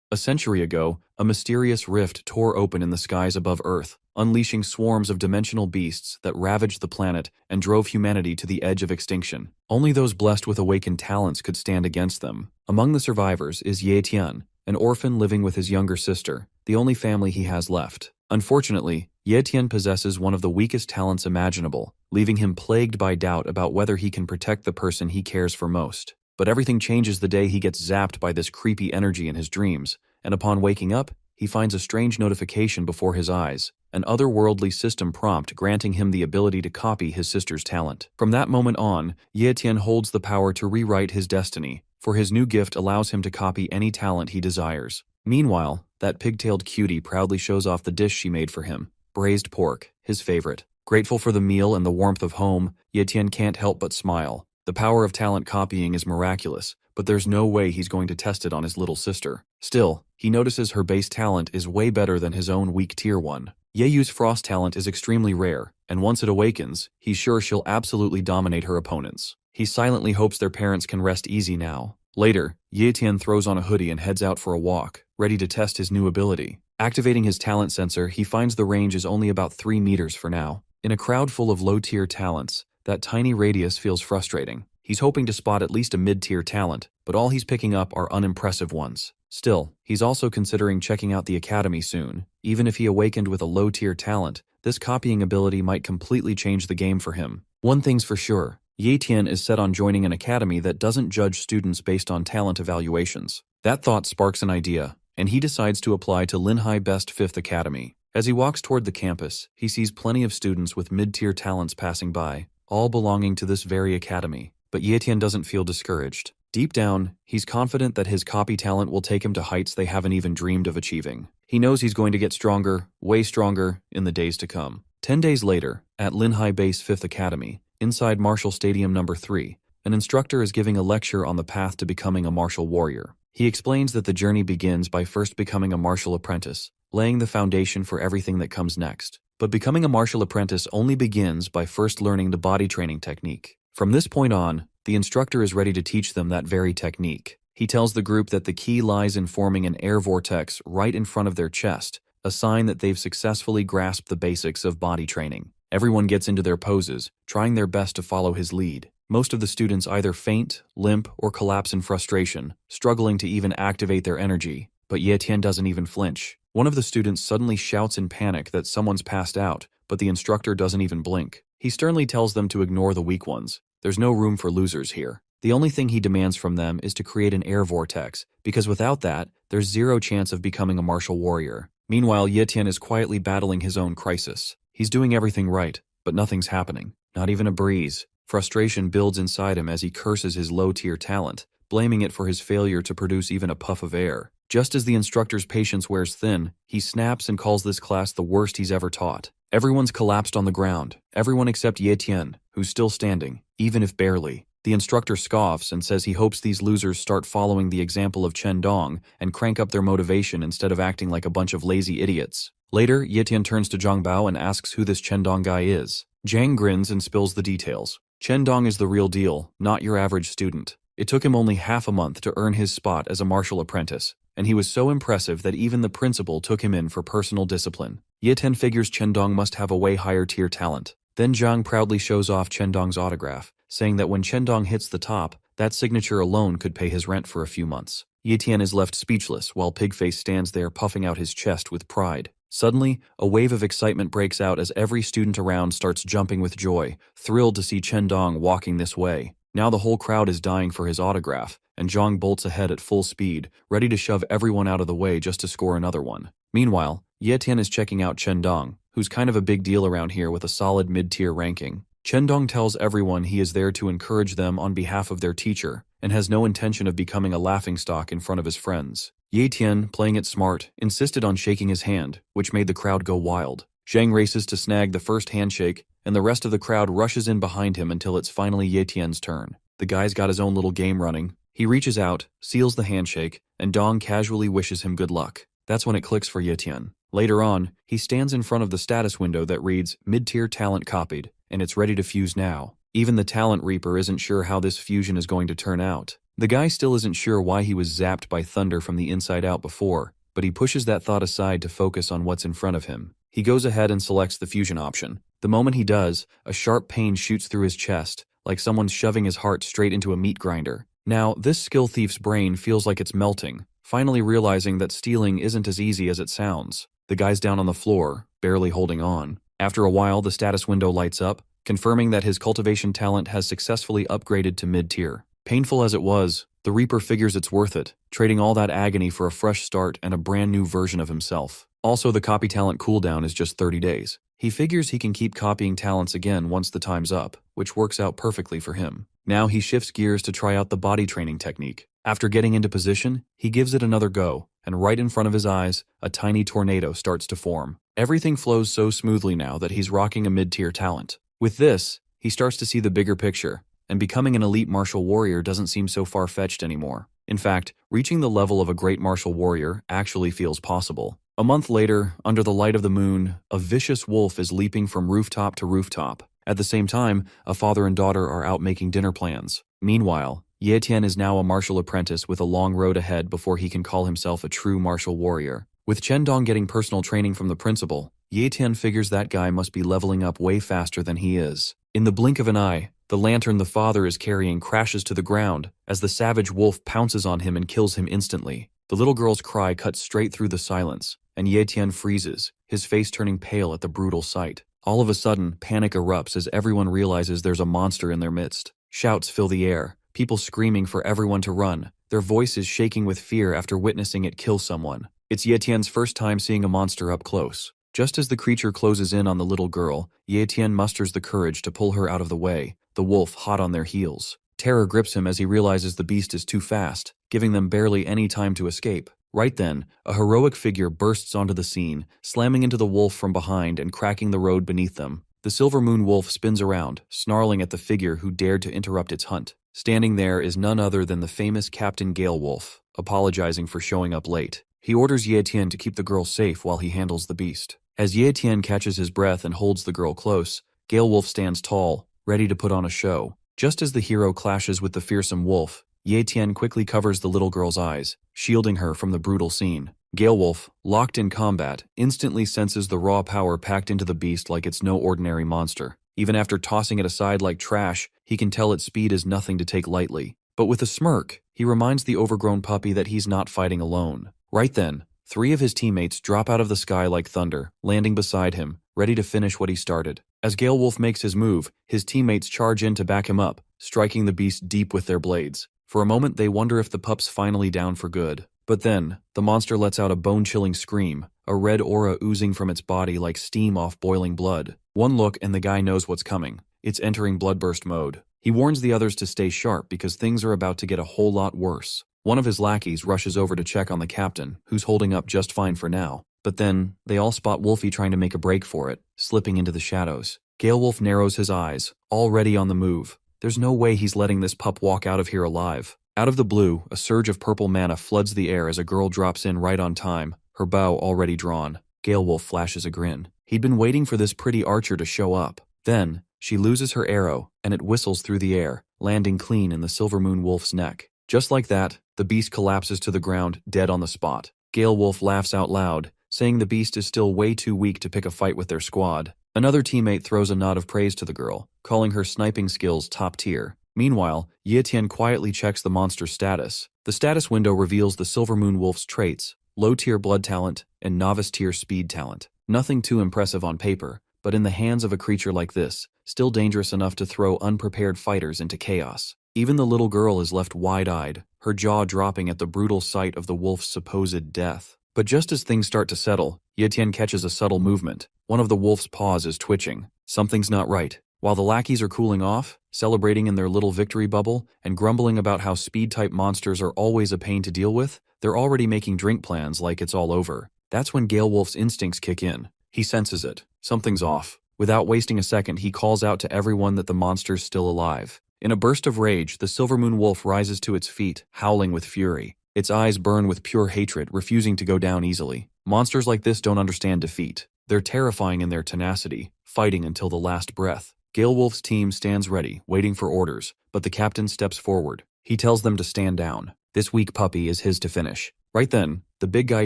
A century ago, a mysterious rift tore open in the skies above Earth, unleashing swarms of dimensional beasts that ravaged the planet and drove humanity to the edge of extinction. Only those blessed with awakened talents could stand against them. Among the survivors is Tien, an orphan living with his younger sister, the only family he has left. Unfortunately, Tien possesses one of the weakest talents imaginable, leaving him plagued by doubt about whether he can protect the person he cares for most. But everything changes the day he gets zapped by this creepy energy in his dreams, and upon waking up, he finds a strange notification before his eyes, an otherworldly system prompt granting him the ability to copy his sister's talent. From that moment on, Tien holds the power to rewrite his destiny, for his new gift allows him to copy any talent he desires. Meanwhile, that pigtailed cutie proudly shows off the dish she made for him, braised pork, his favorite. Grateful for the meal and the warmth of home, Tien can't help but smile. The power of talent copying is miraculous, but there's no way he's going to test it on his little sister. Still, he notices her base talent is way better than his own weak tier one. Yeyu's frost talent is extremely rare, and once it awakens, he's sure she'll absolutely dominate her opponents. He silently hopes their parents can rest easy now. Later, Tien throws on a hoodie and heads out for a walk, ready to test his new ability. Activating his talent sensor, he finds the range is only about 3 meters for now. In a crowd full of low-tier talents, that tiny radius feels frustrating. He's hoping to spot at least a mid-tier talent, but all he's picking up are unimpressive ones. Still, he's also considering checking out the academy soon. Even if he awakened with a low-tier talent, this copying ability might completely change the game for him. One thing's for sure, Tien is set on joining an academy that doesn't judge students based on talent evaluations. That thought sparks an idea, and he decides to apply to Linhai Best 5th Academy. As he walks toward the campus, he sees plenty of students with mid-tier talents passing by, all belonging to this very academy. But Tien doesn't feel discouraged. Deep down, he's confident that his copy talent will take him to heights they haven't even dreamed of achieving. He knows he's going to get stronger, way stronger, in the days to come. 10 days later, at Linhai Base 5th Academy, inside Martial Stadium No. 3, an instructor is giving a lecture on the path to becoming a martial warrior. He explains that the journey begins by first becoming a martial apprentice, laying the foundation for everything that comes next. But becoming a martial apprentice only begins by first learning the body training technique. From this point on, the instructor is ready to teach them that very technique. He tells the group that the key lies in forming an air vortex right in front of their chest, a sign that they've successfully grasped the basics of body training. Everyone gets into their poses, trying their best to follow his lead. Most of the students either faint, limp, or collapse in frustration, struggling to even activate their energy. But Tien doesn't even flinch. One of the students suddenly shouts in panic that someone's passed out, but the instructor doesn't even blink. He sternly tells them to ignore the weak ones. There's no room for losers here. The only thing he demands from them is to create an air vortex, because without that, there's zero chance of becoming a martial warrior. Meanwhile, Tien is quietly battling his own crisis. He's doing everything right, but nothing's happening. Not even a breeze. Frustration builds inside him as he curses his low-tier talent, blaming it for his failure to produce even a puff of air. Just as the instructor's patience wears thin, he snaps and calls this class the worst he's ever taught. Everyone's collapsed on the ground, everyone except Tien, who's still standing, even if barely. The instructor scoffs and says he hopes these losers start following the example of Chen Dong and crank up their motivation instead of acting like a bunch of lazy idiots. Later, Tien turns to Zhang Bao and asks who this Chen Dong guy is. Zhang grins and spills the details. Chen Dong is the real deal, not your average student. It took him only half a month to earn his spot as a martial apprentice, and he was so impressive that even the principal took him in for personal discipline. Tien figures Chen Dong must have a way higher tier talent. Then Zhang proudly shows off Chen Dong's autograph, saying that when Chen Dong hits the top, that signature alone could pay his rent for a few months. Tien is left speechless while Pigface stands there puffing out his chest with pride. Suddenly, a wave of excitement breaks out as every student around starts jumping with joy, thrilled to see Chen Dong walking this way. Now the whole crowd is dying for his autograph, and Zhang bolts ahead at full speed, ready to shove everyone out of the way just to score another one. Meanwhile, Tien is checking out Chen Dong, who's kind of a big deal around here with a solid mid-tier ranking. Chen Dong tells everyone he is there to encourage them on behalf of their teacher, and has no intention of becoming a laughingstock in front of his friends. Tien, playing it smart, insisted on shaking his hand, which made the crowd go wild. Zhang races to snag the first handshake, and the rest of the crowd rushes in behind him until it's finally Tien's turn. The guy's got his own little game running. He reaches out, seals the handshake, and Dong casually wishes him good luck. That's when it clicks for Tien. Later on, he stands in front of the status window that reads, "Mid-tier talent copied," and it's ready to fuse now. Even the talent reaper isn't sure how this fusion is going to turn out. The guy still isn't sure why he was zapped by thunder from the inside out before, but he pushes that thought aside to focus on what's in front of him. He goes ahead and selects the fusion option. The moment he does, a sharp pain shoots through his chest, like someone's shoving his heart straight into a meat grinder. Now, this skill thief's brain feels like it's melting, finally realizing that stealing isn't as easy as it sounds. The guy's down on the floor, barely holding on. After a while, the status window lights up, confirming that his cultivation talent has successfully upgraded to mid-tier. Painful as it was, the Reaper figures it's worth it, trading all that agony for a fresh start and a brand new version of himself. Also, the copy talent cooldown is just 30 days. He figures he can keep copying talents again once the time's up, which works out perfectly for him. Now he shifts gears to try out the body training technique. After getting into position, he gives it another go, and right in front of his eyes, a tiny tornado starts to form. Everything flows so smoothly now that he's rocking a mid-tier talent. With this, he starts to see the bigger picture, and becoming an elite martial warrior doesn't seem so far-fetched anymore. In fact, reaching the level of a great martial warrior actually feels possible. A month later, under the light of the moon, a vicious wolf is leaping from rooftop to rooftop. At the same time, a father and daughter are out making dinner plans. Meanwhile, Tien is now a martial apprentice with a long road ahead before he can call himself a true martial warrior. With Dong getting personal training from the principal, Tien figures that guy must be leveling up way faster than he is. In the blink of an eye, the lantern the father is carrying crashes to the ground as the savage wolf pounces on him and kills him instantly. The little girl's cry cuts straight through the silence, and Tien freezes, his face turning pale at the brutal sight. All of a sudden, panic erupts as everyone realizes there's a monster in their midst. Shouts fill the air, people screaming for everyone to run, their voices shaking with fear after witnessing it kill someone. It's Tien's first time seeing a monster up close. Just as the creature closes in on the little girl, Tien musters the courage to pull her out of the way, the wolf hot on their heels. Terror grips him as he realizes the beast is too fast, giving them barely any time to escape. Right then, a heroic figure bursts onto the scene, slamming into the wolf from behind and cracking the road beneath them. The silver moon wolf spins around, snarling at the figure who dared to interrupt its hunt. Standing there is none other than the famous Captain Gale Wolf, apologizing for showing up late. He orders Tien to keep the girl safe while he handles the beast. As Tien catches his breath and holds the girl close, Gale Wolf stands tall, ready to put on a show. Just as the hero clashes with the fearsome wolf, Tien quickly covers the little girl's eyes, shielding her from the brutal scene. Gale Wolf, locked in combat, instantly senses the raw power packed into the beast like it's no ordinary monster. Even after tossing it aside like trash, he can tell its speed is nothing to take lightly. But with a smirk, he reminds the overgrown puppy that he's not fighting alone. Right then, 3 of his teammates drop out of the sky like thunder, landing beside him, ready to finish what he started. As Gale Wolf makes his move, his teammates charge in to back him up, striking the beast deep with their blades. For a moment, they wonder if the pup's finally down for good. But then, the monster lets out a bone-chilling scream, a red aura oozing from its body like steam off boiling blood. One look and the guy knows what's coming. It's entering bloodburst mode. He warns the others to stay sharp because things are about to get a whole lot worse. One of his lackeys rushes over to check on the captain, who's holding up just fine for now. But then, they all spot Wolfie trying to make a break for it, slipping into the shadows. Gale Wolf narrows his eyes, already on the move. There's no way he's letting this pup walk out of here alive. Out of the blue, a surge of purple mana floods the air as a girl drops in right on time, her bow already drawn. Gale Wolf flashes a grin. He'd been waiting for this pretty archer to show up. Then, she loses her arrow, and it whistles through the air, landing clean in the Silver Moon Wolf's neck. Just like that, the beast collapses to the ground, dead on the spot. Gale Wolf laughs out loud, saying the beast is still way too weak to pick a fight with their squad. Another teammate throws a nod of praise to the girl, calling her sniping skills top tier. Meanwhile, Tien quietly checks the monster's status. The status window reveals the Silver Moon Wolf's traits, low-tier blood talent, and novice-tier speed talent. Nothing too impressive on paper, but in the hands of a creature like this, still dangerous enough to throw unprepared fighters into chaos. Even the little girl is left wide-eyed, her jaw dropping at the brutal sight of the wolf's supposed death. But just as things start to settle, Tien catches a subtle movement. One of the wolf's paws is twitching. Something's not right. While the lackeys are cooling off, celebrating in their little victory bubble, and grumbling about how speed-type monsters are always a pain to deal with, they're already making drink plans like it's all over. That's when Gale Wolf's instincts kick in. He senses it. Something's off. Without wasting a second, he calls out to everyone that the monster's still alive. In a burst of rage, the Silver Moon Wolf rises to its feet, howling with fury. Its eyes burn with pure hatred, refusing to go down easily. Monsters like this don't understand defeat. They're terrifying in their tenacity, fighting until the last breath. Gale Wolf's team stands ready, waiting for orders, but the captain steps forward. He tells them to stand down. This weak puppy is his to finish. Right then, the big guy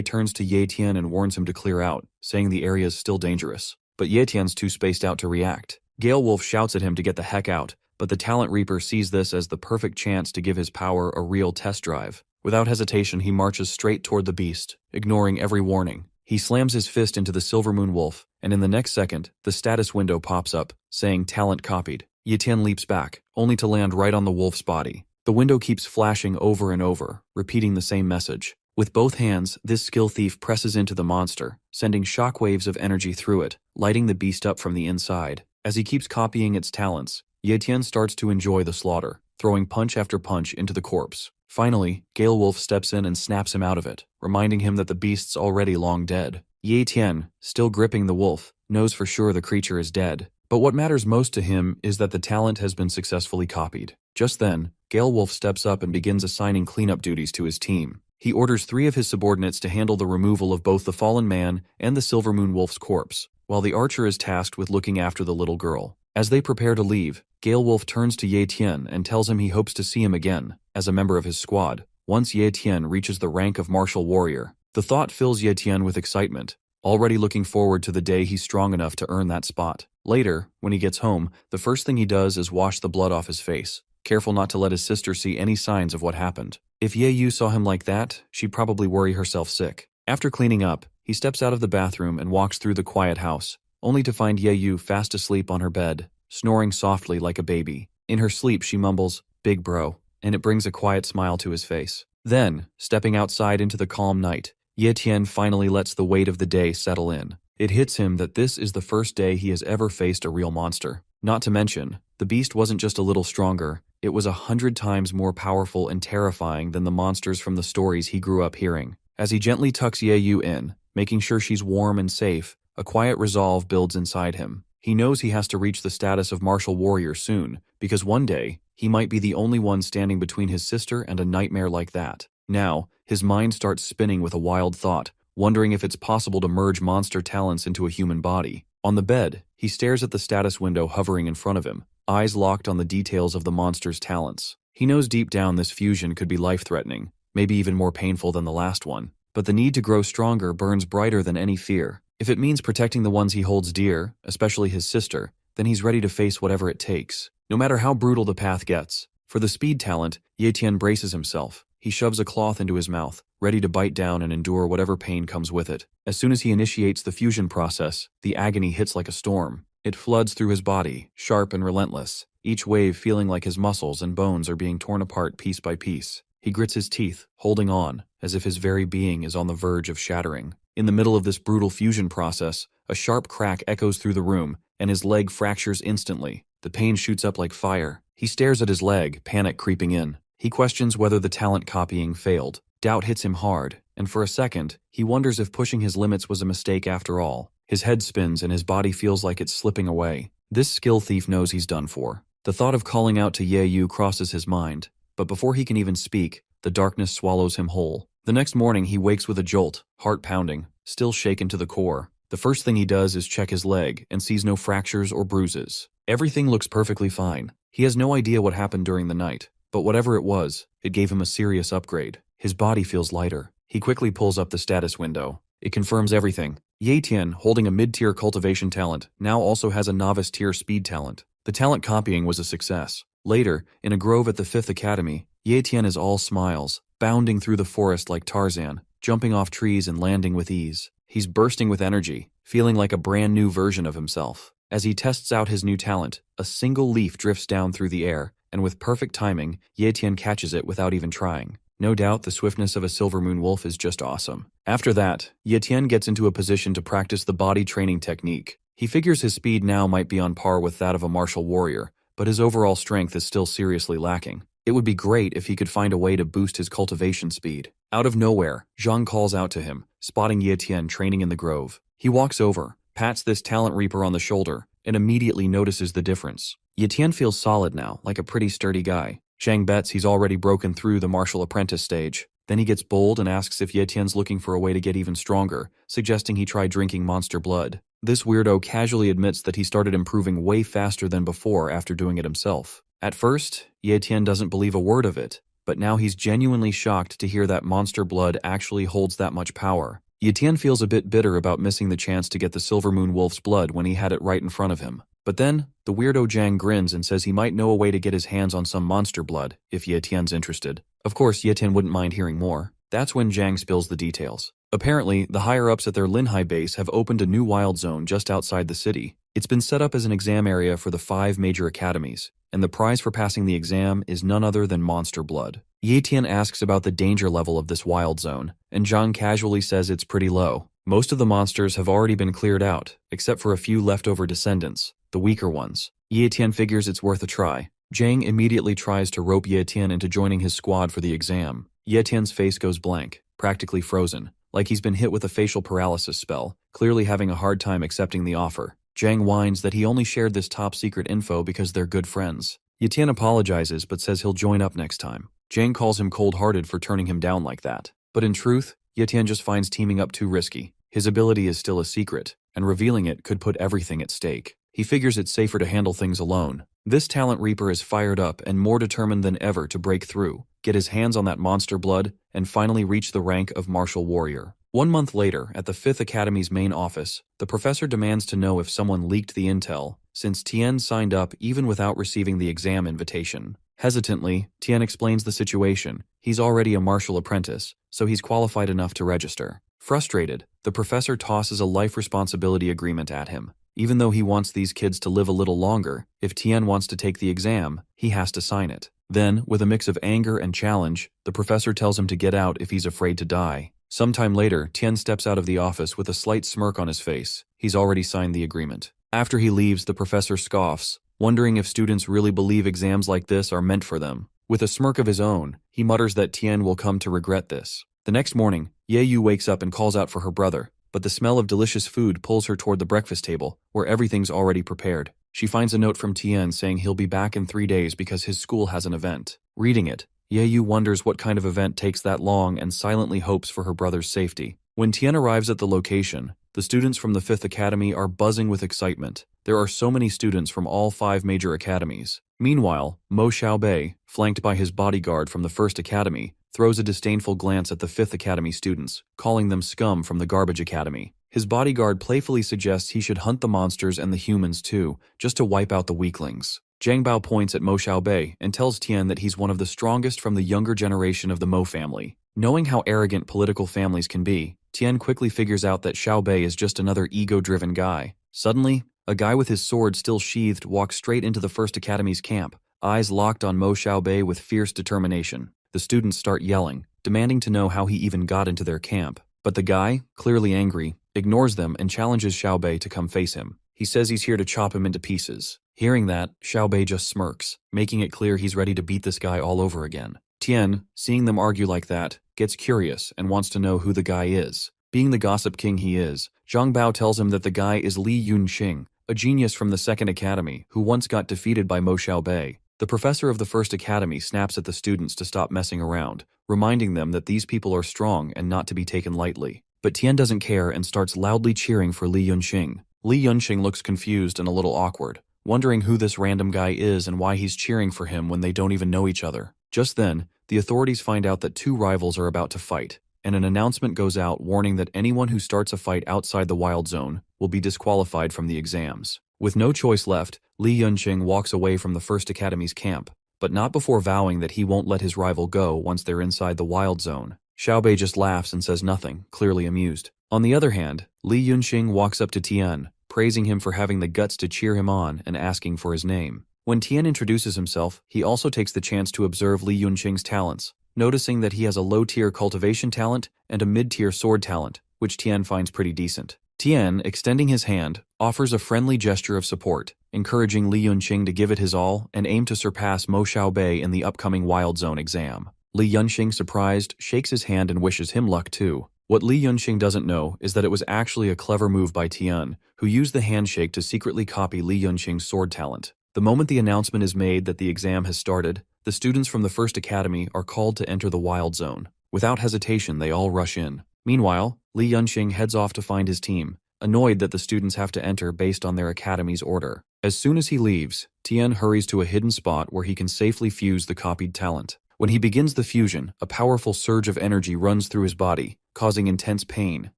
turns to Tien and warns him to clear out, saying the area is still dangerous. But Tien's too spaced out to react. Wolf shouts at him to get the heck out, but the Talent Reaper sees this as the perfect chance to give his power a real test drive. Without hesitation, he marches straight toward the beast, ignoring every warning. He slams his fist into the Silvermoon Wolf, and in the next second, the status window pops up, saying talent copied. Tien leaps back, only to land right on the wolf's body. The window keeps flashing over and over, repeating the same message. With both hands, this skill thief presses into the monster, sending shockwaves of energy through it, lighting the beast up from the inside. As he keeps copying its talents, Tien starts to enjoy the slaughter, throwing punch after punch into the corpse. Finally, Wolf steps in and snaps him out of it, reminding him that the beast's already long dead. Tien, still gripping the wolf, knows for sure the creature is dead. But what matters most to him is that the talent has been successfully copied. Just then, Wolf steps up and begins assigning cleanup duties to his team. He orders 3 of his subordinates to handle the removal of both the fallen man and the Silvermoon Wolf's corpse, while the archer is tasked with looking after the little girl. As they prepare to leave, Wolf turns to Tien and tells him he hopes to see him again, as a member of his squad, once Tien reaches the rank of martial warrior. The thought fills Tien with excitement, already looking forward to the day he's strong enough to earn that spot. Later, when he gets home, the first thing he does is wash the blood off his face, careful not to let his sister see any signs of what happened. If Yayu saw him like that, she'd probably worry herself sick. After cleaning up, he steps out of the bathroom and walks through the quiet house, only to find Yayu fast asleep on her bed, snoring softly like a baby. In her sleep, she mumbles, "Big bro," and it brings a quiet smile to his face. Then, stepping outside into the calm night, Tien finally lets the weight of the day settle in. It hits him that this is the first day he has ever faced a real monster. Not to mention, the beast wasn't just a little stronger, it was 100 times more powerful and terrifying than the monsters from the stories he grew up hearing. As he gently tucks Yayu in, making sure she's warm and safe, a quiet resolve builds inside him. He knows he has to reach the status of martial warrior soon, because one day, he might be the only one standing between his sister and a nightmare like that. Now, his mind starts spinning with a wild thought, wondering if it's possible to merge monster talents into a human body. On the bed, he stares at the status window hovering in front of him, eyes locked on the details of the monster's talents. He knows deep down this fusion could be life-threatening, maybe even more painful than the last one. But the need to grow stronger burns brighter than any fear. If it means protecting the ones he holds dear, especially his sister, then he's ready to face whatever it takes, no matter how brutal the path gets. For the speed talent, Tien braces himself. He shoves a cloth into his mouth, ready to bite down and endure whatever pain comes with it. As soon as he initiates the fusion process, the agony hits like a storm. It floods through his body, sharp and relentless, each wave feeling like his muscles and bones are being torn apart piece by piece. He grits his teeth, holding on, as if his very being is on the verge of shattering. In the middle of this brutal fusion process, a sharp crack echoes through the room, and his leg fractures instantly. The pain shoots up like fire. He stares at his leg, panic creeping in. He questions whether the talent copying failed. Doubt hits him hard, and for a second, he wonders if pushing his limits was a mistake after all. His head spins and his body feels like it's slipping away. This skill thief knows he's done for. The thought of calling out to Yayu crosses his mind, but before he can even speak, the darkness swallows him whole. The next morning, he wakes with a jolt, heart pounding, still shaken to the core. The first thing he does is check his leg and sees no fractures or bruises. Everything looks perfectly fine. He has no idea what happened during the night, but whatever it was, it gave him a serious upgrade. His body feels lighter. He quickly pulls up the status window. It confirms everything. Tien, holding a mid-tier cultivation talent, now also has a novice-tier speed talent. The talent copying was a success. Later, in a grove at the 5th Academy, Tien is all smiles, bounding through the forest like Tarzan, jumping off trees and landing with ease. He's bursting with energy, feeling like a brand new version of himself. As he tests out his new talent, a single leaf drifts down through the air, and with perfect timing, Tien catches it without even trying. No doubt the swiftness of a Silvermoon Wolf is just awesome. After that, Tien gets into a position to practice the body training technique. He figures his speed now might be on par with that of a martial warrior, but his overall strength is still seriously lacking. It would be great if he could find a way to boost his cultivation speed. Out of nowhere, Zhang calls out to him, spotting Tien training in the grove. He walks over, pats this talent reaper on the shoulder, and immediately notices the difference. Tien feels solid now, like a pretty sturdy guy. Zhang bets he's already broken through the martial apprentice stage. Then he gets bold and asks if Tien's looking for a way to get even stronger, suggesting he try drinking monster blood. This weirdo casually admits that he started improving way faster than before after doing it himself. At first, Tien doesn't believe a word of it, but now he's genuinely shocked to hear that monster blood actually holds that much power. Tien feels a bit bitter about missing the chance to get the Silver Moon Wolf's blood when he had it right in front of him. But then, the weirdo Zhang grins and says he might know a way to get his hands on some monster blood, if Tien's interested. Of course, Tien wouldn't mind hearing more. That's when Zhang spills the details. Apparently, the higher-ups at their Linhai base have opened a new wild zone just outside the city. It's been set up as an exam area for the 5 major academies, and the prize for passing the exam is none other than monster blood. Tien asks about the danger level of this wild zone, and Zhang casually says it's pretty low. Most of the monsters have already been cleared out, except for a few leftover descendants, the weaker ones. Tien figures it's worth a try. Zhang immediately tries to rope Tien into joining his squad for the exam. Tien's face goes blank, practically frozen, like he's been hit with a facial paralysis spell, clearly having a hard time accepting the offer. Zhang whines that he only shared this top-secret info because they're good friends. Tien apologizes but says he'll join up next time. Zhang calls him cold-hearted for turning him down like that. But in truth, Tien just finds teaming up too risky. His ability is still a secret, and revealing it could put everything at stake. He figures it's safer to handle things alone. This talent reaper is fired up and more determined than ever to break through, get his hands on that monster blood, and finally reach the rank of martial warrior. 1 month later, at the 5th Academy's main office, the professor demands to know if someone leaked the intel, since Tien signed up even without receiving the exam invitation. Hesitantly, Tien explains the situation. He's already a martial apprentice, so he's qualified enough to register. Frustrated, the professor tosses a life responsibility agreement at him. Even though he wants these kids to live a little longer, if Tien wants to take the exam, he has to sign it. Then, with a mix of anger and challenge, the professor tells him to get out if he's afraid to die. Sometime later, Tien steps out of the office with a slight smirk on his face. He's already signed the agreement. After he leaves, the professor scoffs, wondering if students really believe exams like this are meant for them. With a smirk of his own, he mutters that Tien will come to regret this. The next morning, Yayen wakes up and calls out for her brother, but the smell of delicious food pulls her toward the breakfast table, where everything's already prepared. She finds a note from Tien saying he'll be back in 3 days because his school has an event. Reading it, Yayen wonders what kind of event takes that long and silently hopes for her brother's safety. When Tien arrives at the location, the students from the 5th Academy are buzzing with excitement. There are so many students from all 5 major academies. Meanwhile, Mo Xiaobei, flanked by his bodyguard from the 1st Academy, throws a disdainful glance at the 5th Academy students, calling them scum from the Garbage Academy. His bodyguard playfully suggests he should hunt the monsters and the humans too, just to wipe out the weaklings. Zhang Bao points at Mo Xiaobei and tells Tien that he's one of the strongest from the younger generation of the Mo family. Knowing how arrogant political families can be, Tien quickly figures out that Xiaobei is just another ego-driven guy. Suddenly, a guy with his sword still sheathed walks straight into the 1st Academy's camp, eyes locked on Mo Xiaobei with fierce determination. The students start yelling, demanding to know how he even got into their camp. But the guy, clearly angry, ignores them and challenges Xiaobei to come face him. He says he's here to chop him into pieces. Hearing that, Xiaobei just smirks, making it clear he's ready to beat this guy all over again. Tien, seeing them argue like that, gets curious and wants to know who the guy is. Being the gossip king he is, Zhang Bao tells him that the guy is Li Yunxing, a genius from the 2nd Academy who once got defeated by Mo Xiaobei. The professor of the 1st Academy snaps at the students to stop messing around, reminding them that these people are strong and not to be taken lightly. But Tien doesn't care and starts loudly cheering for Li Yunxing. Li Yunxing looks confused and a little awkward, wondering who this random guy is and why he's cheering for him when they don't even know each other. Just then, the authorities find out that 2 rivals are about to fight, and an announcement goes out warning that anyone who starts a fight outside the wild zone will be disqualified from the exams. With no choice left, Li Yunxing walks away from the 1st Academy's camp, but not before vowing that he won't let his rival go once they're inside the wild zone. Xiaobei just laughs and says nothing, clearly amused. On the other hand, Li Yunxing walks up to Tien, praising him for having the guts to cheer him on and asking for his name. When Tien introduces himself, he also takes the chance to observe Li Yunxing's talents, noticing that he has a low-tier cultivation talent and a mid-tier sword talent, which Tien finds pretty decent. Tien, extending his hand, offers a friendly gesture of support, encouraging Li Yunxing to give it his all and aim to surpass Mo Xiaobei in the upcoming Wild Zone exam. Li Yunxing, surprised, shakes his hand and wishes him luck too. What Li Yunxing doesn't know is that it was actually a clever move by Tien, who used the handshake to secretly copy Li Yunxing's sword talent. The moment the announcement is made that the exam has started, the students from the 1st Academy are called to enter the Wild Zone. Without hesitation, they all rush in. Meanwhile, Li Yunxing heads off to find his team, annoyed that the students have to enter based on their academy's order. As soon as he leaves, Tien hurries to a hidden spot where he can safely fuse the copied talent. When he begins the fusion, a powerful surge of energy runs through his body, causing intense pain.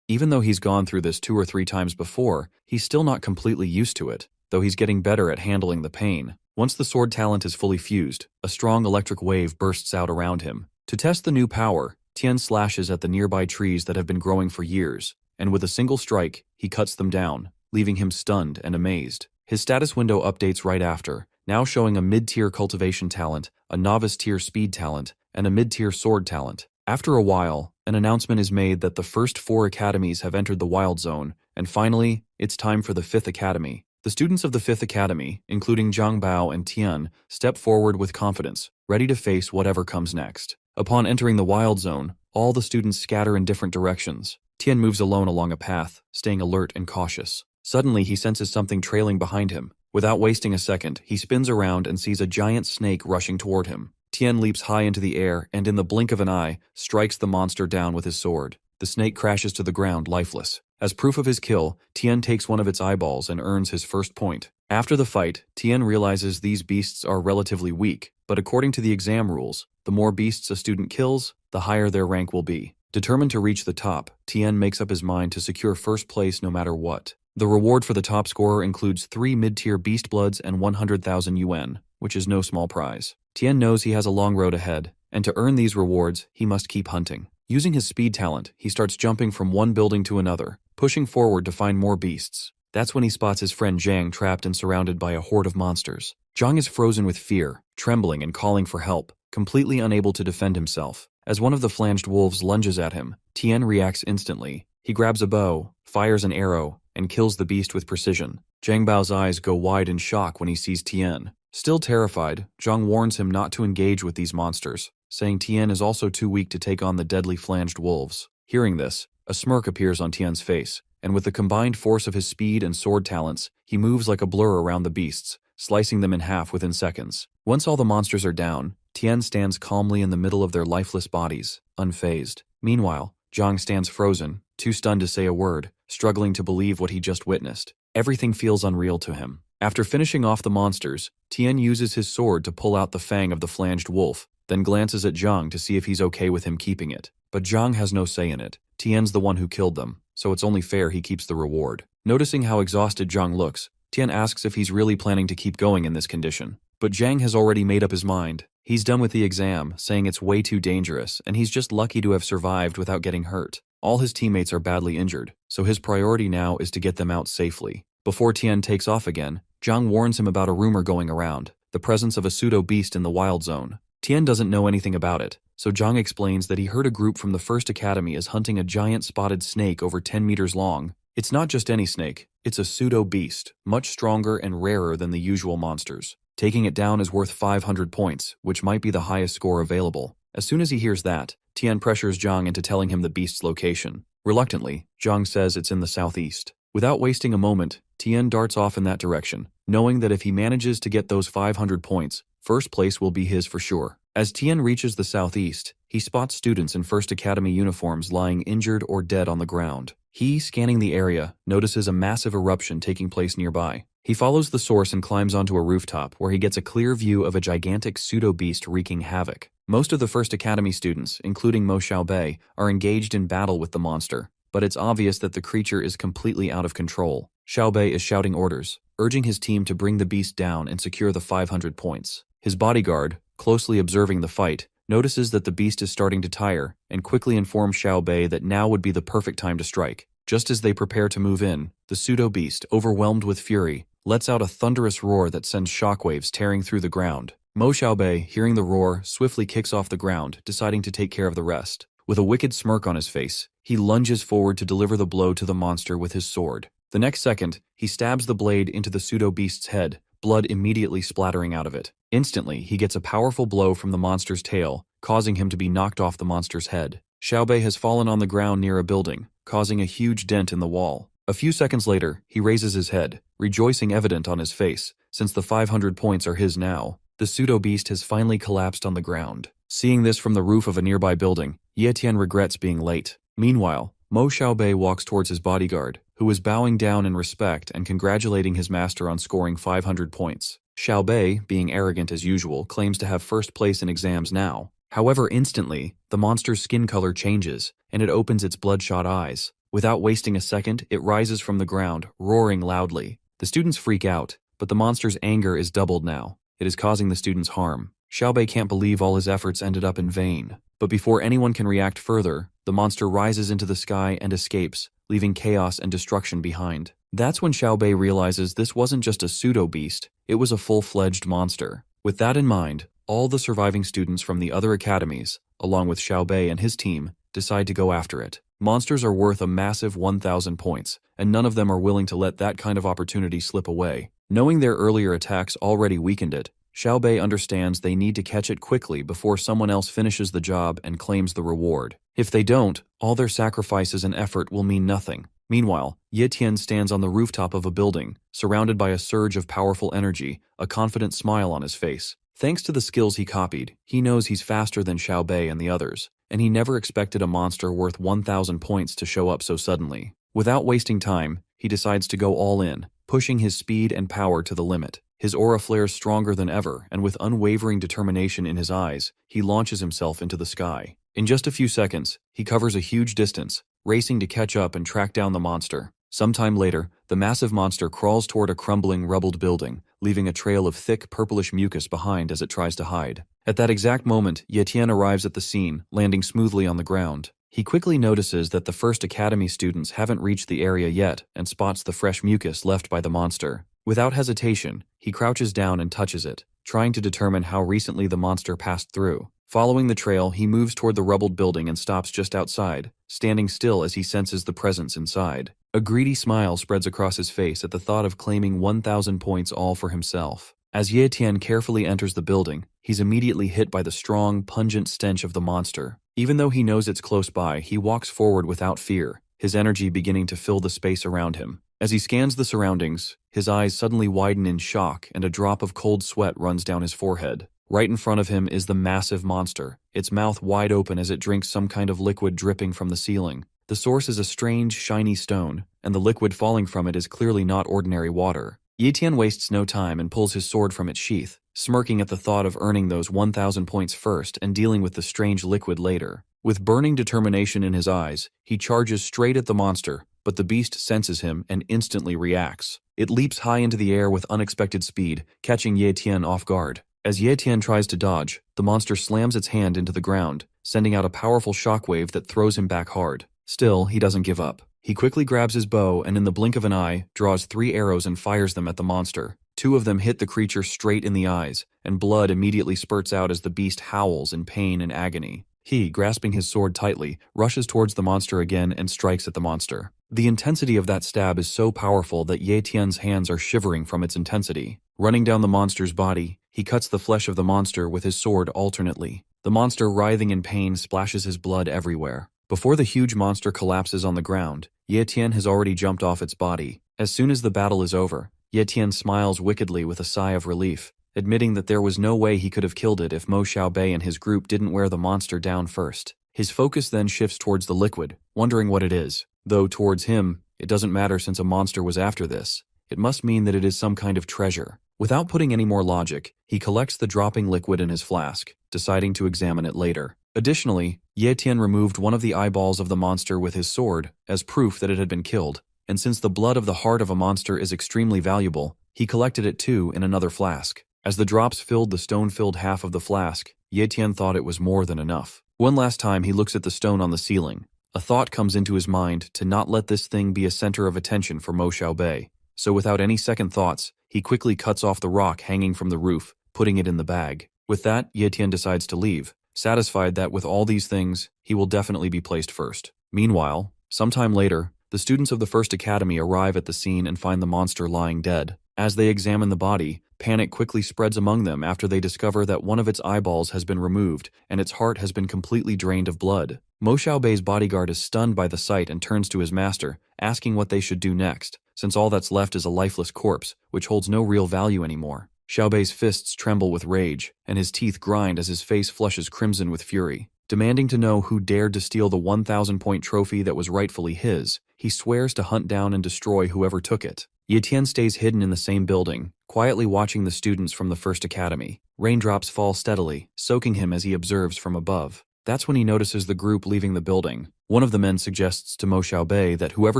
Even though he's gone through this 2 or 3 times before, he's still not completely used to it, though he's getting better at handling the pain. Once the sword talent is fully fused, a strong electric wave bursts out around him. To test the new power, Tien slashes at the nearby trees that have been growing for years, and with a single strike, he cuts them down, leaving him stunned and amazed. His status window updates right after, now showing a mid-tier cultivation talent, a novice-tier speed talent, and a mid-tier sword talent. After a while, an announcement is made that the first 4 academies have entered the Wild Zone, and finally, it's time for the 5th Academy. The students of the 5th Academy, including Zhang Bao and Tien, step forward with confidence, ready to face whatever comes next. Upon entering the Wild Zone, all the students scatter in different directions. Tien moves alone along a path, staying alert and cautious. Suddenly, he senses something trailing behind him. Without wasting a second, he spins around and sees a giant snake rushing toward him. Tien leaps high into the air and in the blink of an eye, strikes the monster down with his sword. The snake crashes to the ground lifeless. As proof of his kill, Tien takes one of its eyeballs and earns his first point. After the fight, Tien realizes these beasts are relatively weak, but according to the exam rules, the more beasts a student kills, the higher their rank will be. Determined to reach the top, Tien makes up his mind to secure first place no matter what. The reward for the top scorer includes 3 mid-tier beast bloods and 100,000 yuan, which is no small prize. Tien knows he has a long road ahead, and to earn these rewards, he must keep hunting. Using his speed talent, he starts jumping from one building to another, pushing forward to find more beasts. That's when he spots his friend Zhang trapped and surrounded by a horde of monsters. Zhang is frozen with fear, trembling and calling for help, completely unable to defend himself. As one of the flanged wolves lunges at him, Tien reacts instantly. He grabs a bow, fires an arrow, and kills the beast with precision. Zhang Bao's eyes go wide in shock when he sees Tien. Still terrified, Zhang warns him not to engage with these monsters, saying Tien is also too weak to take on the deadly flanged wolves. Hearing this, a smirk appears on Tien's face, and with the combined force of his speed and sword talents, he moves like a blur around the beasts, slicing them in half within seconds. Once all the monsters are down, Tien stands calmly in the middle of their lifeless bodies, unfazed. Meanwhile, Zhang stands frozen, too stunned to say a word, struggling to believe what he just witnessed. Everything feels unreal to him. After finishing off the monsters, Tien uses his sword to pull out the fang of the flanged wolf, then glances at Zhang to see if he's okay with him keeping it. But Zhang has no say in it. Tien's the one who killed them, so it's only fair he keeps the reward. Noticing how exhausted Zhang looks, Tien asks if he's really planning to keep going in this condition. But Zhang has already made up his mind. He's done with the exam, saying it's way too dangerous, and he's just lucky to have survived without getting hurt. All his teammates are badly injured, so his priority now is to get them out safely. Before Tien takes off again, Zhang warns him about a rumor going around, the presence of a pseudo-beast in the Wild Zone. Tien doesn't know anything about it, so Zhang explains that he heard a group from the First Academy is hunting a giant spotted snake over 10 meters long. It's not just any snake, it's a pseudo-beast, much stronger and rarer than the usual monsters. Taking it down is worth 500 points, which might be the highest score available. As soon as he hears that, Tien pressures Zhang into telling him the beast's location. Reluctantly, Zhang says it's in the southeast. Without wasting a moment, Tien darts off in that direction, knowing that if he manages to get those 500 points, first place will be his for sure. As Tien reaches the southeast, he spots students in First Academy uniforms lying injured or dead on the ground. He, scanning the area, notices a massive eruption taking place nearby. He follows the source and climbs onto a rooftop where he gets a clear view of a gigantic pseudo-beast wreaking havoc. Most of the First Academy students, including Mo Xiaobei, are engaged in battle with the monster, but it's obvious that the creature is completely out of control. Xiaobei is shouting orders, urging his team to bring the beast down and secure the 500 points. His bodyguard, closely observing the fight, notices that the beast is starting to tire and quickly informs Xiaobei that now would be the perfect time to strike. Just as they prepare to move in, the pseudo-beast, overwhelmed with fury, lets out a thunderous roar that sends shockwaves tearing through the ground. Mo Xiaobei, hearing the roar, swiftly kicks off the ground, deciding to take care of the rest. With a wicked smirk on his face, he lunges forward to deliver the blow to the monster with his sword. The next second, he stabs the blade into the pseudo-beast's head, blood immediately splattering out of it. Instantly, he gets a powerful blow from the monster's tail, causing him to be knocked off the monster's head. Xiaobei has fallen on the ground near a building, causing a huge dent in the wall. A few seconds later, he raises his head, rejoicing evident on his face, since the 500 points are his now. The pseudo-beast has finally collapsed on the ground. Seeing this from the roof of a nearby building, Yayen regrets being late. Meanwhile, Mo Xiaobei walks towards his bodyguard, who is bowing down in respect and congratulating his master on scoring 500 points. Xiaobei, being arrogant as usual, claims to have first place in exams now. However, instantly, the monster's skin color changes, and it opens its bloodshot eyes. Without wasting a second, it rises from the ground, roaring loudly. The students freak out, but the monster's anger is doubled now. It is causing the students harm. Xiaobei can't believe all his efforts ended up in vain. But before anyone can react further, the monster rises into the sky and escapes, leaving chaos and destruction behind. That's when Xiaobei realizes this wasn't just a pseudo-beast, it was a full-fledged monster. With that in mind, all the surviving students from the other academies, along with Xiaobei and his team, decide to go after it. Monsters are worth a massive 1,000 points, and none of them are willing to let that kind of opportunity slip away. Knowing their earlier attacks already weakened it, Xiaobei understands they need to catch it quickly before someone else finishes the job and claims the reward. If they don't, all their sacrifices and effort will mean nothing. Meanwhile, Tien stands on the rooftop of a building, surrounded by a surge of powerful energy, a confident smile on his face. Thanks to the skills he copied, he knows he's faster than Xiaobei and the others, and he never expected a monster worth 1,000 points to show up so suddenly. Without wasting time, he decides to go all in, pushing his speed and power to the limit. His aura flares stronger than ever, and with unwavering determination in his eyes, he launches himself into the sky. In just a few seconds, he covers a huge distance, racing to catch up and track down the monster. Sometime later, the massive monster crawls toward a crumbling, rubbled building, leaving a trail of thick, purplish mucus behind as it tries to hide. At that exact moment, Tien arrives at the scene, landing smoothly on the ground. He quickly notices that the first academy students haven't reached the area yet and spots the fresh mucus left by the monster. Without hesitation, he crouches down and touches it, trying to determine how recently the monster passed through. Following the trail, he moves toward the rubbled building and stops just outside, standing still as he senses the presence inside. A greedy smile spreads across his face at the thought of claiming 1,000 points all for himself. As Tien carefully enters the building, he's immediately hit by the strong, pungent stench of the monster. Even though he knows it's close by, he walks forward without fear, his energy beginning to fill the space around him. As he scans the surroundings, his eyes suddenly widen in shock and a drop of cold sweat runs down his forehead. Right in front of him is the massive monster, its mouth wide open as it drinks some kind of liquid dripping from the ceiling. The source is a strange, shiny stone, and the liquid falling from it is clearly not ordinary water. Tien wastes no time and pulls his sword from its sheath, smirking at the thought of earning those 1,000 points first and dealing with the strange liquid later. With burning determination in his eyes, he charges straight at the monster, but the beast senses him and instantly reacts. It leaps high into the air with unexpected speed, catching Tien off guard. As Tien tries to dodge, the monster slams its hand into the ground, sending out a powerful shockwave that throws him back hard. Still, he doesn't give up. He quickly grabs his bow and in the blink of an eye, draws 3 arrows and fires them at the monster. 2 of them hit the creature straight in the eyes, and blood immediately spurts out as the beast howls in pain and agony. He, grasping his sword tightly, rushes towards the monster again and strikes at the monster. The intensity of that stab is so powerful that Tien's hands are shivering from its intensity. Running down the monster's body, he cuts the flesh of the monster with his sword alternately. The monster, writhing in pain, splashes his blood everywhere. Before the huge monster collapses on the ground, Tien has already jumped off its body. As soon as the battle is over, Tien smiles wickedly with a sigh of relief, admitting that there was no way he could have killed it if Mo Xiaobei and his group didn't wear the monster down first. His focus then shifts towards the liquid, wondering what it is. Though towards him, it doesn't matter since a monster was after this. It must mean that it is some kind of treasure. Without putting any more logic, he collects the dropping liquid in his flask, deciding to examine it later. Additionally, Tien removed one of the eyeballs of the monster with his sword as proof that it had been killed, and since the blood of the heart of a monster is extremely valuable, he collected it too in another flask. As the drops filled the stone-filled half of the flask, Tien thought it was more than enough. One last time he looks at the stone on the ceiling. A thought comes into his mind to not let this thing be a center of attention for Mo Xiaobei. So without any second thoughts, he quickly cuts off the rock hanging from the roof, putting it in the bag. With that, Tien decides to leave, satisfied that with all these things, he will definitely be placed first. Meanwhile, sometime later, the students of the first academy arrive at the scene and find the monster lying dead. As they examine the body, panic quickly spreads among them after they discover that one of its eyeballs has been removed and its heart has been completely drained of blood. Mo Xiaobei's bodyguard is stunned by the sight and turns to his master, asking what they should do next, since all that's left is a lifeless corpse, which holds no real value anymore. Xiaobei's fists tremble with rage, and his teeth grind as his face flushes crimson with fury. Demanding to know who dared to steal the 1,000-point trophy that was rightfully his, he swears to hunt down and destroy whoever took it. Ye Tien stays hidden in the same building, quietly watching the students from the first academy. Raindrops fall steadily, soaking him as he observes from above. That's when he notices the group leaving the building. One of the men suggests to Mo Xiaobei that whoever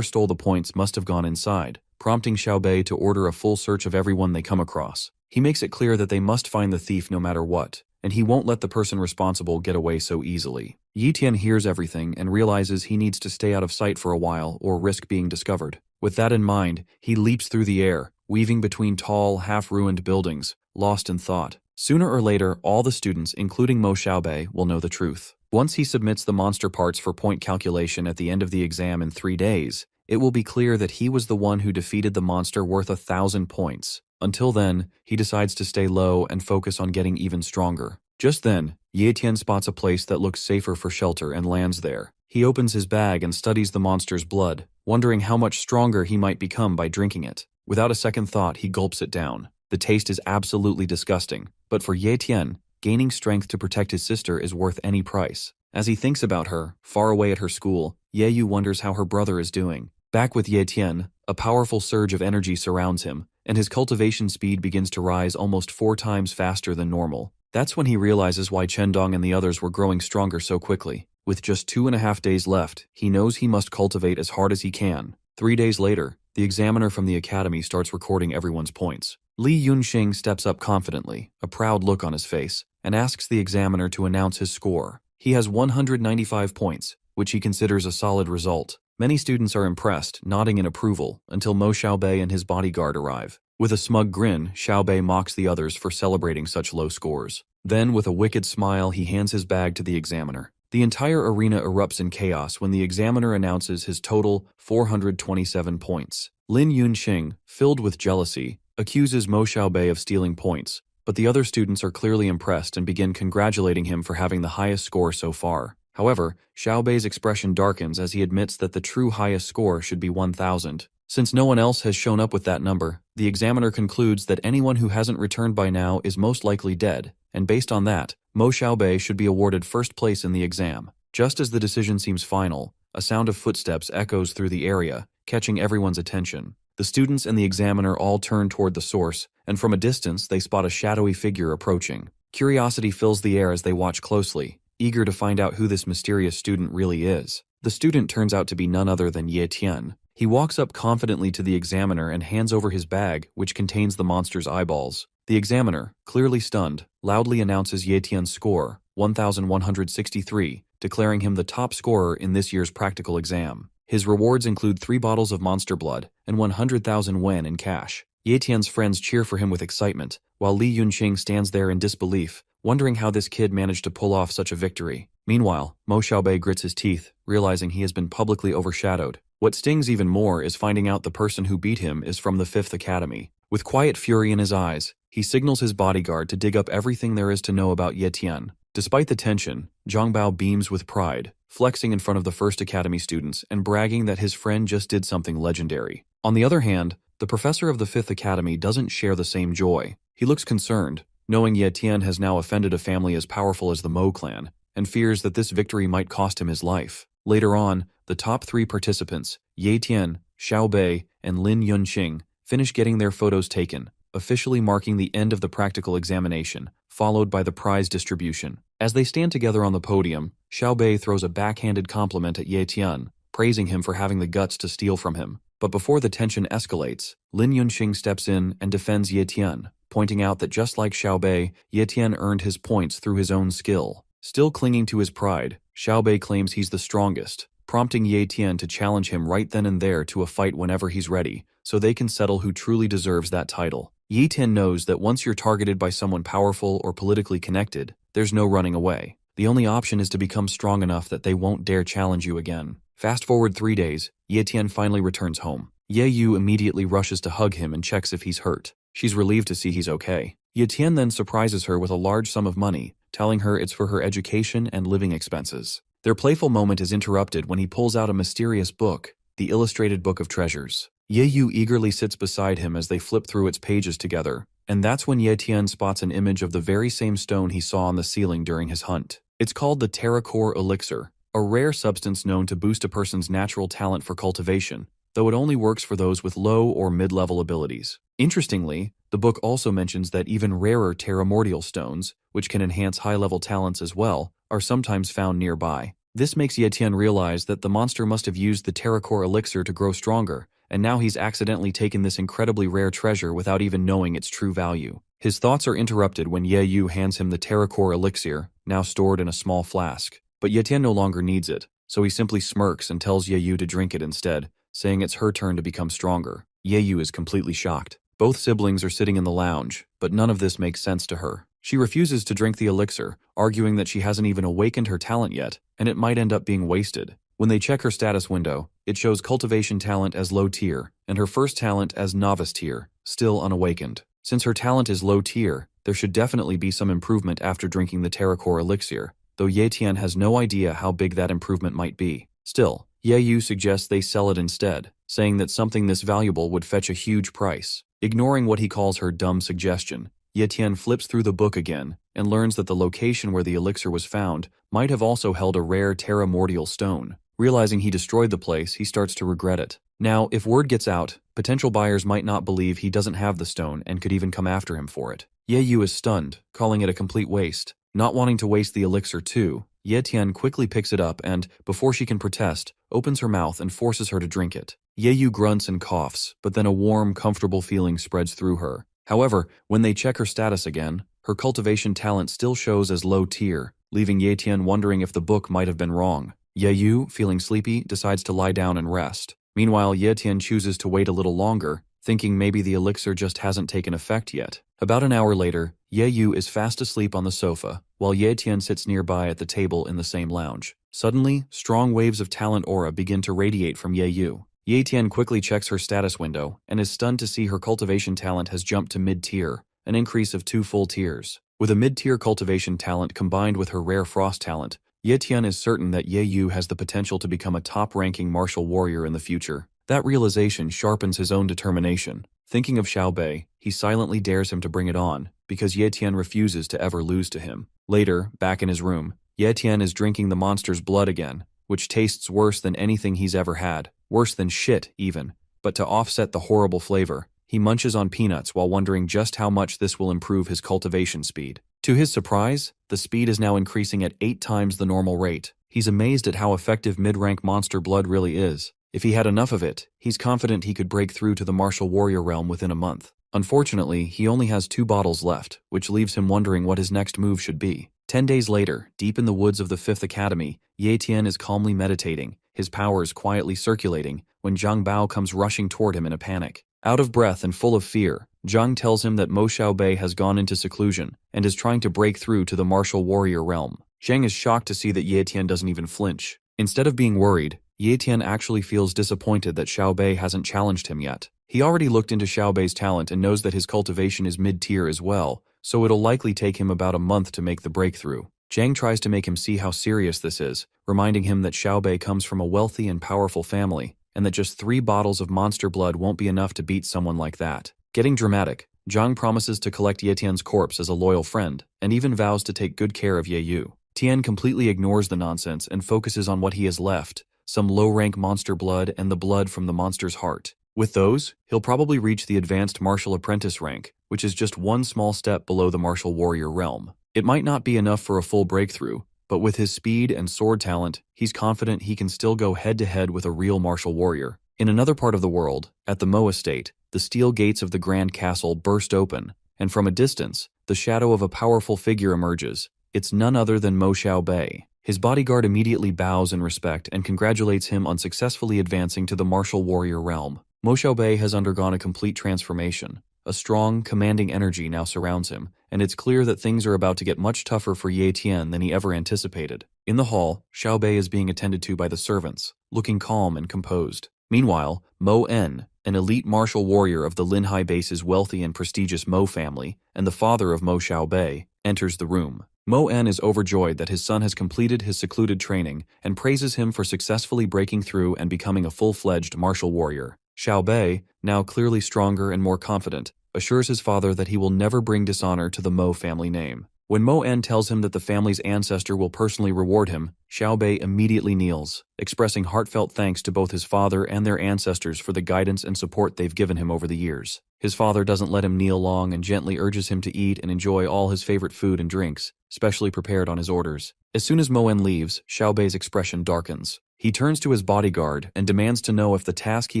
stole the points must have gone inside, prompting Xiaobei to order a full search of everyone they come across. He makes it clear that they must find the thief no matter what, and he won't let the person responsible get away so easily. Ye Tien hears everything and realizes he needs to stay out of sight for a while or risk being discovered. With that in mind, he leaps through the air, weaving between tall, half-ruined buildings, lost in thought. Sooner or later, all the students, including Mo Xiaobei, will know the truth. Once he submits the monster parts for point calculation at the end of the exam in 3 days, it will be clear that he was the one who defeated the monster worth 1,000 points. Until then, he decides to stay low and focus on getting even stronger. Just then, Ye Tien spots a place that looks safer for shelter and lands there. He opens his bag and studies the monster's blood, wondering how much stronger he might become by drinking it. Without a second thought, he gulps it down. The taste is absolutely disgusting, but for Ye Tien, gaining strength to protect his sister is worth any price. As he thinks about her, far away at her school, Ye Yu wonders how her brother is doing. Back with Ye Tien, a powerful surge of energy surrounds him, and his cultivation speed begins to rise almost 4 times faster than normal. That's when he realizes why Chendong and the others were growing stronger so quickly. With just 2.5 days left, he knows he must cultivate as hard as he can. 3 days later, the examiner from the academy starts recording everyone's points. Li Yunxing steps up confidently, a proud look on his face, and asks the examiner to announce his score. He has 195 points, which he considers a solid result. Many students are impressed, nodding in approval, until Mo Xiaobei and his bodyguard arrive. With a smug grin, Xiaobei mocks the others for celebrating such low scores. Then, with a wicked smile, he hands his bag to the examiner. The entire arena erupts in chaos when the examiner announces his total 427 points. Lin Yunxing, filled with jealousy, accuses Mo Xiaobei of stealing points, but the other students are clearly impressed and begin congratulating him for having the highest score so far. However, Xiaobei's expression darkens as he admits that the true highest score should be 1,000. Since no one else has shown up with that number, the examiner concludes that anyone who hasn't returned by now is most likely dead, and based on that, Mo Xiaobei should be awarded first place in the exam. Just as the decision seems final, a sound of footsteps echoes through the area, catching everyone's attention. The students and the examiner all turn toward the source, and from a distance they spot a shadowy figure approaching. Curiosity fills the air as they watch closely, eager to find out who this mysterious student really is. The student turns out to be none other than Ye Tien. He walks up confidently to the examiner and hands over his bag, which contains the monster's eyeballs. The examiner, clearly stunned, loudly announces Ye Tien's score, 1,163, declaring him the top scorer in this year's practical exam. His rewards include 3 bottles of monster blood and 100,000 wen in cash. Ye Tien's friends cheer for him with excitement, while Li Yunxing stands there in disbelief, wondering how this kid managed to pull off such a victory. Meanwhile, Mo Xiaobei grits his teeth, realizing he has been publicly overshadowed. What stings even more is finding out the person who beat him is from the 5th Academy. With quiet fury in his eyes, he signals his bodyguard to dig up everything there is to know about Ye Tien. Despite the tension, Zhang Bao beams with pride, flexing in front of the 1st Academy students and bragging that his friend just did something legendary. On the other hand, the professor of the 5th Academy doesn't share the same joy. He looks concerned, knowing Ye Tien has now offended a family as powerful as the Mo clan, and fears that this victory might cost him his life. Later on, the top 3 participants, Ye Tien, Xiaobei, and Lin Yunxing, finish getting their photos taken, officially marking the end of the practical examination, followed by the prize distribution. As they stand together on the podium, Xiaobei throws a backhanded compliment at Ye Tien, praising him for having the guts to steal from him. But before the tension escalates, Lin Yunxing steps in and defends Ye Tien, pointing out that just like Xiaobei, Ye Tien earned his points through his own skill. Still clinging to his pride, Xiaobei claims he's the strongest, prompting Ye Tien to challenge him right then and there to a fight whenever he's ready, so they can settle who truly deserves that title. Ye Tien knows that once you're targeted by someone powerful or politically connected, there's no running away. The only option is to become strong enough that they won't dare challenge you again. Fast forward 3 days, Ye Tien finally returns home. Ye Yu immediately rushes to hug him and checks if he's hurt. She's relieved to see he's okay. Ye Tien then surprises her with a large sum of money, telling her it's for her education and living expenses. Their playful moment is interrupted when he pulls out a mysterious book, the Illustrated Book of Treasures. Ye Yu eagerly sits beside him as they flip through its pages together, and that's when Ye Tien spots an image of the very same stone he saw on the ceiling during his hunt. It's called the Terracore Elixir, a rare substance known to boost a person's natural talent for cultivation, though it only works for those with low or mid-level abilities. Interestingly, the book also mentions that even rarer terramordial stones, which can enhance high-level talents as well, are sometimes found nearby. This makes Yayen realize that the monster must have used the terracore elixir to grow stronger, and now he's accidentally taken this incredibly rare treasure without even knowing its true value. His thoughts are interrupted when Yayen hands him the terracore elixir, now stored in a small flask. But Yayen no longer needs it, so he simply smirks and tells Yayen to drink it instead, saying it's her turn to become stronger. Yayen is completely shocked. Both siblings are sitting in the lounge, but none of this makes sense to her. She refuses to drink the elixir, arguing that she hasn't even awakened her talent yet, and it might end up being wasted. When they check her status window, it shows cultivation talent as low tier, and her first talent as novice tier, still unawakened. Since her talent is low tier, there should definitely be some improvement after drinking the terracore elixir, though Yayen has no idea how big that improvement might be. Still, Yayen suggests they sell it instead, saying that something this valuable would fetch a huge price. Ignoring what he calls her dumb suggestion, Yayen flips through the book again and learns that the location where the elixir was found might have also held a rare terramordial stone. Realizing he destroyed the place, he starts to regret it. Now, if word gets out, potential buyers might not believe he doesn't have the stone and could even come after him for it. Yayen is stunned, calling it a complete waste. Not wanting to waste the elixir too, Yayen quickly picks it up and, before she can protest, opens her mouth and forces her to drink it. Yayen grunts and coughs, but then a warm, comfortable feeling spreads through her. However, when they check her status again, her cultivation talent still shows as low tier, leaving Yayen wondering if the book might have been wrong. Yayen, feeling sleepy, decides to lie down and rest. Meanwhile, Yayen chooses to wait a little longer, thinking maybe the elixir just hasn't taken effect yet. About an hour later, Yayen is fast asleep on the sofa, while Yayen sits nearby at the table in the same lounge. Suddenly, strong waves of talent aura begin to radiate from Yayen. Yayen quickly checks her status window and is stunned to see her cultivation talent has jumped to mid-tier, an increase of 2 full tiers. With a mid-tier cultivation talent combined with her rare frost talent, Yayen is certain that Yayen has the potential to become a top-ranking martial warrior in the future. That realization sharpens his own determination. Thinking of Xiaobei, he silently dares him to bring it on, because Yayen refuses to ever lose to him. Later, back in his room, Yayen is drinking the monster's blood again, which tastes worse than anything he's ever had. Worse than shit, even. But to offset the horrible flavor, he munches on peanuts while wondering just how much this will improve his cultivation speed. To his surprise, the speed is now increasing at 8 times the normal rate. He's amazed at how effective mid-rank monster blood really is. If he had enough of it, he's confident he could break through to the martial warrior realm within a month. Unfortunately, he only has 2 bottles left, which leaves him wondering what his next move should be. 10 days later, deep in the woods of the 5th Academy, Yayen is calmly meditating, his powers quietly circulating, when Zhang Bao comes rushing toward him in a panic. Out of breath and full of fear, Zhang tells him that Mo Xiaobei has gone into seclusion and is trying to break through to the martial warrior realm. Zhang is shocked to see that Yayen doesn't even flinch. Instead of being worried, Yayen actually feels disappointed that Xiaobei hasn't challenged him yet. He already looked into Xiaobei's talent and knows that his cultivation is mid-tier as well, so it'll likely take him about a month to make the breakthrough. Zhang tries to make him see how serious this is, reminding him that Xiaobei comes from a wealthy and powerful family, and that just 3 bottles of monster blood won't be enough to beat someone like that. Getting dramatic, Zhang promises to collect Yayen's corpse as a loyal friend, and even vows to take good care of Yayen. Tien completely ignores the nonsense and focuses on what he has left, some low-rank monster blood and the blood from the monster's heart. With those, he'll probably reach the advanced martial apprentice rank, which is just one small step below the martial warrior realm. It might not be enough for a full breakthrough, but with his speed and sword talent, he's confident he can still go head-to-head with a real martial warrior. In another part of the world, at the Mo estate, the steel gates of the Grand Castle burst open, and from a distance, the shadow of a powerful figure emerges. It's none other than Mo Xiaobei. His bodyguard immediately bows in respect and congratulates him on successfully advancing to the martial warrior realm. Mo Xiaobei has undergone a complete transformation. A strong, commanding energy now surrounds him, and it's clear that things are about to get much tougher for Yayen than he ever anticipated. In the hall, Xiaobei is being attended to by the servants, looking calm and composed. Meanwhile, Mo En, an elite martial warrior of the Linhai base's wealthy and prestigious Mo family, and the father of Mo Xiaobei, enters the room. Mo En is overjoyed that his son has completed his secluded training and praises him for successfully breaking through and becoming a full-fledged martial warrior. Xiaobei, now clearly stronger and more confident, assures his father that he will never bring dishonor to the Mo family name. When Mo En tells him that the family's ancestor will personally reward him, Xiaobei immediately kneels, expressing heartfelt thanks to both his father and their ancestors for the guidance and support they've given him over the years. His father doesn't let him kneel long and gently urges him to eat and enjoy all his favorite food and drinks, specially prepared on his orders. As soon as Mo En leaves, Xiaobei's expression darkens. He turns to his bodyguard and demands to know if the task he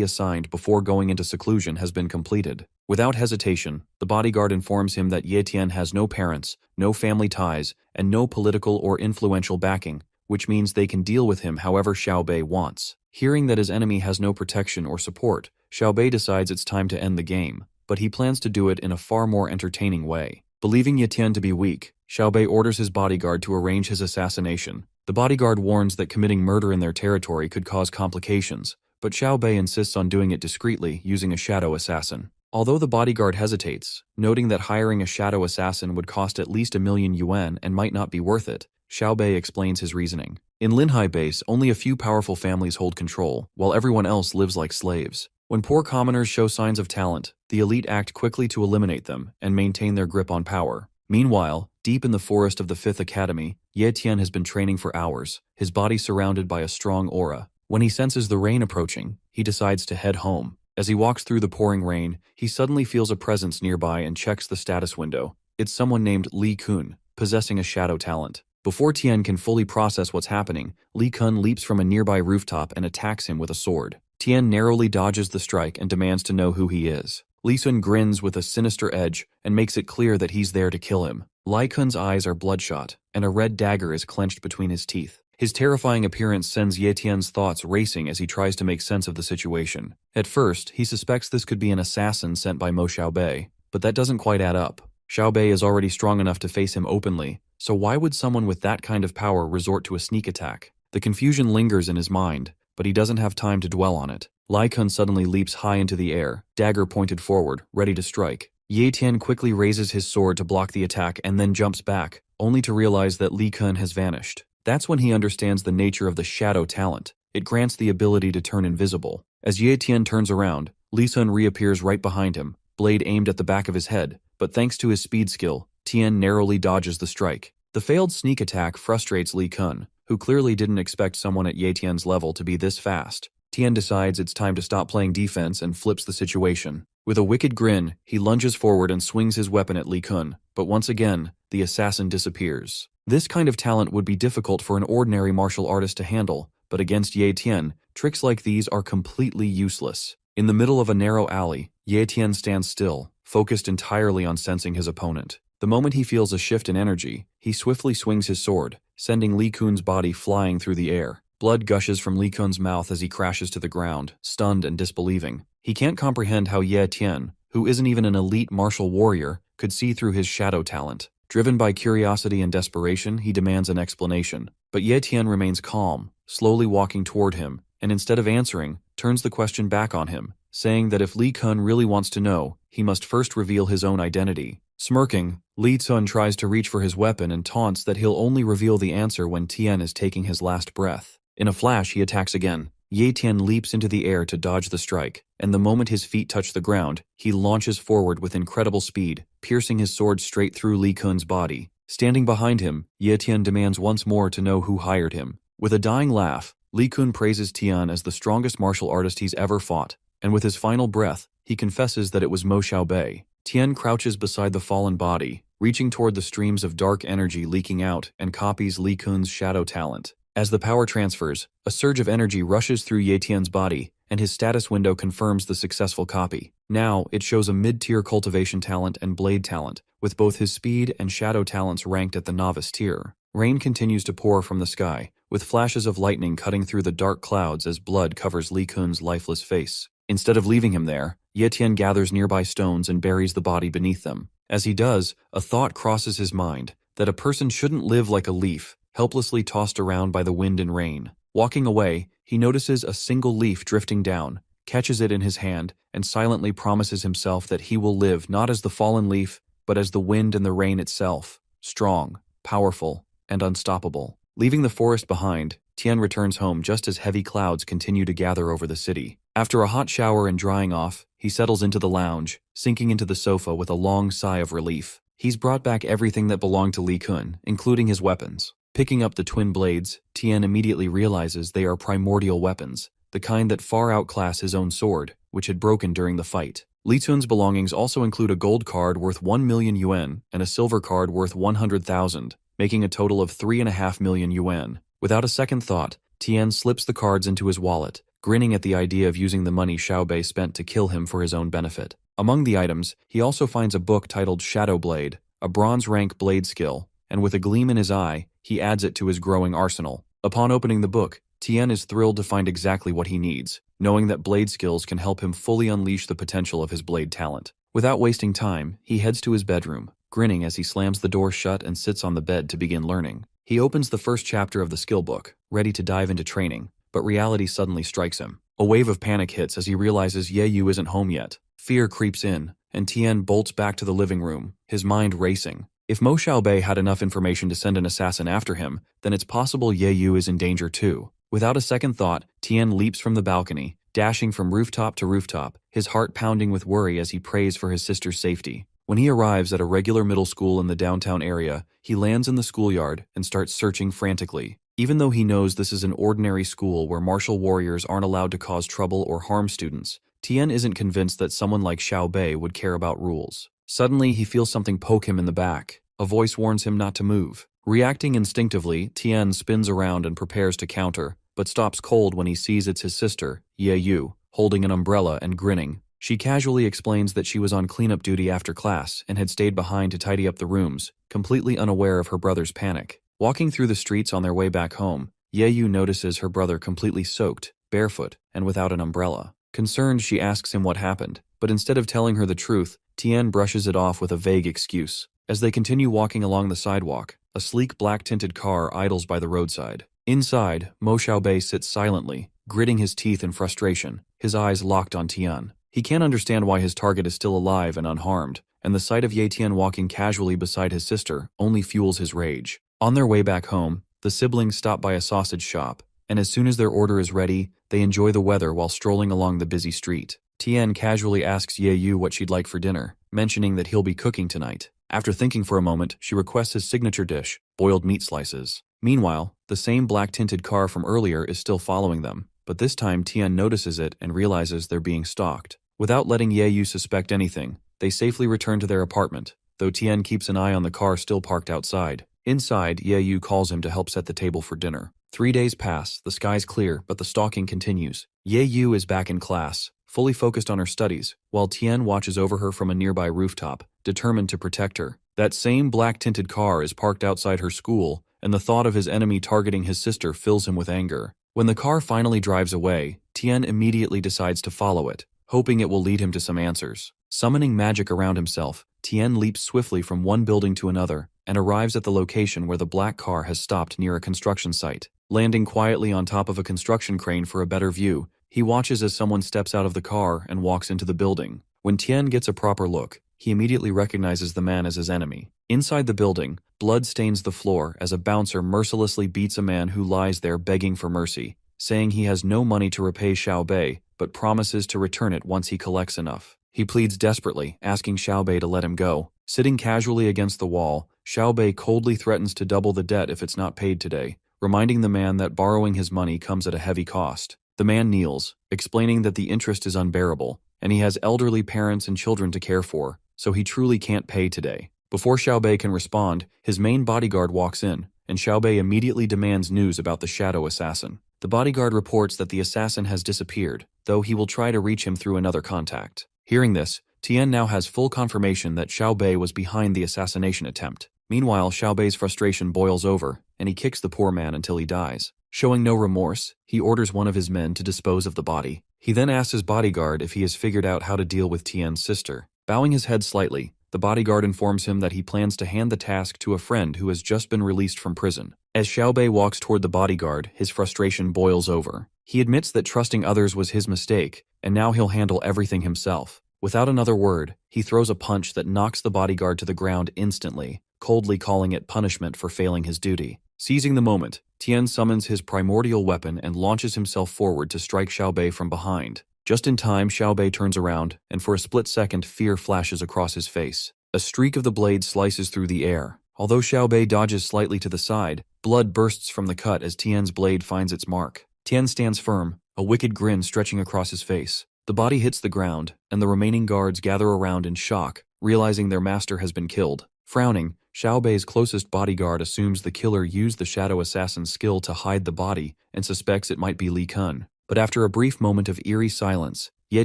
assigned before going into seclusion has been completed. Without hesitation, the bodyguard informs him that Tien has no parents, no family ties, and no political or influential backing, which means they can deal with him however Xiaobei wants. Hearing that his enemy has no protection or support, Xiaobei decides it's time to end the game, but he plans to do it in a far more entertaining way. Believing Tien to be weak, Xiaobei orders his bodyguard to arrange his assassination. The bodyguard warns that committing murder in their territory could cause complications, but Xiaobei insists on doing it discreetly using a shadow assassin. Although the bodyguard hesitates, noting that hiring a shadow assassin would cost at least 1,000,000 yuan and might not be worth it, Xiaobei explains his reasoning. In Linhai Base, only a few powerful families hold control, while everyone else lives like slaves. When poor commoners show signs of talent, the elite act quickly to eliminate them and maintain their grip on power. Meanwhile, deep in the forest of the 5th Academy, Tien has been training for hours, his body surrounded by a strong aura. When he senses the rain approaching, he decides to head home. As he walks through the pouring rain, he suddenly feels a presence nearby and checks the status window. It's someone named Li Kun, possessing a shadow talent. Before Tien can fully process what's happening, Li Kun leaps from a nearby rooftop and attacks him with a sword. Tien narrowly dodges the strike and demands to know who he is. Li Kun grins with a sinister edge and makes it clear that he's there to kill him. Li Kun's eyes are bloodshot, and a red dagger is clenched between his teeth. His terrifying appearance sends Tien's thoughts racing as he tries to make sense of the situation. At first, he suspects this could be an assassin sent by Mo Xiaobei, but that doesn't quite add up. Xiaobei is already strong enough to face him openly, so why would someone with that kind of power resort to a sneak attack? The confusion lingers in his mind, but he doesn't have time to dwell on it. Li Kun suddenly leaps high into the air, dagger pointed forward, ready to strike. Tien quickly raises his sword to block the attack and then jumps back, only to realize that Li Kun has vanished. That's when he understands the nature of the shadow talent. It grants the ability to turn invisible. As Tien turns around, Li Kun reappears right behind him, blade aimed at the back of his head, but thanks to his speed skill, Tien narrowly dodges the strike. The failed sneak attack frustrates Li Kun, who clearly didn't expect someone at Tien's level to be this fast. Tien decides it's time to stop playing defense and flips the situation. With a wicked grin, he lunges forward and swings his weapon at Li Kun, but once again, the assassin disappears. This kind of talent would be difficult for an ordinary martial artist to handle, but against Tien, tricks like these are completely useless. In the middle of a narrow alley, Tien stands still, focused entirely on sensing his opponent. The moment he feels a shift in energy, he swiftly swings his sword, sending Li Kun's body flying through the air. Blood gushes from Li Kun's mouth as he crashes to the ground, stunned and disbelieving. He can't comprehend how Tien, who isn't even an elite martial warrior, could see through his shadow talent. Driven by curiosity and desperation, he demands an explanation. But Tien remains calm, slowly walking toward him, and instead of answering, turns the question back on him, saying that if Li Kun really wants to know, he must first reveal his own identity. Smirking, Li Kun tries to reach for his weapon and taunts that he'll only reveal the answer when Tien is taking his last breath. In a flash, he attacks again. Tien leaps into the air to dodge the strike, and the moment his feet touch the ground, he launches forward with incredible speed, piercing his sword straight through Li Kun's body. Standing behind him, Tien demands once more to know who hired him. With a dying laugh, Li Kun praises Tien as the strongest martial artist he's ever fought, and with his final breath, he confesses that it was Mo Xiaobei. Tien crouches beside the fallen body, reaching toward the streams of dark energy leaking out, and copies Li Kun's shadow talent. As the power transfers, a surge of energy rushes through Tien's body, and his status window confirms the successful copy. Now, it shows a mid-tier cultivation talent and blade talent, with both his speed and shadow talents ranked at the novice tier. Rain continues to pour from the sky, with flashes of lightning cutting through the dark clouds as blood covers Li Kun's lifeless face. Instead of leaving him there, Tien gathers nearby stones and buries the body beneath them. As he does, a thought crosses his mind, that a person shouldn't live like a leaf, helplessly tossed around by the wind and rain. Walking away, he notices a single leaf drifting down, catches it in his hand, and silently promises himself that he will live not as the fallen leaf, but as the wind and the rain itself, strong, powerful, and unstoppable. Leaving the forest behind, Tien returns home just as heavy clouds continue to gather over the city. After a hot shower and drying off, he settles into the lounge, sinking into the sofa with a long sigh of relief. He's brought back everything that belonged to Li Kun, including his weapons. Picking up the twin blades, Tien immediately realizes they are primordial weapons, the kind that far outclass his own sword, which had broken during the fight. Li Tun's belongings also include a gold card worth 1 million yuan and a silver card worth 100,000, making a total of 3.5 million yuan. Without a second thought, Tien slips the cards into his wallet, grinning at the idea of using the money Xiao Bei spent to kill him for his own benefit. Among the items, he also finds a book titled Shadow Blade, a bronze-rank blade skill, and with a gleam in his eye, he adds it to his growing arsenal. Upon opening the book, Tien is thrilled to find exactly what he needs, knowing that blade skills can help him fully unleash the potential of his blade talent. Without wasting time, he heads to his bedroom, grinning as he slams the door shut and sits on the bed to begin learning. He opens the first chapter of the skill book, ready to dive into training, but reality suddenly strikes him. A wave of panic hits as he realizes Ye Yu isn't home yet. Fear creeps in, and Tien bolts back to the living room, his mind racing. If Mo Xiaobei had enough information to send an assassin after him, then it's possible Ye Yu is in danger too. Without a second thought, Tien leaps from the balcony, dashing from rooftop to rooftop, his heart pounding with worry as he prays for his sister's safety. When he arrives at a regular middle school in the downtown area, he lands in the schoolyard and starts searching frantically. Even though he knows this is an ordinary school where martial warriors aren't allowed to cause trouble or harm students, Tien isn't convinced that someone like Xiao Bei would care about rules. Suddenly, he feels something poke him in the back. A voice warns him not to move. Reacting instinctively, Tien spins around and prepares to counter, but stops cold when he sees it's his sister, Ye Yu, holding an umbrella and grinning. She casually explains that she was on cleanup duty after class and had stayed behind to tidy up the rooms, completely unaware of her brother's panic. Walking through the streets on their way back home, Ye Yu notices her brother completely soaked, barefoot, and without an umbrella. Concerned, she asks him what happened, but instead of telling her the truth, Tien brushes it off with a vague excuse. As they continue walking along the sidewalk, a sleek black-tinted car idles by the roadside. Inside, Mo Xiaobei sits silently, gritting his teeth in frustration, his eyes locked on Tien. He can't understand why his target is still alive and unharmed, and the sight of Ye Tian walking casually beside his sister only fuels his rage. On their way back home, the siblings stop by a sausage shop, and as soon as their order is ready, they enjoy the weather while strolling along the busy street. Tien casually asks Ye Yu what she'd like for dinner, mentioning that he'll be cooking tonight. After thinking for a moment, she requests his signature dish, boiled meat slices. Meanwhile, the same black-tinted car from earlier is still following them, but this time Tien notices it and realizes they're being stalked. Without letting Ye Yu suspect anything, they safely return to their apartment, though Tien keeps an eye on the car still parked outside. Inside, Ye Yu calls him to help set the table for dinner. 3 days pass, the sky's clear, but the stalking continues. Ye Yu is back in class, fully focused on her studies, while Tien watches over her from a nearby rooftop, determined to protect her. That same black-tinted car is parked outside her school, and the thought of his enemy targeting his sister fills him with anger. When the car finally drives away, Tien immediately decides to follow it, hoping it will lead him to some answers. Summoning magic around himself, Tien leaps swiftly from one building to another and arrives at the location where the black car has stopped near a construction site. Landing quietly on top of a construction crane for a better view, he watches as someone steps out of the car and walks into the building. When Tien gets a proper look, he immediately recognizes the man as his enemy. Inside the building, blood stains the floor as a bouncer mercilessly beats a man who lies there begging for mercy, saying he has no money to repay Xiao Bei, but promises to return it once he collects enough. He pleads desperately, asking Xiao Bei to let him go. Sitting casually against the wall, Xiao Bei coldly threatens to double the debt if it's not paid today, reminding the man that borrowing his money comes at a heavy cost. The man kneels, explaining that the interest is unbearable, and he has elderly parents and children to care for, so he truly can't pay today. Before Xiao Bei can respond, his main bodyguard walks in, and Xiao Bei immediately demands news about the shadow assassin. The bodyguard reports that the assassin has disappeared, though he will try to reach him through another contact. Hearing this, Tien now has full confirmation that Xiao Bei was behind the assassination attempt. Meanwhile, Xiao Bei's frustration boils over, and he kicks the poor man until he dies. Showing no remorse, he orders one of his men to dispose of the body. He then asks his bodyguard if he has figured out how to deal with Tien's sister. Bowing his head slightly, the bodyguard informs him that he plans to hand the task to a friend who has just been released from prison. As Xiao Bei walks toward the bodyguard, his frustration boils over. He admits that trusting others was his mistake, and now he'll handle everything himself. Without another word, he throws a punch that knocks the bodyguard to the ground instantly, coldly calling it punishment for failing his duty. Seizing the moment, Tien summons his primordial weapon and launches himself forward to strike Xiao Bei from behind. Just in time, Xiao Bei turns around, and for a split second, fear flashes across his face. A streak of the blade slices through the air. Although Xiaobei dodges slightly to the side, blood bursts from the cut as Tien's blade finds its mark. Tien stands firm, a wicked grin stretching across his face. The body hits the ground, and the remaining guards gather around in shock, realizing their master has been killed. Frowning, Xiaobei's closest bodyguard assumes the killer used the shadow assassin's skill to hide the body and suspects it might be Li Kun. But after a brief moment of eerie silence, Ye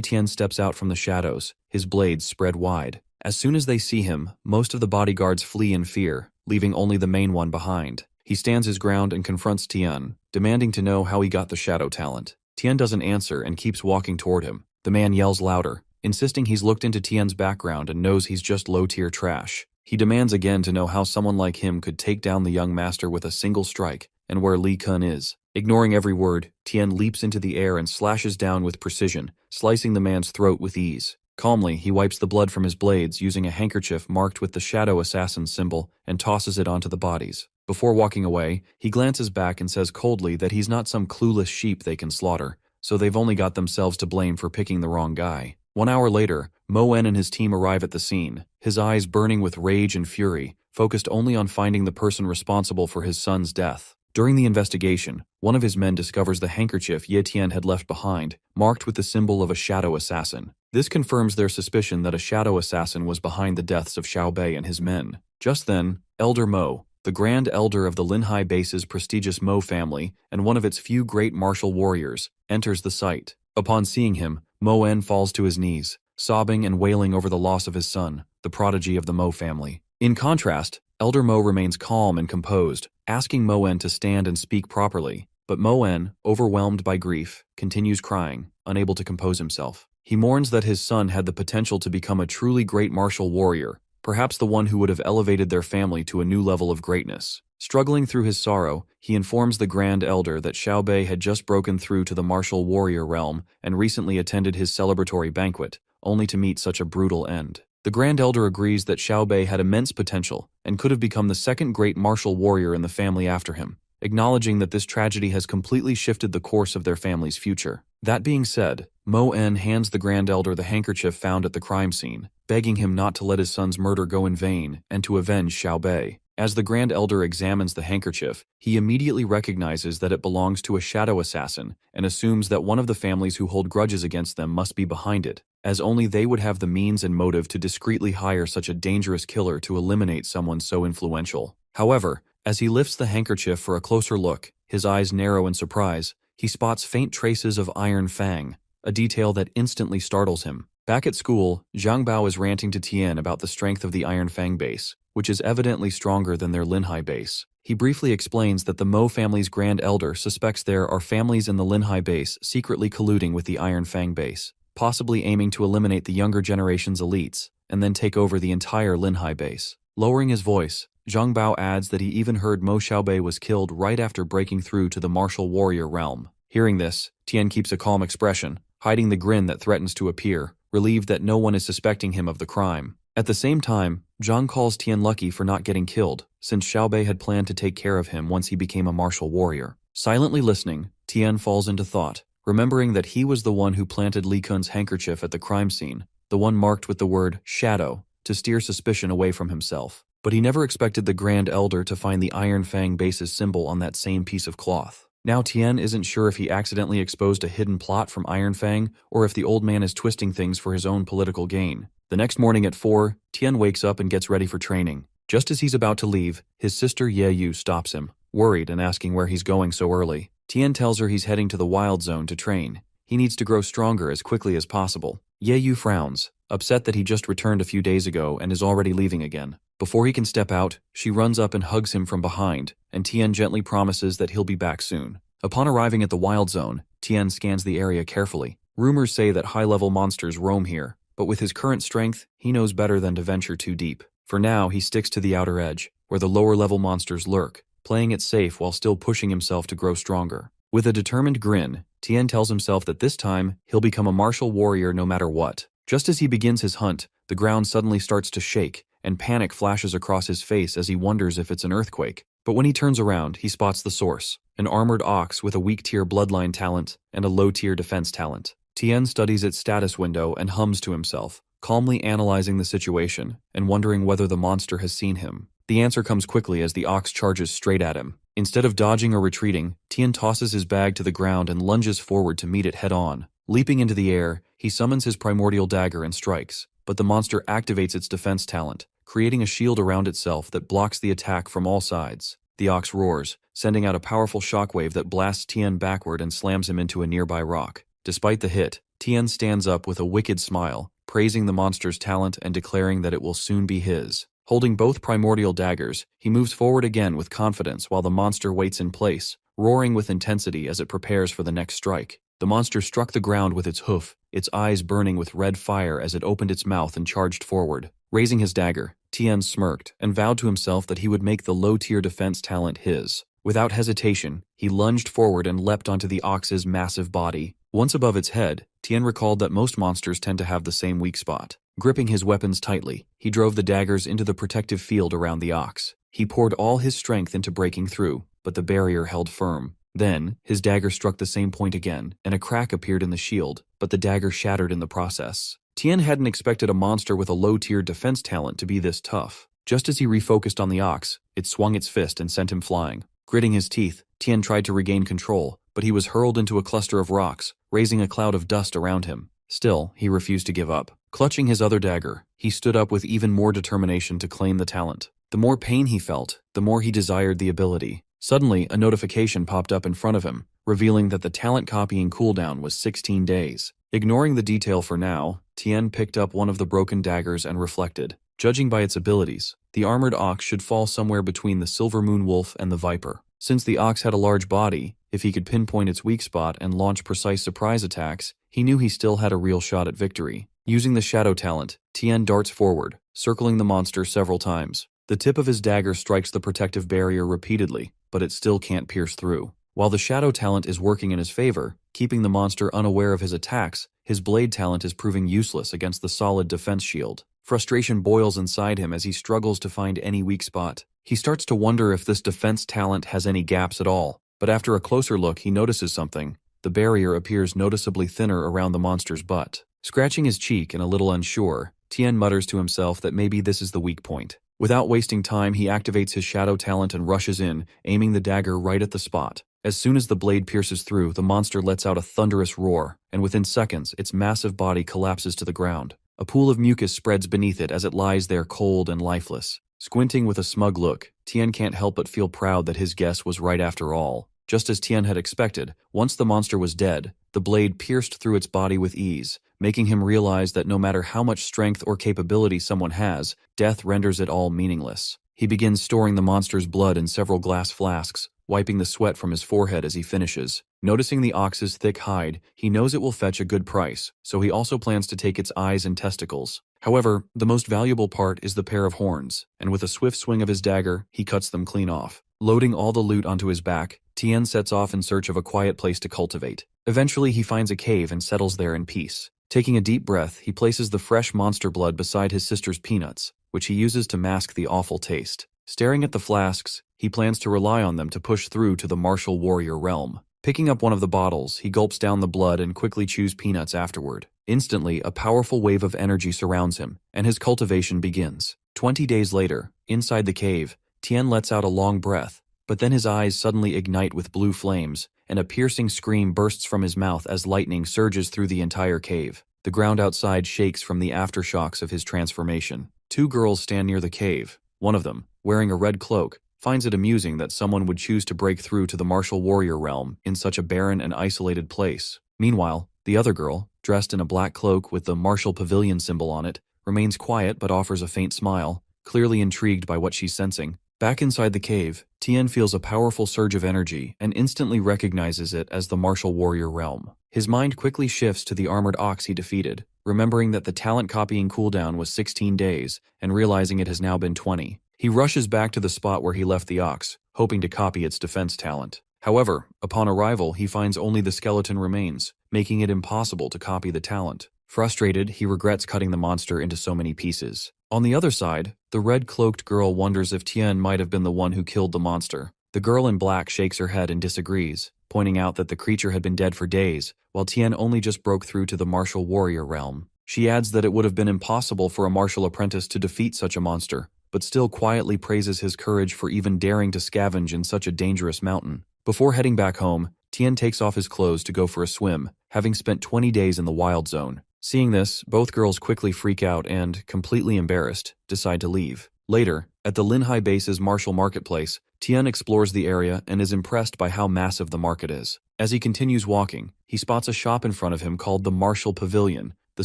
Tian steps out from the shadows, his blades spread wide. As soon as they see him, most of the bodyguards flee in fear, leaving only the main one behind. He stands his ground and confronts Tien, demanding to know how he got the shadow talent. Tien doesn't answer and keeps walking toward him. The man yells louder, insisting he's looked into Tien's background and knows he's just low-tier trash. He demands again to know how someone like him could take down the young master with a single strike, and where Li Kun is. Ignoring every word, Tien leaps into the air and slashes down with precision, slicing the man's throat with ease. Calmly, he wipes the blood from his blades using a handkerchief marked with the shadow assassin's symbol and tosses it onto the bodies. Before walking away, he glances back and says coldly that he's not some clueless sheep they can slaughter, so they've only got themselves to blame for picking the wrong guy. 1 hour later, Mo En and his team arrive at the scene, his eyes burning with rage and fury, focused only on finding the person responsible for his son's death. During the investigation, one of his men discovers the handkerchief Ye Tian had left behind, marked with the symbol of a shadow assassin. This confirms their suspicion that a shadow assassin was behind the deaths of Xiaobei and his men. Just then, Elder Mo, the Grand Elder of the Linhai Base's prestigious Mo family and one of its few great martial warriors, enters the site. Upon seeing him, Mo En falls to his knees, sobbing and wailing over the loss of his son, the prodigy of the Mo family. In contrast, Elder Mo remains calm and composed, asking Mo En to stand and speak properly. But Mo En, overwhelmed by grief, continues crying, unable to compose himself. He mourns that his son had the potential to become a truly great martial warrior, perhaps the one who would have elevated their family to a new level of greatness. Struggling through his sorrow, he informs the Grand Elder that Xiaobei had just broken through to the martial warrior realm and recently attended his celebratory banquet, only to meet such a brutal end. The Grand Elder agrees that Xiaobei had immense potential and could have become the second great martial warrior in the family after him, acknowledging that this tragedy has completely shifted the course of their family's future. That being said, Mo En hands the Grand Elder the handkerchief found at the crime scene, begging him not to let his son's murder go in vain and to avenge Xiaobei. As the Grand Elder examines the handkerchief, he immediately recognizes that it belongs to a shadow assassin and assumes that one of the families who hold grudges against them must be behind it, as only they would have the means and motive to discreetly hire such a dangerous killer to eliminate someone so influential. However, as he lifts the handkerchief for a closer look, his eyes narrow in surprise, he spots faint traces of iron fang, a detail that instantly startles him. Back at school, Zhang Bao is ranting to Tien about the strength of the Iron Fang base, which is evidently stronger than their Linhai base. He briefly explains that the Mo family's Grand Elder suspects there are families in the Linhai base secretly colluding with the Iron Fang base, possibly aiming to eliminate the younger generation's elites, and then take over the entire Linhai base. Lowering his voice, Zhang Bao adds that he even heard Mo Xiaobei was killed right after breaking through to the martial warrior realm. Hearing this, Tien keeps a calm expression, hiding the grin that threatens to appear, relieved that no one is suspecting him of the crime. At the same time, Zhang calls Tien lucky for not getting killed, since Xiaobei had planned to take care of him once he became a martial warrior. Silently listening, Tien falls into thought, remembering that he was the one who planted Li Kun's handkerchief at the crime scene, the one marked with the word shadow, to steer suspicion away from himself. But he never expected the Grand Elder to find the Iron Fang base's symbol on that same piece of cloth. Now Tien isn't sure if he accidentally exposed a hidden plot from Iron Fang or if the old man is twisting things for his own political gain. The next morning at 4, Tien wakes up and gets ready for training. Just as he's about to leave, his sister Ye stops him, worried and asking where he's going so early. Tien tells her he's heading to the Wild Zone to train. He needs to grow stronger as quickly as possible. Ye frowns, upset that he just returned a few days ago and is already leaving again. Before he can step out, she runs up and hugs him from behind, and Tien gently promises that he'll be back soon. Upon arriving at the Wild Zone, Tien scans the area carefully. Rumors say that high-level monsters roam here, but with his current strength, he knows better than to venture too deep. For now, he sticks to the outer edge, where the lower-level monsters lurk, playing it safe while still pushing himself to grow stronger. With a determined grin, Tien tells himself that this time, he'll become a martial warrior no matter what. Just as he begins his hunt, the ground suddenly starts to shake, and panic flashes across his face as he wonders if it's an earthquake. But when he turns around, he spots the source, an armored ox with a weak-tier bloodline talent and a low-tier defense talent. Tien studies its status window and hums to himself, calmly analyzing the situation and wondering whether the monster has seen him. The answer comes quickly as the ox charges straight at him. Instead of dodging or retreating, Tien tosses his bag to the ground and lunges forward to meet it head-on. Leaping into the air, he summons his primordial dagger and strikes, but the monster activates its defense talent, creating a shield around itself that blocks the attack from all sides. The ox roars, sending out a powerful shockwave that blasts Tien backward and slams him into a nearby rock. Despite the hit, Tien stands up with a wicked smile, praising the monster's talent and declaring that it will soon be his. Holding both primordial daggers, he moves forward again with confidence while the monster waits in place, roaring with intensity as it prepares for the next strike. The monster struck the ground with its hoof, its eyes burning with red fire as it opened its mouth and charged forward. Raising his dagger, Tien smirked and vowed to himself that he would make the low-tier defense talent his. Without hesitation, he lunged forward and leapt onto the ox's massive body. Once above its head, Tien recalled that most monsters tend to have the same weak spot. Gripping his weapons tightly, he drove the daggers into the protective field around the ox. He poured all his strength into breaking through, but the barrier held firm. Then, his dagger struck the same point again, and a crack appeared in the shield, but the dagger shattered in the process. Tien hadn't expected a monster with a low-tier defense talent to be this tough. Just as he refocused on the ox, it swung its fist and sent him flying. Gritting his teeth, Tien tried to regain control, but he was hurled into a cluster of rocks, raising a cloud of dust around him. Still, he refused to give up. Clutching his other dagger, he stood up with even more determination to claim the talent. The more pain he felt, the more he desired the ability. Suddenly, a notification popped up in front of him, revealing that the talent copying cooldown was 16 days. Ignoring the detail for now, Tien picked up one of the broken daggers and reflected. Judging by its abilities, the armored ox should fall somewhere between the silver moon wolf and the viper. Since the ox had a large body, if he could pinpoint its weak spot and launch precise surprise attacks, he knew he still had a real shot at victory. Using the shadow talent, Tien darts forward, circling the monster several times. The tip of his dagger strikes the protective barrier repeatedly, but it still can't pierce through. While the shadow talent is working in his favor, keeping the monster unaware of his attacks, his blade talent is proving useless against the solid defense shield. Frustration boils inside him as he struggles to find any weak spot. He starts to wonder if this defense talent has any gaps at all, but after a closer look he notices something. The barrier appears noticeably thinner around the monster's butt. Scratching his cheek and a little unsure, Tien mutters to himself that maybe this is the weak point. Without wasting time, he activates his shadow talent and rushes in, aiming the dagger right at the spot. As soon as the blade pierces through, the monster lets out a thunderous roar, and within seconds, its massive body collapses to the ground. A pool of mucus spreads beneath it as it lies there cold and lifeless. Squinting with a smug look, Tien can't help but feel proud that his guess was right after all. Just as Tien had expected, once the monster was dead, the blade pierced through its body with ease, making him realize that no matter how much strength or capability someone has, death renders it all meaningless. He begins storing the monster's blood in several glass flasks, wiping the sweat from his forehead as he finishes. Noticing the ox's thick hide, he knows it will fetch a good price, so he also plans to take its eyes and testicles. However, the most valuable part is the pair of horns, and with a swift swing of his dagger, he cuts them clean off. Loading all the loot onto his back, Tien sets off in search of a quiet place to cultivate. Eventually, he finds a cave and settles there in peace. Taking a deep breath, he places the fresh monster blood beside his sister's peanuts, which he uses to mask the awful taste. Staring at the flasks, he plans to rely on them to push through to the martial warrior realm. Picking up one of the bottles, he gulps down the blood and quickly chews peanuts afterward. Instantly, a powerful wave of energy surrounds him, and his cultivation begins. 20 days later, inside the cave, Tien lets out a long breath, but then his eyes suddenly ignite with blue flames, and a piercing scream bursts from his mouth as lightning surges through the entire cave. The ground outside shakes from the aftershocks of his transformation. Two girls stand near the cave. One of them, wearing a red cloak, finds it amusing that someone would choose to break through to the martial warrior realm in such a barren and isolated place. Meanwhile, the other girl, dressed in a black cloak with the martial pavilion symbol on it, remains quiet but offers a faint smile, clearly intrigued by what she's sensing. Back inside the cave, Tien feels a powerful surge of energy and instantly recognizes it as the martial warrior realm. His mind quickly shifts to the armored ox he defeated, remembering that the talent copying cooldown was 16 days and realizing it has now been 20. He rushes back to the spot where he left the ox, hoping to copy its defense talent. However, upon arrival, he finds only the skeleton remains, making it impossible to copy the talent. Frustrated, he regrets cutting the monster into so many pieces. On the other side, the red-cloaked girl wonders if Tien might have been the one who killed the monster. The girl in black shakes her head and disagrees, pointing out that the creature had been dead for days, while Tien only just broke through to the martial warrior realm. She adds that it would have been impossible for a martial apprentice to defeat such a monster, but still quietly praises his courage for even daring to scavenge in such a dangerous mountain. Before heading back home, Tien takes off his clothes to go for a swim, having spent 20 days in the wild zone. Seeing this, both girls quickly freak out and, completely embarrassed, decide to leave. Later, at the Linhai base's martial marketplace, Tien explores the area and is impressed by how massive the market is. As he continues walking, he spots a shop in front of him called the Martial Pavilion, the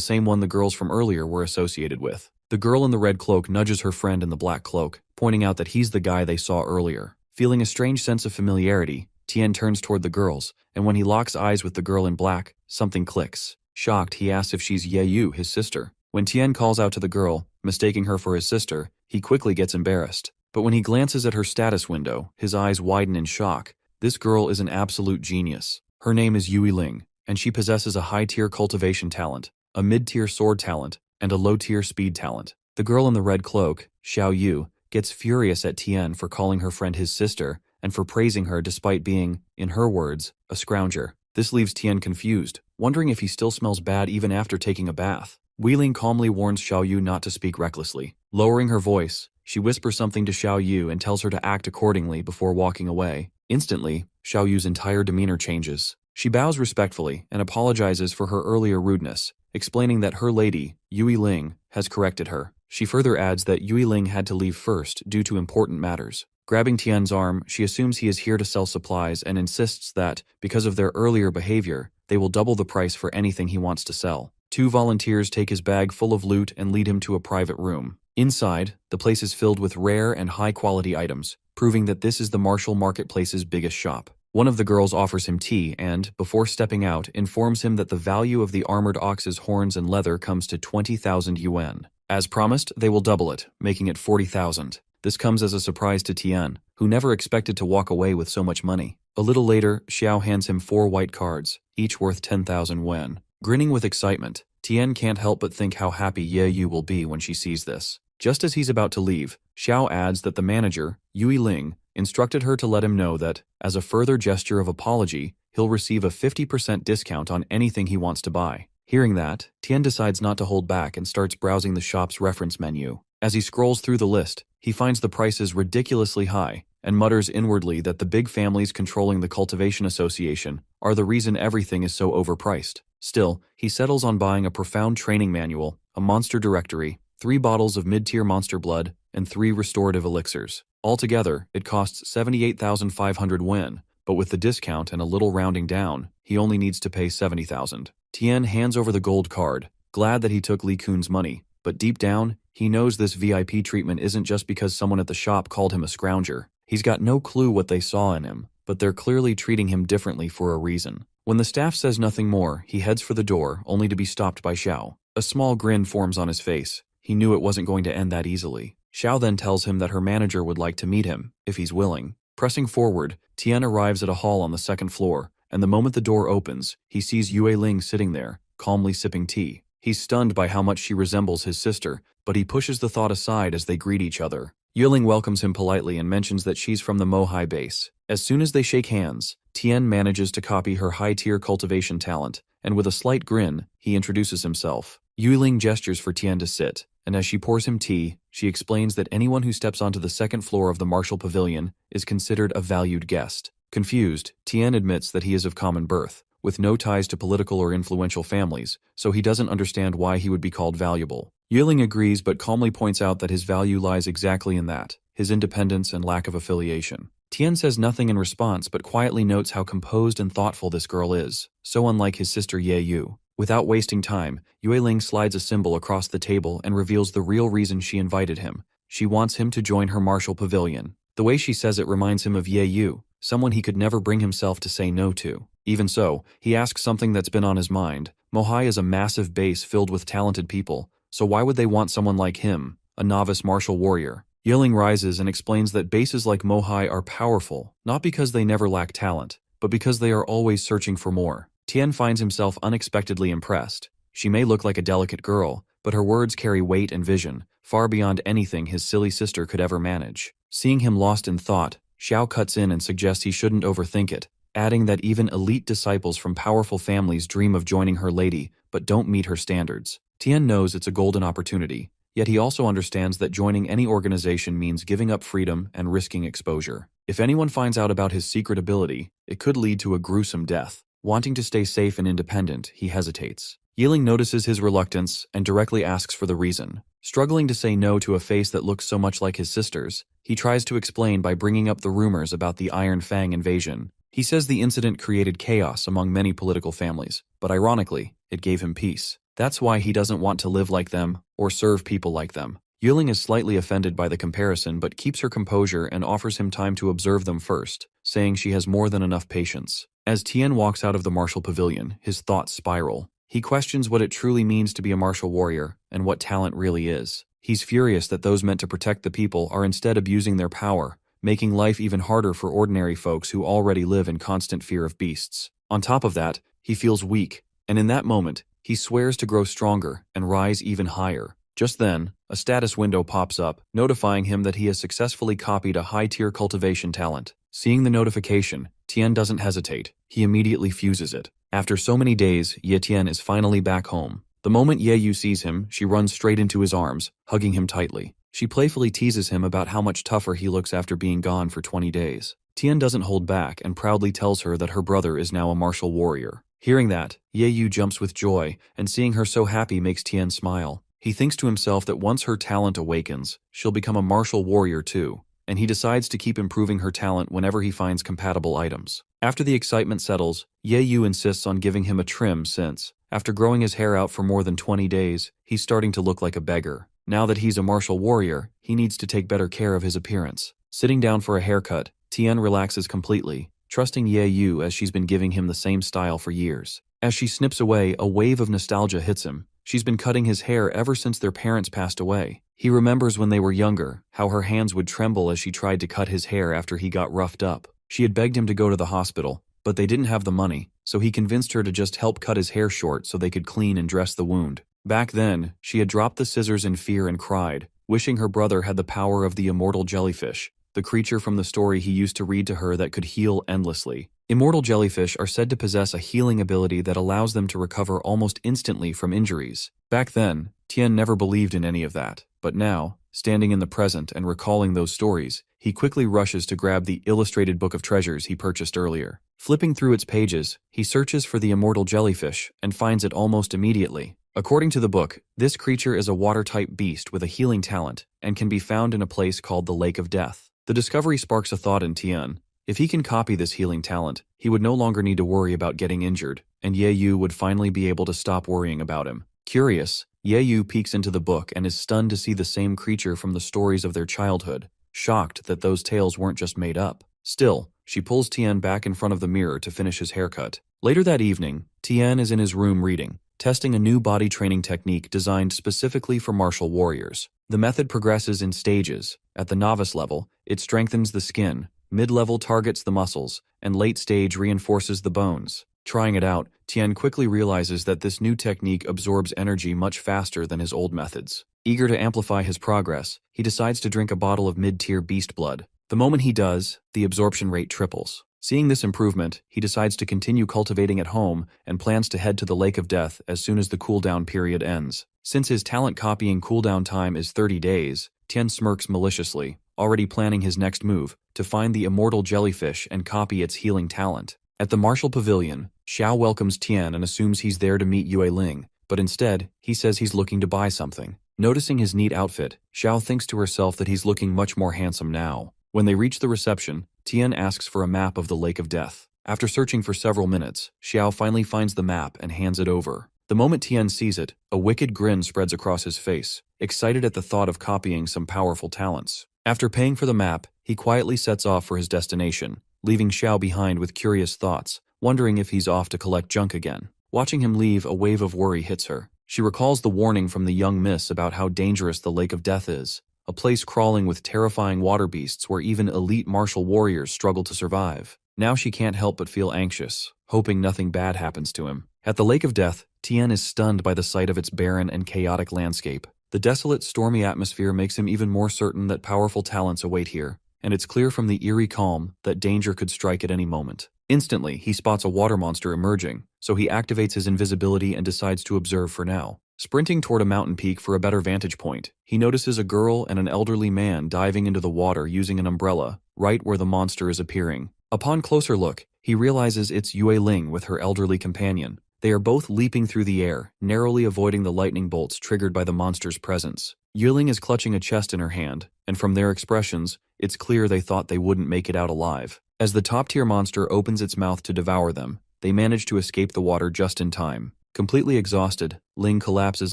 same one the girls from earlier were associated with. The girl in the red cloak nudges her friend in the black cloak, pointing out that he's the guy they saw earlier. Feeling a strange sense of familiarity, Tien turns toward the girls, and when he locks eyes with the girl in black, something clicks. Shocked, he asks if she's Yayu, his sister. When Tien calls out to the girl, mistaking her for his sister, he quickly gets embarrassed. But when he glances at her status window, his eyes widen in shock. This girl is an absolute genius. Her name is Yui Ling, and she possesses a high-tier cultivation talent, a mid-tier sword talent, and a low-tier speed talent. The girl in the red cloak, Xiao Yu, gets furious at Tien for calling her friend his sister and for praising her despite being, in her words, a scrounger. This leaves Tien confused, wondering if he still smells bad even after taking a bath. Wei Ling calmly warns Xiao Yu not to speak recklessly. Lowering her voice, she whispers something to Xiao Yu and tells her to act accordingly before walking away. Instantly, Xiao Yu's entire demeanor changes. She bows respectfully and apologizes for her earlier rudeness, explaining that her lady, Yui Ling, has corrected her. She further adds that Yui Ling had to leave first due to important matters. Grabbing Tien's arm, she assumes he is here to sell supplies and insists that, because of their earlier behavior, they will double the price for anything he wants to sell. Two volunteers take his bag full of loot and lead him to a private room. Inside, the place is filled with rare and high-quality items, proving that this is the martial marketplace's biggest shop. One of the girls offers him tea and, before stepping out, informs him that the value of the armored ox's horns and leather comes to 20,000 yuan. As promised, they will double it, making it 40,000. This comes as a surprise to Tien, who never expected to walk away with so much money. A little later, Xiao hands him 4 white cards, each worth 10,000 yuan. Grinning with excitement, Tien can't help but think how happy Ye Yu will be when she sees this. Just as he's about to leave, Xiao adds that the manager, Yui Ling, instructed her to let him know that, as a further gesture of apology, he'll receive a 50% discount on anything he wants to buy. Hearing that, Tien decides not to hold back and starts browsing the shop's reference menu. As he scrolls through the list, he finds the prices ridiculously high and mutters inwardly that the big families controlling the Cultivation Association are the reason everything is so overpriced. Still, he settles on buying a profound training manual, a monster directory, 3 bottles of mid-tier monster blood, and 3 restorative elixirs. Altogether, it costs 78,500 yuan, but with the discount and a little rounding down, he only needs to pay 70,000. Tien hands over the gold card, glad that he took Li Kun's money, but deep down, he knows this VIP treatment isn't just because someone at the shop called him a scrounger. He's got no clue what they saw in him, but they're clearly treating him differently for a reason. When the staff says nothing more, he heads for the door, only to be stopped by Xiao. A small grin forms on his face. He knew it wasn't going to end that easily. Xiao then tells him that her manager would like to meet him, if he's willing. Pressing forward, Tien arrives at a hall on the 2nd floor, and the moment the door opens, he sees Yue Ling sitting there, calmly sipping tea. He's stunned by how much she resembles his sister, but he pushes the thought aside as they greet each other. Yue Ling welcomes him politely and mentions that she's from the Mohai base. As soon as they shake hands, Tien manages to copy her high-tier cultivation talent, and with a slight grin, he introduces himself. Yue Ling gestures for Tien to sit, and as she pours him tea, she explains that anyone who steps onto the 2nd floor of the Martial Pavilion is considered a valued guest. Confused, Tien admits that he is of common birth, with no ties to political or influential families, so he doesn't understand why he would be called valuable. Yue Ling agrees but calmly points out that his value lies exactly in that, his independence and lack of affiliation. Tien says nothing in response but quietly notes how composed and thoughtful this girl is, so unlike his sister Ye Yu. Without wasting time, Yue Ling slides a symbol across the table and reveals the real reason she invited him. She wants him to join her martial pavilion. The way she says it reminds him of Ye Yu, someone he could never bring himself to say no to. Even so, he asks something that's been on his mind. Mohai is a massive base filled with talented people, so why would they want someone like him, a novice martial warrior? Yue Ling rises and explains that bases like Mohai are powerful, not because they never lack talent, but because they are always searching for more. Tien finds himself unexpectedly impressed. She may look like a delicate girl, but her words carry weight and vision, far beyond anything his silly sister could ever manage. Seeing him lost in thought, Xiao cuts in and suggests he shouldn't overthink it, adding that even elite disciples from powerful families dream of joining her lady, but don't meet her standards. Tien knows it's a golden opportunity, yet he also understands that joining any organization means giving up freedom and risking exposure. If anyone finds out about his secret ability, it could lead to a gruesome death. Wanting to stay safe and independent, he hesitates. Yayen notices his reluctance and directly asks for the reason. Struggling to say no to a face that looks so much like his sister's, he tries to explain by bringing up the rumors about the Iron Fang invasion. He says the incident created chaos among many political families, but ironically, it gave him peace. That's why he doesn't want to live like them or serve people like them. Yayen is slightly offended by the comparison but keeps her composure and offers him time to observe them first, saying she has more than enough patience. As Tien walks out of the martial pavilion, his thoughts spiral. He questions what it truly means to be a martial warrior and what talent really is. He's furious that those meant to protect the people are instead abusing their power, making life even harder for ordinary folks who already live in constant fear of beasts. On top of that, he feels weak, and in that moment, he swears to grow stronger and rise even higher. Just then, a status window pops up, notifying him that he has successfully copied a high-tier cultivation talent. Seeing the notification, Tien doesn't hesitate. He immediately fuses it. After so many days, Tien is finally back home. The moment Ye sees him, she runs straight into his arms, hugging him tightly. She playfully teases him about how much tougher he looks after being gone for 20 days. Tien doesn't hold back and proudly tells her that her brother is now a martial warrior. Hearing that, Ye jumps with joy, and seeing her so happy makes Tien smile. He thinks to himself that once her talent awakens, she'll become a martial warrior too, and he decides to keep improving her talent whenever he finds compatible items. After the excitement settles, Ye insists on giving him a trim since, after growing his hair out for more than 20 days, he's starting to look like a beggar. Now that he's a martial warrior, he needs to take better care of his appearance. Sitting down for a haircut, Tien relaxes completely, trusting Ye as she's been giving him the same style for years. As she snips away, a wave of nostalgia hits him. She's been cutting his hair ever since their parents passed away. He remembers when they were younger, how her hands would tremble as she tried to cut his hair after he got roughed up. She had begged him to go to the hospital, but they didn't have the money, so he convinced her to just help cut his hair short so they could clean and dress the wound. Back then, she had dropped the scissors in fear and cried, wishing her brother had the power of the immortal jellyfish, the creature from the story he used to read to her that could heal endlessly. Immortal jellyfish are said to possess a healing ability that allows them to recover almost instantly from injuries. Back then, Tien never believed in any of that, but now, standing in the present and recalling those stories, he quickly rushes to grab the illustrated book of treasures he purchased earlier. Flipping through its pages, he searches for the immortal jellyfish and finds it almost immediately. According to the book, this creature is a water-type beast with a healing talent and can be found in a place called the Lake of Death. The discovery sparks a thought in Tien. If he can copy this healing talent, he would no longer need to worry about getting injured, and Ye would finally be able to stop worrying about him. Curious, Ye peeks into the book and is stunned to see the same creature from the stories of their childhood, shocked that those tales weren't just made up. Still, she pulls Tien back in front of the mirror to finish his haircut. Later that evening, Tien is in his room reading, testing a new body training technique designed specifically for martial warriors. The method progresses in stages. At the novice level, it strengthens the skin, mid-level targets the muscles, and late stage reinforces the bones. Trying it out, Tien quickly realizes that this new technique absorbs energy much faster than his old methods. Eager to amplify his progress, he decides to drink a bottle of mid-tier beast blood. The moment he does, the absorption rate triples. Seeing this improvement, he decides to continue cultivating at home and plans to head to the Lake of Death as soon as the cooldown period ends. Since his talent copying cooldown time is 30 days, Tien smirks maliciously, already planning his next move, to find the immortal jellyfish and copy its healing talent. At the martial pavilion, Xiao welcomes Tien and assumes he's there to meet Yue Ling, but instead, he says he's looking to buy something. Noticing his neat outfit, Xiao thinks to herself that he's looking much more handsome now. When they reach the reception, Tien asks for a map of the Lake of Death. After searching for several minutes, Xiao finally finds the map and hands it over. The moment Tien sees it, a wicked grin spreads across his face, excited at the thought of copying some powerful talents. After paying for the map, he quietly sets off for his destination, leaving Xiao behind with curious thoughts, wondering if he's off to collect junk again. Watching him leave, a wave of worry hits her. She recalls the warning from the young miss about how dangerous the Lake of Death is, a place crawling with terrifying water beasts where even elite martial warriors struggle to survive. Now she can't help but feel anxious, hoping nothing bad happens to him. At the Lake of Death, Tien is stunned by the sight of its barren and chaotic landscape. The desolate, stormy atmosphere makes him even more certain that powerful talents await here, and it's clear from the eerie calm that danger could strike at any moment. Instantly, he spots a water monster emerging, so he activates his invisibility and decides to observe for now. Sprinting toward a mountain peak for a better vantage point, he notices a girl and an elderly man diving into the water using an umbrella, right where the monster is appearing. Upon closer look, he realizes it's Yue Ling with her elderly companion. They are both leaping through the air, narrowly avoiding the lightning bolts triggered by the monster's presence. Yue Ling is clutching a chest in her hand, and from their expressions, it's clear they thought they wouldn't make it out alive. As the top-tier monster opens its mouth to devour them, they manage to escape the water just in time. Completely exhausted, Ling collapses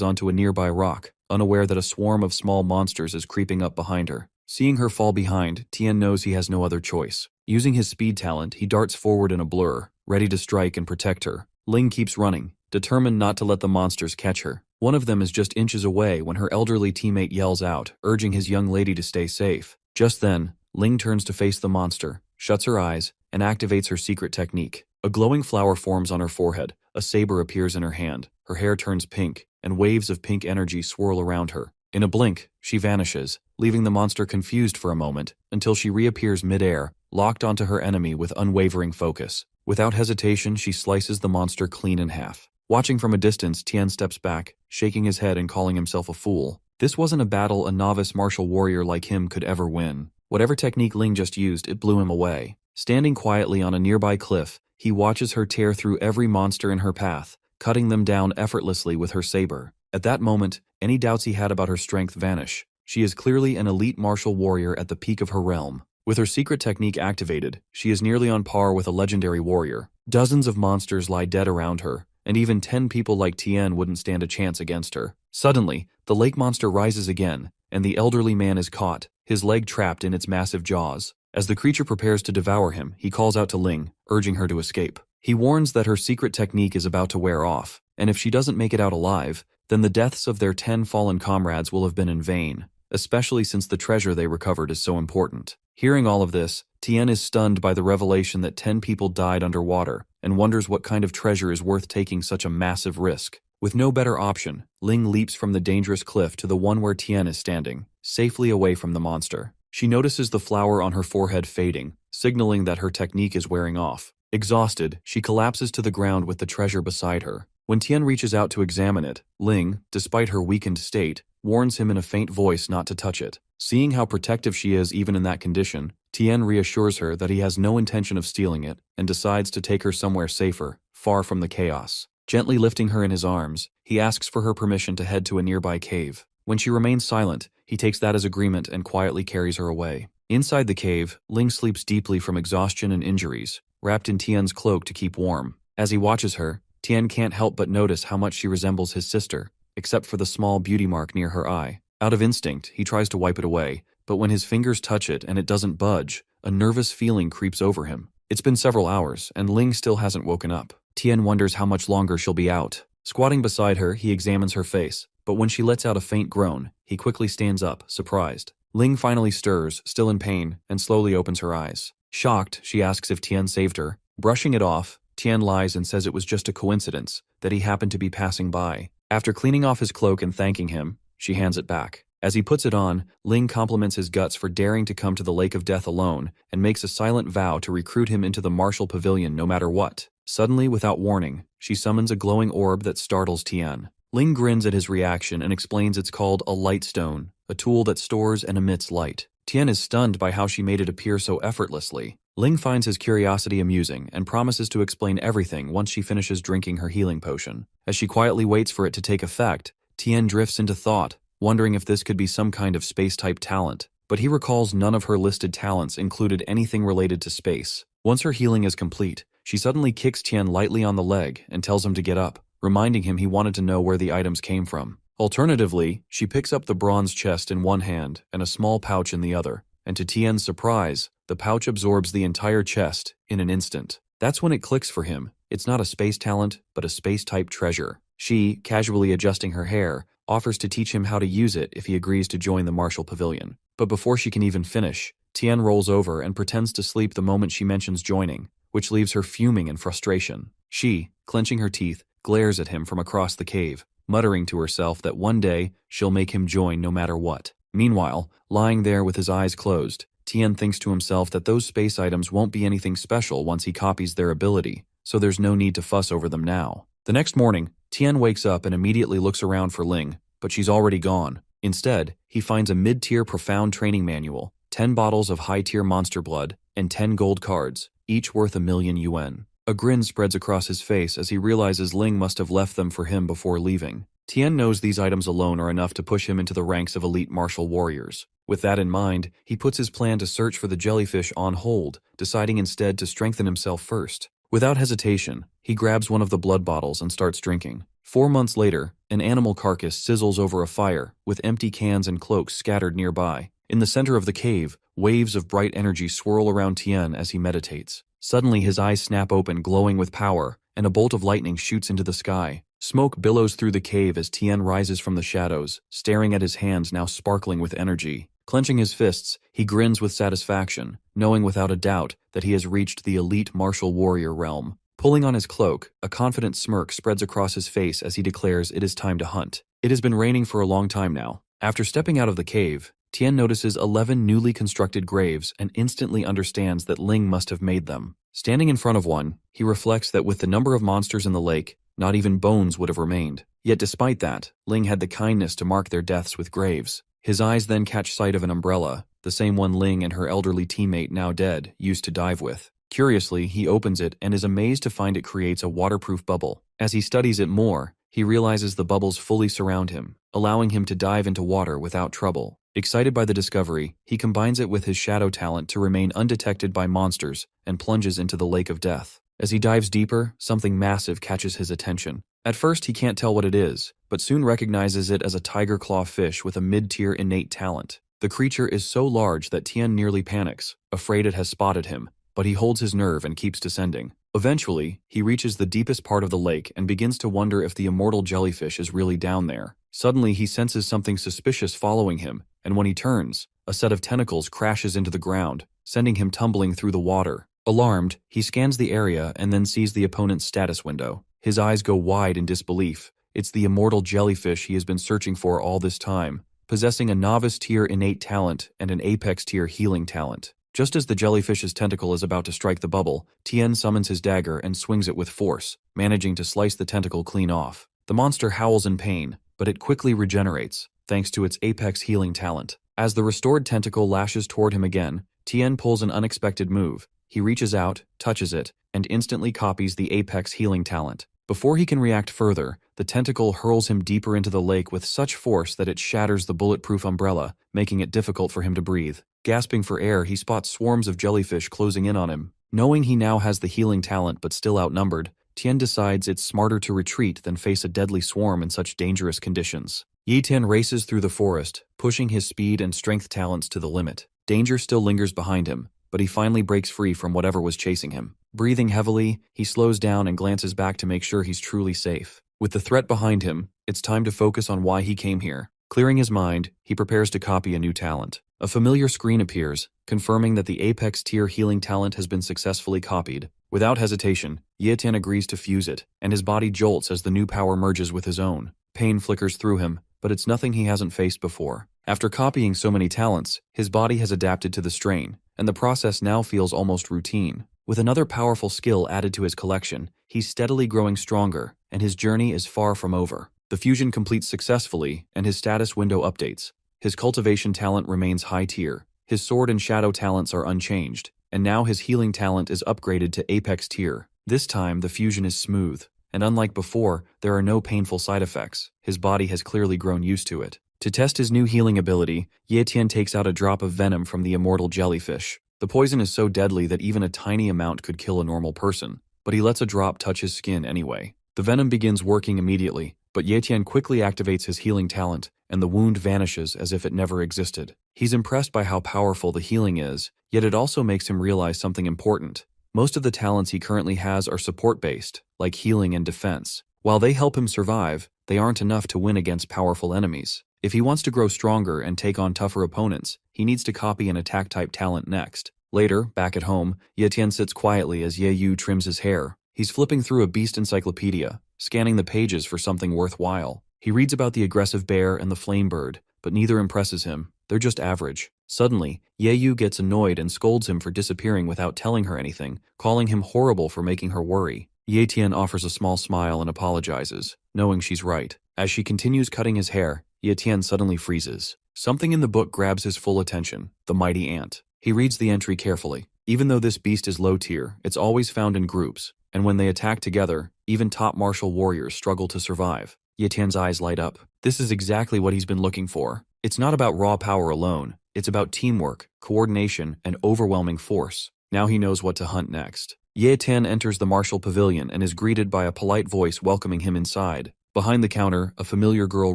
onto a nearby rock, unaware that a swarm of small monsters is creeping up behind her. Seeing her fall behind, Tien knows he has no other choice. Using his speed talent, he darts forward in a blur, ready to strike and protect her. Ling keeps running, determined not to let the monsters catch her. One of them is just inches away when her elderly teammate yells out, urging his young lady to stay safe. Just then, Ling turns to face the monster, shuts her eyes, and activates her secret technique. A glowing flower forms on her forehead, a saber appears in her hand, her hair turns pink, and waves of pink energy swirl around her. In a blink, she vanishes, leaving the monster confused for a moment, until she reappears mid-air, locked onto her enemy with unwavering focus. Without hesitation, she slices the monster clean in half. Watching from a distance, Tien steps back, shaking his head and calling himself a fool. This wasn't a battle a novice martial warrior like him could ever win. Whatever technique Ling just used, it blew him away. Standing quietly on a nearby cliff, he watches her tear through every monster in her path, cutting them down effortlessly with her saber. At that moment, any doubts he had about her strength vanish. She is clearly an elite martial warrior at the peak of her realm. With her secret technique activated, she is nearly on par with a legendary warrior. Dozens of monsters lie dead around her, and even 10 people like Tien wouldn't stand a chance against her. Suddenly, the lake monster rises again, and the elderly man is caught, his leg trapped in its massive jaws. As the creature prepares to devour him, he calls out to Ling, urging her to escape. He warns that her secret technique is about to wear off, and if she doesn't make it out alive, then the deaths of their 10 fallen comrades will have been in vain, especially since the treasure they recovered is so important. Hearing all of this, Tien is stunned by the revelation that 10 people died underwater, and wonders what kind of treasure is worth taking such a massive risk. With no better option, Ling leaps from the dangerous cliff to the one where Tien is standing, safely away from the monster. She notices the flower on her forehead fading, signaling that her technique is wearing off. Exhausted, she collapses to the ground with the treasure beside her. When Tien reaches out to examine it, Ling, despite her weakened state, warns him in a faint voice not to touch it. Seeing how protective she is even in that condition, Tien reassures her that he has no intention of stealing it and decides to take her somewhere safer, far from the chaos. Gently lifting her in his arms, he asks for her permission to head to a nearby cave. When she remains silent, he takes that as agreement and quietly carries her away. Inside the cave, Ling sleeps deeply from exhaustion and injuries, wrapped in Tien's cloak to keep warm. As he watches her, Tien can't help but notice how much she resembles his sister, except for the small beauty mark near her eye. Out of instinct, he tries to wipe it away, but when his fingers touch it and it doesn't budge, a nervous feeling creeps over him. It's been several hours, and Ling still hasn't woken up. Tien wonders how much longer she'll be out. Squatting beside her, he examines her face, but when she lets out a faint groan, he quickly stands up, surprised. Ling finally stirs, still in pain, and slowly opens her eyes. Shocked, she asks if Tien saved her. Brushing it off, Tien lies and says it was just a coincidence, that he happened to be passing by. After cleaning off his cloak and thanking him, she hands it back. As he puts it on, Ling compliments his guts for daring to come to the Lake of Death alone and makes a silent vow to recruit him into the martial pavilion no matter what. Suddenly, without warning, she summons a glowing orb that startles Tien. Ling grins at his reaction and explains it's called a light stone, a tool that stores and emits light. Tien is stunned by how she made it appear so effortlessly. Ling finds his curiosity amusing and promises to explain everything once she finishes drinking her healing potion. As she quietly waits for it to take effect, Tien drifts into thought, wondering if this could be some kind of space-type talent. But he recalls none of her listed talents included anything related to space. Once her healing is complete, she suddenly kicks Tien lightly on the leg and tells him to get up, reminding him he wanted to know where the items came from. Alternatively, she picks up the bronze chest in one hand and a small pouch in the other, and to Tien's surprise, the pouch absorbs the entire chest in an instant. That's when it clicks for him. It's not a space talent, but a space-type treasure. She, casually adjusting her hair, offers to teach him how to use it if he agrees to join the martial pavilion. But before she can even finish, Tien rolls over and pretends to sleep the moment she mentions joining, which leaves her fuming in frustration. She, clenching her teeth, glares at him from across the cave, muttering to herself that one day she'll make him join no matter what. Meanwhile, lying there with his eyes closed, Tien thinks to himself that those space items won't be anything special once he copies their ability, so there's no need to fuss over them now. The next morning, Tien wakes up and immediately looks around for Ling, but she's already gone. Instead, he finds a mid-tier profound training manual, 10 bottles of high-tier monster blood, and 10 gold cards, each worth 1,000,000 yuan. A grin spreads across his face as he realizes Ling must have left them for him before leaving. Tien knows these items alone are enough to push him into the ranks of elite martial warriors. With that in mind, he puts his plan to search for the jellyfish on hold, deciding instead to strengthen himself first. Without hesitation, he grabs one of the blood bottles and starts drinking. 4 months later, an animal carcass sizzles over a fire, with empty cans and cloaks scattered nearby. In the center of the cave, waves of bright energy swirl around Tien as he meditates. Suddenly his eyes snap open, glowing with power, and a bolt of lightning shoots into the sky. Smoke billows through the cave as Tien rises from the shadows, staring at his hands now sparkling with energy. Clenching his fists, he grins with satisfaction, knowing without a doubt that he has reached the elite martial warrior realm. Pulling on his cloak, a confident smirk spreads across his face as he declares it is time to hunt. It has been raining for a long time now. After stepping out of the cave, Tien notices 11 newly constructed graves and instantly understands that Ling must have made them. Standing in front of one, he reflects that with the number of monsters in the lake, not even bones would have remained. Yet despite that, Ling had the kindness to mark their deaths with graves. His eyes then catch sight of an umbrella, the same one Ling and her elderly teammate, now dead, used to dive with. Curiously, he opens it and is amazed to find it creates a waterproof bubble. As he studies it more, he realizes the bubbles fully surround him, allowing him to dive into water without trouble. Excited by the discovery, he combines it with his shadow talent to remain undetected by monsters and plunges into the lake of death. As he dives deeper, something massive catches his attention. At first, he can't tell what it is, but soon recognizes it as a tiger claw fish with a mid-tier innate talent. The creature is so large that Tien nearly panics, afraid it has spotted him, but he holds his nerve and keeps descending. Eventually, he reaches the deepest part of the lake and begins to wonder if the immortal jellyfish is really down there. Suddenly, he senses something suspicious following him, and when he turns, a set of tentacles crashes into the ground, sending him tumbling through the water. Alarmed, he scans the area and then sees the opponent's status window. His eyes go wide in disbelief. It's the immortal jellyfish he has been searching for all this time, possessing a novice-tier innate talent and an apex-tier healing talent. Just as the jellyfish's tentacle is about to strike the bubble, Tien summons his dagger and swings it with force, managing to slice the tentacle clean off. The monster howls in pain, but it quickly regenerates, thanks to its apex healing talent. As the restored tentacle lashes toward him again, Tien pulls an unexpected move. He reaches out, touches it, and instantly copies the apex healing talent. Before he can react further, the tentacle hurls him deeper into the lake with such force that it shatters the bulletproof umbrella, making it difficult for him to breathe. Gasping for air, he spots swarms of jellyfish closing in on him. Knowing he now has the healing talent but still outnumbered, Tien decides it's smarter to retreat than face a deadly swarm in such dangerous conditions. Yayen races through the forest, pushing his speed and strength talents to the limit. Danger still lingers behind him, but he finally breaks free from whatever was chasing him. Breathing heavily, he slows down and glances back to make sure he's truly safe. With the threat behind him, it's time to focus on why he came here. Clearing his mind, he prepares to copy a new talent. A familiar screen appears, confirming that the apex tier healing talent has been successfully copied. Without hesitation, Yayen agrees to fuse it, and his body jolts as the new power merges with his own. Pain flickers through him, but it's nothing he hasn't faced before. After copying so many talents, his body has adapted to the strain, and the process now feels almost routine. With another powerful skill added to his collection, he's steadily growing stronger, and his journey is far from over. The fusion completes successfully, and his status window updates. His cultivation talent remains high tier. His sword and shadow talents are unchanged, and now his healing talent is upgraded to apex tier. This time, the fusion is smooth, and unlike before, there are no painful side effects. His body has clearly grown used to it. To test his new healing ability, Yayen takes out a drop of venom from the immortal jellyfish. The poison is so deadly that even a tiny amount could kill a normal person, but he lets a drop touch his skin anyway. The venom begins working immediately, but Yayen quickly activates his healing talent, and the wound vanishes as if it never existed. He's impressed by how powerful the healing is, yet it also makes him realize something important. Most of the talents he currently has are support-based, like healing and defense. While they help him survive, they aren't enough to win against powerful enemies. If he wants to grow stronger and take on tougher opponents, he needs to copy an attack-type talent next. Later, back at home, Yayen sits quietly as Yayu trims his hair. He's flipping through a beast encyclopedia, scanning the pages for something worthwhile. He reads about the aggressive bear and the flame bird, but neither impresses him. They're just average. Suddenly, Yayu gets annoyed and scolds him for disappearing without telling her anything, calling him horrible for making her worry. Ye Tian offers a small smile and apologizes, knowing she's right. As she continues cutting his hair, Ye Tian suddenly freezes. Something in the book grabs his full attention, the mighty ant. He reads the entry carefully. Even though this beast is low tier, it's always found in groups, and when they attack together, even top martial warriors struggle to survive. Ye Tian's eyes light up. This is exactly what he's been looking for. It's not about raw power alone, it's about teamwork, coordination, and overwhelming force. Now he knows what to hunt next. Ye Tian enters the martial pavilion and is greeted by a polite voice welcoming him inside. Behind the counter, a familiar girl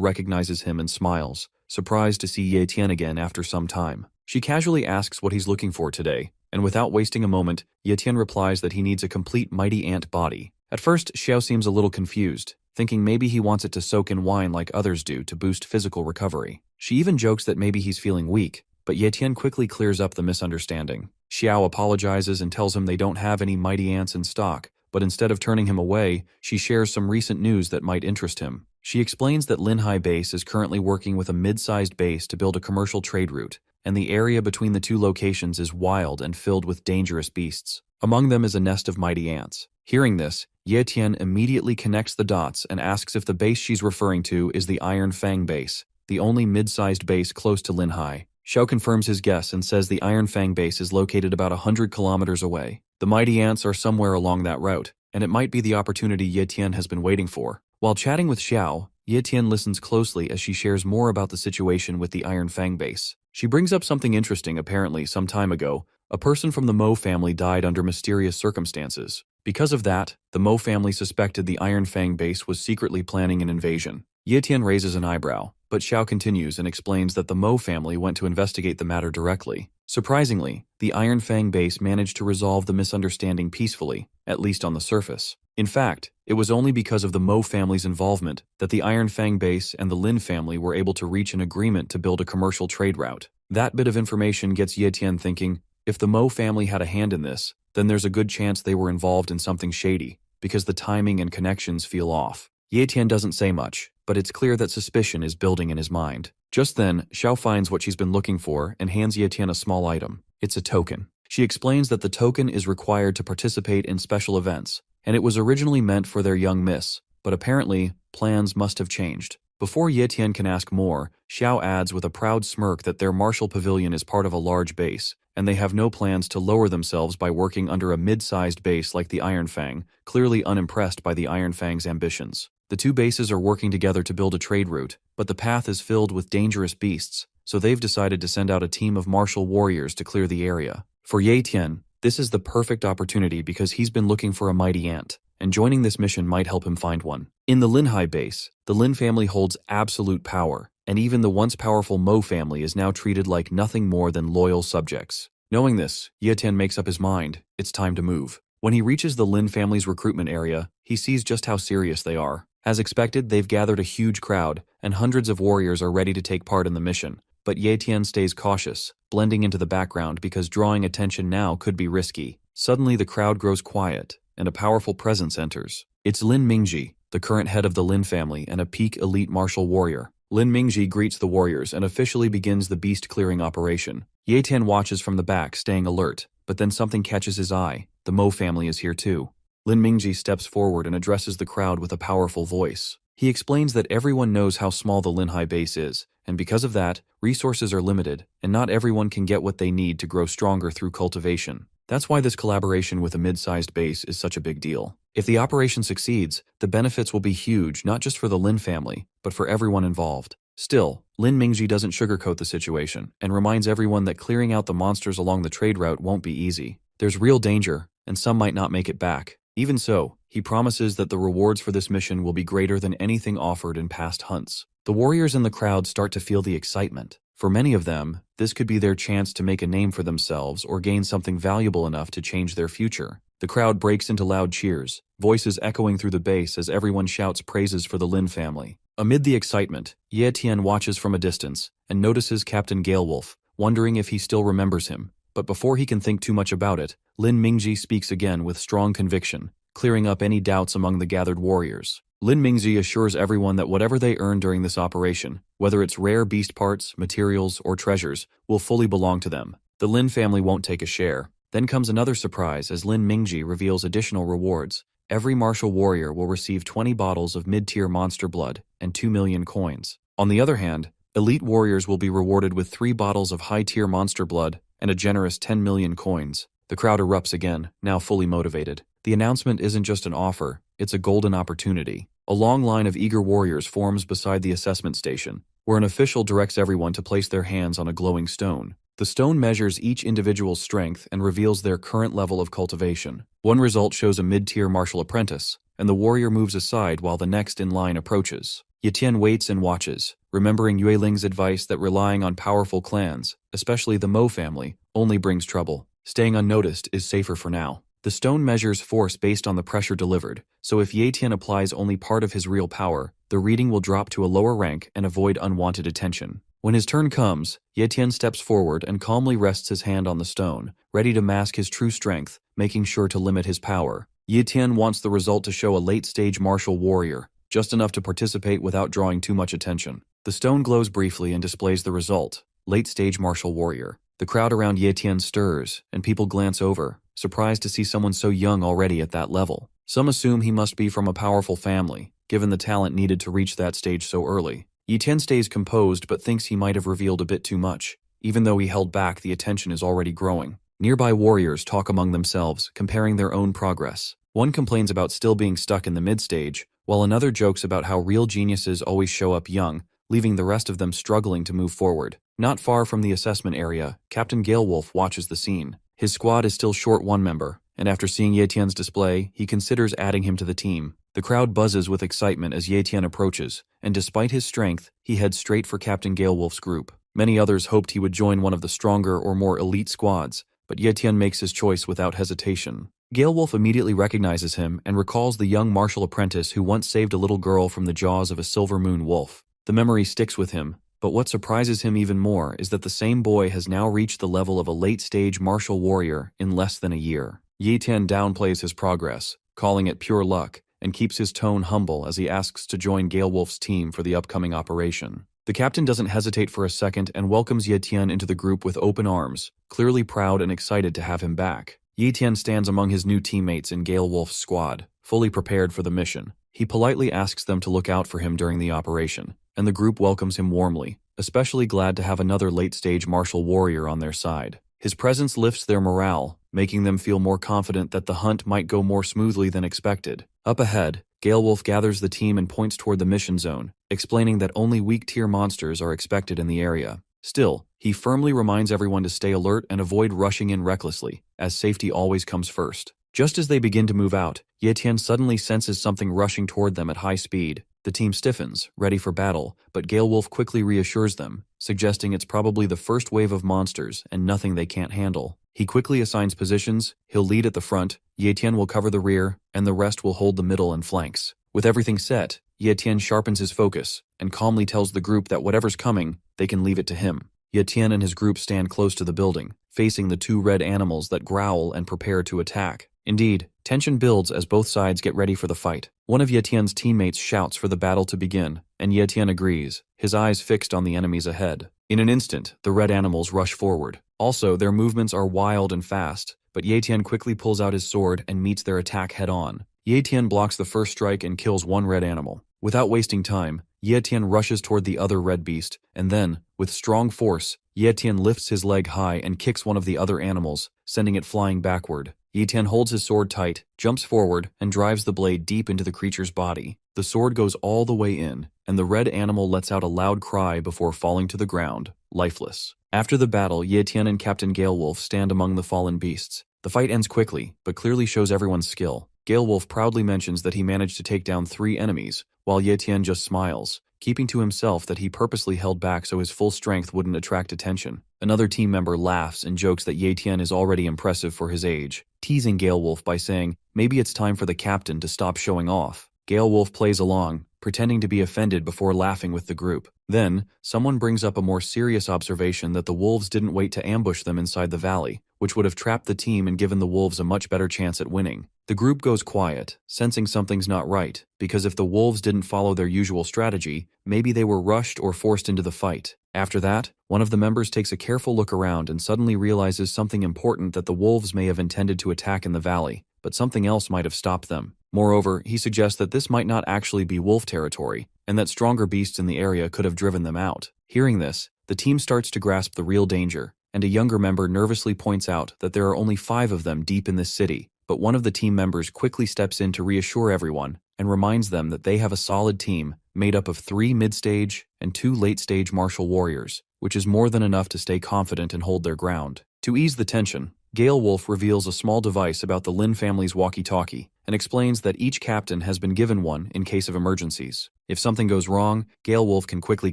recognizes him and smiles, surprised to see Ye Tian again after some time. She casually asks what he's looking for today, and without wasting a moment, Ye Tian replies that he needs a complete mighty ant body. At first, Xiao seems a little confused, thinking maybe he wants it to soak in wine like others do to boost physical recovery. She even jokes that maybe he's feeling weak, but Ye Tian quickly clears up the misunderstanding. Xiao apologizes and tells him they don't have any mighty ants in stock, but instead of turning him away, she shares some recent news that might interest him. She explains that Linhai Base is currently working with a mid-sized base to build a commercial trade route, and the area between the two locations is wild and filled with dangerous beasts. Among them is a nest of mighty ants. Hearing this, Ye Tian immediately connects the dots and asks if the base she's referring to is the Iron Fang Base, the only mid-sized base close to Linhai. Xiao confirms his guess and says the Iron Fang Base is located about 100 kilometers away. The mighty ants are somewhere along that route, and it might be the opportunity Ye Tian has been waiting for. While chatting with Xiao, Ye Tian listens closely as she shares more about the situation with the Iron Fang Base. She brings up something interesting. Apparently, some time ago, a person from the Mo family died under mysterious circumstances. Because of that, the Mo family suspected the Iron Fang Base was secretly planning an invasion. Ye Tian raises an eyebrow, but Xiao continues and explains that the Mo family went to investigate the matter directly. Surprisingly, the Iron Fang Base managed to resolve the misunderstanding peacefully, at least on the surface. In fact, it was only because of the Mo family's involvement that the Iron Fang Base and the Lin family were able to reach an agreement to build a commercial trade route. That bit of information gets Ye Tian thinking, if the Mo family had a hand in this, then there's a good chance they were involved in something shady, because the timing and connections feel off. Ye Tian doesn't say much, but it's clear that suspicion is building in his mind. Just then, Xiao finds what she's been looking for and hands Ye Tian a small item. It's a token. She explains that the token is required to participate in special events, and it was originally meant for their young miss, but apparently, plans must have changed. Before Ye Tian can ask more, Xiao adds with a proud smirk that their martial pavilion is part of a large base, and they have no plans to lower themselves by working under a mid-sized base like the Iron Fang, clearly unimpressed by the Iron Fang's ambitions. The two bases are working together to build a trade route, but the path is filled with dangerous beasts, so they've decided to send out a team of martial warriors to clear the area. For Ye Tian, this is the perfect opportunity because he's been looking for a mighty ant, and joining this mission might help him find one. In the Linhai base, the Lin family holds absolute power, and even the once powerful Mo family is now treated like nothing more than loyal subjects. Knowing this, Ye Tian makes up his mind. It's time to move. When he reaches the Lin family's recruitment area, he sees just how serious they are. As expected, they've gathered a huge crowd, and hundreds of warriors are ready to take part in the mission. But Ye Tian stays cautious, blending into the background because drawing attention now could be risky. Suddenly, the crowd grows quiet, and a powerful presence enters. It's Lin Mingji, the current head of the Lin family and a peak elite martial warrior. Lin Mingji greets the warriors and officially begins the beast-clearing operation. Ye Tian watches from the back, staying alert, but then something catches his eye. The Mo family is here too. Lin Mingji steps forward and addresses the crowd with a powerful voice. He explains that everyone knows how small the Linhai base is, and because of that, resources are limited, and not everyone can get what they need to grow stronger through cultivation. That's why this collaboration with a mid-sized base is such a big deal. If the operation succeeds, the benefits will be huge not just for the Lin family, but for everyone involved. Still, Lin Mingji doesn't sugarcoat the situation, and reminds everyone that clearing out the monsters along the trade route won't be easy. There's real danger, and some might not make it back. Even so, he promises that the rewards for this mission will be greater than anything offered in past hunts. The warriors in the crowd start to feel the excitement. For many of them, this could be their chance to make a name for themselves or gain something valuable enough to change their future. The crowd breaks into loud cheers, voices echoing through the base as everyone shouts praises for the Lin family. Amid the excitement, Ye Tian watches from a distance and notices Captain Galewolf, wondering if he still remembers him. But before he can think too much about it, Lin Mingji speaks again with strong conviction, clearing up any doubts among the gathered warriors. Lin Mingji assures everyone that whatever they earn during this operation, whether it's rare beast parts, materials, or treasures, will fully belong to them. The Lin family won't take a share. Then comes another surprise as Lin Mingji reveals additional rewards. every martial warrior will receive 20 bottles of mid-tier monster blood and 2 million coins. On the other hand, elite warriors will be rewarded with 3 bottles of high-tier monster blood and a generous 10 million coins. The crowd erupts again, now fully motivated. The announcement isn't just an offer, it's a golden opportunity. A long line of eager warriors forms beside the assessment station, where an official directs everyone to place their hands on a glowing stone. The stone measures each individual's strength and reveals their current level of cultivation. One result shows a mid-tier martial apprentice, and the warrior moves aside while the next in line approaches. Tien waits and watches, remembering Yue Ling's advice that relying on powerful clans, especially the Mo family, only brings trouble. Staying unnoticed is safer for now. The stone measures force based on the pressure delivered, so if Tien applies only part of his real power, the reading will drop to a lower rank and avoid unwanted attention. When his turn comes, Tien steps forward and calmly rests his hand on the stone, ready to mask his true strength, making sure to limit his power. Tien wants the result to show a late-stage martial warrior, just enough to participate without drawing too much attention. The stone glows briefly and displays the result, late-stage martial warrior. The crowd around Tien stirs, and people glance over, surprised to see someone so young already at that level. Some assume he must be from a powerful family, given the talent needed to reach that stage so early. Tien stays composed but thinks he might have revealed a bit too much. Even though he held back, the attention is already growing. Nearby warriors talk among themselves, comparing their own progress. One complains about still being stuck in the mid-stage, while another jokes about how real geniuses always show up young, leaving the rest of them struggling to move forward. Not far from the assessment area, Captain Galewolf watches the scene. His squad is still short one member, and after seeing Tien's display, he considers adding him to the team. The crowd buzzes with excitement as Tien approaches, and despite his strength, he heads straight for Captain Galewolf's group. Many others hoped he would join one of the stronger or more elite squads, but Tien makes his choice without hesitation. Galewolf immediately recognizes him and recalls the young martial apprentice who once saved a little girl from the jaws of a silver moon wolf. The memory sticks with him, but what surprises him even more is that the same boy has now reached the level of a late-stage martial warrior in less than a year. Tien downplays his progress, calling it pure luck, and keeps his tone humble as he asks to join Galewolf's team for the upcoming operation. The captain doesn't hesitate for a second and welcomes Tien into the group with open arms, clearly proud and excited to have him back. Tien stands among his new teammates in Galewolf's squad, fully prepared for the mission. He politely asks them to look out for him during the operation, and the group welcomes him warmly, especially glad to have another late-stage martial warrior on their side. His presence lifts their morale, making them feel more confident that the hunt might go more smoothly than expected. Up ahead, Galewolf gathers the team and points toward the mission zone, explaining that only weak-tier monsters are expected in the area. Still, he firmly reminds everyone to stay alert and avoid rushing in recklessly, as safety always comes first. Just as they begin to move out, Tien suddenly senses something rushing toward them at high speed. The team stiffens, ready for battle, but Galewolf quickly reassures them, suggesting it's probably the first wave of monsters and nothing they can't handle. He quickly assigns positions, he'll lead at the front, Tien will cover the rear, and the rest will hold the middle and flanks. With everything set, Tien sharpens his focus, and calmly tells the group that whatever's coming, they can leave it to him. Tien and his group stand close to the building, facing the 2 red animals that growl and prepare to attack. Indeed, tension builds as both sides get ready for the fight. One of Tien's teammates shouts for the battle to begin, and Tien agrees, his eyes fixed on the enemies ahead. In an instant, the red animals rush forward. Also, their movements are wild and fast, but Tien quickly pulls out his sword and meets their attack head-on. Tien blocks the first strike and kills one red animal. Without wasting time, Tien rushes toward the other red beast, and then, with strong force, Tien lifts his leg high and kicks one of the other animals, sending it flying backward. Tien holds his sword tight, jumps forward, and drives the blade deep into the creature's body. The sword goes all the way in, and the red animal lets out a loud cry before falling to the ground, lifeless. After the battle, Tien and Captain Galewolf stand among the fallen beasts. The fight ends quickly, but clearly shows everyone's skill. Galewolf proudly mentions that he managed to take down 3 enemies, while Tien just smiles, keeping to himself that he purposely held back so his full strength wouldn't attract attention. Another team member laughs and jokes that Tien is already impressive for his age, teasing Galewolf by saying, maybe it's time for the captain to stop showing off. Galewolf plays along, pretending to be offended before laughing with the group. Then, someone brings up a more serious observation that the wolves didn't wait to ambush them inside the valley, which would have trapped the team and given the wolves a much better chance at winning. The group goes quiet, sensing something's not right, because if the wolves didn't follow their usual strategy, maybe they were rushed or forced into the fight. After that, one of the members takes a careful look around and suddenly realizes something important, that the wolves may have intended to attack in the valley, but something else might have stopped them. Moreover, he suggests that this might not actually be wolf territory, and that stronger beasts in the area could have driven them out. Hearing this, the team starts to grasp the real danger, and a younger member nervously points out that there are only 5 of them deep in this city, but one of the team members quickly steps in to reassure everyone and reminds them that they have a solid team made up of 3 mid-stage and 2 late-stage martial warriors, which is more than enough to stay confident and hold their ground. To ease the tension, Gale Wolf reveals a small device about the Lin family's walkie-talkie and explains that each captain has been given one in case of emergencies. If something goes wrong, Gale Wolf can quickly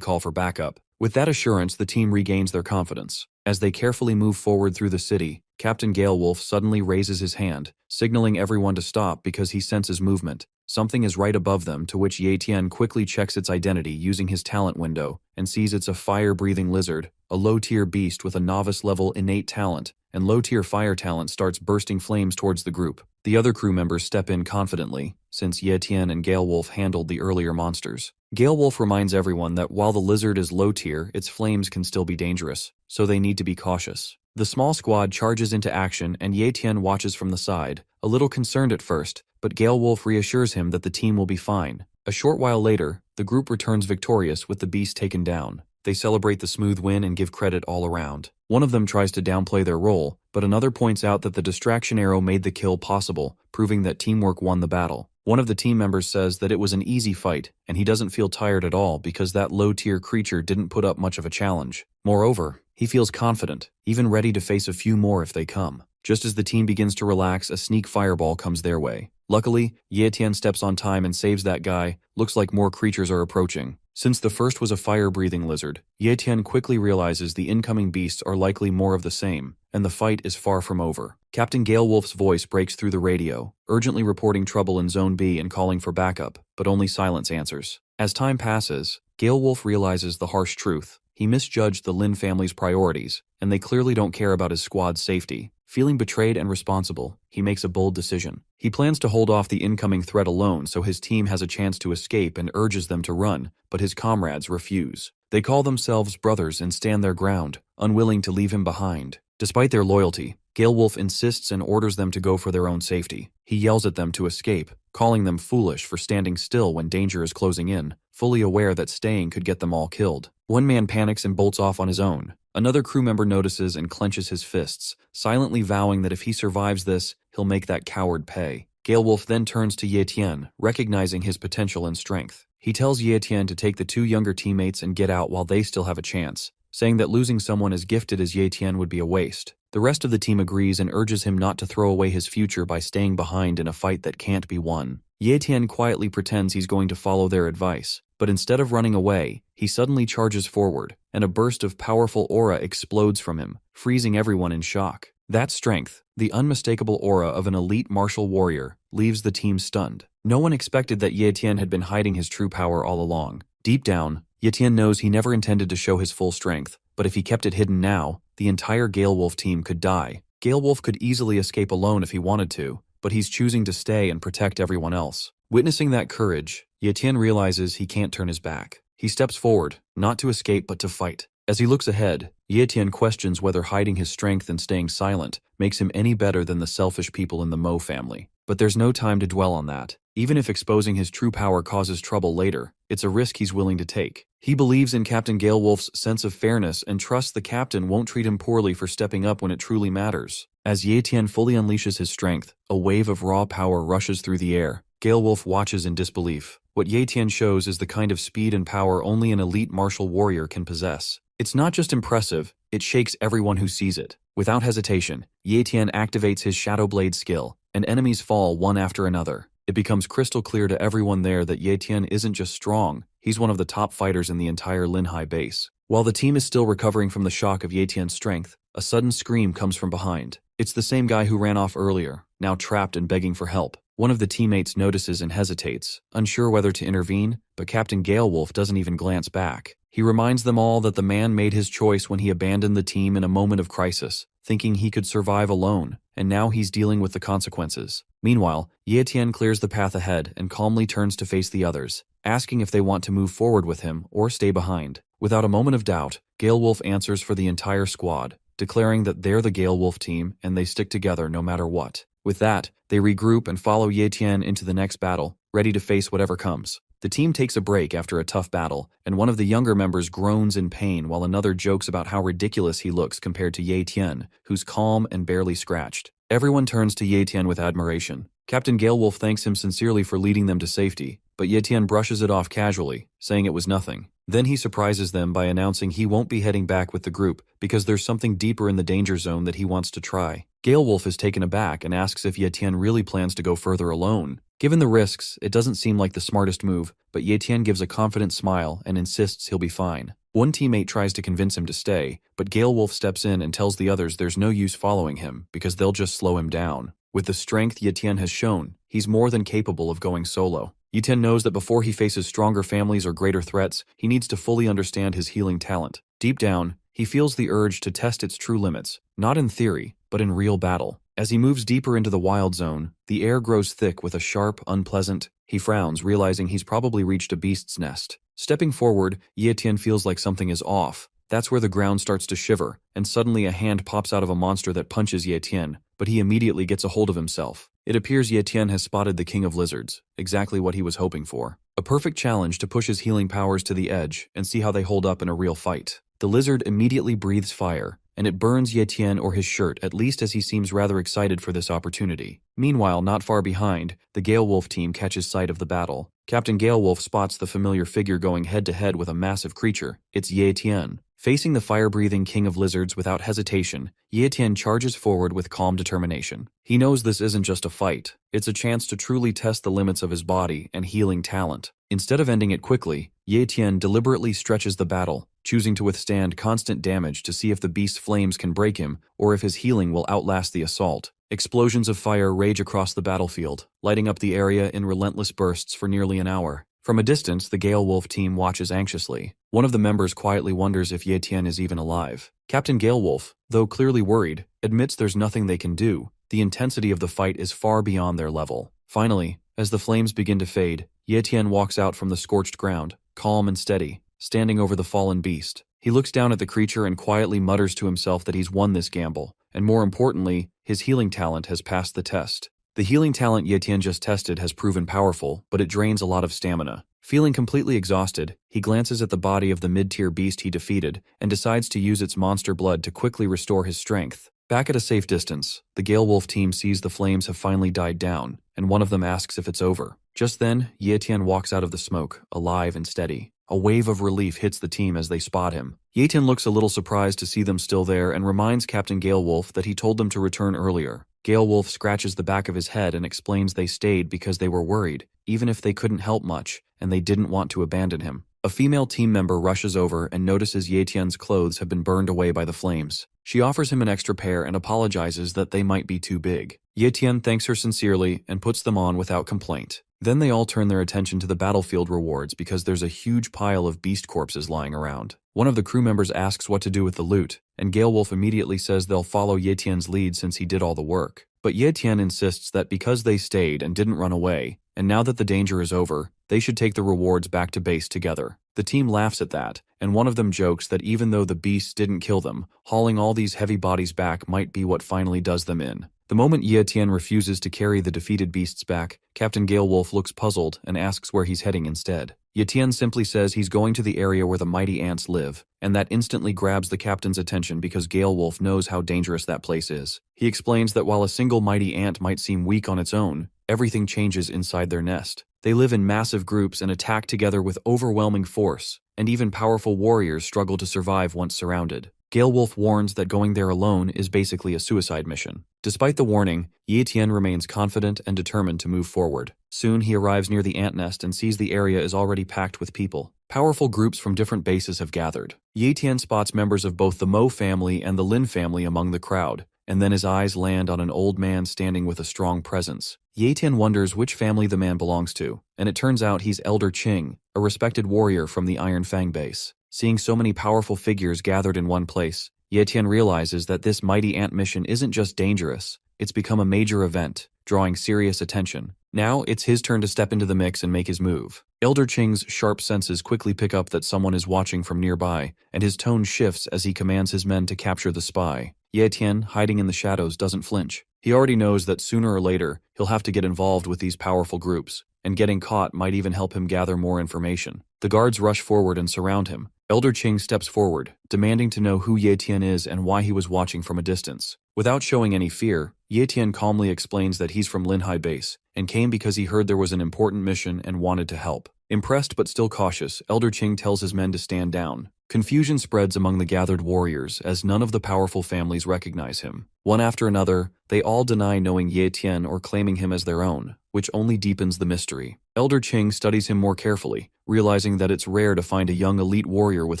call for backup. With that assurance, the team regains their confidence. As they carefully move forward through the city, Captain Gale Wolf suddenly raises his hand, signaling everyone to stop because he senses movement. Something is right above them, to which Tien quickly checks its identity using his talent window and sees it's a fire-breathing lizard, a low-tier beast with a novice-level innate talent, and low-tier fire talent starts bursting flames towards the group. The other crew members step in confidently, since Tien and Gale Wolf handled the earlier monsters. Gale Wolf reminds everyone that while the lizard is low-tier, its flames can still be dangerous, so they need to be cautious. The small squad charges into action and Tien watches from the side, a little concerned at first, but Gale Wolf reassures him that the team will be fine. A short while later, the group returns victorious with the beast taken down. They celebrate the smooth win and give credit all around. One of them tries to downplay their role, but another points out that the distraction arrow made the kill possible, proving that teamwork won the battle. One of the team members says that it was an easy fight, and he doesn't feel tired at all because that low-tier creature didn't put up much of a challenge. Moreover, he feels confident, even ready to face a few more if they come. Just as the team begins to relax, a sneak fireball comes their way. Luckily, Tien steps on time and saves that guy. Looks like more creatures are approaching. Since the first was a fire-breathing lizard, Tien quickly realizes the incoming beasts are likely more of the same, and the fight is far from over. Captain Gale Wolf's voice breaks through the radio, urgently reporting trouble in Zone B and calling for backup, but only silence answers. As time passes, Gale Wolf realizes the harsh truth. He misjudged the Lin family's priorities, and they clearly don't care about his squad's safety. Feeling betrayed and responsible, he makes a bold decision. He plans to hold off the incoming threat alone so his team has a chance to escape and urges them to run, but his comrades refuse. They call themselves brothers and stand their ground, unwilling to leave him behind. Despite their loyalty, Gale Wolf insists and orders them to go for their own safety. He yells at them to escape, calling them foolish for standing still when danger is closing in, fully aware that staying could get them all killed. One man panics and bolts off on his own. Another crew member notices and clenches his fists, silently vowing that if he survives this, he'll make that coward pay. Gale Wolf then turns to Tien, recognizing his potential and strength. He tells Tien to take the 2 younger teammates and get out while they still have a chance, saying that losing someone as gifted as Tien would be a waste. The rest of the team agrees and urges him not to throw away his future by staying behind in a fight that can't be won. Tien quietly pretends he's going to follow their advice, but instead of running away, he suddenly charges forward, and a burst of powerful aura explodes from him, freezing everyone in shock. That strength, the unmistakable aura of an elite martial warrior, leaves the team stunned. No one expected that Tien had been hiding his true power all along. Deep down, Tien knows he never intended to show his full strength, but if he kept it hidden now, the entire Gale Wolf team could die. Gale Wolf could easily escape alone if he wanted to, but he's choosing to stay and protect everyone else. Witnessing that courage, Tien realizes he can't turn his back. He steps forward, not to escape but to fight. As he looks ahead, Tien questions whether hiding his strength and staying silent makes him any better than the selfish people in the Mo family. But there's no time to dwell on that. Even if exposing his true power causes trouble later, it's a risk he's willing to take. He believes in Captain Gale Wolf's sense of fairness and trusts the captain won't treat him poorly for stepping up when it truly matters. As Tien fully unleashes his strength, a wave of raw power rushes through the air. Gale Wolf watches in disbelief. What Tien shows is the kind of speed and power only an elite martial warrior can possess. It's not just impressive, it shakes everyone who sees it. Without hesitation, Tien activates his Shadow Blade skill, and enemies fall one after another. It becomes crystal clear to everyone there that Tien isn't just strong, he's one of the top fighters in the entire Linhai base. While the team is still recovering from the shock of Tien's strength, a sudden scream comes from behind. It's the same guy who ran off earlier, now trapped and begging for help. One of the teammates notices and hesitates, unsure whether to intervene, but Captain Gale Wolf doesn't even glance back. He reminds them all that the man made his choice when he abandoned the team in a moment of crisis, thinking he could survive alone, and now he's dealing with the consequences. Meanwhile, Tien clears the path ahead and calmly turns to face the others, asking if they want to move forward with him or stay behind. Without a moment of doubt, Gale Wolf answers for the entire squad, declaring that they're the Gale Wolf team and they stick together no matter what. With that, they regroup and follow Tien into the next battle, ready to face whatever comes. The team takes a break after a tough battle, and one of the younger members groans in pain while another jokes about how ridiculous he looks compared to Tien, who's calm and barely scratched. Everyone turns to Tien with admiration. Captain Galewolf thanks him sincerely for leading them to safety, but Tien brushes it off casually, saying it was nothing. Then he surprises them by announcing he won't be heading back with the group because there's something deeper in the danger zone that he wants to try. Galewolf is taken aback and asks if Tien really plans to go further alone. Given the risks, it doesn't seem like the smartest move, but Tien gives a confident smile and insists he'll be fine. One teammate tries to convince him to stay, but Galewolf steps in and tells the others there's no use following him because they'll just slow him down. With the strength Tien has shown, he's more than capable of going solo. Tien knows that before he faces stronger families or greater threats, he needs to fully understand his healing talent. Deep down, he feels the urge to test its true limits, not in theory, but in real battle. As he moves deeper into the wild zone, the air grows thick with a sharp, unpleasant. He frowns, realizing he's probably reached a beast's nest. Stepping forward, Tien feels like something is off. That's where the ground starts to shiver, and suddenly a hand pops out of a monster that punches Tien, but he immediately gets a hold of himself. It appears Tien has spotted the king of lizards, exactly what he was hoping for. A perfect challenge to push his healing powers to the edge and see how they hold up in a real fight. The lizard immediately breathes fire, and it burns Tien or his shirt, at least as he seems rather excited for this opportunity. Meanwhile, not far behind, the Galewolf team catches sight of the battle. Captain Galewolf spots the familiar figure going head-to-head with a massive creature. It's Tien. Facing the fire-breathing king of lizards without hesitation, Tien charges forward with calm determination. He knows this isn't just a fight, it's a chance to truly test the limits of his body and healing talent. Instead of ending it quickly, Tien deliberately stretches the battle, choosing to withstand constant damage to see if the beast's flames can break him or if his healing will outlast the assault. Explosions of fire rage across the battlefield, lighting up the area in relentless bursts for nearly an hour. From a distance, the Galewolf team watches anxiously. One of the members quietly wonders if Tien is even alive. Captain Galewolf, though clearly worried, admits there's nothing they can do. The intensity of the fight is far beyond their level. Finally, as the flames begin to fade, Tien walks out from the scorched ground, calm and steady, standing over the fallen beast. He looks down at the creature and quietly mutters to himself that he's won this gamble, and more importantly, his healing talent has passed the test. The healing talent Tien just tested has proven powerful, but it drains a lot of stamina. Feeling completely exhausted, he glances at the body of the mid-tier beast he defeated and decides to use its monster blood to quickly restore his strength. Back at a safe distance, the Galewolf team sees the flames have finally died down, and one of them asks if it's over. Just then, Tien walks out of the smoke, alive and steady. A wave of relief hits the team as they spot him. Tien looks a little surprised to see them still there and reminds Captain Galewolf that he told them to return earlier. Galewolf scratches the back of his head and explains they stayed because they were worried, even if they couldn't help much, and they didn't want to abandon him. A female team member rushes over and notices Tien's clothes have been burned away by the flames. She offers him an extra pair and apologizes that they might be too big. Tien thanks her sincerely and puts them on without complaint. Then they all turn their attention to the battlefield rewards because there's a huge pile of beast corpses lying around. One of the crew members asks what to do with the loot, and Galewolf immediately says they'll follow Tien's lead since he did all the work. But Tien insists that because they stayed and didn't run away, and now that the danger is over, they should take the rewards back to base together. The team laughs at that, and one of them jokes that even though the beasts didn't kill them, hauling all these heavy bodies back might be what finally does them in. The moment Tien refuses to carry the defeated beasts back, Captain Galewolf looks puzzled and asks where he's heading instead. Tien simply says he's going to the area where the mighty ants live, and that instantly grabs the captain's attention because Galewolf knows how dangerous that place is. He explains that while a single mighty ant might seem weak on its own, everything changes inside their nest. They live in massive groups and attack together with overwhelming force, and even powerful warriors struggle to survive once surrounded. Galewolf warns that going there alone is basically a suicide mission. Despite the warning, Tien remains confident and determined to move forward. Soon he arrives near the ant nest and sees the area is already packed with people. Powerful groups from different bases have gathered. Tien spots members of both the Mo family and the Lin family among the crowd, and then his eyes land on an old man standing with a strong presence. Tien wonders which family the man belongs to, and it turns out he's Elder Qing, a respected warrior from the Iron Fang base. Seeing so many powerful figures gathered in one place, Tien realizes that this mighty ant mission isn't just dangerous, it's become a major event, drawing serious attention. Now, it's his turn to step into the mix and make his move. Elder Qing's sharp senses quickly pick up that someone is watching from nearby, and his tone shifts as he commands his men to capture the spy. Tien, hiding in the shadows, doesn't flinch. He already knows that sooner or later, he'll have to get involved with these powerful groups, and getting caught might even help him gather more information. The guards rush forward and surround him. Elder Qing steps forward, demanding to know who Tien is and why he was watching from a distance. Without showing any fear, Tien calmly explains that he's from Linhai Base, and came because he heard there was an important mission and wanted to help. Impressed but still cautious, Elder Qing tells his men to stand down. Confusion spreads among the gathered warriors as none of the powerful families recognize him. One after another, they all deny knowing Tien or claiming him as their own, which only deepens the mystery. Elder Qing studies him more carefully, realizing that it's rare to find a young elite warrior with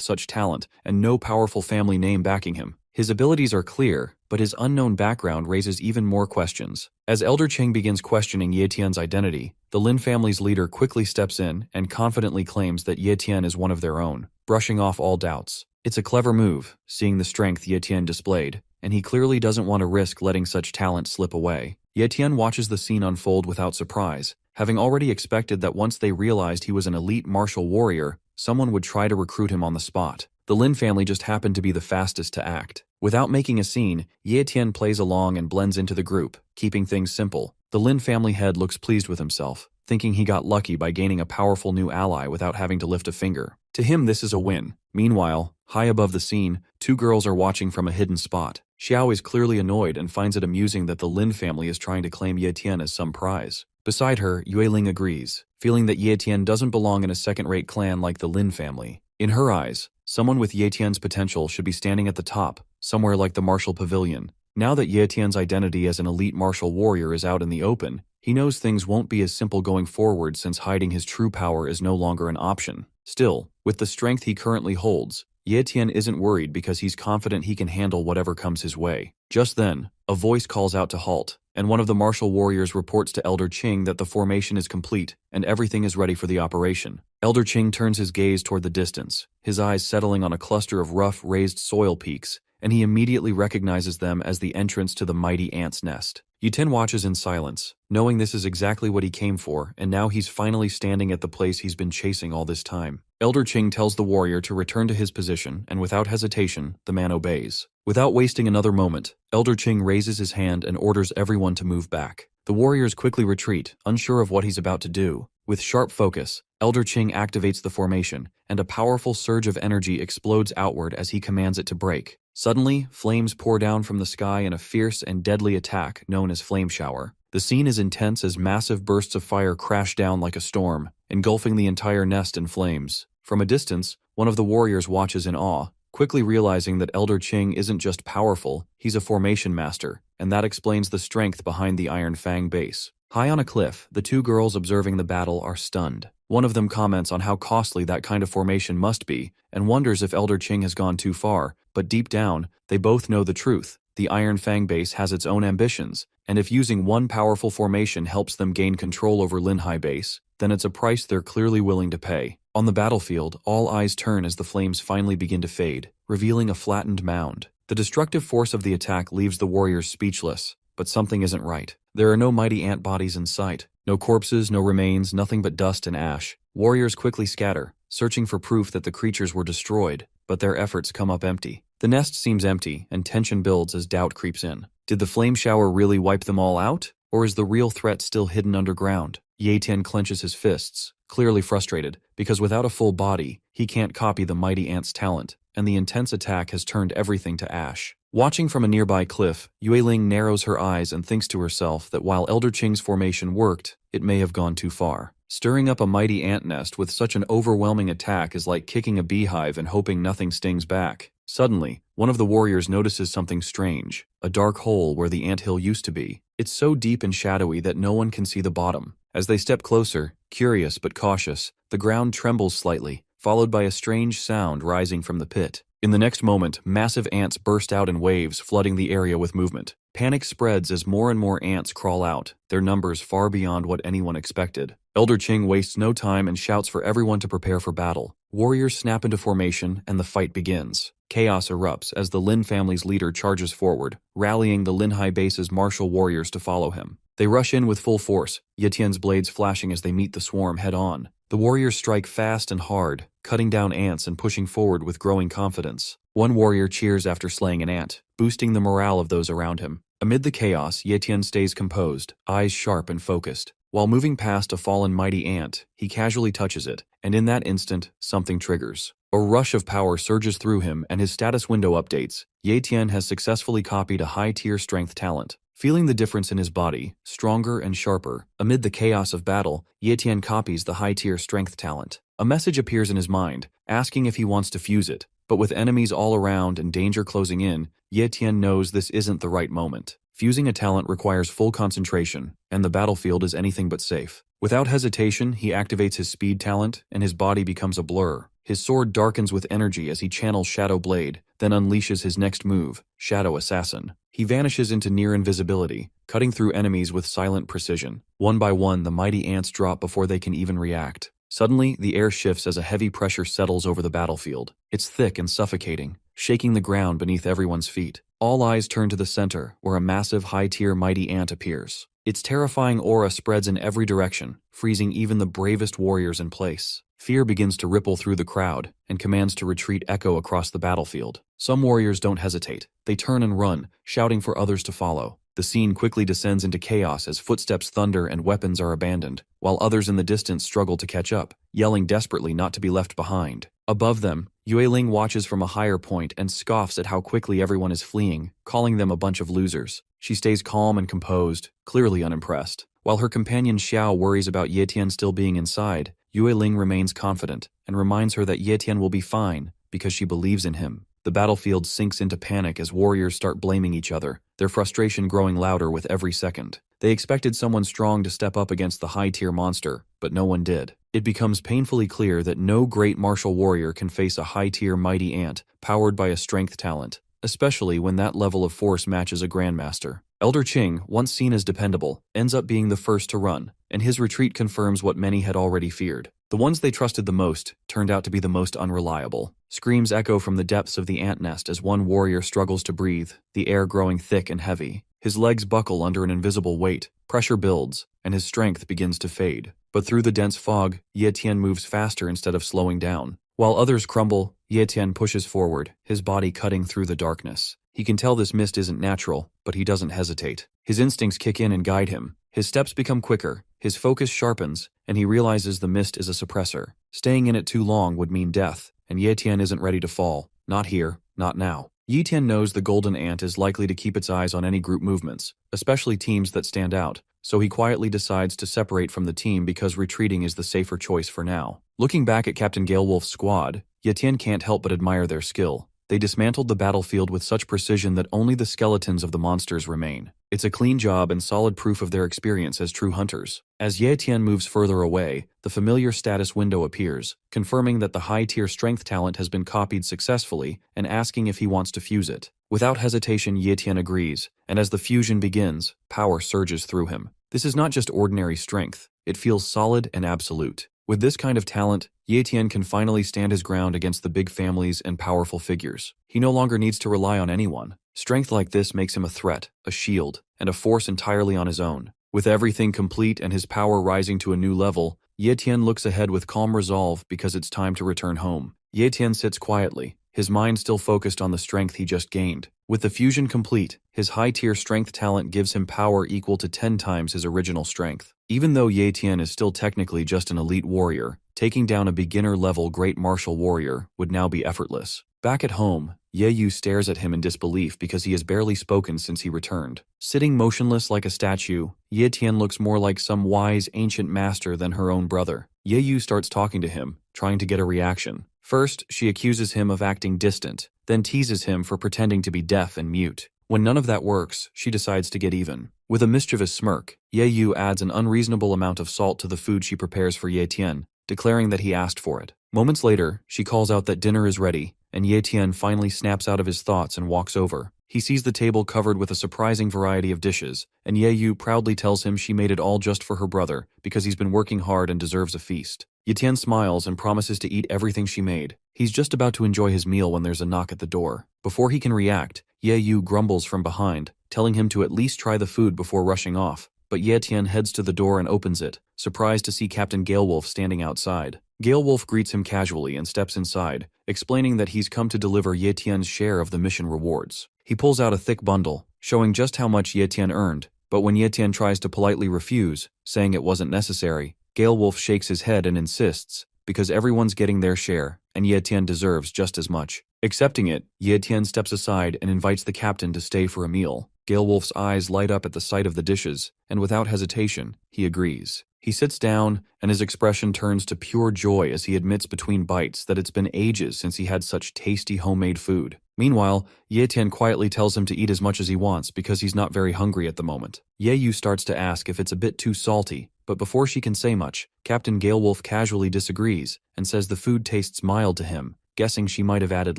such talent and no powerful family name backing him. His abilities are clear, but his unknown background raises even more questions. As Elder Qing begins questioning Tien's identity, the Lin family's leader quickly steps in and confidently claims that Tien is one of their own, brushing off all doubts. It's a clever move, seeing the strength Tien displayed, and he clearly doesn't want to risk letting such talent slip away. Tien watches the scene unfold without surprise, having already expected that once they realized he was an elite martial warrior, someone would try to recruit him on the spot. The Lin family just happened to be the fastest to act. Without making a scene, Tien plays along and blends into the group, keeping things simple. The Lin family head looks pleased with himself, thinking he got lucky by gaining a powerful new ally without having to lift a finger. To him, this is a win. Meanwhile, high above the scene, two girls are watching from a hidden spot. Xiao is clearly annoyed and finds it amusing that the Lin family is trying to claim Tien as some prize. Beside her, Yueling agrees, feeling that Tien doesn't belong in a second-rate clan like the Lin family. In her eyes, someone with Tien's potential should be standing at the top, somewhere like the martial pavilion. Now that Tien's identity as an elite martial warrior is out in the open, he knows things won't be as simple going forward since hiding his true power is no longer an option. Still, with the strength he currently holds, Tien isn't worried because he's confident he can handle whatever comes his way. Just then, a voice calls out to halt, and one of the martial warriors reports to Elder Qing that the formation is complete and everything is ready for the operation. Elder Qing turns his gaze toward the distance, his eyes settling on a cluster of rough, raised soil peaks, and he immediately recognizes them as the entrance to the mighty ant's nest. Tien watches in silence, knowing this is exactly what he came for, and now he's finally standing at the place he's been chasing all this time. Elder Qing tells the warrior to return to his position, and without hesitation, the man obeys. Without wasting another moment, Elder Qing raises his hand and orders everyone to move back. The warriors quickly retreat, unsure of what he's about to do. With sharp focus, Elder Qing activates the formation, and a powerful surge of energy explodes outward as he commands it to break. Suddenly, flames pour down from the sky in a fierce and deadly attack known as Flame Shower. The scene is intense as massive bursts of fire crash down like a storm, engulfing the entire nest in flames. From a distance, one of the warriors watches in awe, quickly realizing that Elder Qing isn't just powerful, he's a formation master, and that explains the strength behind the Iron Fang base. High on a cliff, the two girls observing the battle are stunned. One of them comments on how costly that kind of formation must be, and wonders if Elder Qing has gone too far, but deep down, they both know the truth. The Iron Fang base has its own ambitions, and if using one powerful formation helps them gain control over Linhai base, then it's a price they're clearly willing to pay. On the battlefield, all eyes turn as the flames finally begin to fade, revealing a flattened mound. The destructive force of the attack leaves the warriors speechless, but something isn't right. There are no mighty ant bodies in sight. No corpses, no remains, nothing but dust and ash. Warriors quickly scatter, searching for proof that the creatures were destroyed, but their efforts come up empty. The nest seems empty, and tension builds as doubt creeps in. Did the flame shower really wipe them all out? Or is the real threat still hidden underground? Tien clenches his fists, clearly frustrated, because without a full body, he can't copy the mighty ant's talent, and the intense attack has turned everything to ash. Watching from a nearby cliff, Yueling narrows her eyes and thinks to herself that while Elder Qing's formation worked, it may have gone too far. Stirring up a mighty ant nest with such an overwhelming attack is like kicking a beehive and hoping nothing stings back. Suddenly, one of the warriors notices something strange, a dark hole where the anthill used to be. It's so deep and shadowy that no one can see the bottom. As they step closer, curious but cautious, the ground trembles slightly, followed by a strange sound rising from the pit. In the next moment, massive ants burst out in waves, flooding the area with movement. Panic spreads as more and more ants crawl out, their numbers far beyond what anyone expected. Elder Qing wastes no time and shouts for everyone to prepare for battle. Warriors snap into formation, and the fight begins. Chaos erupts as the Lin family's leader charges forward, rallying the Linhai base's martial warriors to follow him. They rush in with full force, Tien's blades flashing as they meet the swarm head-on. The warriors strike fast and hard, cutting down ants and pushing forward with growing confidence. One warrior cheers after slaying an ant, boosting the morale of those around him. Amid the chaos, Tien stays composed, eyes sharp and focused. While moving past a fallen mighty ant, he casually touches it, and in that instant, something triggers. A rush of power surges through him and his status window updates. Tien has successfully copied a high-tier strength talent. Feeling the difference in his body, stronger and sharper, amid the chaos of battle, Tien copies the high-tier strength talent. A message appears in his mind, asking if he wants to fuse it. But with enemies all around and danger closing in, Tien knows this isn't the right moment. Fusing a talent requires full concentration, and the battlefield is anything but safe. Without hesitation, he activates his speed talent, and his body becomes a blur. His sword darkens with energy as he channels Shadow Blade, then unleashes his next move, Shadow Assassin. He vanishes into near invisibility, cutting through enemies with silent precision. One by one, the mighty ants drop before they can even react. Suddenly, the air shifts as a heavy pressure settles over the battlefield. It's thick and suffocating, shaking the ground beneath everyone's feet. All eyes turn to the center, where a massive high-tier mighty ant appears. Its terrifying aura spreads in every direction, freezing even the bravest warriors in place. Fear begins to ripple through the crowd, and commands to retreat echo across the battlefield. Some warriors don't hesitate. They turn and run, shouting for others to follow. The scene quickly descends into chaos as footsteps thunder and weapons are abandoned, while others in the distance struggle to catch up, yelling desperately not to be left behind. Above them, Yueling watches from a higher point and scoffs at how quickly everyone is fleeing, calling them a bunch of losers. She stays calm and composed, clearly unimpressed. While her companion Xiao worries about Tien still being inside, Yueling remains confident and reminds her that Tien will be fine because she believes in him. The battlefield sinks into panic as warriors start blaming each other, their frustration growing louder with every second. They expected someone strong to step up against the high-tier monster, but no one did. It becomes painfully clear that no great martial warrior can face a high-tier mighty ant powered by a strength talent, especially when that level of force matches a grandmaster. Elder Qing, once seen as dependable, ends up being the first to run, and his retreat confirms what many had already feared. The ones they trusted the most turned out to be the most unreliable. Screams echo from the depths of the ant nest as one warrior struggles to breathe, the air growing thick and heavy. His legs buckle under an invisible weight, pressure builds, and his strength begins to fade. But through the dense fog, Tien moves faster instead of slowing down. While others crumble, Tien pushes forward, his body cutting through the darkness. He can tell this mist isn't natural, but he doesn't hesitate. His instincts kick in and guide him. His steps become quicker, his focus sharpens, and he realizes the mist is a suppressor. Staying in it too long would mean death, and Tien isn't ready to fall. Not here, not now. Tien knows the golden ant is likely to keep its eyes on any group movements, especially teams that stand out, so he quietly decides to separate from the team because retreating is the safer choice for now. Looking back at Captain Galewolf's squad, Tien can't help but admire their skill. They dismantled the battlefield with such precision that only the skeletons of the monsters remain. It's a clean job and solid proof of their experience as true hunters. As Tien moves further away, the familiar status window appears, confirming that the high-tier strength talent has been copied successfully and asking if he wants to fuse it. Without hesitation, Tien agrees, and as the fusion begins, power surges through him. This is not just ordinary strength, it feels solid and absolute. With this kind of talent, Tien can finally stand his ground against the big families and powerful figures. He no longer needs to rely on anyone. Strength like this makes him a threat, a shield, and a force entirely on his own. With everything complete and his power rising to a new level, Tien looks ahead with calm resolve because it's time to return home. Tien sits quietly, his mind still focused on the strength he just gained. With the fusion complete, his high-tier strength talent gives him power equal to 10 times his original strength. Even though Tien is still technically just an elite warrior, taking down a beginner-level great martial warrior would now be effortless. Back at home, Yeyu stares at him in disbelief because he has barely spoken since he returned. Sitting motionless like a statue, Tien looks more like some wise ancient master than her own brother. Yeyu starts talking to him, trying to get a reaction. First, she accuses him of acting distant, then teases him for pretending to be deaf and mute. When none of that works, she decides to get even. With a mischievous smirk, Yeyu adds an unreasonable amount of salt to the food she prepares for Tien, declaring that he asked for it. Moments later, she calls out that dinner is ready, and Tien finally snaps out of his thoughts and walks over. He sees the table covered with a surprising variety of dishes, and Yeyu proudly tells him she made it all just for her brother because he's been working hard and deserves a feast. Tien smiles and promises to eat everything she made. He's just about to enjoy his meal when there's a knock at the door. Before he can react, Yeyu grumbles from behind, telling him to at least try the food before rushing off. But Tien heads to the door and opens it, surprised to see Captain Galewolf standing outside. Galewolf greets him casually and steps inside, explaining that he's come to deliver Ye Tian's share of the mission rewards. He pulls out a thick bundle, showing just how much Ye Tian earned, but when Ye Tian tries to politely refuse, saying it wasn't necessary, Gale Wolf shakes his head and insists, because everyone's getting their share, and Ye Tian deserves just as much. Accepting it, Ye Tian steps aside and invites the captain to stay for a meal. Gale Wolf's eyes light up at the sight of the dishes, and without hesitation, he agrees. He sits down, and his expression turns to pure joy as he admits between bites that it's been ages since he had such tasty homemade food. Meanwhile, Ye Tian quietly tells him to eat as much as he wants because he's not very hungry at the moment. Ye Yu starts to ask if it's a bit too salty, but before she can say much, Captain Gale Wolf casually disagrees and says the food tastes mild to him, guessing she might have added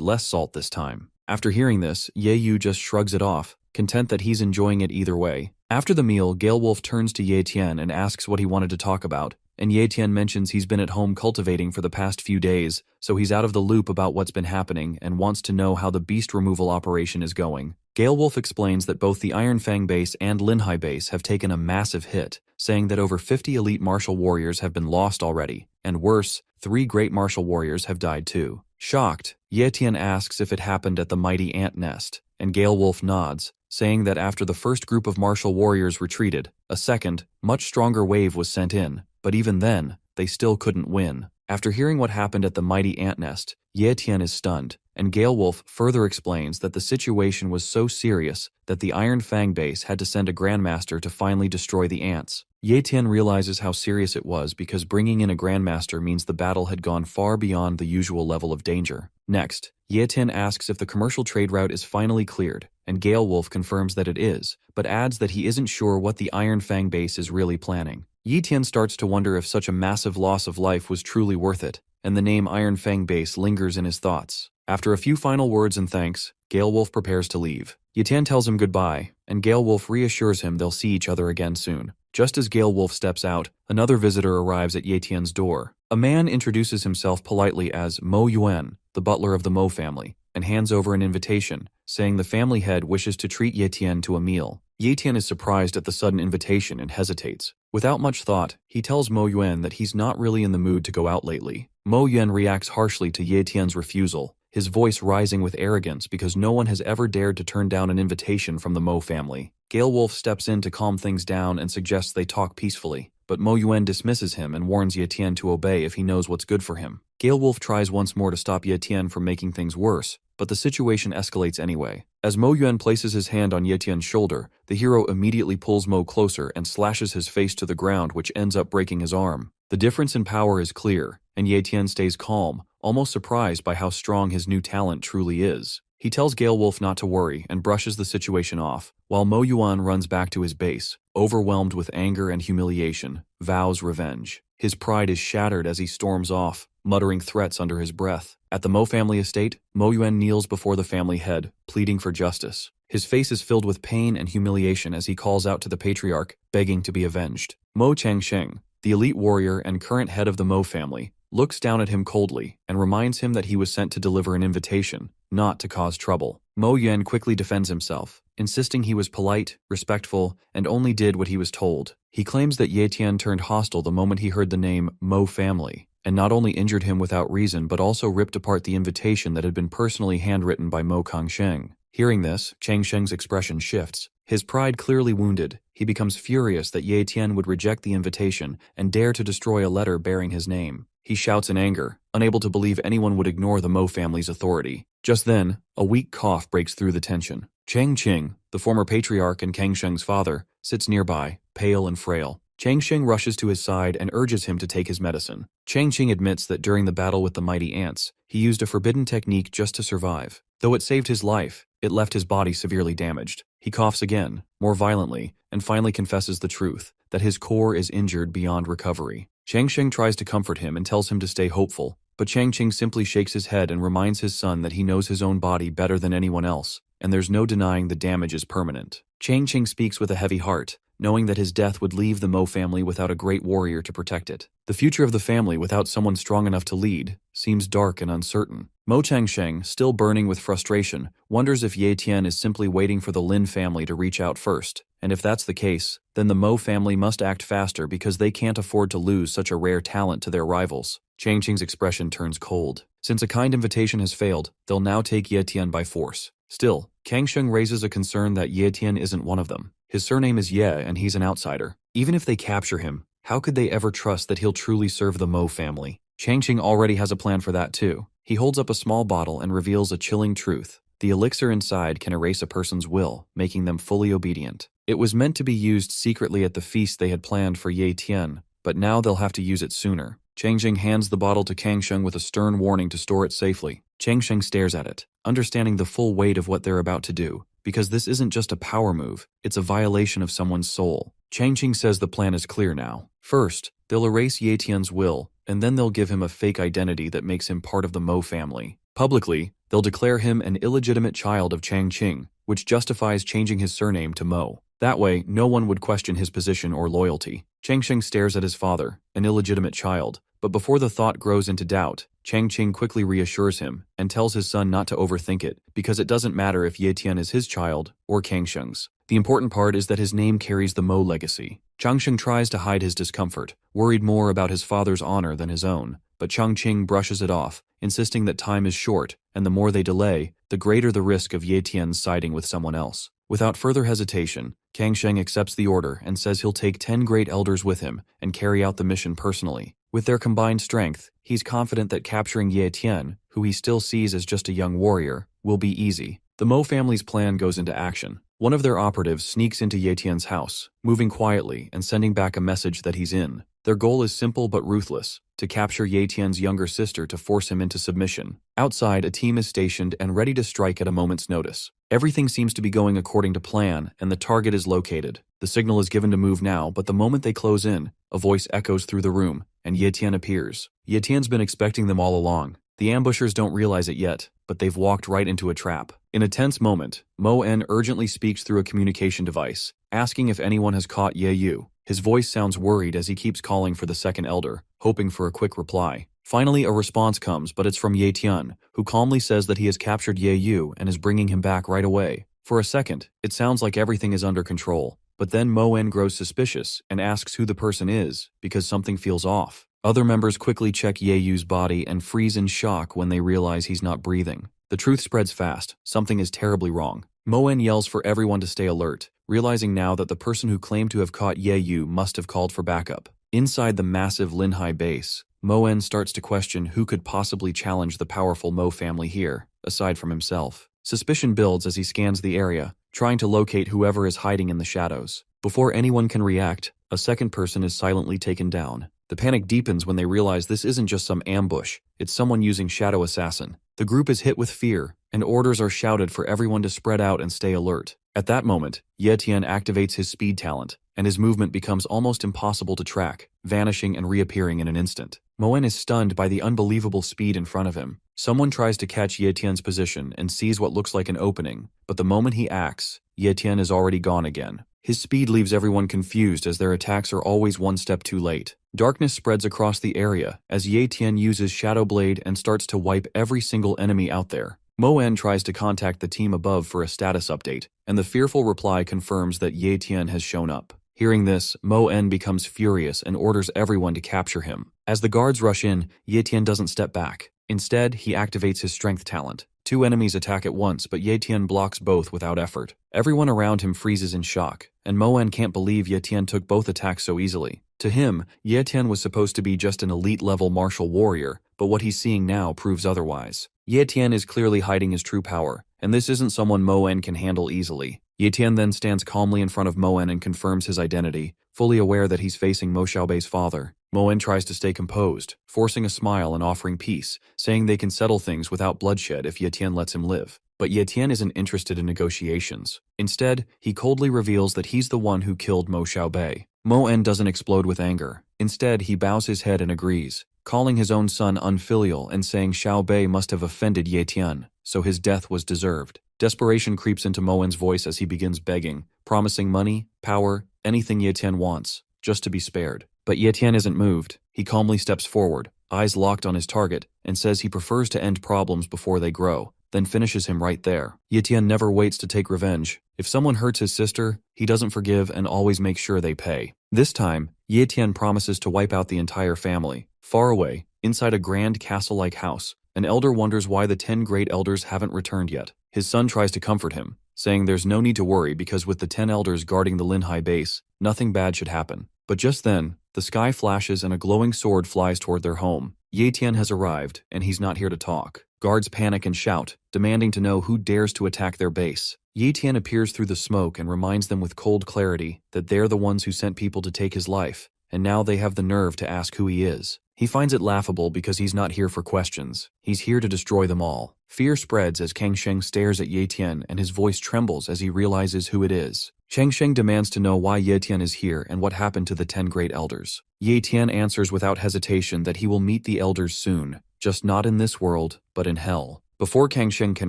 less salt this time. After hearing this, Ye Yu just shrugs it off, content that he's enjoying it either way. After the meal, Gale Wolf turns to Ye Tian and asks what he wanted to talk about, and Ye Tian mentions he's been at home cultivating for the past few days, so he's out of the loop about what's been happening and wants to know how the beast removal operation is going. Gale Wolf explains that both the Iron Fang base and Linhai base have taken a massive hit, saying that over 50 elite martial warriors have been lost already, and worse, 3 great martial warriors have died too. Shocked, Ye Tian asks if it happened at the mighty ant nest, and Gale Wolf nods, saying that after the first group of martial warriors retreated, a second, much stronger wave was sent in, but even then, they still couldn't win. After hearing what happened at the mighty ant nest, Ye Tian is stunned, and Gale Wolf further explains that the situation was so serious that the Iron Fang base had to send a Grandmaster to finally destroy the ants. Ye Tian realizes how serious it was because bringing in a Grandmaster means the battle had gone far beyond the usual level of danger. Next, Ye Tian asks if the commercial trade route is finally cleared, and Gale Wolf confirms that it is, but adds that he isn't sure what the Iron Fang base is really planning. Ye Tian starts to wonder if such a massive loss of life was truly worth it, and the name Iron Fang base lingers in his thoughts. After a few final words and thanks, Gale Wolf prepares to leave. Ye Tian tells him goodbye, and Gale Wolf reassures him they'll see each other again soon. Just as Gale Wolf steps out, another visitor arrives at Ye Tian's door. A man introduces himself politely as Mo Yuan, the butler of the Mo family, and hands over an invitation, saying the family head wishes to treat Ye Tian to a meal. Ye Tian is surprised at the sudden invitation and hesitates. Without much thought, he tells Mo Yuan that he's not really in the mood to go out lately. Mo Yuan reacts harshly to Ye Tian's refusal, his voice rising with arrogance because no one has ever dared to turn down an invitation from the Mo family. Gale Wolf steps in to calm things down and suggests they talk peacefully, but Mo Yuan dismisses him and warns Ye Tian to obey if he knows what's good for him. Gale Wolf tries once more to stop Ye Tian from making things worse, but the situation escalates anyway. As Mo Yuan places his hand on Ye Tian's shoulder, the hero immediately pulls Mo closer and slashes his face to the ground, which ends up breaking his arm. The difference in power is clear, and Ye Tian stays calm, almost surprised by how strong his new talent truly is. He tells Gale Wolf not to worry and brushes the situation off, while Mo Yuan runs back to his base, overwhelmed with anger and humiliation, vows revenge. His pride is shattered as he storms off, muttering threats under his breath. At the Mo family estate, Mo Yuan kneels before the family head, pleading for justice. His face is filled with pain and humiliation as he calls out to the patriarch, begging to be avenged. Mo Changsheng, the elite warrior and current head of the Mo family, looks down at him coldly and reminds him that he was sent to deliver an invitation, not to cause trouble. Mo Yuan quickly defends himself, insisting he was polite, respectful, and only did what he was told. He claims that Ye Tian turned hostile the moment he heard the name Mo family, and not only injured him without reason but also ripped apart the invitation that had been personally handwritten by Mo Kangsheng. Hearing this, Changsheng's expression shifts. His pride clearly wounded, he becomes furious that Ye Tian would reject the invitation and dare to destroy a letter bearing his name. He shouts in anger, unable to believe anyone would ignore the Mo family's authority. Just then, a weak cough breaks through the tension. Chang Qing, the former patriarch and Kangsheng's father, sits nearby, pale and frail. Changsheng rushes to his side and urges him to take his medicine. Changqing admits that during the battle with the mighty ants, he used a forbidden technique just to survive. Though it saved his life, it left his body severely damaged. He coughs again, more violently, and finally confesses the truth, that his core is injured beyond recovery. Changsheng tries to comfort him and tells him to stay hopeful, but Changqing simply shakes his head and reminds his son that he knows his own body better than anyone else, and there's no denying the damage is permanent. Changqing speaks with a heavy heart, knowing that his death would leave the Mo family without a great warrior to protect it. The future of the family without someone strong enough to lead seems dark and uncertain. Mo Changsheng, still burning with frustration, wonders if Ye Tian is simply waiting for the Lin family to reach out first, and if that's the case, then the Mo family must act faster because they can't afford to lose such a rare talent to their rivals. Changqing's expression turns cold. Since a kind invitation has failed, they'll now take Ye Tien by force. Still, Kang Sheng raises a concern that Ye Tien isn't one of them. His surname is Ye and he's an outsider. Even if they capture him, how could they ever trust that he'll truly serve the Mo family? Changqing already has a plan for that too. He holds up a small bottle and reveals a chilling truth. The elixir inside can erase a person's will, making them fully obedient. It was meant to be used secretly at the feast they had planned for Ye Tien, but now they'll have to use it sooner. Changqing hands the bottle to Kang Sheng with a stern warning to store it safely. Changqing stares at it, understanding the full weight of what they're about to do, because this isn't just a power move, it's a violation of someone's soul. Changqing says the plan is clear now. First, they'll erase Ye Tien's will, and then they'll give him a fake identity that makes him part of the Mo family. Publicly, they'll declare him an illegitimate child of Changqing, which justifies changing his surname to Mo. That way, no one would question his position or loyalty. Changqing stares at his father, an illegitimate child, but before the thought grows into doubt, Changqing quickly reassures him and tells his son not to overthink it, because it doesn't matter if Ye Tien is his child or Kang Sheng's. The important part is that his name carries the Mo legacy. Changqing tries to hide his discomfort, worried more about his father's honor than his own, but Changqing brushes it off, insisting that time is short, and the more they delay, the greater the risk of Ye Tien's siding with someone else. Without further hesitation, Kang Sheng accepts the order and says he'll take 10 great elders with him and carry out the mission personally. With their combined strength, he's confident that capturing Ye Tien, who he still sees as just a young warrior, will be easy. The Mo family's plan goes into action. One of their operatives sneaks into Ye Tien's house, moving quietly and sending back a message that he's in. Their goal is simple but ruthless: to capture Ye Tien's younger sister to force him into submission. Outside, a team is stationed and ready to strike at a moment's notice. Everything seems to be going according to plan, and the target is located. The signal is given to move now, but the moment they close in, a voice echoes through the room, and Ye Tien appears. Ye Tien's been expecting them all along. The ambushers don't realize it yet, but they've walked right into a trap. In a tense moment, Mo En urgently speaks through a communication device, asking if anyone has caught Ye Yu. His voice sounds worried as he keeps calling for the second elder, hoping for a quick reply. Finally, a response comes, but it's from Ye Tien, who calmly says that he has captured Ye Yu and is bringing him back right away. For a second, it sounds like everything is under control, but then Mo En grows suspicious and asks who the person is, because something feels off. Other members quickly check Ye Yu's body and freeze in shock when they realize he's not breathing. The truth spreads fast. Something is terribly wrong. Mo En yells for everyone to stay alert, realizing now that the person who claimed to have caught Ye Yu must have called for backup. Inside the massive Linhai base, Mo En starts to question who could possibly challenge the powerful Mo family here, aside from himself. Suspicion builds as he scans the area, trying to locate whoever is hiding in the shadows. Before anyone can react, a second person is silently taken down. The panic deepens when they realize this isn't just some ambush, it's someone using Shadow Assassin. The group is hit with fear, and orders are shouted for everyone to spread out and stay alert. At that moment, Ye Tien activates his speed talent, and his movement becomes almost impossible to track, vanishing and reappearing in an instant. Mo En is stunned by the unbelievable speed in front of him. Someone tries to catch Ye Tien's position and sees what looks like an opening, but the moment he acts, Ye Tien is already gone again. His speed leaves everyone confused as their attacks are always one step too late. Darkness spreads across the area as Ye Tien uses Shadow Blade and starts to wipe every single enemy out there. Mo En tries to contact the team above for a status update, and the fearful reply confirms that Ye Tien has shown up. Hearing this, Mo En becomes furious and orders everyone to capture him. As the guards rush in, Ye Tien doesn't step back. Instead, he activates his strength talent. Two enemies attack at once, but Ye Tien blocks both without effort. Everyone around him freezes in shock, and Mo En can't believe Ye Tien took both attacks so easily. To him, Ye Tien was supposed to be just an elite-level martial warrior, but what he's seeing now proves otherwise. Ye Tien is clearly hiding his true power, and this isn't someone Mo En can handle easily. Ye Tien then stands calmly in front of Mo En and confirms his identity, fully aware that he's facing Mo Xiaobei's father. Mo En tries to stay composed, forcing a smile and offering peace, saying they can settle things without bloodshed if Ye Tien lets him live. But Ye Tien isn't interested in negotiations. Instead, he coldly reveals that he's the one who killed Mo Xiaobei. Mo En doesn't explode with anger. Instead, he bows his head and agrees, calling his own son unfilial and saying Xiaobei must have offended Ye Tien, so his death was deserved. Desperation creeps into Mo En's voice as he begins begging, promising money, power, anything Ye Tien wants, just to be spared. But Ye Tien isn't moved. He calmly steps forward, eyes locked on his target, and says he prefers to end problems before they grow, then finishes him right there. Ye Tien never waits to take revenge. If someone hurts his sister, he doesn't forgive and always makes sure they pay. This time, Ye Tien promises to wipe out the entire family. Far away, inside a grand castle-like house, An elder wonders why the 10 great elders haven't returned yet. His son tries to comfort him, saying there's no need to worry because with the 10 elders guarding the Linhai base, nothing bad should happen. But just then, the sky flashes and a glowing sword flies toward their home. Tien has arrived, and he's not here to talk. Guards panic and shout, demanding to know who dares to attack their base. Tien appears through the smoke and reminds them with cold clarity that they're the ones who sent people to take his life, and now they have the nerve to ask who he is. He finds it laughable because he's not here for questions. He's here to destroy them all. Fear spreads as Kang Sheng stares at Tien and his voice trembles as he realizes who it is. Chang Sheng demands to know why Tien is here and what happened to the 10 great elders. Tien answers without hesitation that he will meet the elders soon, just not in this world, but in hell. Before Kang Sheng can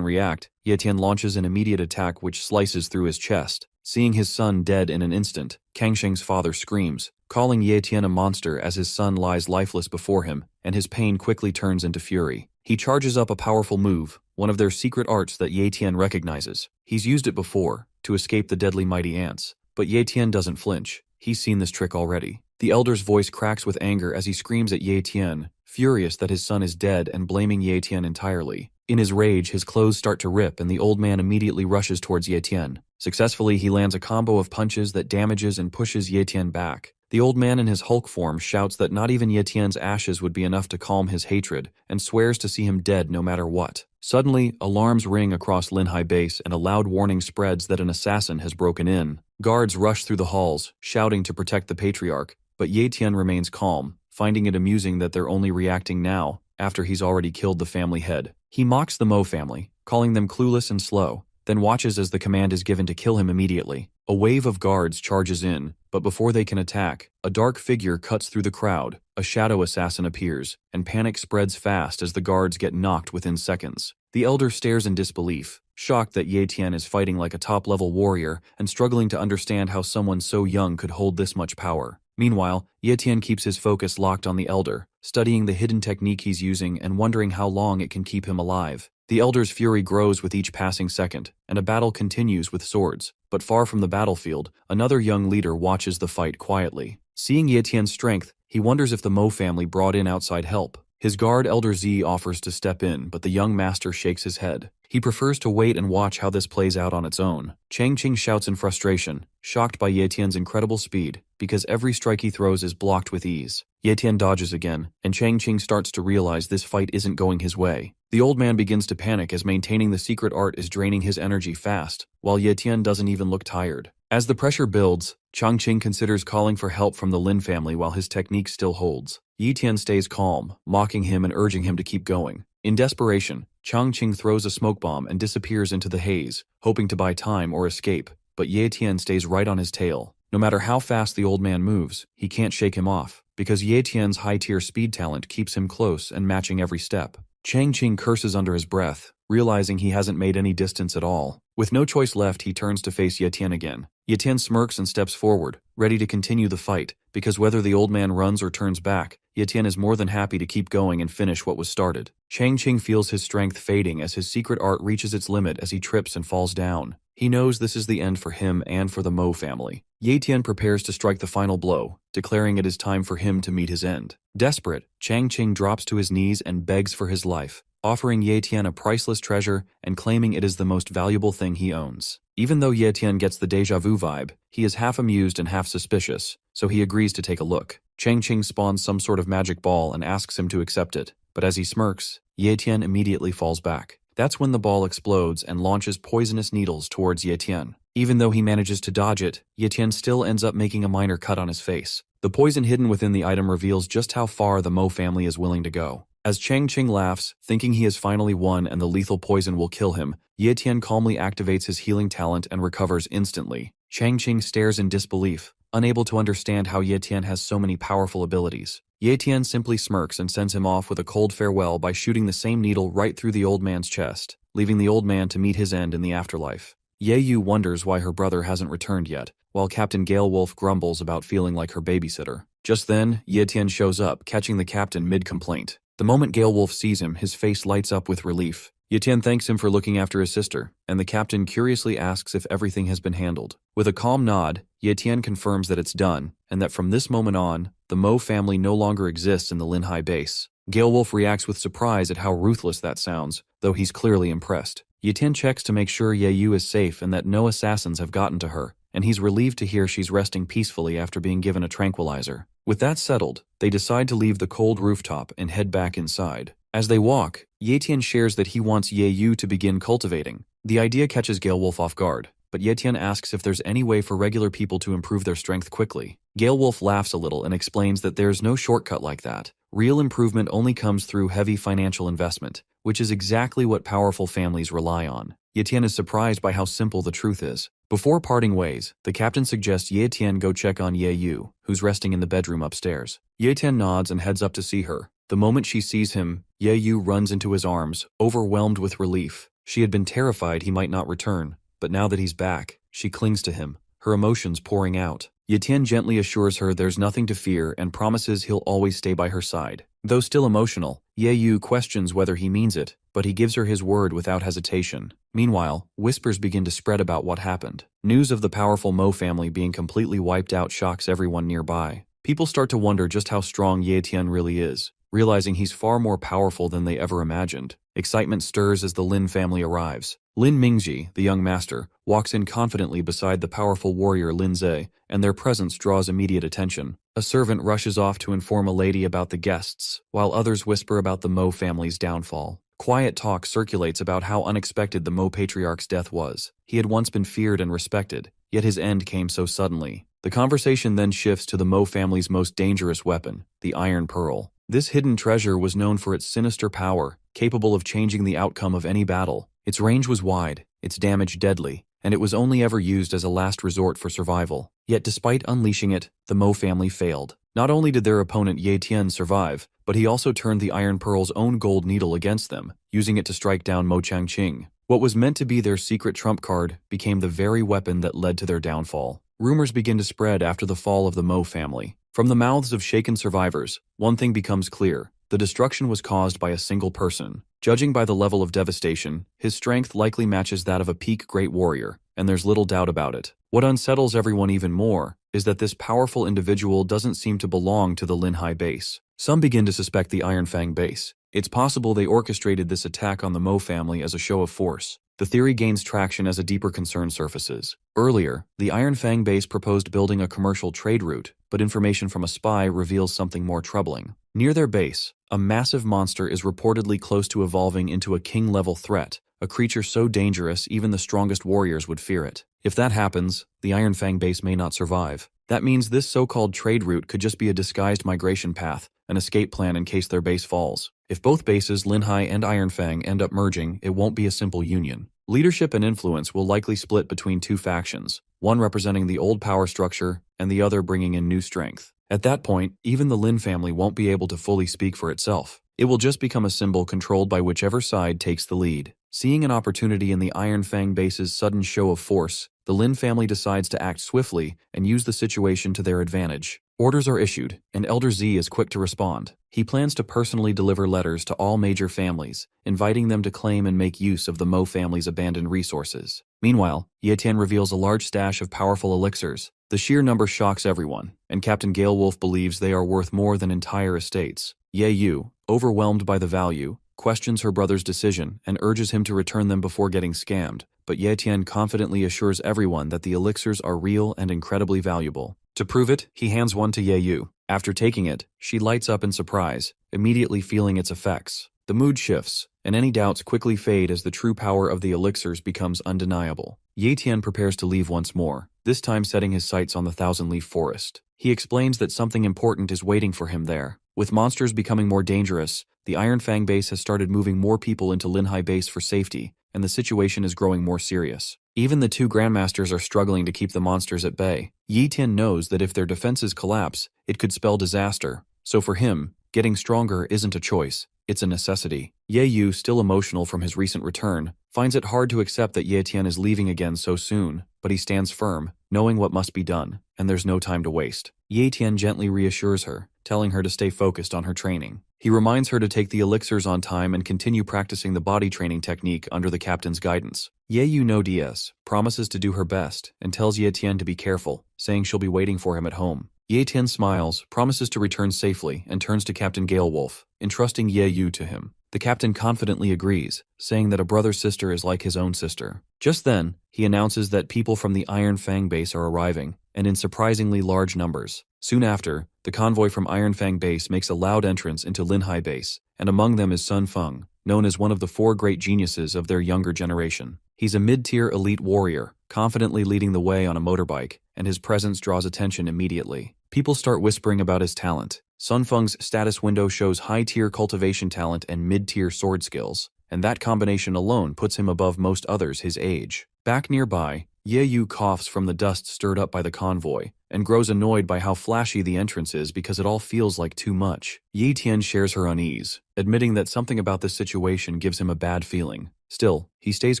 react, Tien launches an immediate attack which slices through his chest. Seeing his son dead in an instant, Kang Sheng's father screams, calling Tien a monster as his son lies lifeless before him, and his pain quickly turns into fury. He charges up a powerful move, one of their secret arts that Tien recognizes. He's used it before, to escape the deadly mighty ants, but Tien doesn't flinch. He's seen this trick already. The elder's voice cracks with anger as he screams at Tien, furious that his son is dead and blaming Tien entirely. In his rage, his clothes start to rip and the old man immediately rushes towards Tien. Successfully, he lands a combo of punches that damages and pushes Tien back. The old man in his Hulk form shouts that not even Tien's ashes would be enough to calm his hatred, and swears to see him dead no matter what. Suddenly, alarms ring across Linhai base and a loud warning spreads that an assassin has broken in. Guards rush through the halls, shouting to protect the patriarch, but Tien remains calm, finding it amusing that they're only reacting now, after he's already killed the family head. He mocks the Mo family, calling them clueless and slow, then watches as the command is given to kill him immediately. A wave of guards charges in, but before they can attack, a dark figure cuts through the crowd, a shadow assassin appears, and panic spreads fast as the guards get knocked within seconds. The elder stares in disbelief, shocked that Tien is fighting like a top-level warrior and struggling to understand how someone so young could hold this much power. Meanwhile, Tien keeps his focus locked on the elder, studying the hidden technique he's using and wondering how long it can keep him alive. The elder's fury grows with each passing second, and a battle continues with swords. But far from the battlefield, another young leader watches the fight quietly. Seeing Tien's strength, he wonders if the Mo family brought in outside help. His guard Elder Z offers to step in, but the young master shakes his head. He prefers to wait and watch how this plays out on its own. Chang Qing shouts in frustration, shocked by Tien's incredible speed, because every strike he throws is blocked with ease. Tien dodges again, and Chang Qing starts to realize this fight isn't going his way. The old man begins to panic as maintaining the secret art is draining his energy fast, while Tien doesn't even look tired. As the pressure builds, Chang Qing considers calling for help from the Lin family while his technique still holds. Tien stays calm, mocking him and urging him to keep going. In desperation, Chang Qing throws a smoke bomb and disappears into the haze, hoping to buy time or escape, but Tien stays right on his tail. No matter how fast the old man moves, he can't shake him off, because Tien's high-tier speed talent keeps him close and matching every step. Chang Qing curses under his breath, realizing he hasn't made any distance at all. With no choice left, he turns to face Tien again. Tien smirks and steps forward, ready to continue the fight, because whether the old man runs or turns back, Tien is more than happy to keep going and finish what was started. Chang Qing feels his strength fading as his secret art reaches its limit as he trips and falls down. He knows this is the end for him and for the Mo family. Tien prepares to strike the final blow, declaring it is time for him to meet his end. Desperate, Chang Qing drops to his knees and begs for his life, offering Tien a priceless treasure and claiming it is the most valuable thing he owns. Even though Tien gets the deja vu vibe, he is half amused and half suspicious, so he agrees to take a look. Chang Qing spawns some sort of magic ball and asks him to accept it, but as he smirks, Tien immediately falls back. That's when the ball explodes and launches poisonous needles towards Tien. Even though he manages to dodge it, Tien still ends up making a minor cut on his face. The poison hidden within the item reveals just how far the Mo family is willing to go. As Chang Qing laughs, thinking he has finally won and the lethal poison will kill him, Tien calmly activates his healing talent and recovers instantly. Chang Qing stares in disbelief, unable to understand how Tien has so many powerful abilities. Tien simply smirks and sends him off with a cold farewell by shooting the same needle right through the old man's chest, leaving the old man to meet his end in the afterlife. Yu wonders why her brother hasn't returned yet, while Captain Gale Wolf grumbles about feeling like her babysitter. Just then, Tien shows up, catching the captain mid-complaint. The moment Gale Wolf sees him, his face lights up with relief. Tien thanks him for looking after his sister, and the captain curiously asks if everything has been handled. With a calm nod, Tien confirms that it's done, and that from this moment on, the Mo family no longer exists in the Linhai base. Wolf reacts with surprise at how ruthless that sounds, though he's clearly impressed. Tien checks to make sure Ye is safe and that no assassins have gotten to her, and he's relieved to hear she's resting peacefully after being given a tranquilizer. With that settled, they decide to leave the cold rooftop and head back inside. As they walk, Tien shares that he wants Ye to begin cultivating. The idea catches Wolf off guard, but Tien asks if there's any way for regular people to improve their strength quickly. Wolf laughs a little and explains that there's no shortcut like that. Real improvement only comes through heavy financial investment, which is exactly what powerful families rely on. Tien is surprised by how simple the truth is. Before parting ways, the captain suggests Tien go check on Ye, who's resting in the bedroom upstairs. Tien nods and heads up to see her. The moment she sees him, Ye runs into his arms, overwhelmed with relief. She had been terrified he might not return, but now that he's back, she clings to him, her emotions pouring out. Tien gently assures her there's nothing to fear and promises he'll always stay by her side. Though still emotional, Ye questions whether he means it, but he gives her his word without hesitation. Meanwhile, whispers begin to spread about what happened. News of the powerful Mo family being completely wiped out shocks everyone nearby. People start to wonder just how strong Tien really is, realizing he's far more powerful than they ever imagined. Excitement stirs as the Lin family arrives. Lin Mingji, the young master, walks in confidently beside the powerful warrior Lin Ze, and their presence draws immediate attention. A servant rushes off to inform a lady about the guests, while others whisper about the Mo family's downfall. Quiet talk circulates about how unexpected the Mo patriarch's death was. He had once been feared and respected, yet his end came so suddenly. The conversation then shifts to the Mo family's most dangerous weapon, the Iron Pearl. This hidden treasure was known for its sinister power, capable of changing the outcome of any battle. Its range was wide, its damage deadly, and it was only ever used as a last resort for survival. Yet despite unleashing it, the Mo family failed. Not only did their opponent Tien survive, but he also turned the Iron Pearl's own gold needle against them, using it to strike down Mo Changqing. What was meant to be their secret trump card became the very weapon that led to their downfall. Rumors begin to spread after the fall of the Mo family. From the mouths of shaken survivors, one thing becomes clear. The destruction was caused by a single person. Judging by the level of devastation, his strength likely matches that of a peak great warrior, and there's little doubt about it. What unsettles everyone even more is that this powerful individual doesn't seem to belong to the Linhai base. Some begin to suspect the Iron Fang base. It's possible they orchestrated this attack on the Mo family as a show of force. The theory gains traction as a deeper concern surfaces. Earlier, the Iron Fang base proposed building a commercial trade route, but information from a spy reveals something more troubling. Near their base, a massive monster is reportedly close to evolving into a king-level threat, a creature so dangerous even the strongest warriors would fear it. If that happens, the Iron Fang base may not survive. That means this so-called trade route could just be a disguised migration path, an escape plan in case their base falls. If both bases, Linhai and Iron Fang, end up merging, it won't be a simple union. Leadership and influence will likely split between two factions, one representing the old power structure and the other bringing in new strength. At that point, even the Lin family won't be able to fully speak for itself. It will just become a symbol controlled by whichever side takes the lead. Seeing an opportunity in the Iron Fang base's sudden show of force, the Lin family decides to act swiftly and use the situation to their advantage. Orders are issued, and Elder Z is quick to respond. He plans to personally deliver letters to all major families, inviting them to claim and make use of the Mo family's abandoned resources. Meanwhile, Tien reveals a large stash of powerful elixirs. The sheer number shocks everyone, and Captain Wolf believes they are worth more than entire estates. Ye, overwhelmed by the value, questions her brother's decision and urges him to return them before getting scammed, but Tien confidently assures everyone that the elixirs are real and incredibly valuable. To prove it, he hands one to Ye. After taking it, she lights up in surprise, immediately feeling its effects. The mood shifts, and any doubts quickly fade as the true power of the elixirs becomes undeniable. Tien prepares to leave once more, this time setting his sights on the Thousand-Leaf Forest. He explains that something important is waiting for him there. With monsters becoming more dangerous, the Iron Fang base has started moving more people into Linhai base for safety, and the situation is growing more serious. Even the two grandmasters are struggling to keep the monsters at bay. Tien knows that if their defenses collapse, it could spell disaster. So for him, getting stronger isn't a choice, it's a necessity. Ye, still emotional from his recent return, finds it hard to accept that Tien is leaving again so soon, but he stands firm, knowing what must be done, and there's no time to waste. Tien gently reassures her, telling her to stay focused on her training. He reminds her to take the elixirs on time and continue practicing the body training technique under the captain's guidance. Ye no DS promises to do her best and tells Tien to be careful, saying she'll be waiting for him at home. Ye Tien smiles, promises to return safely, and turns to Captain Galewolf, entrusting Ye Yu to him. The captain confidently agrees, saying that a brother's sister is like his own sister. Just then, he announces that people from the Iron Fang base are arriving, and in surprisingly large numbers. Soon after, the convoy from Iron Fang base makes a loud entrance into Linhai base, and among them is Sun Feng, known as one of the 4 great geniuses of their younger generation. He's a mid-tier elite warrior, confidently leading the way on a motorbike, and his presence draws attention immediately. People start whispering about his talent. Sun Feng's status window shows high-tier cultivation talent and mid-tier sword skills, and that combination alone puts him above most others his age. Back nearby, Ye Yu coughs from the dust stirred up by the convoy, and grows annoyed by how flashy the entrance is because it all feels like too much. Ye Tien shares her unease, admitting that something about this situation gives him a bad feeling. Still, he stays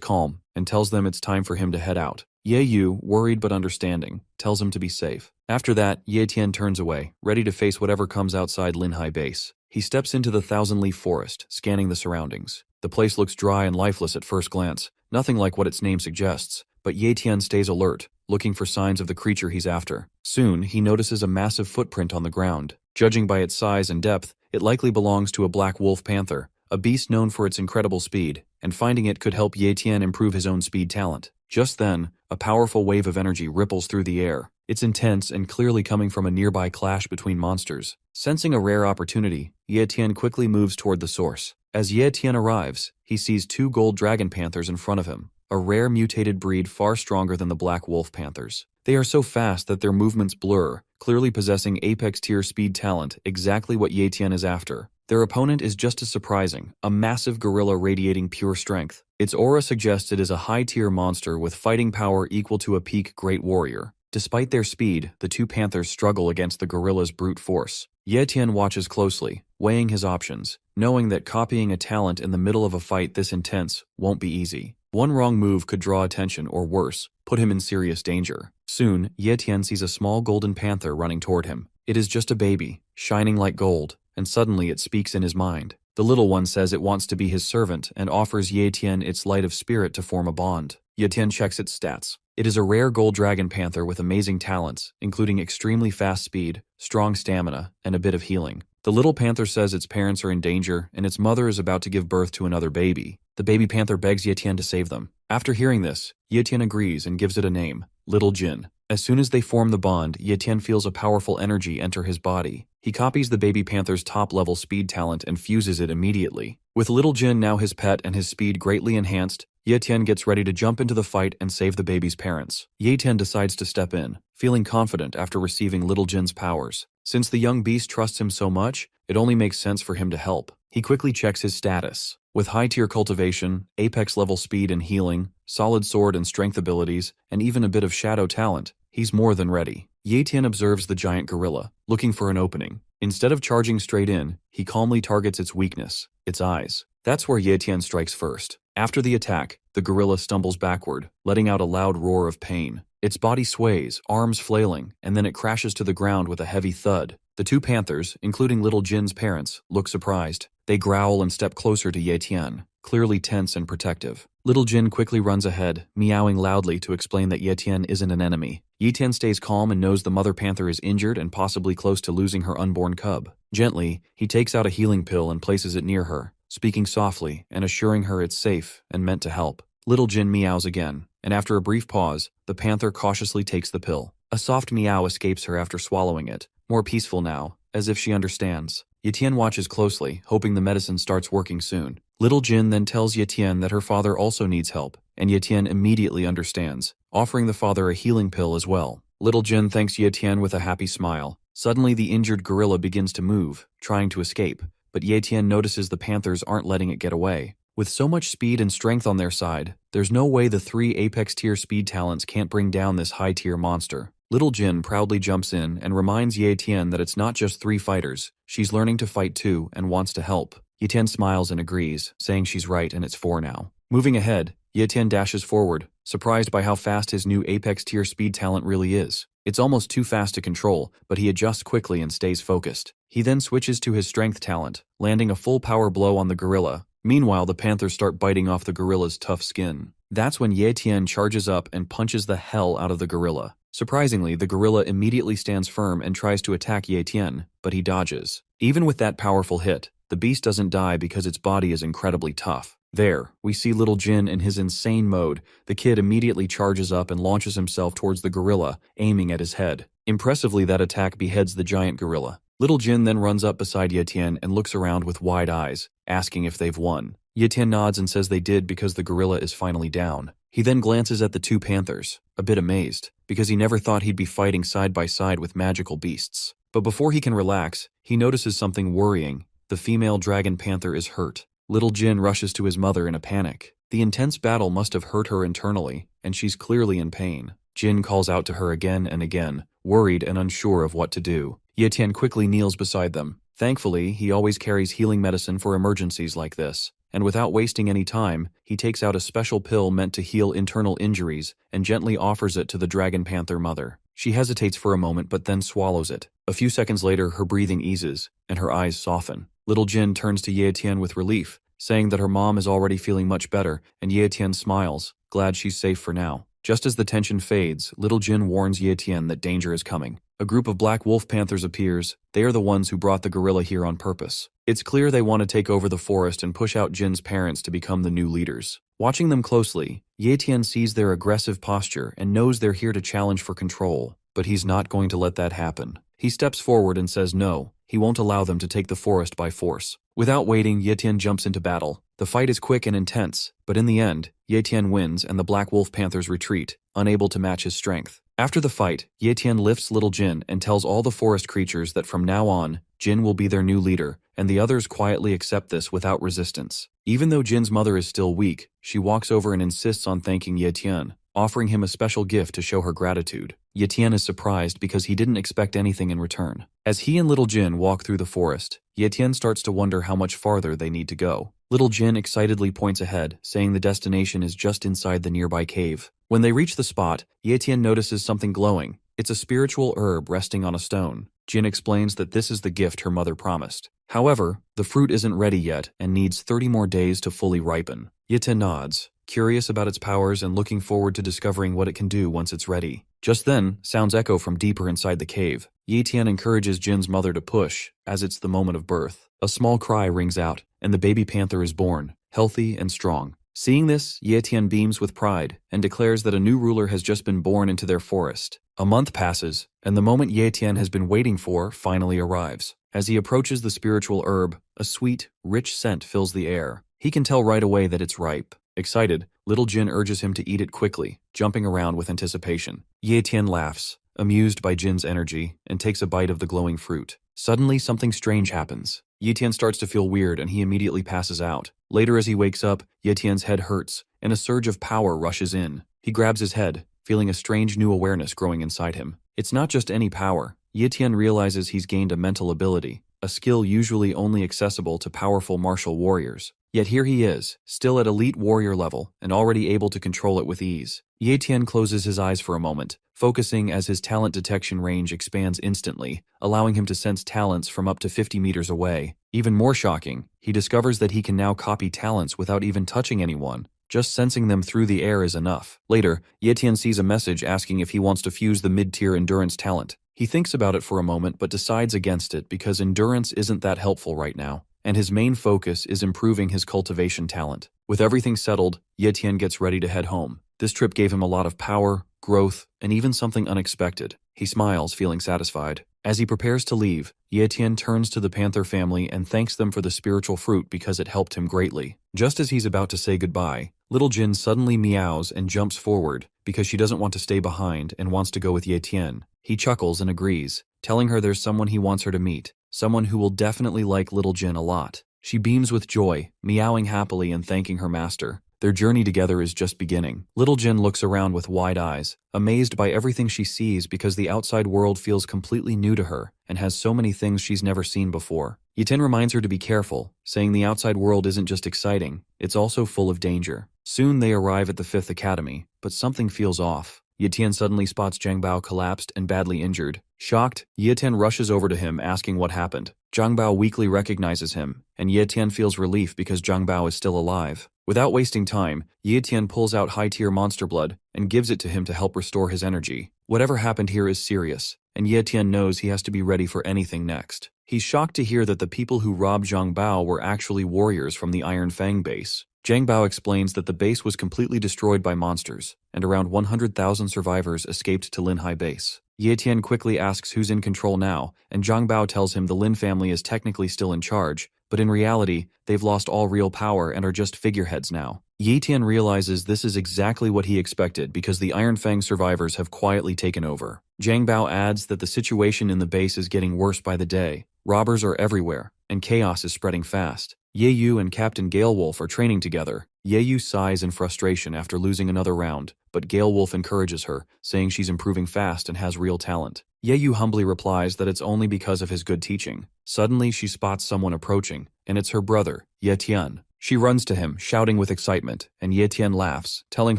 calm and tells them it's time for him to head out. Ye Yu, worried but understanding, tells him to be safe. After that, Ye Tien turns away, ready to face whatever comes outside Linhai base. He steps into the thousand-leaf forest, scanning the surroundings. The place looks dry and lifeless at first glance, nothing like what its name suggests, but Ye Tien stays alert, looking for signs of the creature he's after. Soon, he notices a massive footprint on the ground. Judging by its size and depth, it likely belongs to a black wolf panther, a beast known for its incredible speed, and finding it could help Ye Tien improve his own speed talent. Just then, a powerful wave of energy ripples through the air. It's intense and clearly coming from a nearby clash between monsters. Sensing a rare opportunity, Ye Tien quickly moves toward the source. As Ye Tien arrives, he sees 2 gold dragon panthers in front of him, a rare mutated breed far stronger than the black wolf panthers. They are so fast that their movements blur, clearly possessing apex tier speed talent, exactly what Ye Tien is after. Their opponent is just as surprising, a massive gorilla radiating pure strength. Its aura suggests it is a high-tier monster with fighting power equal to a peak great warrior. Despite their speed, the 2 panthers struggle against the gorilla's brute force. Ye Tien watches closely, weighing his options, knowing that copying a talent in the middle of a fight this intense won't be easy. One wrong move could draw attention or worse, put him in serious danger. Soon, Ye Tien sees a small golden panther running toward him. It is just a baby, shining like gold, and suddenly it speaks in his mind. The little one says it wants to be his servant and offers Ye Tien its light of spirit to form a bond. Ye Tien checks its stats. It is a rare gold dragon panther with amazing talents, including extremely fast speed, strong stamina, and a bit of healing. The little panther says its parents are in danger and its mother is about to give birth to another baby. The baby panther begs Ye Tien to save them. After hearing this, Ye Tien agrees and gives it a name, Little Jin. As soon as they form the bond, Ye Tien feels a powerful energy enter his body. He copies the baby panther's top-level speed talent and fuses it immediately. With Little Jin now his pet and his speed greatly enhanced, Ye Tien gets ready to jump into the fight and save the baby's parents. Ye Tien decides to step in, feeling confident after receiving Little Jin's powers. Since the young beast trusts him so much, it only makes sense for him to help. He quickly checks his status. With high-tier cultivation, apex-level speed and healing, solid sword and strength abilities, and even a bit of shadow talent, he's more than ready. Ye Tien observes the giant gorilla, looking for an opening. Instead of charging straight in, he calmly targets its weakness, its eyes. That's where Ye Tien strikes first. After the attack, the gorilla stumbles backward, letting out a loud roar of pain. Its body sways, arms flailing, and then it crashes to the ground with a heavy thud. The 2 panthers, including Little Jin's parents, look surprised. They growl and step closer to Ye Tien, clearly tense and protective. Little Jin quickly runs ahead, meowing loudly to explain that Ye Tien isn't an enemy. Ye Tien stays calm and knows the mother panther is injured and possibly close to losing her unborn cub. Gently, he takes out a healing pill and places it near her, speaking softly and assuring her it's safe and meant to help. Little Jin meows again, and after a brief pause, the panther cautiously takes the pill. A soft meow escapes her after swallowing it, more peaceful now, as if she understands. Ye Tien watches closely, hoping the medicine starts working soon. Little Jin then tells Ye Tien that her father also needs help, and Ye Tien immediately understands, offering the father a healing pill as well. Little Jin thanks Ye Tien with a happy smile. Suddenly the injured gorilla begins to move, trying to escape, but Ye Tien notices the panthers aren't letting it get away. With so much speed and strength on their side, there's no way the 3 apex-tier speed talents can't bring down this high-tier monster. Little Jin proudly jumps in and reminds Ye Tien that it's not just 3 fighters, she's learning to fight too and wants to help. Ye Tien smiles and agrees, saying she's right and it's 4 now. Moving ahead, Ye Tien dashes forward, surprised by how fast his new apex-tier speed talent really is. It's almost too fast to control, but he adjusts quickly and stays focused. He then switches to his strength talent, landing a full power blow on the gorilla. Meanwhile, the panthers start biting off the gorilla's tough skin. That's when Ye Tien charges up and punches the hell out of the gorilla. Surprisingly, the gorilla immediately stands firm and tries to attack Ye Tien, but he dodges. Even with that powerful hit, the beast doesn't die because its body is incredibly tough. There, we see little Jin in his insane mode. The kid immediately charges up and launches himself towards the gorilla, aiming at his head. Impressively, that attack beheads the giant gorilla. Little Jin then runs up beside Ye Tien and looks around with wide eyes, asking if they've won. Ye Tien nods and says they did because the gorilla is finally down. He then glances at the two panthers, a bit amazed, because he never thought he'd be fighting side by side with magical beasts. But before he can relax, he notices something worrying. The female dragon panther is hurt. Little Jin rushes to his mother in a panic. The intense battle must have hurt her internally, and she's clearly in pain. Jin calls out to her again and again, worried and unsure of what to do. Ye Tien quickly kneels beside them. Thankfully, he always carries healing medicine for emergencies like this, and without wasting any time, he takes out a special pill meant to heal internal injuries and gently offers it to the dragon panther mother. She hesitates for a moment but then swallows it. A few seconds later, her breathing eases, and her eyes soften. Little Jin turns to Ye Tien with relief, saying that her mom is already feeling much better, and Ye Tien smiles, glad she's safe for now. Just as the tension fades, Little Jin warns Ye Tien that danger is coming. A group of black wolf panthers appears. They are the ones who brought the gorilla here on purpose. It's clear they want to take over the forest and push out Jin's parents to become the new leaders. Watching them closely, Ye Tien sees their aggressive posture and knows they're here to challenge for control, but he's not going to let that happen. He steps forward and says no, he won't allow them to take the forest by force. Without waiting, Ye Tien jumps into battle. The fight is quick and intense, but in the end, Ye Tien wins and the black wolf panthers retreat, unable to match his strength. After the fight, Ye Tien lifts Little Jin and tells all the forest creatures that from now on, Jin will be their new leader, and the others quietly accept this without resistance. Even though Jin's mother is still weak, she walks over and insists on thanking Ye Tien, offering him a special gift to show her gratitude. Ye Tien is surprised because he didn't expect anything in return. As he and Little Jin walk through the forest, Ye Tien starts to wonder how much farther they need to go. Little Jin excitedly points ahead, saying the destination is just inside the nearby cave. When they reach the spot, Ye Tien notices something glowing. It's a spiritual herb resting on a stone. Jin explains that this is the gift her mother promised. However, the fruit isn't ready yet and needs 30 more days to fully ripen. Ye Tien nods, curious about its powers and looking forward to discovering what it can do once it's ready. Just then, sounds echo from deeper inside the cave. Ye Tien encourages Jin's mother to push, as it's the moment of birth. A small cry rings out, and the baby panther is born, healthy and strong. Seeing this, Ye Tien beams with pride and declares that a new ruler has just been born into their forest. A month passes, and the moment Ye Tien has been waiting for finally arrives. As he approaches the spiritual herb, a sweet, rich scent fills the air. He can tell right away that it's ripe. Excited, Little Jin urges him to eat it quickly, jumping around with anticipation. Ye Tien laughs, amused by Jin's energy, and takes a bite of the glowing fruit. Suddenly, something strange happens. Ye Tien starts to feel weird and he immediately passes out. Later as he wakes up, Ye Tien's head hurts, and a surge of power rushes in. He grabs his head, feeling a strange new awareness growing inside him. It's not just any power. Ye Tien realizes he's gained a mental ability, a skill usually only accessible to powerful martial warriors. Yet here he is, still at elite warrior level, and already able to control it with ease. Ye Tien closes his eyes for a moment, focusing as his talent detection range expands instantly, allowing him to sense talents from up to 50 meters away. Even more shocking, he discovers that he can now copy talents without even touching anyone. Just sensing them through the air is enough. Later, Ye Tien sees a message asking if he wants to fuse the mid-tier endurance talent. He thinks about it for a moment but decides against it because endurance isn't that helpful right now, and his main focus is improving his cultivation talent. With everything settled, Ye Tien gets ready to head home. This trip gave him a lot of power, growth, and even something unexpected. He smiles, feeling satisfied. As he prepares to leave, Ye Tien turns to the panther family and thanks them for the spiritual fruit because it helped him greatly. Just as he's about to say goodbye, Little Jin suddenly meows and jumps forward because she doesn't want to stay behind and wants to go with Ye Tien. He chuckles and agrees, telling her there's someone he wants her to meet, someone who will definitely like Little Jin a lot. She beams with joy, meowing happily and thanking her master. Their journey together is just beginning. Little Jin looks around with wide eyes, amazed by everything she sees because the outside world feels completely new to her and has so many things she's never seen before. Ye Tien reminds her to be careful, saying the outside world isn't just exciting, it's also full of danger. Soon they arrive at the 5th Academy, but something feels off. Ye Tien suddenly spots Zhang Bao collapsed and badly injured. Shocked, Ye Tien rushes over to him asking what happened. Zhang Bao weakly recognizes him, and Ye Tien feels relief because Zhang Bao is still alive. Without wasting time, Tien pulls out high-tier monster blood and gives it to him to help restore his energy. Whatever happened here is serious, and Tien knows he has to be ready for anything next. He's shocked to hear that the people who robbed Zhang Bao were actually warriors from the Iron Fang base. Zhang Bao explains that the base was completely destroyed by monsters, and around 100,000 survivors escaped to Linhai base. Tien quickly asks who's in control now, and Zhang Bao tells him the Lin family is technically still in charge, but in reality, they've lost all real power and are just figureheads now. Tien realizes this is exactly what he expected because the Iron Fang survivors have quietly taken over. Zhang Bao adds that the situation in the base is getting worse by the day. Robbers are everywhere, and chaos is spreading fast. Yu and Captain Galewolf are training together. Yu sighs in frustration after losing another round, but Galewolf encourages her, saying she's improving fast and has real talent. Yu humbly replies that it's only because of his good teaching. Suddenly, she spots someone approaching, and it's her brother, Tien. She runs to him, shouting with excitement, and Tien laughs, telling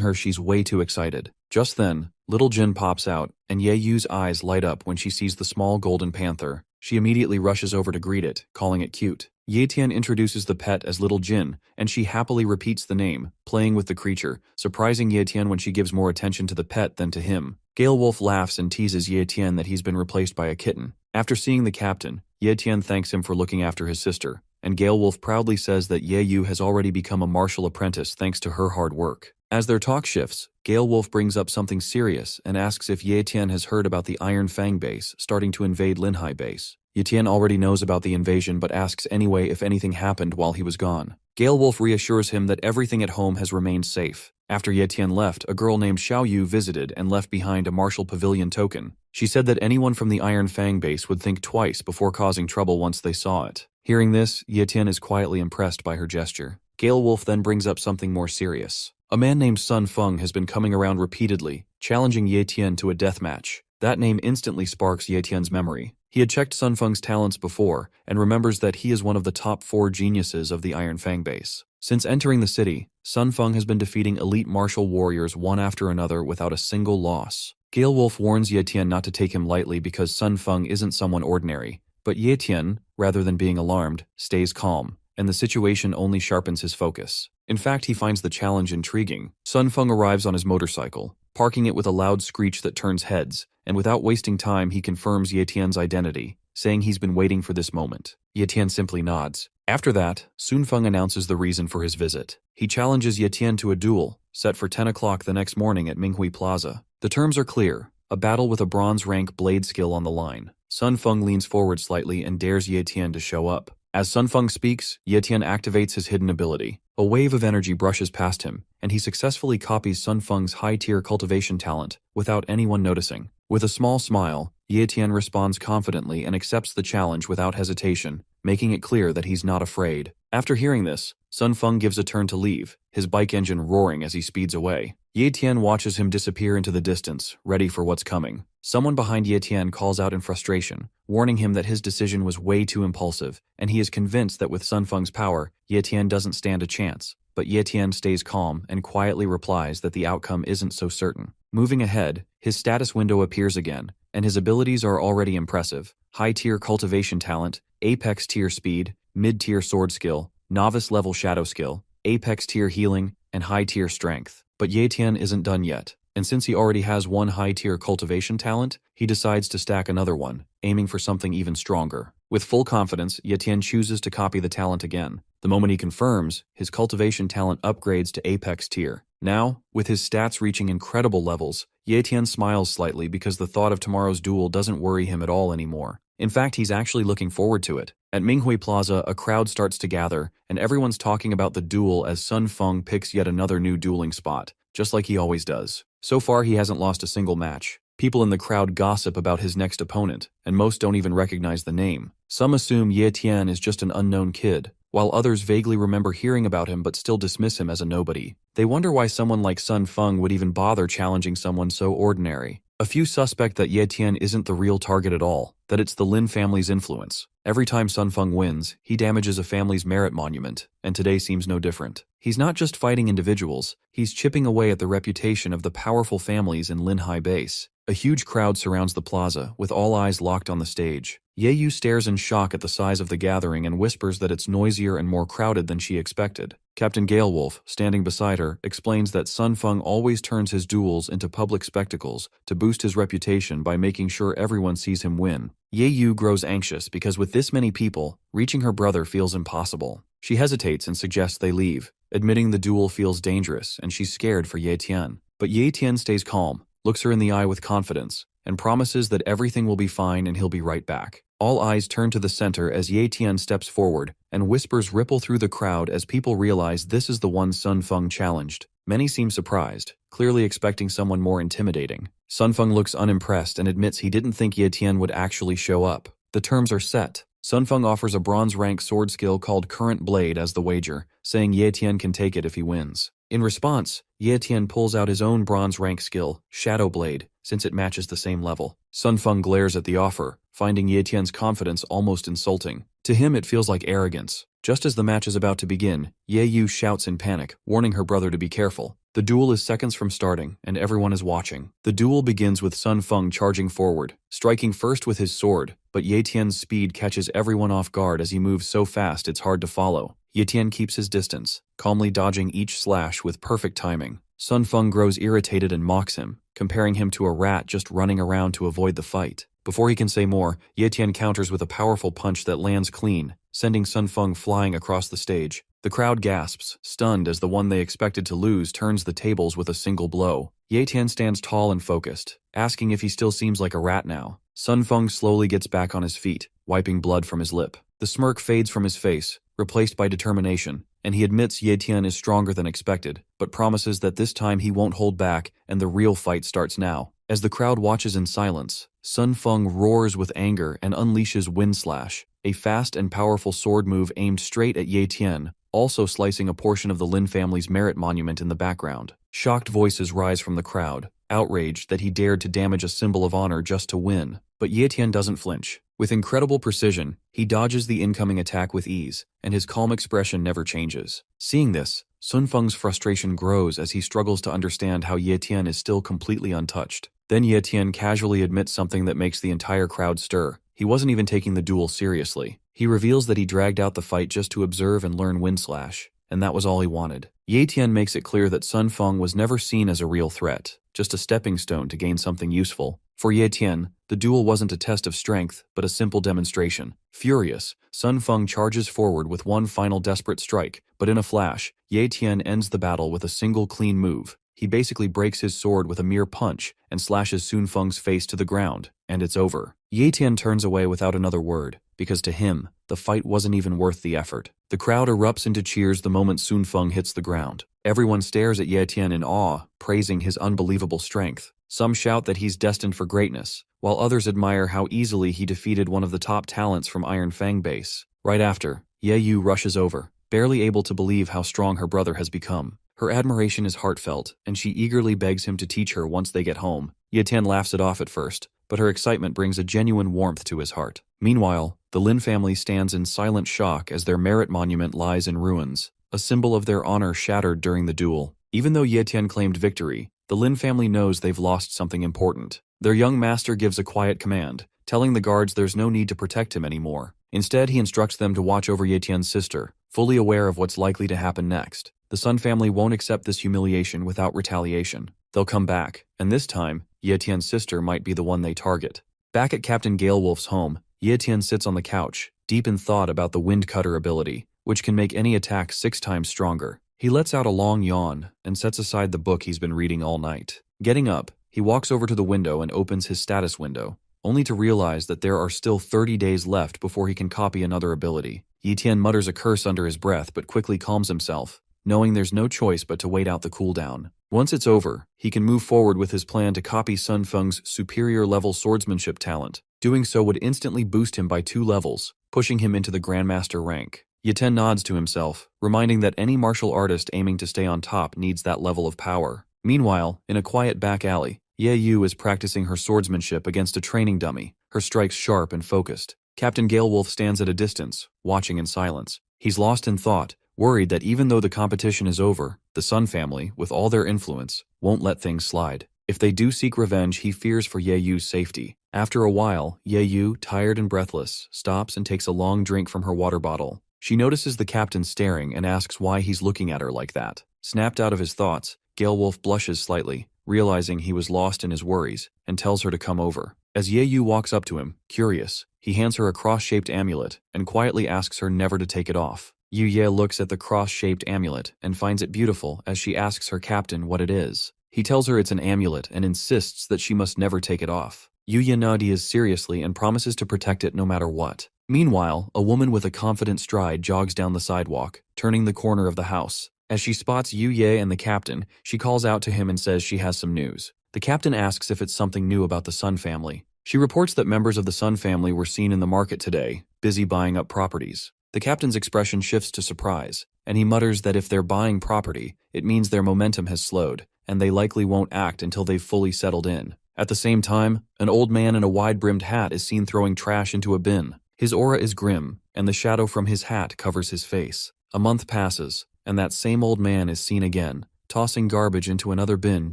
her she's way too excited. Just then, little Jin pops out, and Yu's eyes light up when she sees the small golden panther. She immediately rushes over to greet it, calling it cute. Tien introduces the pet as Little Jin, and she happily repeats the name, playing with the creature, surprising Tien when she gives more attention to the pet than to him. Galewolf laughs and teases Tien that he's been replaced by a kitten. After seeing the captain, Tien thanks him for looking after his sister, and Galewolf proudly says that Yu has already become a martial apprentice thanks to her hard work. As their talk shifts, Galewolf brings up something serious and asks if Tien has heard about the Iron Fang base starting to invade Linhai base. Tien already knows about the invasion but asks anyway if anything happened while he was gone. Galewolf reassures him that everything at home has remained safe. After Tien left, a girl named Xiaoyu visited and left behind a martial pavilion token. She said that anyone from the Iron Fang base would think twice before causing trouble once they saw it. Hearing this, Tien is quietly impressed by her gesture. Galewolf then brings up something more serious. A man named Sun Feng has been coming around repeatedly, challenging Tien to a deathmatch. That name instantly sparks Tien's memory. He had checked Sun Feng's talents before, and remembers that he is one of the top 4 geniuses of the Iron Fang base. Since entering the city, Sun Feng has been defeating elite martial warriors one after another without a single loss. Galewolf warns Tien not to take him lightly because Sun Feng isn't someone ordinary, but Tien, rather than being alarmed, stays calm, and the situation only sharpens his focus. In fact, he finds the challenge intriguing. Sun Feng arrives on his motorcycle, parking it with a loud screech that turns heads, and without wasting time he confirms Tien's identity, saying he's been waiting for this moment. Tien simply nods. After that, Sun Feng announces the reason for his visit. He challenges Tien to a duel, set for 10 o'clock the next morning at Manhwa Plaza. The terms are clear, a battle with a bronze rank blade skill on the line. Sun Feng leans forward slightly and dares Tien to show up. As Sun Feng speaks, Tien activates his hidden ability. A wave of energy brushes past him, and he successfully copies Sun Feng's high-tier cultivation talent without anyone noticing. With a small smile, Tien responds confidently and accepts the challenge without hesitation, making it clear that he's not afraid. After hearing this, Sun Feng gives a turn to leave, his bike engine roaring as he speeds away. Tien watches him disappear into the distance, ready for what's coming. Someone behind Tien calls out in frustration, warning him that his decision was way too impulsive, and he is convinced that with Sun Feng's power, Tien doesn't stand a chance. But Tien stays calm and quietly replies that the outcome isn't so certain. Moving ahead, his status window appears again, and his abilities are already impressive. High-tier cultivation talent, apex-tier speed, mid-tier sword skill, novice-level shadow skill, apex-tier healing, and high-tier strength. But Tien isn't done yet, and since he already has one high-tier cultivation talent, he decides to stack another one, aiming for something even stronger. With full confidence, Tien chooses to copy the talent again. The moment he confirms, his cultivation talent upgrades to apex tier. Now, with his stats reaching incredible levels, Tien smiles slightly because the thought of tomorrow's duel doesn't worry him at all anymore. In fact, he's actually looking forward to it. At Manhwa Plaza, a crowd starts to gather, and everyone's talking about the duel as Sun Feng picks yet another new dueling spot, just like he always does. So far, he hasn't lost a single match. People in the crowd gossip about his next opponent, and most don't even recognize the name. Some assume Tien is just an unknown kid, while others vaguely remember hearing about him but still dismiss him as a nobody. They wonder why someone like Sun Feng would even bother challenging someone so ordinary. A few suspect that Tien isn't the real target at all, that it's the Lin family's influence. Every time Sun Feng wins, he damages a family's merit monument, and today seems no different. He's not just fighting individuals, he's chipping away at the reputation of the powerful families in Linhai base. A huge crowd surrounds the plaza, with all eyes locked on the stage. Yu stares in shock at the size of the gathering and whispers that it's noisier and more crowded than she expected. Captain Galewolf, standing beside her, explains that Sun Feng always turns his duels into public spectacles to boost his reputation by making sure everyone sees him win. Yayu grows anxious because with this many people, reaching her brother feels impossible. She hesitates and suggests they leave, admitting the duel feels dangerous and she's scared for Ye Tien. But Ye Tien stays calm, looks her in the eye with confidence, and promises that everything will be fine and he'll be right back. All eyes turn to the center as Ye Tien steps forward, and whispers ripple through the crowd as people realize this is the one Sun Feng challenged. Many seem surprised, clearly expecting someone more intimidating. Sun Feng looks unimpressed and admits he didn't think Ye Tien would actually show up. The terms are set. Sun Feng offers a bronze-rank sword skill called Current Blade as the wager, saying Ye Tien can take it if he wins. In response, Ye Tien pulls out his own bronze-rank skill, Shadow Blade, since it matches the same level. Sun Feng glares at the offer, finding Ye Tien's confidence almost insulting. To him it feels like arrogance. Just as the match is about to begin, Ye Yu shouts in panic, warning her brother to be careful. The duel is seconds from starting, and everyone is watching. The duel begins with Sun Feng charging forward, striking first with his sword, but Ye Tien's speed catches everyone off guard as he moves so fast it's hard to follow. Ye Tien keeps his distance, calmly dodging each slash with perfect timing. Sun Feng grows irritated and mocks him, comparing him to a rat just running around to avoid the fight. Before he can say more, Ye Tien counters with a powerful punch that lands clean, sending Sun Feng flying across the stage. The crowd gasps, stunned as the one they expected to lose turns the tables with a single blow. Ye Tien stands tall and focused, asking if he still seems like a rat now. Sun Feng slowly gets back on his feet, wiping blood from his lip. The smirk fades from his face, replaced by determination, and he admits Ye Tien is stronger than expected, but promises that this time he won't hold back and the real fight starts now. As the crowd watches in silence, Sun Feng roars with anger and unleashes Wind Slash, a fast and powerful sword move aimed straight at Ye Tien, also slicing a portion of the Lin family's merit monument in the background. Shocked voices rise from the crowd, outraged that he dared to damage a symbol of honor just to win. But Ye Tien doesn't flinch. With incredible precision, he dodges the incoming attack with ease, and his calm expression never changes. Seeing this, Sun Feng's frustration grows as he struggles to understand how Ye Tien is still completely untouched. Then Ye Tien casually admits something that makes the entire crowd stir. He wasn't even taking the duel seriously. He reveals that he dragged out the fight just to observe and learn Wind Slash, and that was all he wanted. Ye Tien makes it clear that Sun Feng was never seen as a real threat, just a stepping stone to gain something useful. For Ye Tien, the duel wasn't a test of strength, but a simple demonstration. Furious, Sun Feng charges forward with one final desperate strike, but in a flash, Ye Tien ends the battle with a single clean move. He basically breaks his sword with a mere punch and slashes Sun Feng's face to the ground, and it's over. Ye Tien turns away without another word, because to him, the fight wasn't even worth the effort. The crowd erupts into cheers the moment Sun Feng hits the ground. Everyone stares at Ye Tien in awe, praising his unbelievable strength. Some shout that he's destined for greatness, while others admire how easily he defeated one of the top talents from Iron Fang base. Right after, Ye Yu rushes over, barely able to believe how strong her brother has become. Her admiration is heartfelt, and she eagerly begs him to teach her once they get home. Ye Tien laughs it off at first, but her excitement brings a genuine warmth to his heart. Meanwhile, the Lin family stands in silent shock as their merit monument lies in ruins, a symbol of their honor shattered during the duel. Even though Ye Tien claimed victory, the Lin family knows they've lost something important. Their young master gives a quiet command, telling the guards there's no need to protect him anymore. Instead, he instructs them to watch over Ye Tien's sister, fully aware of what's likely to happen next. The Sun family won't accept this humiliation without retaliation. They'll come back, and this time, Ye Tien's sister might be the one they target. Back at Captain Galewolf's home, Ye Tien sits on the couch, deep in thought about the Wind Cutter ability, which can make any attack 6 times stronger. He lets out a long yawn and sets aside the book he's been reading all night. Getting up, he walks over to the window and opens his status window, only to realize that there are still 30 days left before he can copy another ability. Ye Tien mutters a curse under his breath but quickly calms himself, knowing there's no choice but to wait out the cooldown. Once it's over, he can move forward with his plan to copy Sun Feng's superior-level swordsmanship talent. Doing so would instantly boost him by 2 levels, pushing him into the Grandmaster rank. Ye Tien nods to himself, reminding that any martial artist aiming to stay on top needs that level of power. Meanwhile, in a quiet back alley, Ye Yu is practicing her swordsmanship against a training dummy, her strikes sharp and focused. Captain Galewolf stands at a distance, watching in silence. He's lost in thought, worried that even though the competition is over, the Sun family, with all their influence, won't let things slide. If they do seek revenge, he fears for Ye Yu's safety. After a while, Ye Yu, tired and breathless, stops and takes a long drink from her water bottle. She notices the captain staring and asks why he's looking at her like that. Snapped out of his thoughts, Galewolf blushes slightly, realizing he was lost in his worries, and tells her to come over. As Yayu walks up to him, curious, he hands her a cross-shaped amulet and quietly asks her never to take it off. Ye looks at the cross-shaped amulet and finds it beautiful as she asks her captain what it is. He tells her it's an amulet and insists that she must never take it off. Ye nods seriously and promises to protect it no matter what. Meanwhile, a woman with a confident stride jogs down the sidewalk, turning the corner of the house. As she spots Ye and the captain, she calls out to him and says she has some news. The captain asks if it's something new about the Sun family. She reports that members of the Sun family were seen in the market today, busy buying up properties. The captain's expression shifts to surprise, and he mutters that if they're buying property, it means their momentum has slowed, and they likely won't act until they've fully settled in. At the same time, an old man in a wide-brimmed hat is seen throwing trash into a bin. His aura is grim, and the shadow from his hat covers his face. A month passes, and that same old man is seen again, tossing garbage into another bin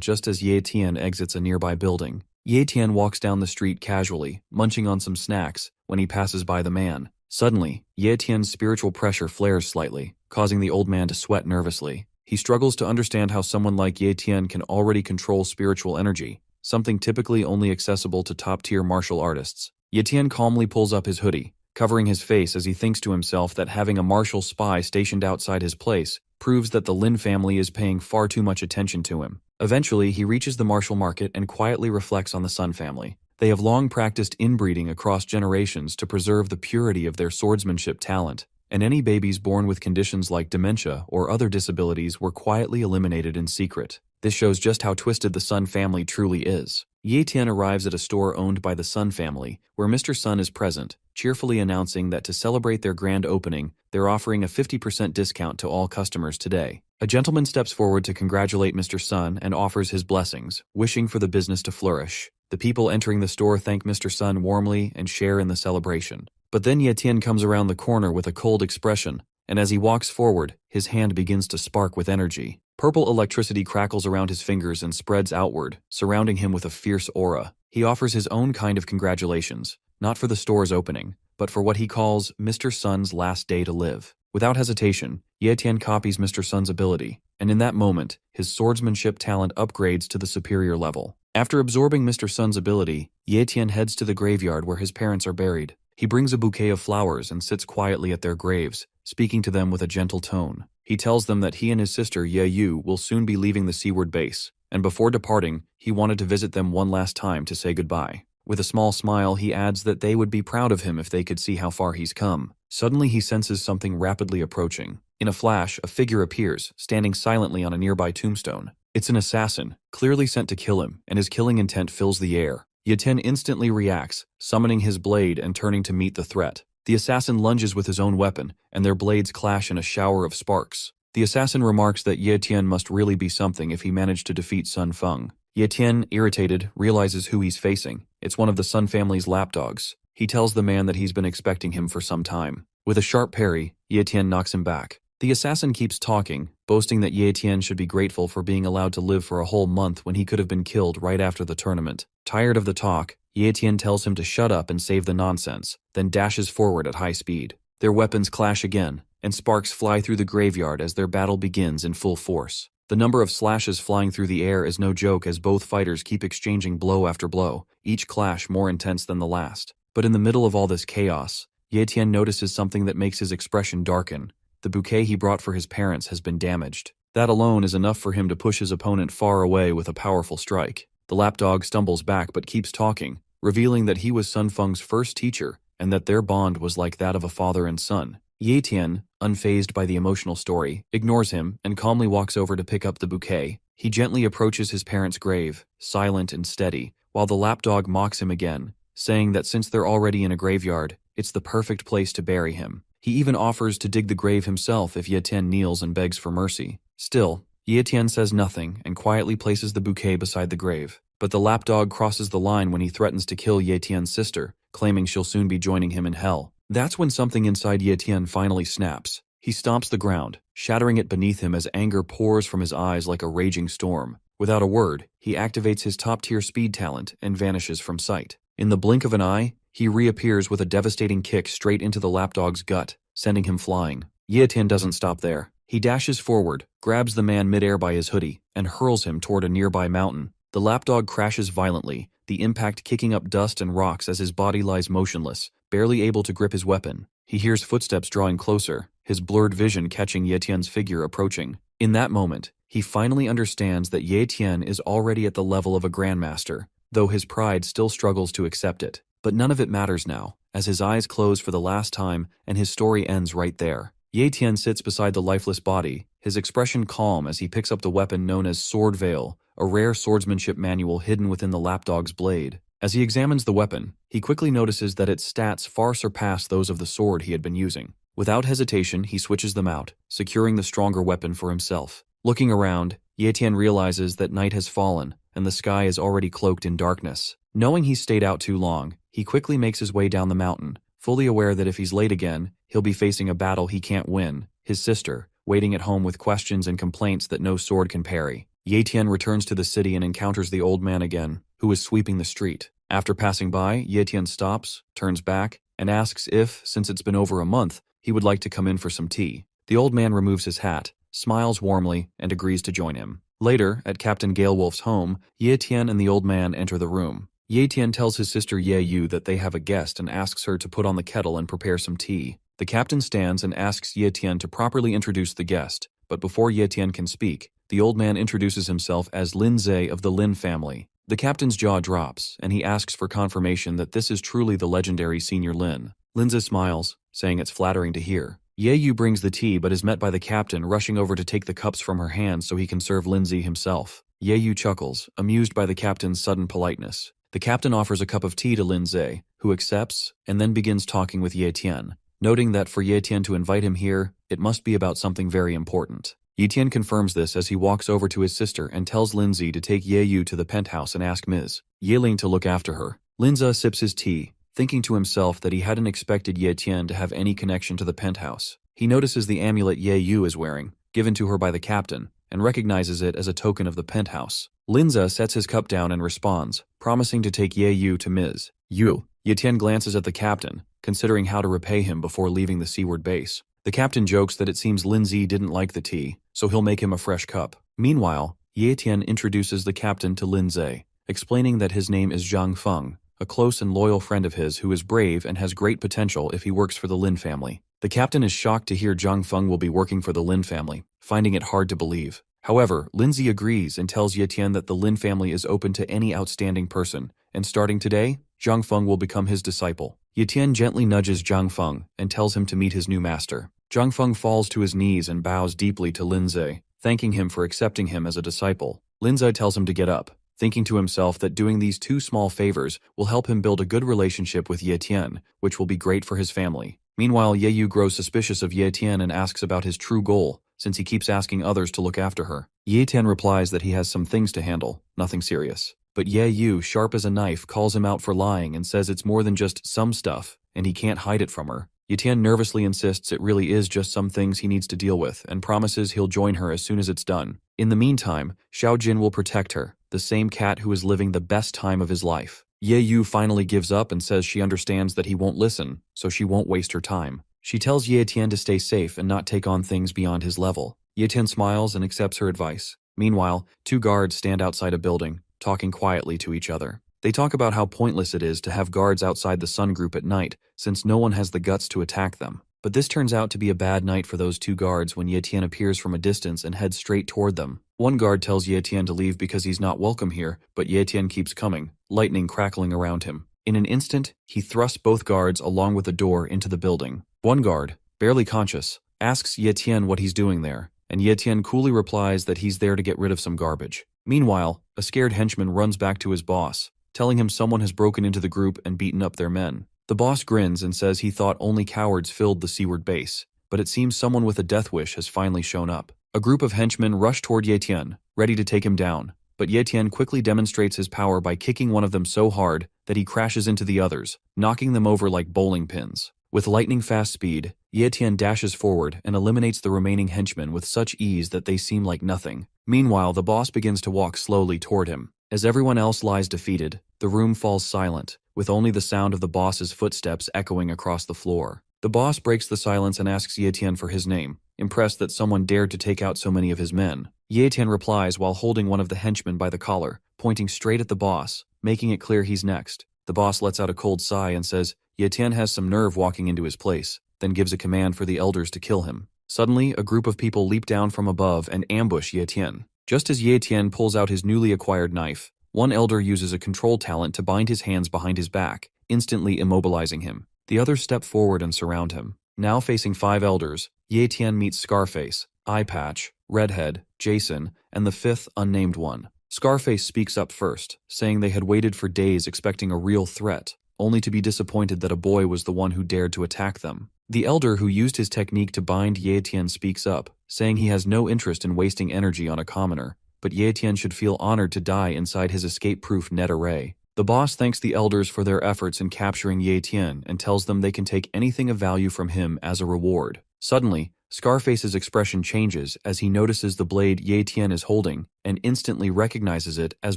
just as Tien exits a nearby building. Tien walks down the street casually, munching on some snacks, when he passes by the man. Suddenly, Tien's spiritual pressure flares slightly, causing the old man to sweat nervously. He struggles to understand how someone like Tien can already control spiritual energy, something typically only accessible to top-tier martial artists. Tien calmly pulls up his hoodie, covering his face as he thinks to himself that having a martial spy stationed outside his place proves that the Lin family is paying far too much attention to him. Eventually, he reaches the martial market and quietly reflects on the Sun family. They have long practiced inbreeding across generations to preserve the purity of their swordsmanship talent, and any babies born with conditions like dementia or other disabilities were quietly eliminated in secret. This shows just how twisted the Sun family truly is. Tien arrives at a store owned by the Sun family, where Mr. Sun is present, cheerfully announcing that to celebrate their grand opening, they're offering a 50% discount to all customers today. A gentleman steps forward to congratulate Mr. Sun and offers his blessings, wishing for the business to flourish. The people entering the store thank Mr. Sun warmly and share in the celebration. But then Tien comes around the corner with a cold expression, and as he walks forward, his hand begins to spark with energy. Purple electricity crackles around his fingers and spreads outward, surrounding him with a fierce aura. He offers his own kind of congratulations, not for the store's opening, but for what he calls Mr. Sun's last day to live. Without hesitation, Tien copies Mr. Sun's ability, and in that moment, his swordsmanship talent upgrades to the superior level. After absorbing Mr. Sun's ability, Tien heads to the graveyard where his parents are buried. He brings a bouquet of flowers and sits quietly at their graves, speaking to them with a gentle tone. He tells them that he and his sister Yayu will soon be leaving the seaward base, and before departing, he wanted to visit them one last time to say goodbye. With a small smile, he adds that they would be proud of him if they could see how far he's come. Suddenly, he senses something rapidly approaching. In a flash, a figure appears, standing silently on a nearby tombstone. It's an assassin, clearly sent to kill him, and his killing intent fills the air. Tien instantly reacts, summoning his blade and turning to meet the threat. The assassin lunges with his own weapon, and their blades clash in a shower of sparks. The assassin remarks that Tien must really be something if he managed to defeat Sun Feng. Tien, irritated, realizes who he's facing. It's one of the Sun family's lapdogs. He tells the man that he's been expecting him for some time. With a sharp parry, Tien knocks him back. The assassin keeps talking, boasting that Tien should be grateful for being allowed to live for a whole month when he could have been killed right after the tournament. Tired of the talk, Tien tells him to shut up and save the nonsense, then dashes forward at high speed. Their weapons clash again, and sparks fly through the graveyard as their battle begins in full force. The number of slashes flying through the air is no joke as both fighters keep exchanging blow after blow, each clash more intense than the last. But in the middle of all this chaos, Tien notices something that makes his expression darken. The bouquet he brought for his parents has been damaged. That alone is enough for him to push his opponent far away with a powerful strike. The lapdog stumbles back but keeps talking, revealing that he was Sun Feng's first teacher and that their bond was like that of a father and son. Tien, unfazed by the emotional story, ignores him and calmly walks over to pick up the bouquet. He gently approaches his parents' grave, silent and steady, while the lapdog mocks him again, saying that since they're already in a graveyard, it's the perfect place to bury him. He even offers to dig the grave himself if Tien kneels and begs for mercy. Still, Tien says nothing and quietly places the bouquet beside the grave. But the lapdog crosses the line when he threatens to kill Tien's sister, claiming she'll soon be joining him in hell. That's when something inside Tien finally snaps. He stomps the ground, shattering it beneath him as anger pours from his eyes like a raging storm. Without a word, he activates his top-tier speed talent and vanishes from sight. In the blink of an eye, he reappears with a devastating kick straight into the lapdog's gut, sending him flying. Tien doesn't stop there. He dashes forward, grabs the man midair by his hoodie, and hurls him toward a nearby mountain. The lapdog crashes violently, the impact kicking up dust and rocks as his body lies motionless, barely able to grip his weapon. He hears footsteps drawing closer, his blurred vision catching Tien's figure approaching. In that moment, he finally understands that Tien is already at the level of a grandmaster, though his pride still struggles to accept it. But none of it matters now, as his eyes close for the last time and his story ends right there. Tien sits beside the lifeless body, his expression calm as he picks up the weapon known as Sword Veil, a rare swordsmanship manual hidden within the lapdog's blade. As he examines the weapon, he quickly notices that its stats far surpass those of the sword he had been using. Without hesitation, he switches them out, securing the stronger weapon for himself. Looking around, Tien realizes that night has fallen, and the sky is already cloaked in darkness. Knowing he's stayed out too long, he quickly makes his way down the mountain, fully aware that if he's late again, he'll be facing a battle he can't win, his sister, waiting at home with questions and complaints that no sword can parry. Tien returns to the city and encounters the old man again, who is sweeping the street. After passing by, Tien stops, turns back, and asks if, since it's been over a month, he would like to come in for some tea. The old man removes his hat, smiles warmly, and agrees to join him. Later, at Captain Galewolf's home, Tien and the old man enter the room. Tien tells his sister Yu that they have a guest and asks her to put on the kettle and prepare some tea. The captain stands and asks Tien to properly introduce the guest, but before Tien can speak, the old man introduces himself as Linze of the Lin family. The captain's jaw drops, and he asks for confirmation that this is truly the legendary Senior Lin. Linze smiles, saying it's flattering to hear. Yu brings the tea but is met by the captain rushing over to take the cups from her hands so he can serve Linze himself. Yu chuckles, amused by the captain's sudden politeness. The captain offers a cup of tea to Linze, who accepts and then begins talking with Tien, noting that for Tien to invite him here, it must be about something very important. Tien confirms this as he walks over to his sister and tells Linze to take Yu to the penthouse and ask Ms. Yeling to look after her. Linze sips his tea, thinking to himself that he hadn't expected Tien to have any connection to the penthouse. He notices the amulet Yu is wearing, given to her by the captain, and recognizes it as a token of the penthouse. Linze sets his cup down and responds, promising to take Yu to Ms. Tien glances at the captain, considering how to repay him before leaving the seaward base. The captain jokes that it seems Linze didn't like the tea, so he'll make him a fresh cup. Meanwhile, Tien introduces the captain to Linze, explaining that his name is Zhang Feng, a close and loyal friend of his who is brave and has great potential if he works for the Lin family. The captain is shocked to hear Zhang Feng will be working for the Lin family, finding it hard to believe. However, Linze agrees and tells Tien that the Lin family is open to any outstanding person, and starting today, Zhang Feng will become his disciple. Tien gently nudges Zhang Feng and tells him to meet his new master. Zhang Feng falls to his knees and bows deeply to Linze, thanking him for accepting him as a disciple. Linze tells him to get up, thinking to himself that doing these two small favors will help him build a good relationship with Tien, which will be great for his family. Meanwhile, Yu grows suspicious of Tien and asks about his true goal, since he keeps asking others to look after her. Tien replies that he has some things to handle, nothing serious. But Yu, sharp as a knife, calls him out for lying and says it's more than just some stuff, and he can't hide it from her. Tien nervously insists it really is just some things he needs to deal with, and promises he'll join her as soon as it's done. In the meantime, Xiao Jin will protect her, the same cat who is living the best time of his life. Yu finally gives up and says she understands that he won't listen, so she won't waste her time. She tells Tien to stay safe and not take on things beyond his level. Tien smiles and accepts her advice. Meanwhile, two guards stand outside a building, talking quietly to each other. They talk about how pointless it is to have guards outside the Sun Group at night, since no one has the guts to attack them. But this turns out to be a bad night for those two guards when Tien appears from a distance and heads straight toward them. One guard tells Tien to leave because he's not welcome here, but Tien keeps coming, lightning crackling around him. In an instant, he thrusts both guards along with the door into the building. One guard, barely conscious, asks Tien what he's doing there, and Tien coolly replies that he's there to get rid of some garbage. Meanwhile, a scared henchman runs back to his boss, telling him someone has broken into the group and beaten up their men. The boss grins and says he thought only cowards filled the seaward base, but it seems someone with a death wish has finally shown up. A group of henchmen rush toward Tien, ready to take him down, but Tien quickly demonstrates his power by kicking one of them so hard that he crashes into the others, knocking them over like bowling pins. With lightning-fast speed, Tien dashes forward and eliminates the remaining henchmen with such ease that they seem like nothing. Meanwhile, the boss begins to walk slowly toward him. As everyone else lies defeated, the room falls silent, with only the sound of the boss's footsteps echoing across the floor. The boss breaks the silence and asks Tien for his name, impressed that someone dared to take out so many of his men. Tien replies while holding one of the henchmen by the collar, pointing straight at the boss, making it clear he's next. The boss lets out a cold sigh and says Tien has some nerve walking into his place, then gives a command for the elders to kill him. Suddenly, a group of people leap down from above and ambush Tien. Just as Tien pulls out his newly acquired knife, one elder uses a control talent to bind his hands behind his back, instantly immobilizing him. The others step forward and surround him. Now facing 5 elders, Tien meets Scarface, Eyepatch, Redhead, Jason, and the 5th unnamed one. Scarface speaks up first, saying they had waited for days expecting a real threat, only to be disappointed that a boy was the one who dared to attack them. The elder who used his technique to bind Tien speaks up, saying he has no interest in wasting energy on a commoner, but Tien should feel honored to die inside his escape-proof net array. The boss thanks the elders for their efforts in capturing Tien and tells them they can take anything of value from him as a reward. Suddenly, Scarface's expression changes as he notices the blade Tien is holding and instantly recognizes it as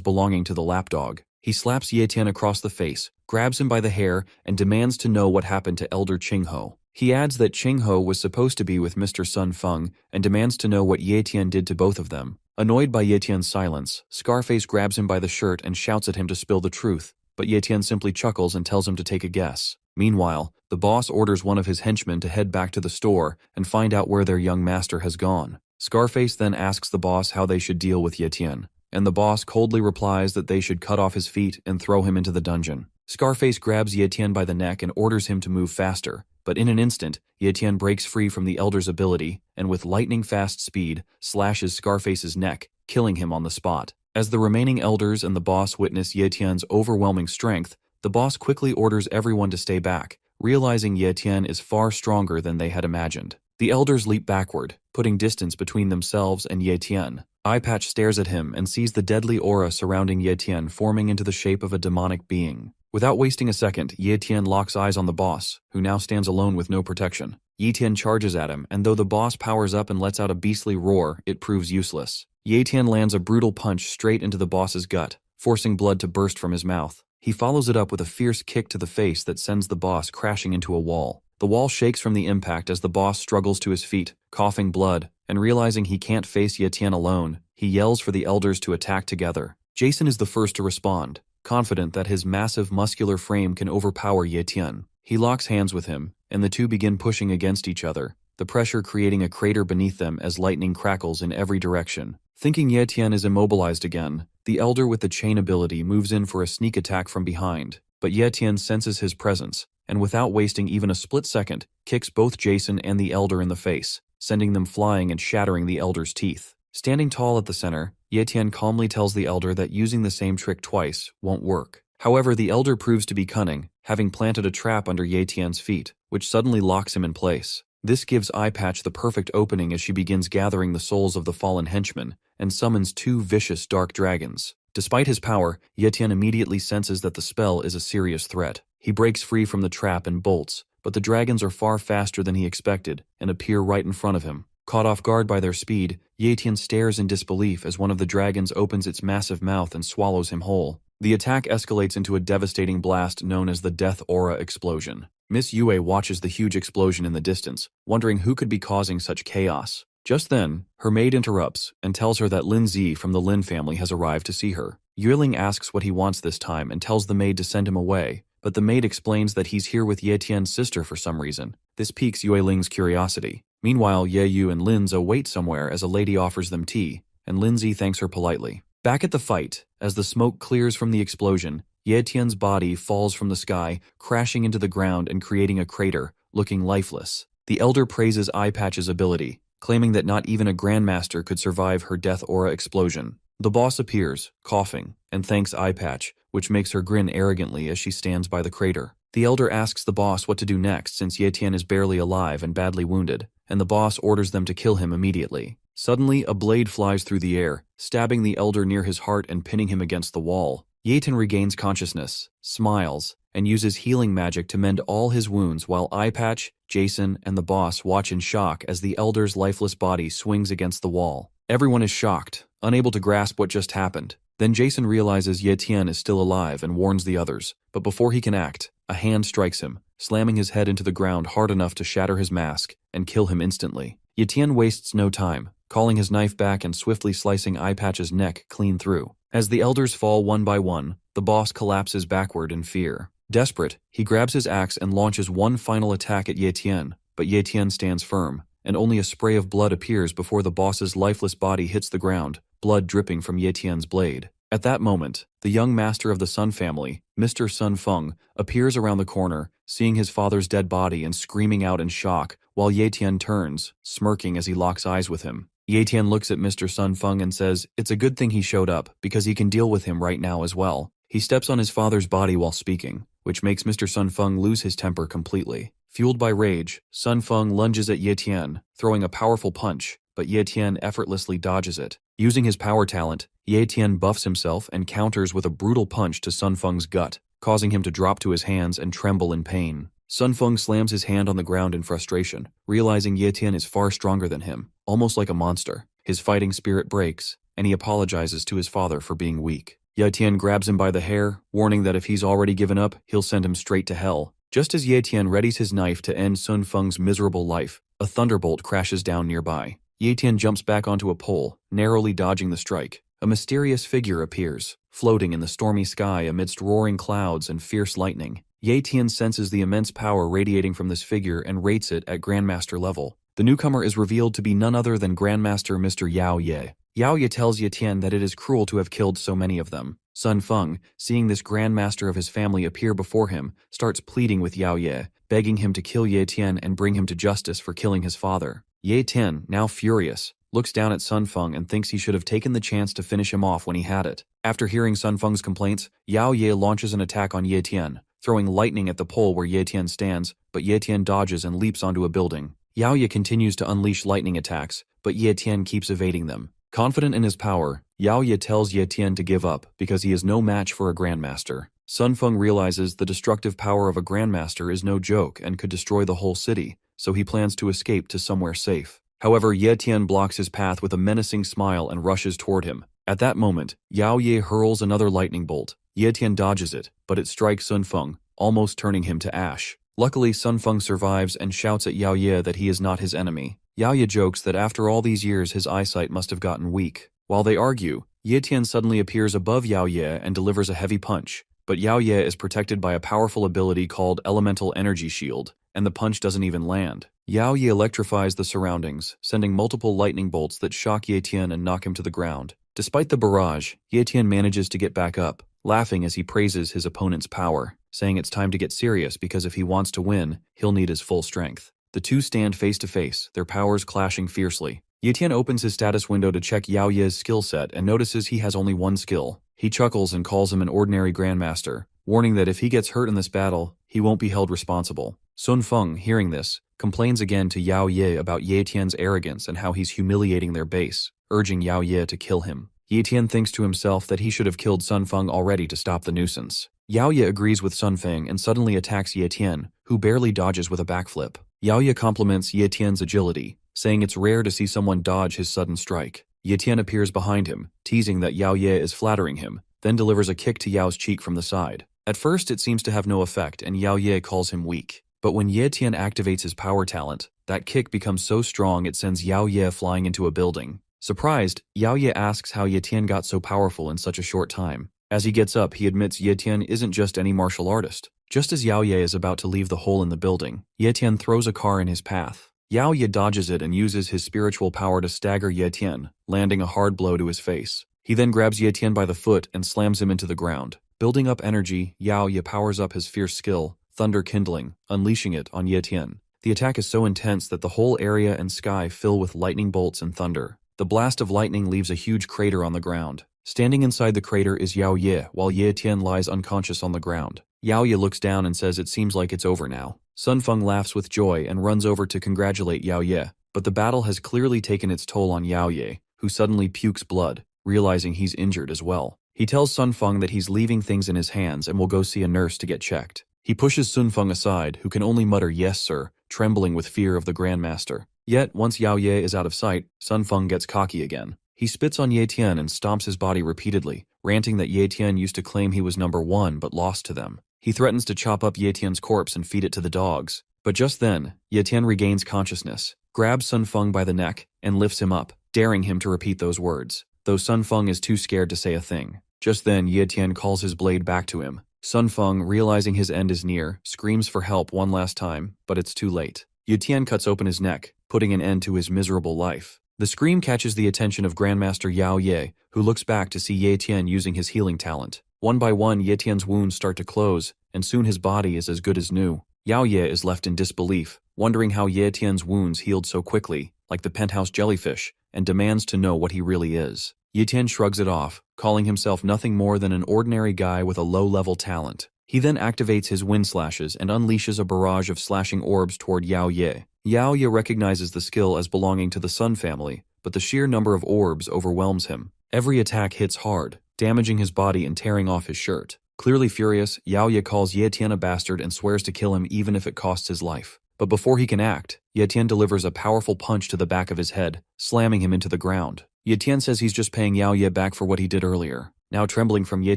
belonging to the lapdog. He slaps Tien across the face, grabs him by the hair, and demands to know what happened to Elder Qingho. He adds that Qingho was supposed to be with Mr. Sun Feng and demands to know what Tien did to both of them. Annoyed by Tien's silence, Scarface grabs him by the shirt and shouts at him to spill the truth, but Tien simply chuckles and tells him to take a guess. Meanwhile, the boss orders one of his henchmen to head back to the store and find out where their young master has gone. Scarface then asks the boss how they should deal with Tien, and the boss coldly replies that they should cut off his feet and throw him into the dungeon. Scarface grabs Tien by the neck and orders him to move faster, but in an instant, Tien breaks free from the elder's ability and with lightning-fast speed slashes Scarface's neck, killing him on the spot. As the remaining elders and the boss witness Tien's overwhelming strength, the boss quickly orders everyone to stay back, realizing Tien is far stronger than they had imagined. The elders leap backward, putting distance between themselves and Tien. Eyepatch stares at him and sees the deadly aura surrounding Tien forming into the shape of a demonic being. Without wasting a second, Tien locks eyes on the boss, who now stands alone with no protection. Tien charges at him, and though the boss powers up and lets out a beastly roar, it proves useless. Tien lands a brutal punch straight into the boss's gut, forcing blood to burst from his mouth. He follows it up with a fierce kick to the face that sends the boss crashing into a wall. The wall shakes from the impact as the boss struggles to his feet, coughing blood, and realizing he can't face Tien alone, he yells for the elders to attack together. Jason is the first to respond, confident that his massive muscular frame can overpower Tien. He locks hands with him, and the two begin pushing against each other, the pressure creating a crater beneath them as lightning crackles in every direction. Thinking Tien is immobilized again, the elder with the chain ability moves in for a sneak attack from behind, but Tien senses his presence, and without wasting even a split second, kicks both Jason and the elder in the face, sending them flying and shattering the elder's teeth. Standing tall at the center, Tien calmly tells the elder that using the same trick twice won't work. However, the elder proves to be cunning, having planted a trap under Tien's feet, which suddenly locks him in place. This gives Eyepatch the perfect opening as she begins gathering the souls of the fallen henchmen and summons 2 vicious dark dragons. Despite his power, Tien immediately senses that the spell is a serious threat. He breaks free from the trap and bolts, but the dragons are far faster than he expected and appear right in front of him. Caught off guard by their speed, Tien stares in disbelief as one of the dragons opens its massive mouth and swallows him whole. The attack escalates into a devastating blast known as the Death Aura Explosion. Miss Yue watches the huge explosion in the distance, wondering who could be causing such chaos. Just then, her maid interrupts and tells her that Lin Zi from the Lin family has arrived to see her. Yueling asks what he wants this time and tells the maid to send him away, but the maid explains that he's here with Tien's sister for some reason. This piques Yueling's curiosity. Meanwhile, Yu and Linza wait somewhere as a lady offers them tea, and Lindsay thanks her politely. Back at the fight, as the smoke clears from the explosion, Tien's body falls from the sky, crashing into the ground and creating a crater, looking lifeless. The elder praises Eyepatch's ability, claiming that not even a grandmaster could survive her death aura explosion. The boss appears, coughing, and thanks Eyepatch, which makes her grin arrogantly as she stands by the crater. The elder asks the boss what to do next since Tien is barely alive and badly wounded, and the boss orders them to kill him immediately. Suddenly, a blade flies through the air, stabbing the elder near his heart and pinning him against the wall. Tien regains consciousness, smiles, and uses healing magic to mend all his wounds while Eyepatch, Jason, and the boss watch in shock as the elder's lifeless body swings against the wall. Everyone is shocked, unable to grasp what just happened. Then Jason realizes Tien is still alive and warns the others, but before he can act, a hand strikes him, slamming his head into the ground hard enough to shatter his mask and kill him instantly. Tien wastes no time, calling his knife back and swiftly slicing Eye Patch's neck clean through. As the elders fall one by one, the boss collapses backward in fear. Desperate, he grabs his axe and launches one final attack at Tien, but Tien stands firm, and only a spray of blood appears before the boss's lifeless body hits the ground, blood dripping from Tien's blade. At that moment, the young master of the Sun family, Mr. Sun Feng, appears around the corner, seeing his father's dead body and screaming out in shock, while Tien turns, smirking as he locks eyes with him. Tien looks at Mr. Sun Feng and says it's a good thing he showed up, because he can deal with him right now as well. He steps on his father's body while speaking, which makes Mr. Sun Feng lose his temper completely. Fueled by rage, Sun Feng lunges at Tien, throwing a powerful punch, but Tien effortlessly dodges it. Using his power talent, Tien buffs himself and counters with a brutal punch to Sun Feng's gut, causing him to drop to his hands and tremble in pain. Sun Feng slams his hand on the ground in frustration, realizing Tien is far stronger than him, almost like a monster. His fighting spirit breaks, and he apologizes to his father for being weak. Tien grabs him by the hair, warning that if he's already given up, he'll send him straight to hell. Just as Tien readies his knife to end Sun Feng's miserable life, a thunderbolt crashes down nearby. Tien jumps back onto a pole, narrowly dodging the strike. A mysterious figure appears, floating in the stormy sky amidst roaring clouds and fierce lightning. Tien senses the immense power radiating from this figure and rates it at Grandmaster level. The newcomer is revealed to be none other than Grandmaster Mr. Yao Ye. Yao Ye tells Tien that it is cruel to have killed so many of them. Sun Feng, seeing this Grandmaster of his family appear before him, starts pleading with Yao Ye, begging him to kill Tien and bring him to justice for killing his father. Tien, now furious, looks down at Sun Feng and thinks he should have taken the chance to finish him off when he had it. After hearing Sun Feng's complaints, Yao Ye launches an attack on Tien, throwing lightning at the pole where Tien stands, but Tien dodges and leaps onto a building. Yao Ye continues to unleash lightning attacks, but Tien keeps evading them. Confident in his power, Yao Ye tells Tien to give up because he is no match for a Grandmaster. Sun Feng realizes the destructive power of a Grandmaster is no joke and could destroy the whole city, so he plans to escape to somewhere safe. However, Tien blocks his path with a menacing smile and rushes toward him. At that moment, Yao Ye hurls another lightning bolt. Tien dodges it, but it strikes Sun Feng, almost turning him to ash. Luckily, Sun Feng survives and shouts at Yao Ye that he is not his enemy. Yao Ye jokes that after all these years his eyesight must have gotten weak. While they argue, Tien suddenly appears above Yao Ye and delivers a heavy punch. But Yao Ye is protected by a powerful ability called Elemental Energy Shield, and the punch doesn't even land. Yao Ye electrifies the surroundings, sending multiple lightning bolts that shock Tien and knock him to the ground. Despite the barrage, Tien manages to get back up, laughing as he praises his opponent's power, saying it's time to get serious because if he wants to win, he'll need his full strength. The two stand face to face, their powers clashing fiercely. Tien opens his status window to check Yao Ye's skill set and notices he has only one skill. He chuckles and calls him an ordinary Grandmaster, warning that if he gets hurt in this battle, he won't be held responsible. Sun Feng, hearing this, complains again to Yao Ye about Tien's arrogance and how he's humiliating their base, urging Yao Ye to kill him. Tien thinks to himself that he should have killed Sun Feng already to stop the nuisance. Yao Ye agrees with Sun Feng and suddenly attacks Tien, who barely dodges with a backflip. Yao Ye compliments Tien's agility, saying it's rare to see someone dodge his sudden strike. Tien appears behind him, teasing that Yao Ye is flattering him, then delivers a kick to Yao's cheek from the side. At first it seems to have no effect and Yao Ye calls him weak. But when Tien activates his power talent, that kick becomes so strong it sends Yao Ye flying into a building. Surprised, Yao Ye asks how Tien got so powerful in such a short time. As he gets up, he admits Tien isn't just any martial artist. Just as Yao Ye is about to leave the hole in the building, Tien throws a car in his path. Yao Ye dodges it and uses his spiritual power to stagger Tien, landing a hard blow to his face. He then grabs Tien by the foot and slams him into the ground. Building up energy, Yao Ye powers up his fierce skill, Thunder Kindling, unleashing it on Tien. The attack is so intense that the whole area and sky fill with lightning bolts and thunder. The blast of lightning leaves a huge crater on the ground. Standing inside the crater is Yao Ye, while Tien lies unconscious on the ground. Yao Ye looks down and says it seems like it's over now. Sun Feng laughs with joy and runs over to congratulate Yao Ye, but the battle has clearly taken its toll on Yao Ye, who suddenly pukes blood, realizing he's injured as well. He tells Sun Feng that he's leaving things in his hands and will go see a nurse to get checked. He pushes Sun Feng aside, who can only mutter yes sir, trembling with fear of the Grandmaster. Yet, once Yao Ye is out of sight, Sun Feng gets cocky again. He spits on Tien and stomps his body repeatedly, ranting that Tien used to claim he was number one but lost to them. He threatens to chop up Ye Tian's corpse and feed it to the dogs. But just then, Ye Tian regains consciousness, grabs Sun Feng by the neck, and lifts him up, daring him to repeat those words, though Sun Feng is too scared to say a thing. Just then, Ye Tian calls his blade back to him. Sun Feng, realizing his end is near, screams for help one last time, but it's too late. Ye Tian cuts open his neck, putting an end to his miserable life. The scream catches the attention of Grandmaster Yao Ye, who looks back to see Ye Tian using his healing talent. One by one, Ye Tian's wounds start to close, and soon his body is as good as new. Yao Ye is left in disbelief, wondering how Ye Tian's wounds healed so quickly, like the penthouse jellyfish, and demands to know what he really is. Ye Tian shrugs it off, calling himself nothing more than an ordinary guy with a low-level talent. He then activates his wind slashes and unleashes a barrage of slashing orbs toward Yao Ye. Yao Ye recognizes the skill as belonging to the Sun family, but the sheer number of orbs overwhelms him. Every attack hits hard, damaging his body and tearing off his shirt. Clearly furious, Yao Ye calls Ye Tian a bastard and swears to kill him even if it costs his life. But before he can act, Ye Tian delivers a powerful punch to the back of his head, slamming him into the ground. Ye Tian says he's just paying Yao Ye back for what he did earlier. Now trembling from Ye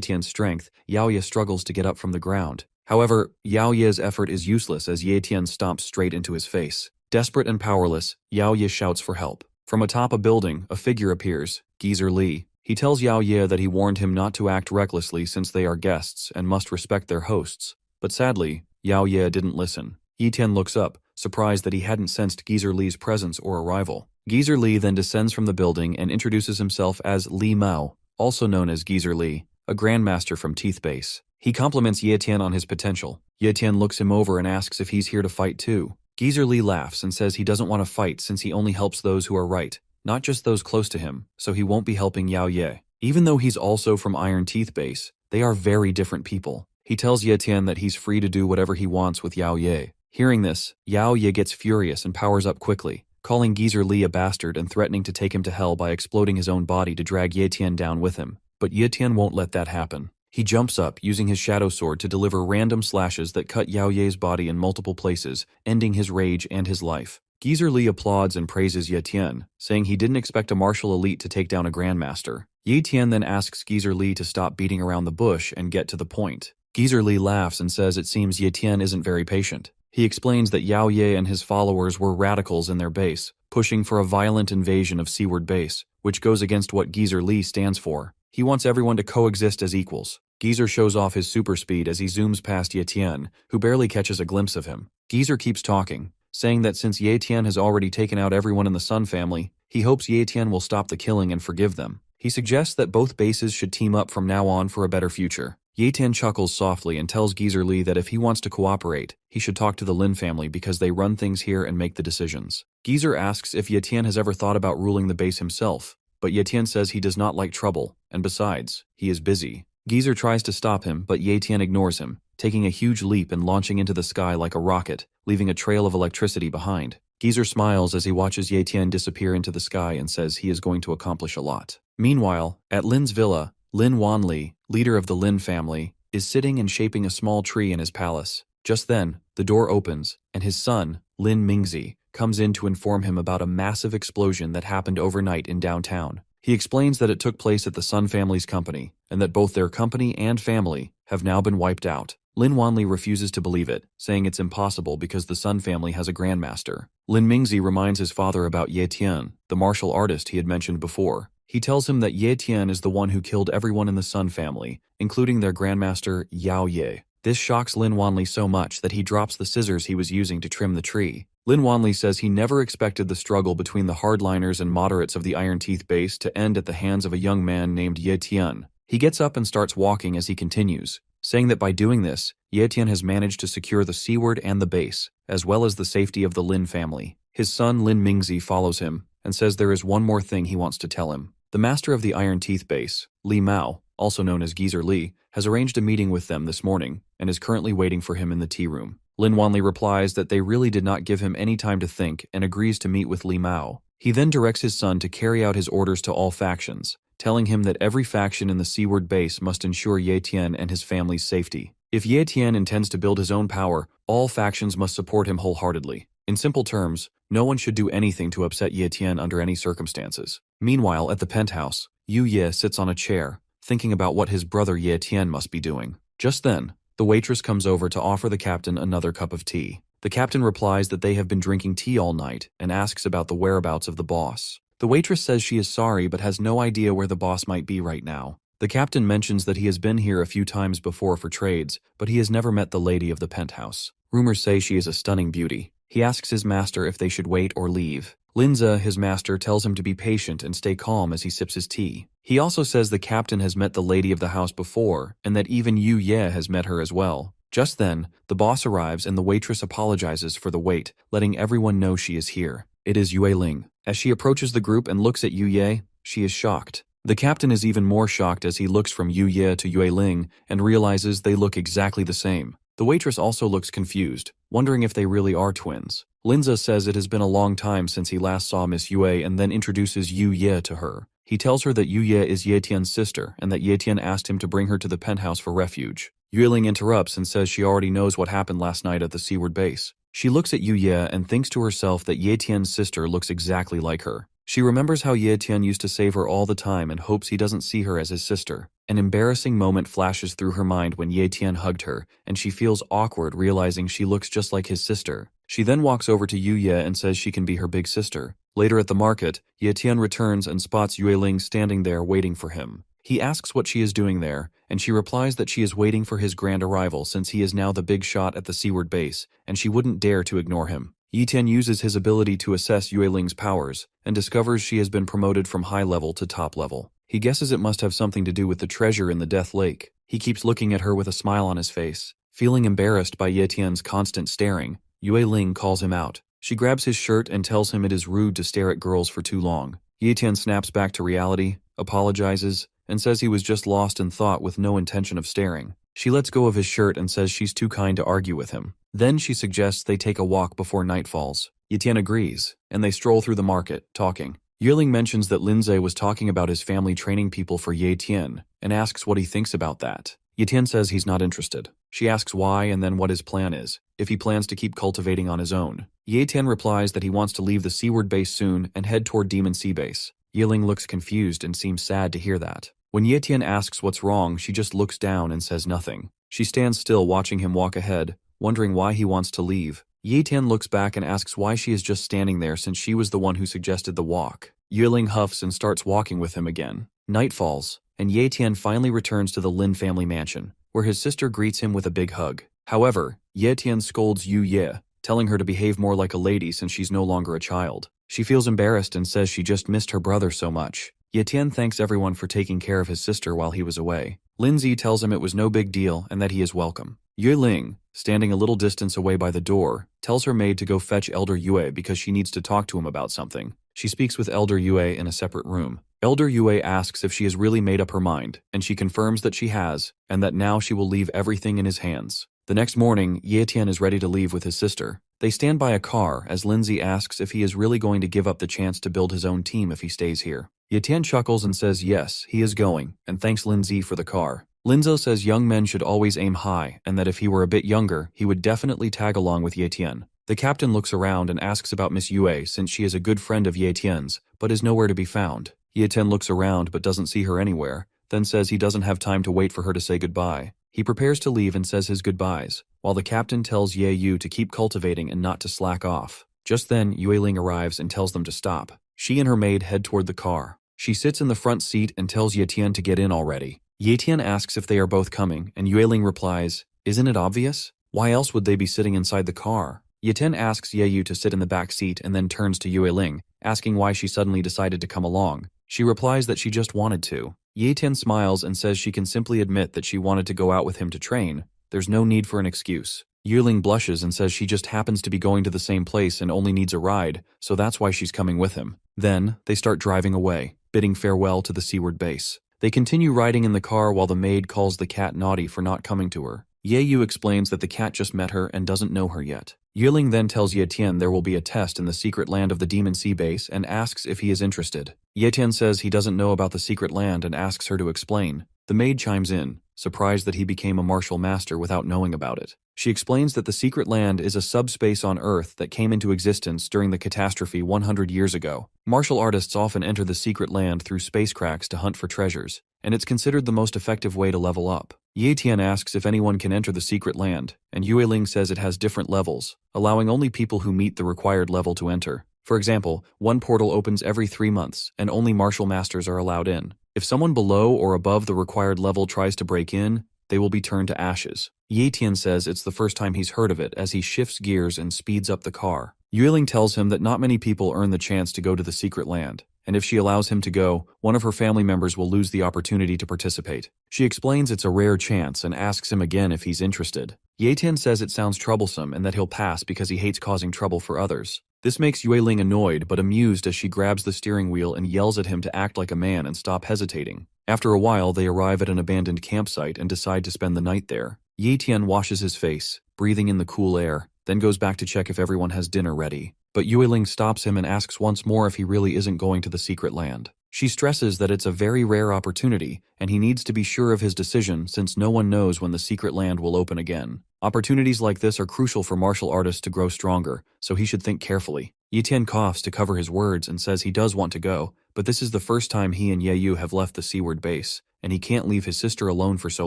Tian's strength, Yao Ye struggles to get up from the ground. However, Yao Ye's effort is useless as Ye Tian stomps straight into his face. Desperate and powerless, Yao Ye shouts for help. From atop a building, a figure appears, Geezer Li. He tells Yao Ye that he warned him not to act recklessly since they are guests and must respect their hosts. But sadly, Yao Ye didn't listen. Ye Tian looks up, surprised that he hadn't sensed Geezer Li's presence or arrival. Geezer Li then descends from the building and introduces himself as Li Mao, also known as Geezer Li, a grandmaster from Teeth Base. He compliments Ye Tian on his potential. Ye Tian looks him over and asks if he's here to fight too. Geezer Li laughs and says he doesn't want to fight since he only helps those who are right, not just those close to him, so he won't be helping Yao Ye. Even though he's also from Iron Teeth Base, they are very different people. He tells Ye Tian that he's free to do whatever he wants with Yao Ye. Hearing this, Yao Ye gets furious and powers up quickly, calling Geezer Li a bastard and threatening to take him to hell by exploding his own body to drag Ye Tian down with him. But Ye Tian won't let that happen. He jumps up, using his shadow sword to deliver random slashes that cut Yao Ye's body in multiple places, ending his rage and his life. Geezer Li applauds and praises Ye Tian, saying he didn't expect a martial elite to take down a grandmaster. Ye Tian then asks Geezer Li to stop beating around the bush and get to the point. Geezer Li laughs and says it seems Ye Tian isn't very patient. He explains that Yao Ye and his followers were radicals in their base, pushing for a violent invasion of Seaward Base, which goes against what Geezer Li stands for. He wants everyone to coexist as equals. Geezer shows off his super speed as he zooms past Ye Tian, who barely catches a glimpse of him. Geezer keeps talking, saying that since Ye Tian has already taken out everyone in the Sun family, he hopes Ye Tian will stop the killing and forgive them. He suggests that both bases should team up from now on for a better future. Ye Tian chuckles softly and tells Geezer Li that if he wants to cooperate, he should talk to the Lin family because they run things here and make the decisions. Geezer asks if Ye Tian has ever thought about ruling the base himself, but Ye Tian says he does not like trouble, and besides, he is busy. Geezer tries to stop him, but Ye Tian ignores him, taking a huge leap and launching into the sky like a rocket, leaving a trail of electricity behind. Geezer smiles as he watches Ye Tian disappear into the sky and says he is going to accomplish a lot. Meanwhile, at Lin's villa, Lin Wanli, leader of the Lin family, is sitting and shaping a small tree in his palace. Just then, the door opens, and his son, Lin Mingzi, comes in to inform him about a massive explosion that happened overnight in downtown. He explains that it took place at the Sun family's company, and that both their company and family have now been wiped out. Lin Wanli refuses to believe it, saying it's impossible because the Sun family has a grandmaster. Lin Mingzi reminds his father about Ye Tian, the martial artist he had mentioned before. He tells him that Ye Tian is the one who killed everyone in the Sun family, including their grandmaster Yao Ye. This shocks Lin Wanli so much that he drops the scissors he was using to trim the tree. Lin Wanli says he never expected the struggle between the hardliners and moderates of the Iron Teeth base to end at the hands of a young man named Ye Tian. He gets up and starts walking as he continues, saying that by doing this, Ye Tian has managed to secure the Seaward and the base, as well as the safety of the Lin family. His son Lin Mingzi follows him, and says there is one more thing he wants to tell him. The master of the Iron Teeth base, Li Mao, also known as Geezer Li, has arranged a meeting with them this morning, and is currently waiting for him in the tea room. Lin Wanli replies that they really did not give him any time to think and agrees to meet with Li Mao. He then directs his son to carry out his orders to all factions, telling him that every faction in the Seaward base must ensure Ye Tian and his family's safety. If Ye Tian intends to build his own power, all factions must support him wholeheartedly. In simple terms, no one should do anything to upset Ye Tian under any circumstances. Meanwhile, at the penthouse, Yu Ye sits on a chair, thinking about what his brother Ye Tian must be doing. Just then, The waitress comes over to offer the captain another cup of tea. The captain replies that they have been drinking tea all night and asks about the whereabouts of the boss. The waitress says she is sorry but has no idea where the boss might be right now. The captain mentions that he has been here a few times before for trades, but he has never met the lady of the penthouse. Rumors say she is a stunning beauty. He asks his master if they should wait or leave. Linza, his master, tells him to be patient and stay calm as he sips his tea. He also says the captain has met the lady of the house before, and that even Yu Ye has met her as well. Just then, the boss arrives and the waitress apologizes for the wait, letting everyone know she is here. It is Yue Ling. As she approaches the group and looks at Yu Ye, she is shocked. The captain is even more shocked as he looks from Yu Ye to Yue Ling and realizes they look exactly the same. The waitress also looks confused, wondering if they really are twins. Linza says it has been a long time since he last saw Miss Yue and then introduces Yu Ye to her. He tells her that Yu Ye is Ye Tien's sister and that Ye Tien asked him to bring her to the penthouse for refuge. Yue Ling interrupts and says she already knows what happened last night at the seaward base. She looks at Yu Ye and thinks to herself that Ye Tien's sister looks exactly like her. She remembers how Ye Tien used to save her all the time and hopes he doesn't see her as his sister. An embarrassing moment flashes through her mind when Ye Tien hugged her, and she feels awkward realizing she looks just like his sister. She then walks over to Yu Ye and says she can be her big sister. Later at the market, Ye Tien returns and spots Yue Ling standing there waiting for him. He asks what she is doing there, and she replies that she is waiting for his grand arrival since he is now the big shot at the seaward base, and she wouldn't dare to ignore him. Ye Tien uses his ability to assess Yue Ling's powers, and discovers she has been promoted from high level to top level. He guesses it must have something to do with the treasure in the Death Lake. He keeps looking at her with a smile on his face. Feeling embarrassed by Ye Tien's constant staring, Yue Ling calls him out. She grabs his shirt and tells him it is rude to stare at girls for too long. Ye Tien snaps back to reality, apologizes, and says he was just lost in thought with no intention of staring. She lets go of his shirt and says she's too kind to argue with him. Then she suggests they take a walk before night falls. Ye Tien agrees, and they stroll through the market, talking. Yue Ling mentions that Linze was talking about his family training people for Ye Tien, and asks what he thinks about that. Ye Tien says he's not interested. She asks why and then what his plan is, if he plans to keep cultivating on his own. Ye Tien replies that he wants to leave the seaward base soon and head toward Demon Sea Base. Yue Ling looks confused and seems sad to hear that. When Ye Tien asks what's wrong, she just looks down and says nothing. She stands still watching him walk ahead, wondering why he wants to leave. Ye Tien looks back and asks why she is just standing there since she was the one who suggested the walk. Yue Ling huffs and starts walking with him again. Night falls, and Ye Tien finally returns to the Lin family mansion, where his sister greets him with a big hug. However, Ye Tien scolds Yu Ye, telling her to behave more like a lady since she's no longer a child. She feels embarrassed and says she just missed her brother so much. Ye Tien thanks everyone for taking care of his sister while he was away. Linzi tells him it was no big deal and that he is welcome. Yue Ling, standing a little distance away by the door, tells her maid to go fetch Elder Yue because she needs to talk to him about something. She speaks with Elder Yue in a separate room. Elder Yue asks if she has really made up her mind, and she confirms that she has, and that now she will leave everything in his hands. The next morning, Ye Tien is ready to leave with his sister. They stand by a car as Lindsay asks if he is really going to give up the chance to build his own team if he stays here. Ye Tien chuckles and says yes, he is going, and thanks Lindsay for the car. Linzo says young men should always aim high, and that if he were a bit younger, he would definitely tag along with Ye Tien. The captain looks around and asks about Miss Yue since she is a good friend of Ye Tien's, but is nowhere to be found. Ye Tien looks around but doesn't see her anywhere, then says he doesn't have time to wait for her to say goodbye. He prepares to leave and says his goodbyes, while the captain tells Ye Yu to keep cultivating and not to slack off. Just then, Yue Ling arrives and tells them to stop. She and her maid head toward the car. She sits in the front seat and tells Ye Tien to get in already. Ye Tien asks if they are both coming, and Yue Ling replies, "Isn't it obvious? Why else would they be sitting inside the car?" Ye Tien asks Ye Yu to sit in the back seat and then turns to Yue Ling, asking why she suddenly decided to come along. She replies that she just wanted to. Ye Tien smiles and says she can simply admit that she wanted to go out with him to train. There's no need for an excuse. Yue Ling blushes and says she just happens to be going to the same place and only needs a ride, so that's why she's coming with him. Then, they start driving away, bidding farewell to the seaward base. They continue riding in the car while the maid calls the cat naughty for not coming to her. Ye Yu explains that the cat just met her and doesn't know her yet. Yue Ling then tells Ye Tien there will be a test in the secret land of the Demon Sea Base and asks if he is interested. Ye Tien says he doesn't know about the secret land and asks her to explain. The maid chimes in, surprised that he became a martial master without knowing about it. She explains that the secret land is a subspace on Earth that came into existence during the catastrophe 100 years ago. Martial artists often enter the secret land through space cracks to hunt for treasures. and it's considered the most effective way to level up. Tien asks if anyone can enter the secret land, and Yueling says it has different levels, allowing only people who meet the required level to enter. For example, one portal opens every 3 months, and only martial masters are allowed in. If someone below or above the required level tries to break in, they will be turned to ashes. Tien says it's the first time he's heard of it as he shifts gears and speeds up the car. Yueling tells him that not many people earn the chance to go to the secret land, and if she allows him to go, one of her family members will lose the opportunity to participate. She explains it's a rare chance and asks him again if he's interested. Tien says it sounds troublesome and that he'll pass because he hates causing trouble for others. This makes Yueling annoyed but amused as she grabs the steering wheel and yells at him to act like a man and stop hesitating. After a while, they arrive at an abandoned campsite and decide to spend the night there. Tien washes his face, breathing in the cool air, then goes back to check if everyone has dinner ready. But Yueling stops him and asks once more if he really isn't going to the secret land. She stresses that it's a very rare opportunity, and he needs to be sure of his decision since no one knows when the secret land will open again. Opportunities like this are crucial for martial artists to grow stronger, so he should think carefully. Tien coughs to cover his words and says he does want to go, but this is the first time he and Yeyu have left the seaward base, and he can't leave his sister alone for so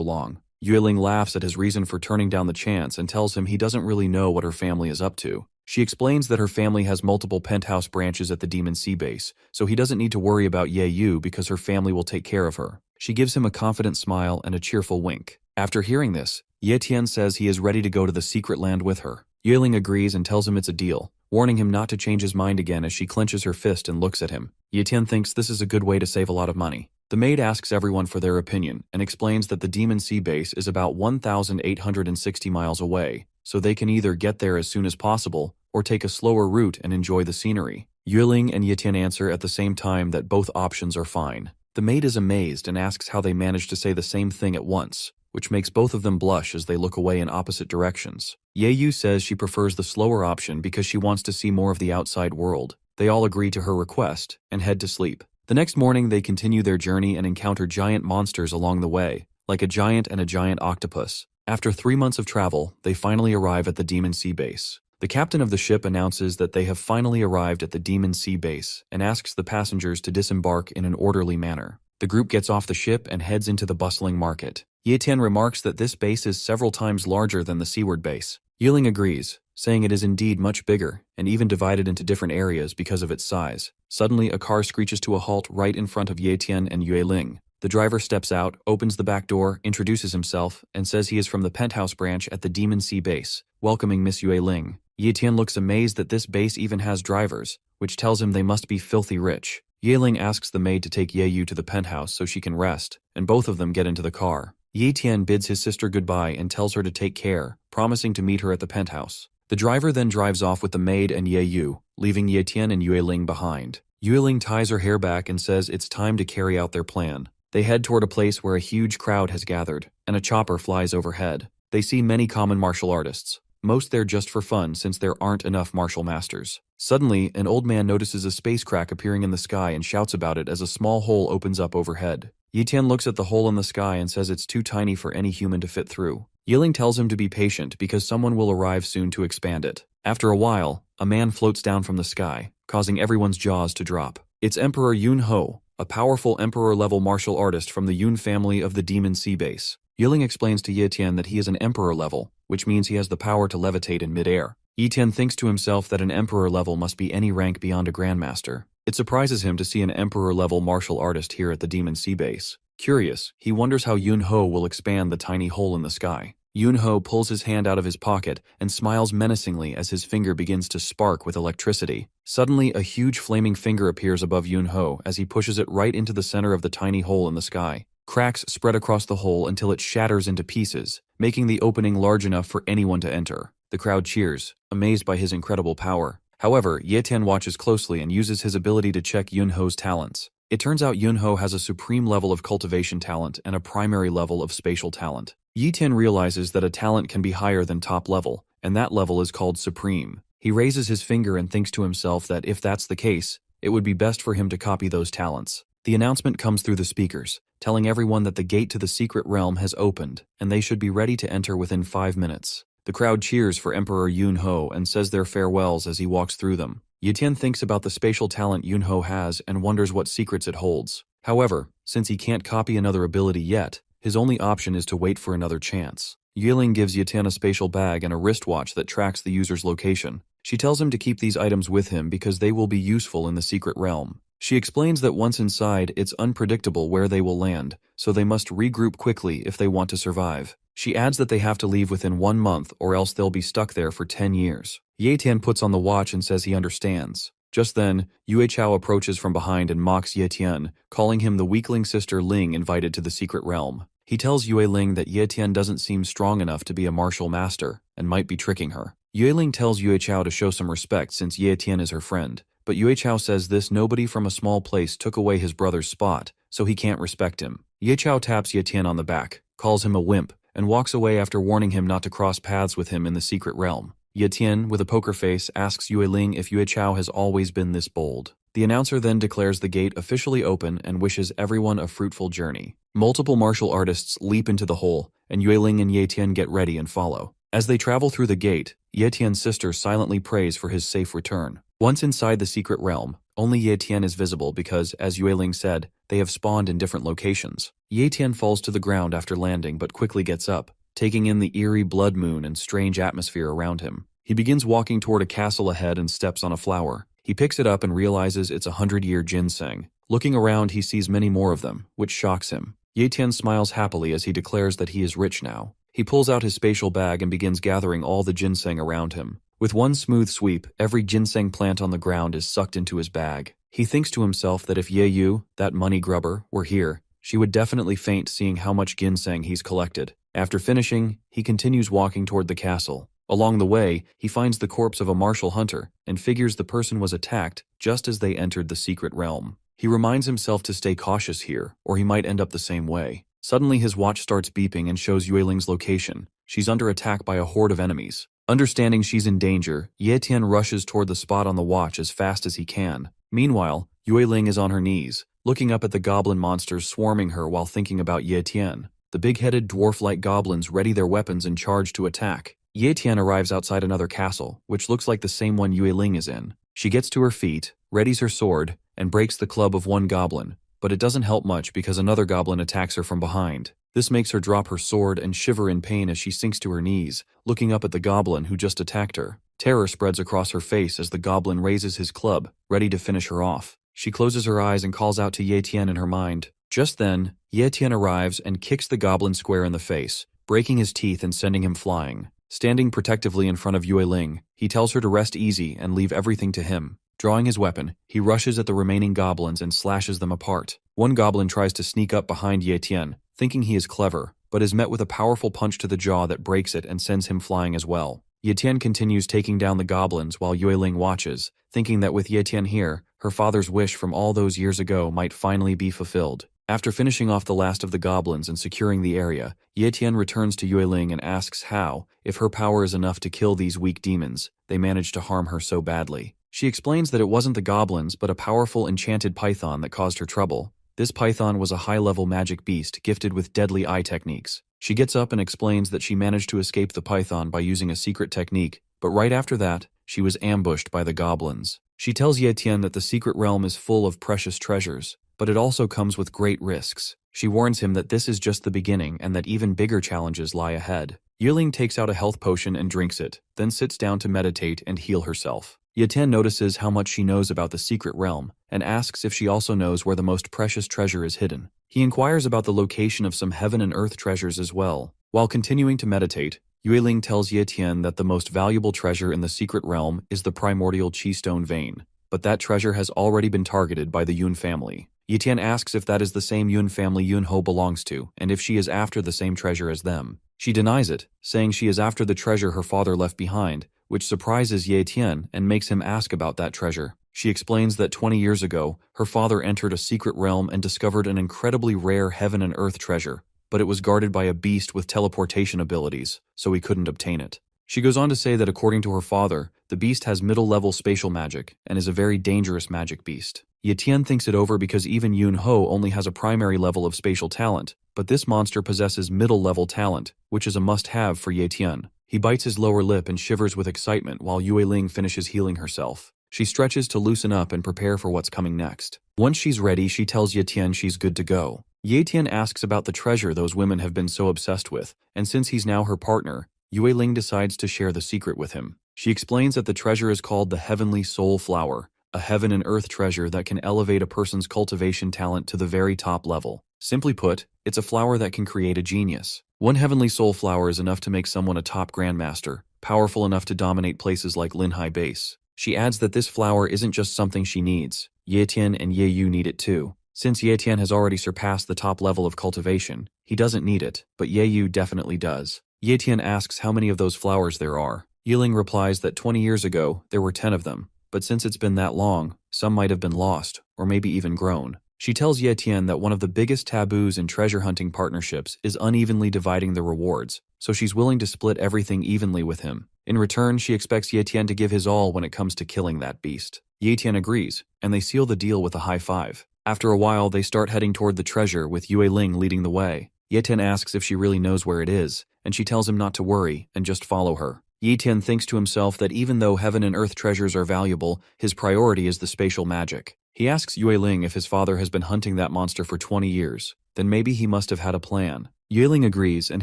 long. Yueling laughs at his reason for turning down the chance and tells him he doesn't really know what her family is up to. She explains that her family has multiple penthouse branches at the Demon Sea base, so he doesn't need to worry about Yeyu because her family will take care of her. She gives him a confident smile and a cheerful wink. After hearing this, Tien says he is ready to go to the secret land with her. Yueling agrees and tells him it's a deal, warning him not to change his mind again as she clenches her fist and looks at him. Tien thinks this is a good way to save a lot of money. The maid asks everyone for their opinion and explains that the Demon Sea base is about 1,860 miles away, so they can either get there as soon as possible or take a slower route and enjoy the scenery. Yueling and Tien answer at the same time that both options are fine. The maid is amazed and asks how they managed to say the same thing at once, which makes both of them blush as they look away in opposite directions. Yeyu says she prefers the slower option because she wants to see more of the outside world. They all agree to her request and head to sleep. The next morning they continue their journey and encounter giant monsters along the way, like a giant and a giant octopus. After 3 months of travel, they finally arrive at the Demon Sea base. The captain of the ship announces that they have finally arrived at the Demon Sea base and asks the passengers to disembark in an orderly manner. The group gets off the ship and heads into the bustling market. Tien remarks that this base is several times larger than the seaward base. Yueling agrees, saying it is indeed much bigger and even divided into different areas because of its size. Suddenly, a car screeches to a halt right in front of Tien and Yueling. The driver steps out, opens the back door, introduces himself, and says he is from the penthouse branch at the Demon Sea base, welcoming Miss Yueling. Tien looks amazed that this base even has drivers, which tells him they must be filthy rich. Yueling asks the maid to take Yeyu to the penthouse so she can rest, and both of them get into the car. Tien bids his sister goodbye and tells her to take care, promising to meet her at the penthouse. The driver then drives off with the maid and Yeyu, leaving Tien and Yueling behind. Yueling ties her hair back and says it's time to carry out their plan. They head toward a place where a huge crowd has gathered, and a chopper flies overhead. They see many common martial artists, most there just for fun since there aren't enough martial masters. Suddenly, an old man notices a space crack appearing in the sky and shouts about it as a small hole opens up overhead. Tien looks at the hole in the sky and says it's too tiny for any human to fit through. Yueling tells him to be patient because someone will arrive soon to expand it. After a while, a man floats down from the sky, causing everyone's jaws to drop. It's Emperor Yun Ho, a powerful emperor-level martial artist from the Yun family of the Demon Sea base. Yueling explains to Tien that he is an emperor level, which means he has the power to levitate in midair. Tien thinks to himself that an emperor level must be any rank beyond a grandmaster. It surprises him to see an emperor-level martial artist here at the Demon Sea base. Curious, he wonders how Yun Ho will expand the tiny hole in the sky. Yun Ho pulls his hand out of his pocket and smiles menacingly as his finger begins to spark with electricity. Suddenly, a huge flaming finger appears above Yun Ho as he pushes it right into the center of the tiny hole in the sky. Cracks spread across the hole until it shatters into pieces, making the opening large enough for anyone to enter. The crowd cheers, amazed by his incredible power. However, Tien watches closely and uses his ability to check Yun Ho's talents. It turns out Yun Ho has a supreme level of cultivation talent and a primary level of spatial talent. Tien realizes that a talent can be higher than top level, and that level is called supreme. He raises his finger and thinks to himself that if that's the case, it would be best for him to copy those talents. The announcement comes through the speakers, telling everyone that the gate to the secret realm has opened, and they should be ready to enter within 5 minutes. The crowd cheers for Emperor Yun Ho and says their farewells as he walks through them. Tien thinks about the spatial talent Yun Ho has and wonders what secrets it holds. However, since he can't copy another ability yet, his only option is to wait for another chance. Yayen gives Yayen a spatial bag and a wristwatch that tracks the user's location. She tells him to keep these items with him because they will be useful in the secret realm. She explains that once inside, it's unpredictable where they will land, so they must regroup quickly if they want to survive. She adds that they have to leave within 1 month or else they'll be stuck there for 10 years. Yayen puts on the watch and says he understands. Just then, Yue Chao approaches from behind and mocks Ye Tian, calling him the weakling sister Ling invited to the secret realm. He tells Yue Ling that Ye Tian doesn't seem strong enough to be a martial master and might be tricking her. Yue Ling tells Yue Chao to show some respect since Ye Tian is her friend, but Yue Chao says this nobody from a small place took away his brother's spot, so he can't respect him. Ye Chao taps Ye Tian on the back, calls him a wimp, and walks away after warning him not to cross paths with him in the secret realm. Ye Tian, with a poker face, asks Yue Ling if Yue Chao has always been this bold. The announcer then declares the gate officially open and wishes everyone a fruitful journey. Multiple martial artists leap into the hole, and Yue Ling and Ye Tian get ready and follow. As they travel through the gate, Ye Tian's sister silently prays for his safe return. Once inside the secret realm, only Ye Tian is visible because, as Yue Ling said, they have spawned in different locations. Ye Tian falls to the ground after landing but quickly gets up, taking in the eerie blood moon and strange atmosphere around him. He begins walking toward a castle ahead and steps on a flower. He picks it up and realizes it's a 100-year ginseng. Looking around, he sees many more of them, which shocks him. Ye Tian smiles happily as he declares that he is rich now. He pulls out his spatial bag and begins gathering all the ginseng around him. With one smooth sweep, every ginseng plant on the ground is sucked into his bag. He thinks to himself that if Ye Yu, that money grubber, were here, she would definitely faint seeing how much ginseng he's collected. After finishing, he continues walking toward the castle. Along the way, he finds the corpse of a martial hunter and figures the person was attacked just as they entered the secret realm. He reminds himself to stay cautious here, or he might end up the same way. Suddenly his watch starts beeping and shows Yue Ling's location. She's under attack by a horde of enemies. Understanding she's in danger, Ye Tian rushes toward the spot on the watch as fast as he can. Meanwhile, Yue Ling is on her knees, looking up at the goblin monsters swarming her while thinking about Ye Tian. The big-headed dwarf-like goblins ready their weapons and charge to attack. Ye Tian arrives outside another castle, which looks like the same one Yue Ling is in. She gets to her feet, readies her sword, and breaks the club of one goblin, but it doesn't help much because another goblin attacks her from behind. This makes her drop her sword and shiver in pain as she sinks to her knees, looking up at the goblin who just attacked her. Terror spreads across her face as the goblin raises his club, ready to finish her off. She closes her eyes and calls out to Ye Tian in her mind. Just then, Ye Tian arrives and kicks the goblin square in the face, breaking his teeth and sending him flying. Standing protectively in front of Yue Ling, he tells her to rest easy and leave everything to him. Drawing his weapon, he rushes at the remaining goblins and slashes them apart. One goblin tries to sneak up behind Ye Tian, thinking he is clever, but is met with a powerful punch to the jaw that breaks it and sends him flying as well. Ye Tian continues taking down the goblins while Yue Ling watches, thinking that with Ye Tian here, her father's wish from all those years ago might finally be fulfilled. After finishing off the last of the goblins and securing the area, Ye Tian returns to Yue Ling and asks how, if her power is enough to kill these weak demons, they managed to harm her so badly. She explains that it wasn't the goblins but a powerful enchanted python that caused her trouble. This python was a high-level magic beast gifted with deadly eye techniques. She gets up and explains that she managed to escape the python by using a secret technique, but right after that, she was ambushed by the goblins. She tells Ye Tian that the secret realm is full of precious treasures, but it also comes with great risks. She warns him that this is just the beginning and that even bigger challenges lie ahead. Yue Ling takes out a health potion and drinks it, then sits down to meditate and heal herself. Ye Tian notices how much she knows about the secret realm and asks if she also knows where the most precious treasure is hidden. He inquires about the location of some heaven and earth treasures as well. While continuing to meditate, Yue Ling tells Ye Tian that the most valuable treasure in the secret realm is the primordial chi stone vein, but that treasure has already been targeted by the Yun family. Ye Tian asks if that is the same Yun family Yun Ho belongs to, and if she is after the same treasure as them. She denies it, saying she is after the treasure her father left behind, which surprises Ye Tian and makes him ask about that treasure. She explains that 20 years ago, her father entered a secret realm and discovered an incredibly rare heaven and earth treasure, but it was guarded by a beast with teleportation abilities, so he couldn't obtain it. She goes on to say that according to her father, the beast has middle-level spatial magic and is a very dangerous magic beast. Ye Tian thinks it over because even Yun Ho only has a primary level of spatial talent, but this monster possesses middle-level talent, which is a must-have for Ye Tian. He bites his lower lip and shivers with excitement while Yue Ling finishes healing herself. She stretches to loosen up and prepare for what's coming next. Once she's ready, she tells Tien she's good to go. Tien asks about the treasure those women have been so obsessed with, and since he's now her partner, Ling decides to share the secret with him. She explains that the treasure is called the Heavenly Soul Flower, a heaven and earth treasure that can elevate a person's cultivation talent to the very top level. Simply put, it's a flower that can create a genius. One Heavenly Soul Flower is enough to make someone a top grandmaster, powerful enough to dominate places like Linhai Base. She adds that this flower isn't just something she needs. Tien and Yu need it too. Since Tien has already surpassed the top level of cultivation, he doesn't need it, but Yu definitely does. Tien asks how many of those flowers there are. Ling replies that 20 years ago, there were 10 of them, but since it's been that long, some might have been lost, or maybe even grown. She tells Tien that one of the biggest taboos in treasure hunting partnerships is unevenly dividing the rewards, so she's willing to split everything evenly with him. In return, she expects Tien to give his all when it comes to killing that beast. Tien agrees, and they seal the deal with a high five. After a while, they start heading toward the treasure with Ling leading the way. Tien asks if she really knows where it is, and she tells him not to worry and just follow her. Tien thinks to himself that even though heaven and earth treasures are valuable, his priority is the spatial magic. He asks Ling if his father has been hunting that monster for 20 years, then maybe he must have had a plan. Ling agrees and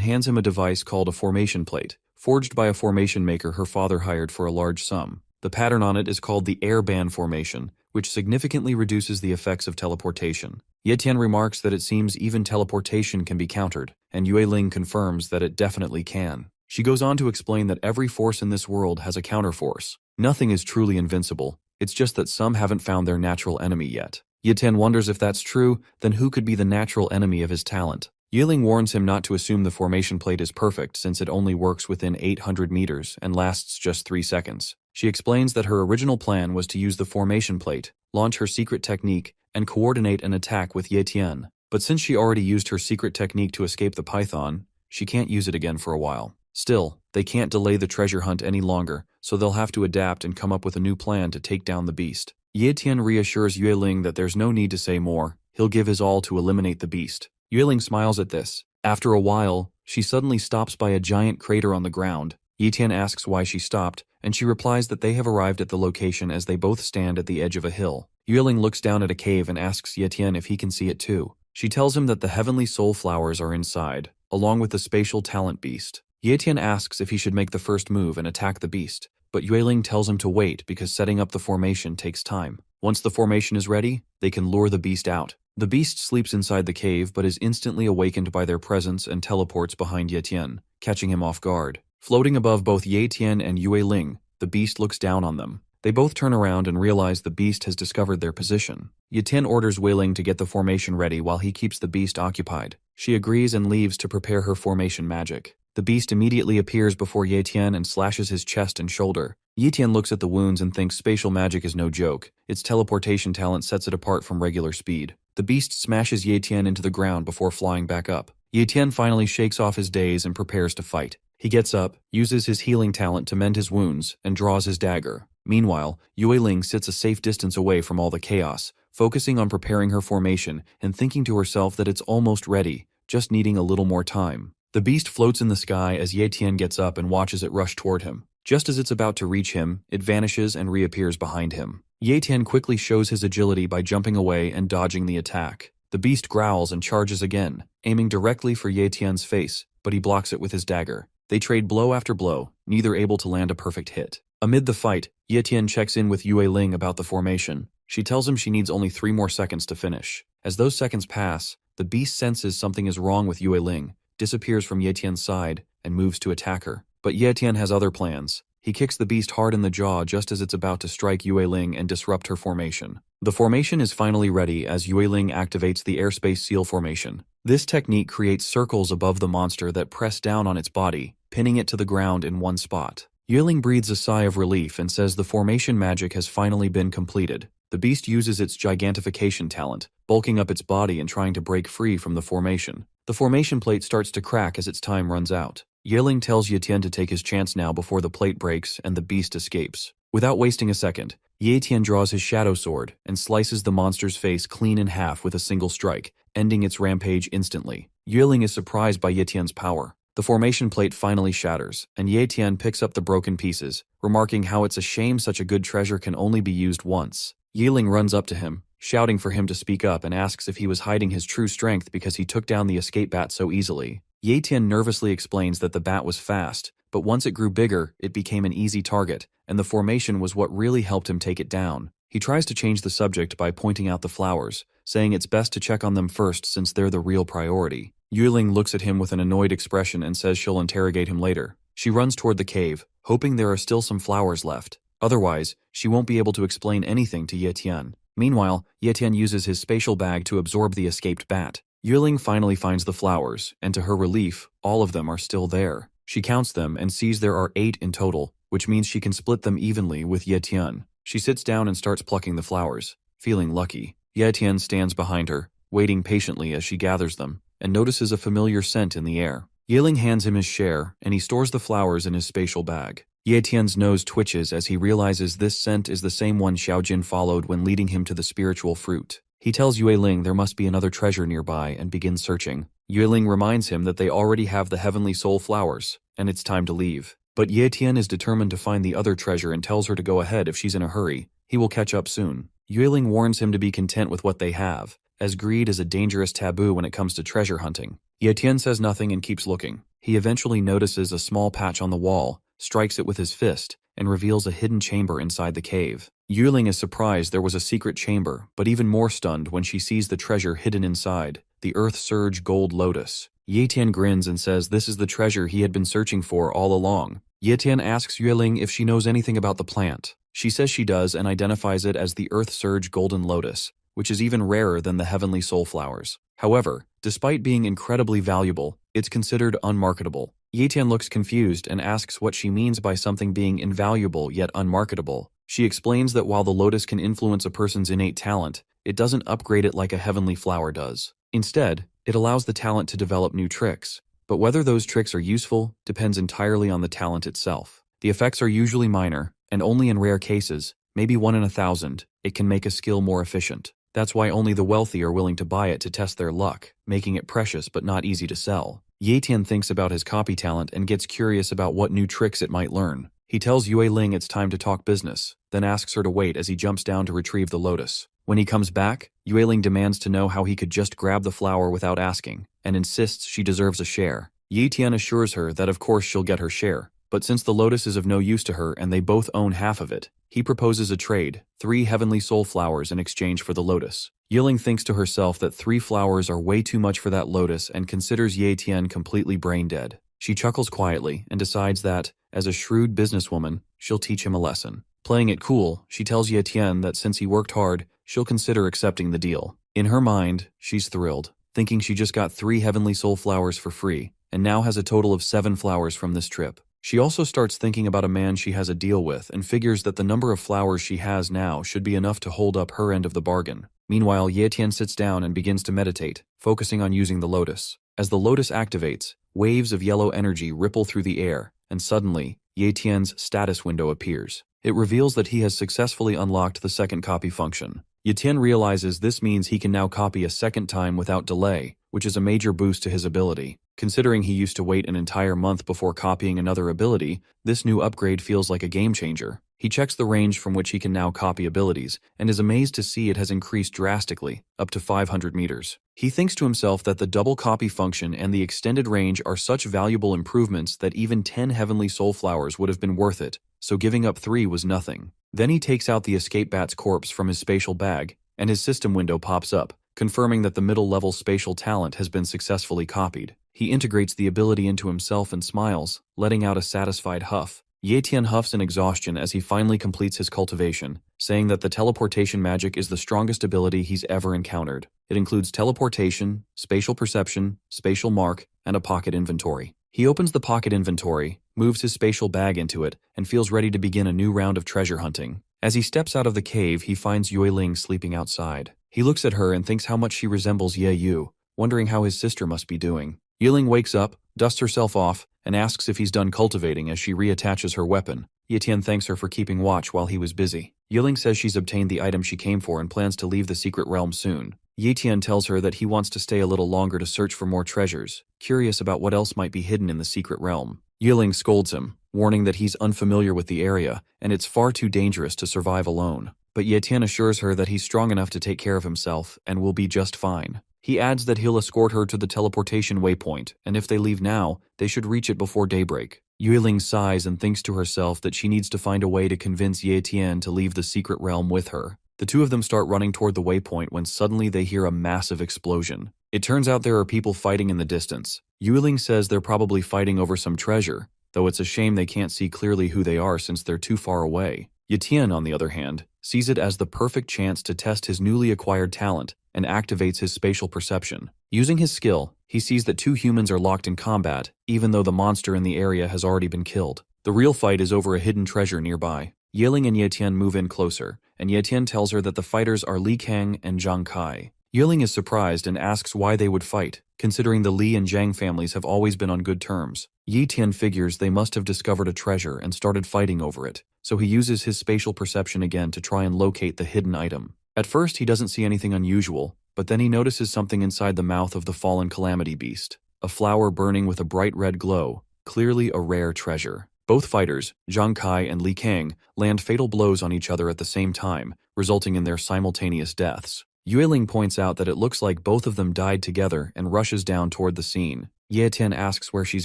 hands him a device called a formation plate, forged by a formation maker her father hired for a large sum. The pattern on it is called the air band formation, which significantly reduces the effects of teleportation. Tien remarks that it seems even teleportation can be countered, and Ling confirms that it definitely can. She goes on to explain that every force in this world has a counterforce. Nothing is truly invincible, it's just that some haven't found their natural enemy yet. Tien wonders if that's true, then who could be the natural enemy of his talent? Ling warns him not to assume the formation plate is perfect since it only works within 800 meters and lasts just 3 seconds. She explains that her original plan was to use the formation plate, launch her secret technique, and coordinate an attack with Tien. But since she already used her secret technique to escape the python, she can't use it again for a while. Still, they can't delay the treasure hunt any longer, so they'll have to adapt and come up with a new plan to take down the beast. Tien reassures Ling that there's no need to say more, he'll give his all to eliminate the beast. Ling smiles at this. After a while, she suddenly stops by a giant crater on the ground. Tien asks why she stopped, and she replies that they have arrived at the location as they both stand at the edge of a hill. Ling looks down at a cave and asks Tien if he can see it too. She tells him that the heavenly soul flowers are inside, along with the spatial talent beast. Tien asks if he should make the first move and attack the beast, but Ling tells him to wait because setting up the formation takes time. Once the formation is ready, they can lure the beast out. The beast sleeps inside the cave but is instantly awakened by their presence and teleports behind Tien, catching him off guard. Floating above both Tien and Ling, the beast looks down on them. They both turn around and realize the beast has discovered their position. Tien orders Ling to get the formation ready while he keeps the beast occupied. She agrees and leaves to prepare her formation magic. The beast immediately appears before Tien and slashes his chest and shoulder. Tien looks at the wounds and thinks spatial magic is no joke. Its teleportation talent sets it apart from regular speed. The beast smashes Tien into the ground before flying back up. Tien finally shakes off his daze and prepares to fight. He gets up, uses his healing talent to mend his wounds, and draws his dagger. Meanwhile, Ling sits a safe distance away from all the chaos, focusing on preparing her formation and thinking to herself that it's almost ready, just needing a little more time. The beast floats in the sky as Tien gets up and watches it rush toward him. Just as it's about to reach him, it vanishes and reappears behind him. Tien quickly shows his agility by jumping away and dodging the attack. The beast growls and charges again, aiming directly for Tien's face, but he blocks it with his dagger. They trade blow after blow, neither able to land a perfect hit. Amid the fight, Tien checks in with Ling about the formation. She tells him she needs only 3 more seconds to finish. As those seconds pass, the beast senses something is wrong with Ling, disappears from Tien's side, and moves to attack her. But Tien has other plans. He kicks the beast hard in the jaw just as it's about to strike Ling and disrupt her formation. The formation is finally ready as Ling activates the airspace seal formation. This technique creates circles above the monster that press down on its body, pinning it to the ground in one spot. Ling breathes a sigh of relief and says the formation magic has finally been completed. The beast uses its gigantification talent, bulking up its body and trying to break free from the formation. The formation plate starts to crack as its time runs out. Ling tells Tien to take his chance now before the plate breaks and the beast escapes. Without wasting a second, Tien draws his shadow sword and slices the monster's face clean in half with a single strike, ending its rampage instantly. Ling is surprised by Tien's power. The formation plate finally shatters, and Tien picks up the broken pieces, remarking how it's a shame such a good treasure can only be used once. Yiling runs up to him, shouting for him to speak up and asks if he was hiding his true strength because he took down the escape bat so easily. Tien nervously explains that the bat was fast, but once it grew bigger, it became an easy target, and the formation was what really helped him take it down. He tries to change the subject by pointing out the flowers, saying it's best to check on them first since they're the real priority. Yiling looks at him with an annoyed expression and says she'll interrogate him later. She runs toward the cave, hoping there are still some flowers left. Otherwise, she won't be able to explain anything to Tien. Meanwhile, Tien uses his spatial bag to absorb the escaped bat. Yiling finally finds the flowers, and to her relief, all of them are still there. She counts them and sees there are 8 in total, which means she can split them evenly with Tien. She sits down and starts plucking the flowers, feeling lucky. Tien stands behind her, waiting patiently as she gathers them, and notices a familiar scent in the air. Yiling hands him his share, and he stores the flowers in his spatial bag. Tien's nose twitches as he realizes this scent is the same one Xiaojin followed when leading him to the spiritual fruit. He tells Yueling there must be another treasure nearby and begins searching. Yueling reminds him that they already have the heavenly soul flowers, and it's time to leave. But Tien is determined to find the other treasure and tells her to go ahead if she's in a hurry. He will catch up soon. Yueling warns him to be content with what they have, as greed is a dangerous taboo when it comes to treasure hunting. Tien says nothing and keeps looking. He eventually notices a small patch on the wall, strikes it with his fist, and reveals a hidden chamber inside the cave. Yueling is surprised there was a secret chamber, but even more stunned when she sees the treasure hidden inside, the Earth Surge Gold Lotus. Tien grins and says this is the treasure he had been searching for all along. Tien asks Yueling if she knows anything about the plant. She says she does and identifies it as the Earth Surge Golden Lotus, which is even rarer than the heavenly soul flowers. However, despite being incredibly valuable, it's considered unmarketable. Tien looks confused and asks what she means by something being invaluable yet unmarketable. She explains that while the lotus can influence a person's innate talent, it doesn't upgrade it like a heavenly flower does. Instead, it allows the talent to develop new tricks. But whether those tricks are useful depends entirely on the talent itself. The effects are usually minor, and only in rare cases, maybe 1 in 1,000, it can make a skill more efficient. That's why only the wealthy are willing to buy it to test their luck, making it precious but not easy to sell. Tien thinks about his copy talent and gets curious about what new tricks it might learn. He tells Yueling it's time to talk business, then asks her to wait as he jumps down to retrieve the lotus. When he comes back, Yueling demands to know how he could just grab the flower without asking, and insists she deserves a share. Tien assures her that of course she'll get her share, but since the lotus is of no use to her and they both own half of it, he proposes a trade, 3 heavenly soul flowers in exchange for the lotus. Yueling thinks to herself that 3 flowers are way too much for that lotus and considers Tien completely brain dead. She chuckles quietly and decides that, as a shrewd businesswoman, she'll teach him a lesson. Playing it cool, she tells Tien that since he worked hard, she'll consider accepting the deal. In her mind, she's thrilled, thinking she just got 3 heavenly soul flowers for free, and now has a total of 7 flowers from this trip. She also starts thinking about a man she has a deal with and figures that the number of flowers she has now should be enough to hold up her end of the bargain. Meanwhile, Tien sits down and begins to meditate, focusing on using the lotus. As the lotus activates, waves of yellow energy ripple through the air, and suddenly, Tien's status window appears. It reveals that he has successfully unlocked the second copy function. Tien realizes this means he can now copy a second time without delay, which is a major boost to his ability. Considering he used to wait an entire month before copying another ability, this new upgrade feels like a game changer. He checks the range from which he can now copy abilities, and is amazed to see it has increased drastically, up to 500 meters. He thinks to himself that the double copy function and the extended range are such valuable improvements that even 10 heavenly soul flowers would have been worth it, so giving up 3 was nothing. Then he takes out the escape bat's corpse from his spatial bag, and his system window pops up, confirming that the middle-level spatial talent has been successfully copied. He integrates the ability into himself and smiles, letting out a satisfied huff. Tien huffs in exhaustion as he finally completes his cultivation, saying that the teleportation magic is the strongest ability he's ever encountered. It includes teleportation, spatial perception, spatial mark, and a pocket inventory. He opens the pocket inventory, moves his spatial bag into it, and feels ready to begin a new round of treasure hunting. As he steps out of the cave, he finds Yueling sleeping outside. He looks at her and thinks how much she resembles Ye Yu, wondering how his sister must be doing. Yueling wakes up, dusts herself off, and asks if he's done cultivating as she reattaches her weapon. Tien thanks her for keeping watch while he was busy. Yueling says she's obtained the item she came for and plans to leave the secret realm soon. Tien tells her that he wants to stay a little longer to search for more treasures, curious about what else might be hidden in the secret realm. Yayen scolds him, warning that he's unfamiliar with the area and it's far too dangerous to survive alone. But Tien assures her that he's strong enough to take care of himself and will be just fine. He adds that he'll escort her to the teleportation waypoint, and if they leave now, they should reach it before daybreak. Yayen sighs and thinks to herself that she needs to find a way to convince Tien to leave the secret realm with her. The two of them start running toward the waypoint when suddenly they hear a massive explosion. It turns out there are people fighting in the distance. Yayen says they're probably fighting over some treasure, though it's a shame they can't see clearly who they are since they're too far away. Tien, on the other hand, sees it as the perfect chance to test his newly acquired talent and activates his spatial perception. Using his skill, he sees that two humans are locked in combat, even though the monster in the area has already been killed. The real fight is over a hidden treasure nearby. Yayen and Tien move in closer, and Tien tells her that the fighters are Li Kang and Zhang Kai. Yayen is surprised and asks why they would fight, considering the Li and Zhang families have always been on good terms. Tien figures they must have discovered a treasure and started fighting over it, so he uses his spatial perception again to try and locate the hidden item. At first he doesn't see anything unusual, but then he notices something inside the mouth of the fallen calamity beast. A flower burning with a bright red glow, clearly a rare treasure. Both fighters, Zhang Kai and Li Kang, land fatal blows on each other at the same time, resulting in their simultaneous deaths. Yayen points out that it looks like both of them died together and rushes down toward the scene. Tien asks where she's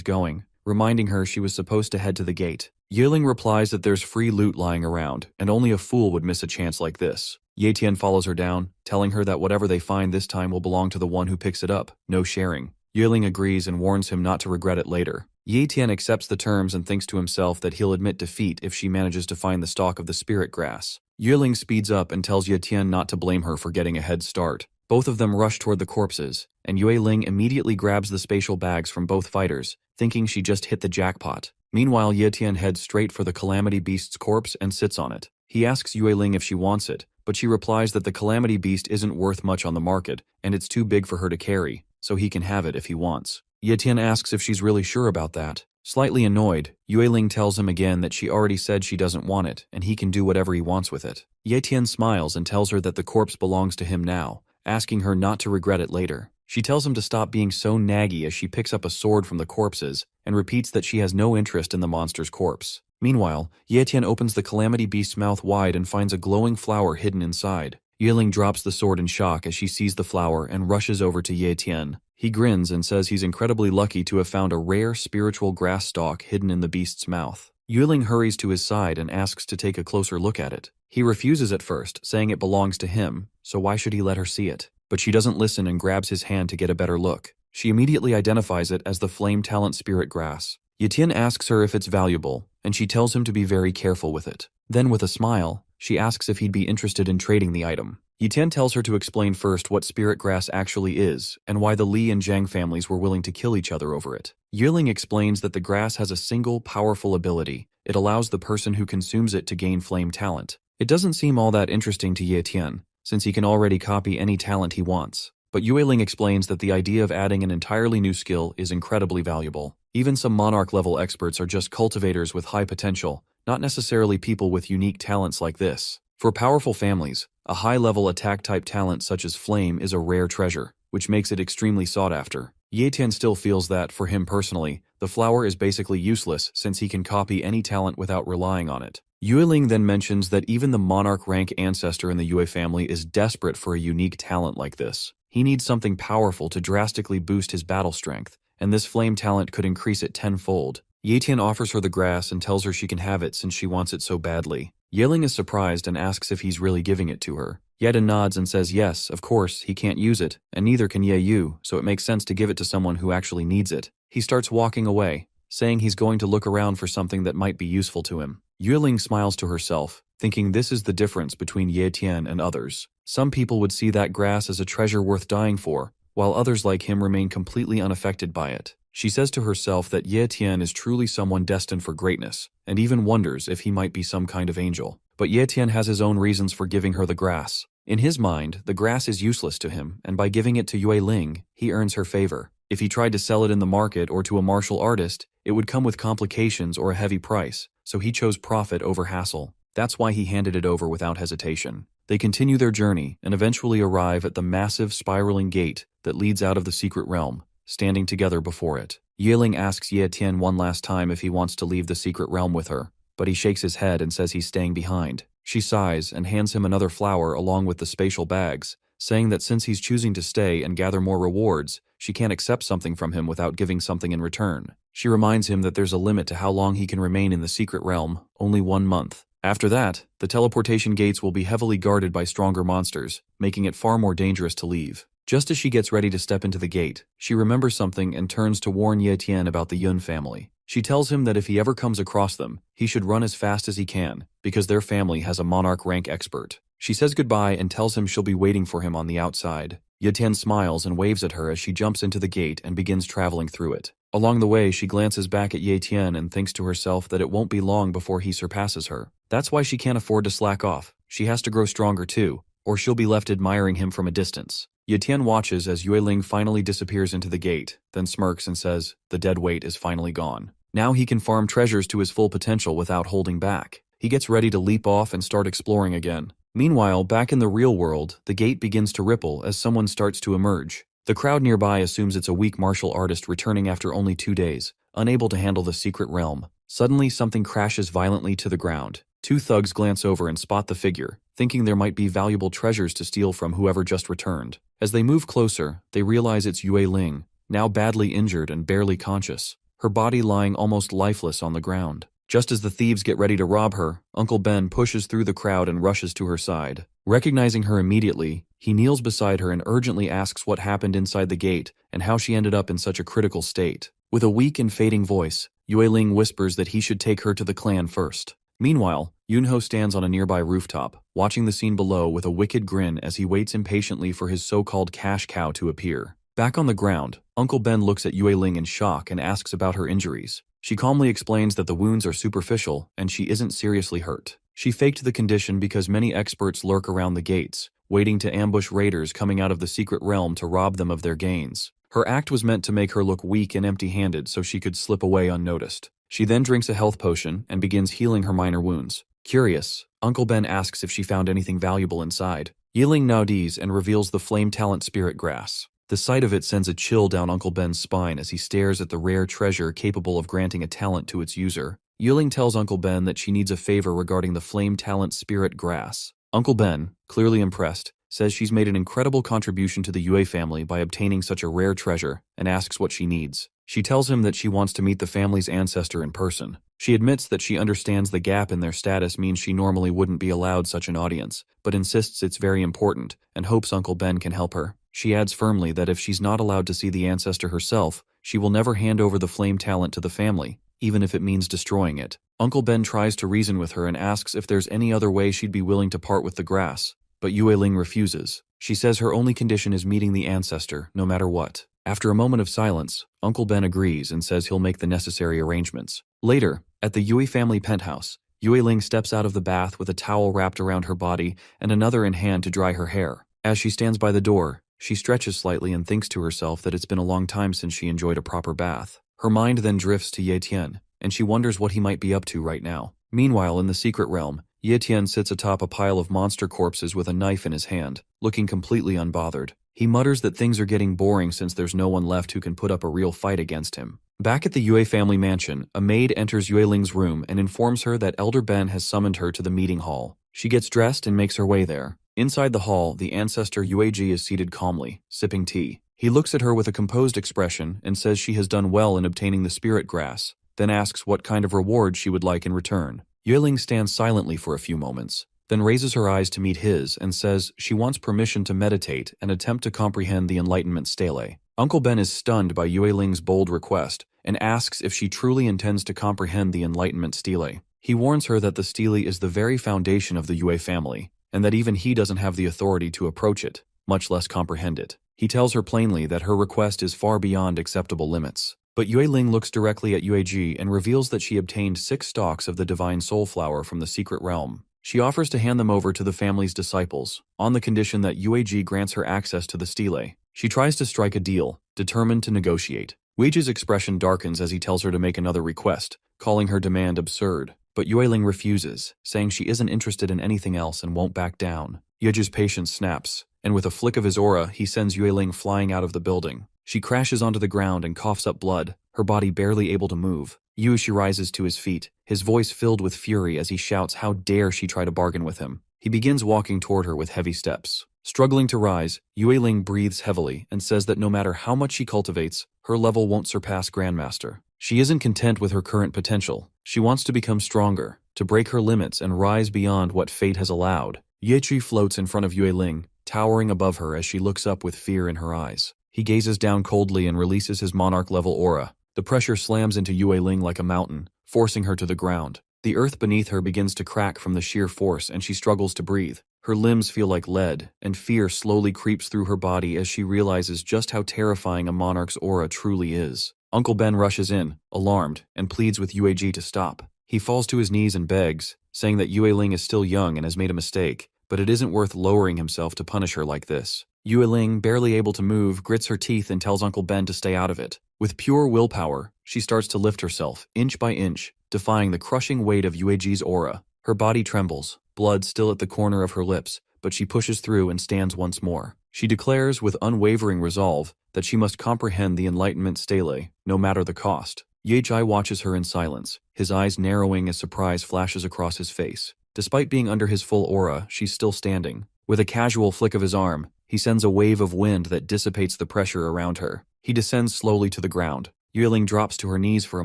going, reminding her she was supposed to head to the gate. Yayen replies that there's free loot lying around, and only a fool would miss a chance like this. Tien follows her down, telling her that whatever they find this time will belong to the one who picks it up, no sharing. Yayen agrees and warns him not to regret it later. Tien accepts the terms and thinks to himself that he'll admit defeat if she manages to find the stalk of the spirit grass. Yayen speeds up and tells Tien not to blame her for getting a head start. Both of them rush toward the corpses, and Yayen immediately grabs the spatial bags from both fighters, thinking she just hit the jackpot. Meanwhile, Tien heads straight for the calamity beast's corpse and sits on it. He asks Yayen if she wants it, but she replies that the calamity beast isn't worth much on the market, and it's too big for her to carry, so he can have it if he wants. Tien asks if she's really sure about that. Slightly annoyed, Yayen tells him again that she already said she doesn't want it, and he can do whatever he wants with it. Tien smiles and tells her that the corpse belongs to him now, asking her not to regret it later. She tells him to stop being so naggy as she picks up a sword from the corpses and repeats that she has no interest in the monster's corpse. Meanwhile, Tien opens the calamity beast's mouth wide and finds a glowing flower hidden inside. Yayen drops the sword in shock as she sees the flower and rushes over to Tien. He grins and says he's incredibly lucky to have found a rare spiritual grass stalk hidden in the beast's mouth. Yayen hurries to his side and asks to take a closer look at it. He refuses at first, saying it belongs to him, so why should he let her see it? But she doesn't listen and grabs his hand to get a better look. She immediately identifies it as the flame talent spirit grass. Tien asks her if it's valuable, and she tells him to be very careful with it. Then with a smile, she asks if he'd be interested in trading the item. Tien tells her to explain first what spirit grass actually is, and why the Li and Zhang families were willing to kill each other over it. Yayen explains that the grass has a single, powerful ability. It allows the person who consumes it to gain flame talent. It doesn't seem all that interesting to Tien, since he can already copy any talent he wants. But Yayen explains that the idea of adding an entirely new skill is incredibly valuable. Even some monarch-level experts are just cultivators with high potential, not necessarily people with unique talents like this. For powerful families, a high-level attack-type talent such as Flame is a rare treasure, which makes it extremely sought after. Tien still feels that, for him personally, the flower is basically useless since he can copy any talent without relying on it. Yayen then mentions that even the monarch rank ancestor in the Yue family is desperate for a unique talent like this. He needs something powerful to drastically boost his battle strength, and this flame talent could increase it tenfold. Tien offers her the grass and tells her she can have it since she wants it so badly. Yayen is surprised and asks if he's really giving it to her. Yayen nods and says yes, of course, he can't use it, and neither can Yu, so it makes sense to give it to someone who actually needs it. He starts walking away, saying he's going to look around for something that might be useful to him. Yayen smiles to herself, thinking this is the difference between Tien and others. Some people would see that grass as a treasure worth dying for, while others like him remain completely unaffected by it. She says to herself that Tien is truly someone destined for greatness, and even wonders if he might be some kind of angel. But Tien has his own reasons for giving her the grass. In his mind, the grass is useless to him, and by giving it to Yayen, he earns her favor. If he tried to sell it in the market or to a martial artist, it would come with complications or a heavy price, so he chose profit over hassle. That's why he handed it over without hesitation. They continue their journey and eventually arrive at the massive spiraling gate that leads out of the secret realm, standing together before it. Yayen asks Tien one last time if he wants to leave the secret realm with her, but he shakes his head and says he's staying behind. She sighs and hands him another flower along with the spatial bags, saying that since he's choosing to stay and gather more rewards, she can't accept something from him without giving something in return. She reminds him that there's a limit to how long he can remain in the secret realm, only 1 month. After that, the teleportation gates will be heavily guarded by stronger monsters, making it far more dangerous to leave. Just as she gets ready to step into the gate, she remembers something and turns to warn Tien about the Yun family. She tells him that if he ever comes across them, he should run as fast as he can, because their family has a monarch rank expert. She says goodbye and tells him she'll be waiting for him on the outside. Tien smiles and waves at her as she jumps into the gate and begins traveling through it. Along the way, she glances back at Tien and thinks to herself that it won't be long before he surpasses her. That's why she can't afford to slack off. She has to grow stronger too, or she'll be left admiring him from a distance. Tien watches as Yue finally disappears into the gate, then smirks and says, the dead weight is finally gone. Now he can farm treasures to his full potential without holding back. He gets ready to leap off and start exploring again. Meanwhile, back in the real world, the gate begins to ripple as someone starts to emerge. The crowd nearby assumes it's a weak martial artist returning after only 2 days, unable to handle the secret realm. Suddenly, something crashes violently to the ground. 2 thugs glance over and spot the figure, thinking there might be valuable treasures to steal from whoever just returned. As they move closer, they realize it's Yue, now badly injured and barely conscious, her body lying almost lifeless on the ground. Just as the thieves get ready to rob her, Uncle Ben pushes through the crowd and rushes to her side. Recognizing her immediately, he kneels beside her and urgently asks what happened inside the gate and how she ended up in such a critical state. With a weak and fading voice, Yue whispers that he should take her to the clan first. Meanwhile, Yunho stands on a nearby rooftop, watching the scene below with a wicked grin as he waits impatiently for his so-called cash cow to appear. Back on the ground, Uncle Ben looks at Yue in shock and asks about her injuries. She calmly explains that the wounds are superficial and she isn't seriously hurt. She faked the condition because many experts lurk around the gates, waiting to ambush raiders coming out of the secret realm to rob them of their gains. Her act was meant to make her look weak and empty-handed so she could slip away unnoticed. She then drinks a health potion and begins healing her minor wounds. Curious, Uncle Ben asks if she found anything valuable inside. Yiling nods and reveals the flame talent spirit grass. The sight of it sends a chill down Uncle Ben's spine as he stares at the rare treasure capable of granting a talent to its user. Yiling tells Uncle Ben that she needs a favor regarding the flame talent spirit grass. Uncle Ben, clearly impressed, says she's made an incredible contribution to the Yue family by obtaining such a rare treasure and asks what she needs. She tells him that she wants to meet the family's ancestor in person. She admits that she understands the gap in their status means she normally wouldn't be allowed such an audience, but insists it's very important and hopes Uncle Ben can help her. She adds firmly that if she's not allowed to see the ancestor herself, she will never hand over the flame talent to the family, even if it means destroying it. Uncle Ben tries to reason with her and asks if there's any other way she'd be willing to part with the grass, but Yue refuses. She says her only condition is meeting the ancestor, no matter what. After a moment of silence, Uncle Ben agrees and says he'll make the necessary arrangements. Later, at the Yue family penthouse, Yue steps out of the bath with a towel wrapped around her body and another in hand to dry her hair. As she stands by the door, she stretches slightly and thinks to herself that it's been a long time since she enjoyed a proper bath. Her mind then drifts to Tien, and she wonders what he might be up to right now. Meanwhile, in the secret realm, Tien sits atop a pile of monster corpses with a knife in his hand, looking completely unbothered. He mutters that things are getting boring since there's no one left who can put up a real fight against him. Back at the Yue family mansion, a maid enters Yueling's room and informs her that Elder Ben has summoned her to the meeting hall. She gets dressed and makes her way there. Inside the hall, the ancestor Yueji is seated calmly, sipping tea. He looks at her with a composed expression and says she has done well in obtaining the spirit grass, then asks what kind of reward she would like in return. Yueling stands silently for a few moments, then raises her eyes to meet his and says she wants permission to meditate and attempt to comprehend the Enlightenment stele. Uncle Ben is stunned by Yueling's bold request and asks if she truly intends to comprehend the Enlightenment stele. He warns her that the stele is the very foundation of the Yue family, and that even he doesn't have the authority to approach it, much less comprehend it. He tells her plainly that her request is far beyond acceptable limits. But Yueling looks directly at Yueji and reveals that she obtained 6 stalks of the divine soul flower from the secret realm. She offers to hand them over to the family's disciples, on the condition that Yueji grants her access to the stele. She tries to strike a deal, determined to negotiate. Yueji's expression darkens as he tells her to make another request, calling her demand absurd. but Yueling refuses, saying she isn't interested in anything else and won't back down. Yeji's patience snaps, and with a flick of his aura, he sends Yueling flying out of the building. She crashes onto the ground and coughs up blood, her body barely able to move. Yueshi rises to his feet, his voice filled with fury as he shouts how dare she try to bargain with him. He begins walking toward her with heavy steps. Struggling to rise, Yueling breathes heavily and says that no matter how much she cultivates, her level won't surpass Grandmaster. She isn't content with her current potential. She wants to become stronger, to break her limits and rise beyond what fate has allowed. Yechi floats in front of Yueling, towering above her as she looks up with fear in her eyes. He gazes down coldly and releases his monarch-level aura. The pressure slams into Yueling like a mountain, forcing her to the ground. The earth beneath her begins to crack from the sheer force and she struggles to breathe. Her limbs feel like lead, and fear slowly creeps through her body as she realizes just how terrifying a monarch's aura truly is. Uncle Ben rushes in, alarmed, and pleads with Yueji to stop. He falls to his knees and begs, saying that Yueling is still young and has made a mistake, but it isn't worth lowering himself to punish her like this. Yueling, barely able to move, grits her teeth and tells Uncle Ben to stay out of it. With pure willpower, she starts to lift herself, inch by inch, defying the crushing weight of Yueji's aura. Her body trembles, blood still at the corner of her lips, but she pushes through and stands once more. She declares with unwavering resolve that she must comprehend the enlightenment stele, no matter the cost. Yeji watches her in silence, his eyes narrowing as surprise flashes across his face. Despite being under his full aura, she's still standing. With a casual flick of his arm, he sends a wave of wind that dissipates the pressure around her. He descends slowly to the ground. Yueling drops to her knees for a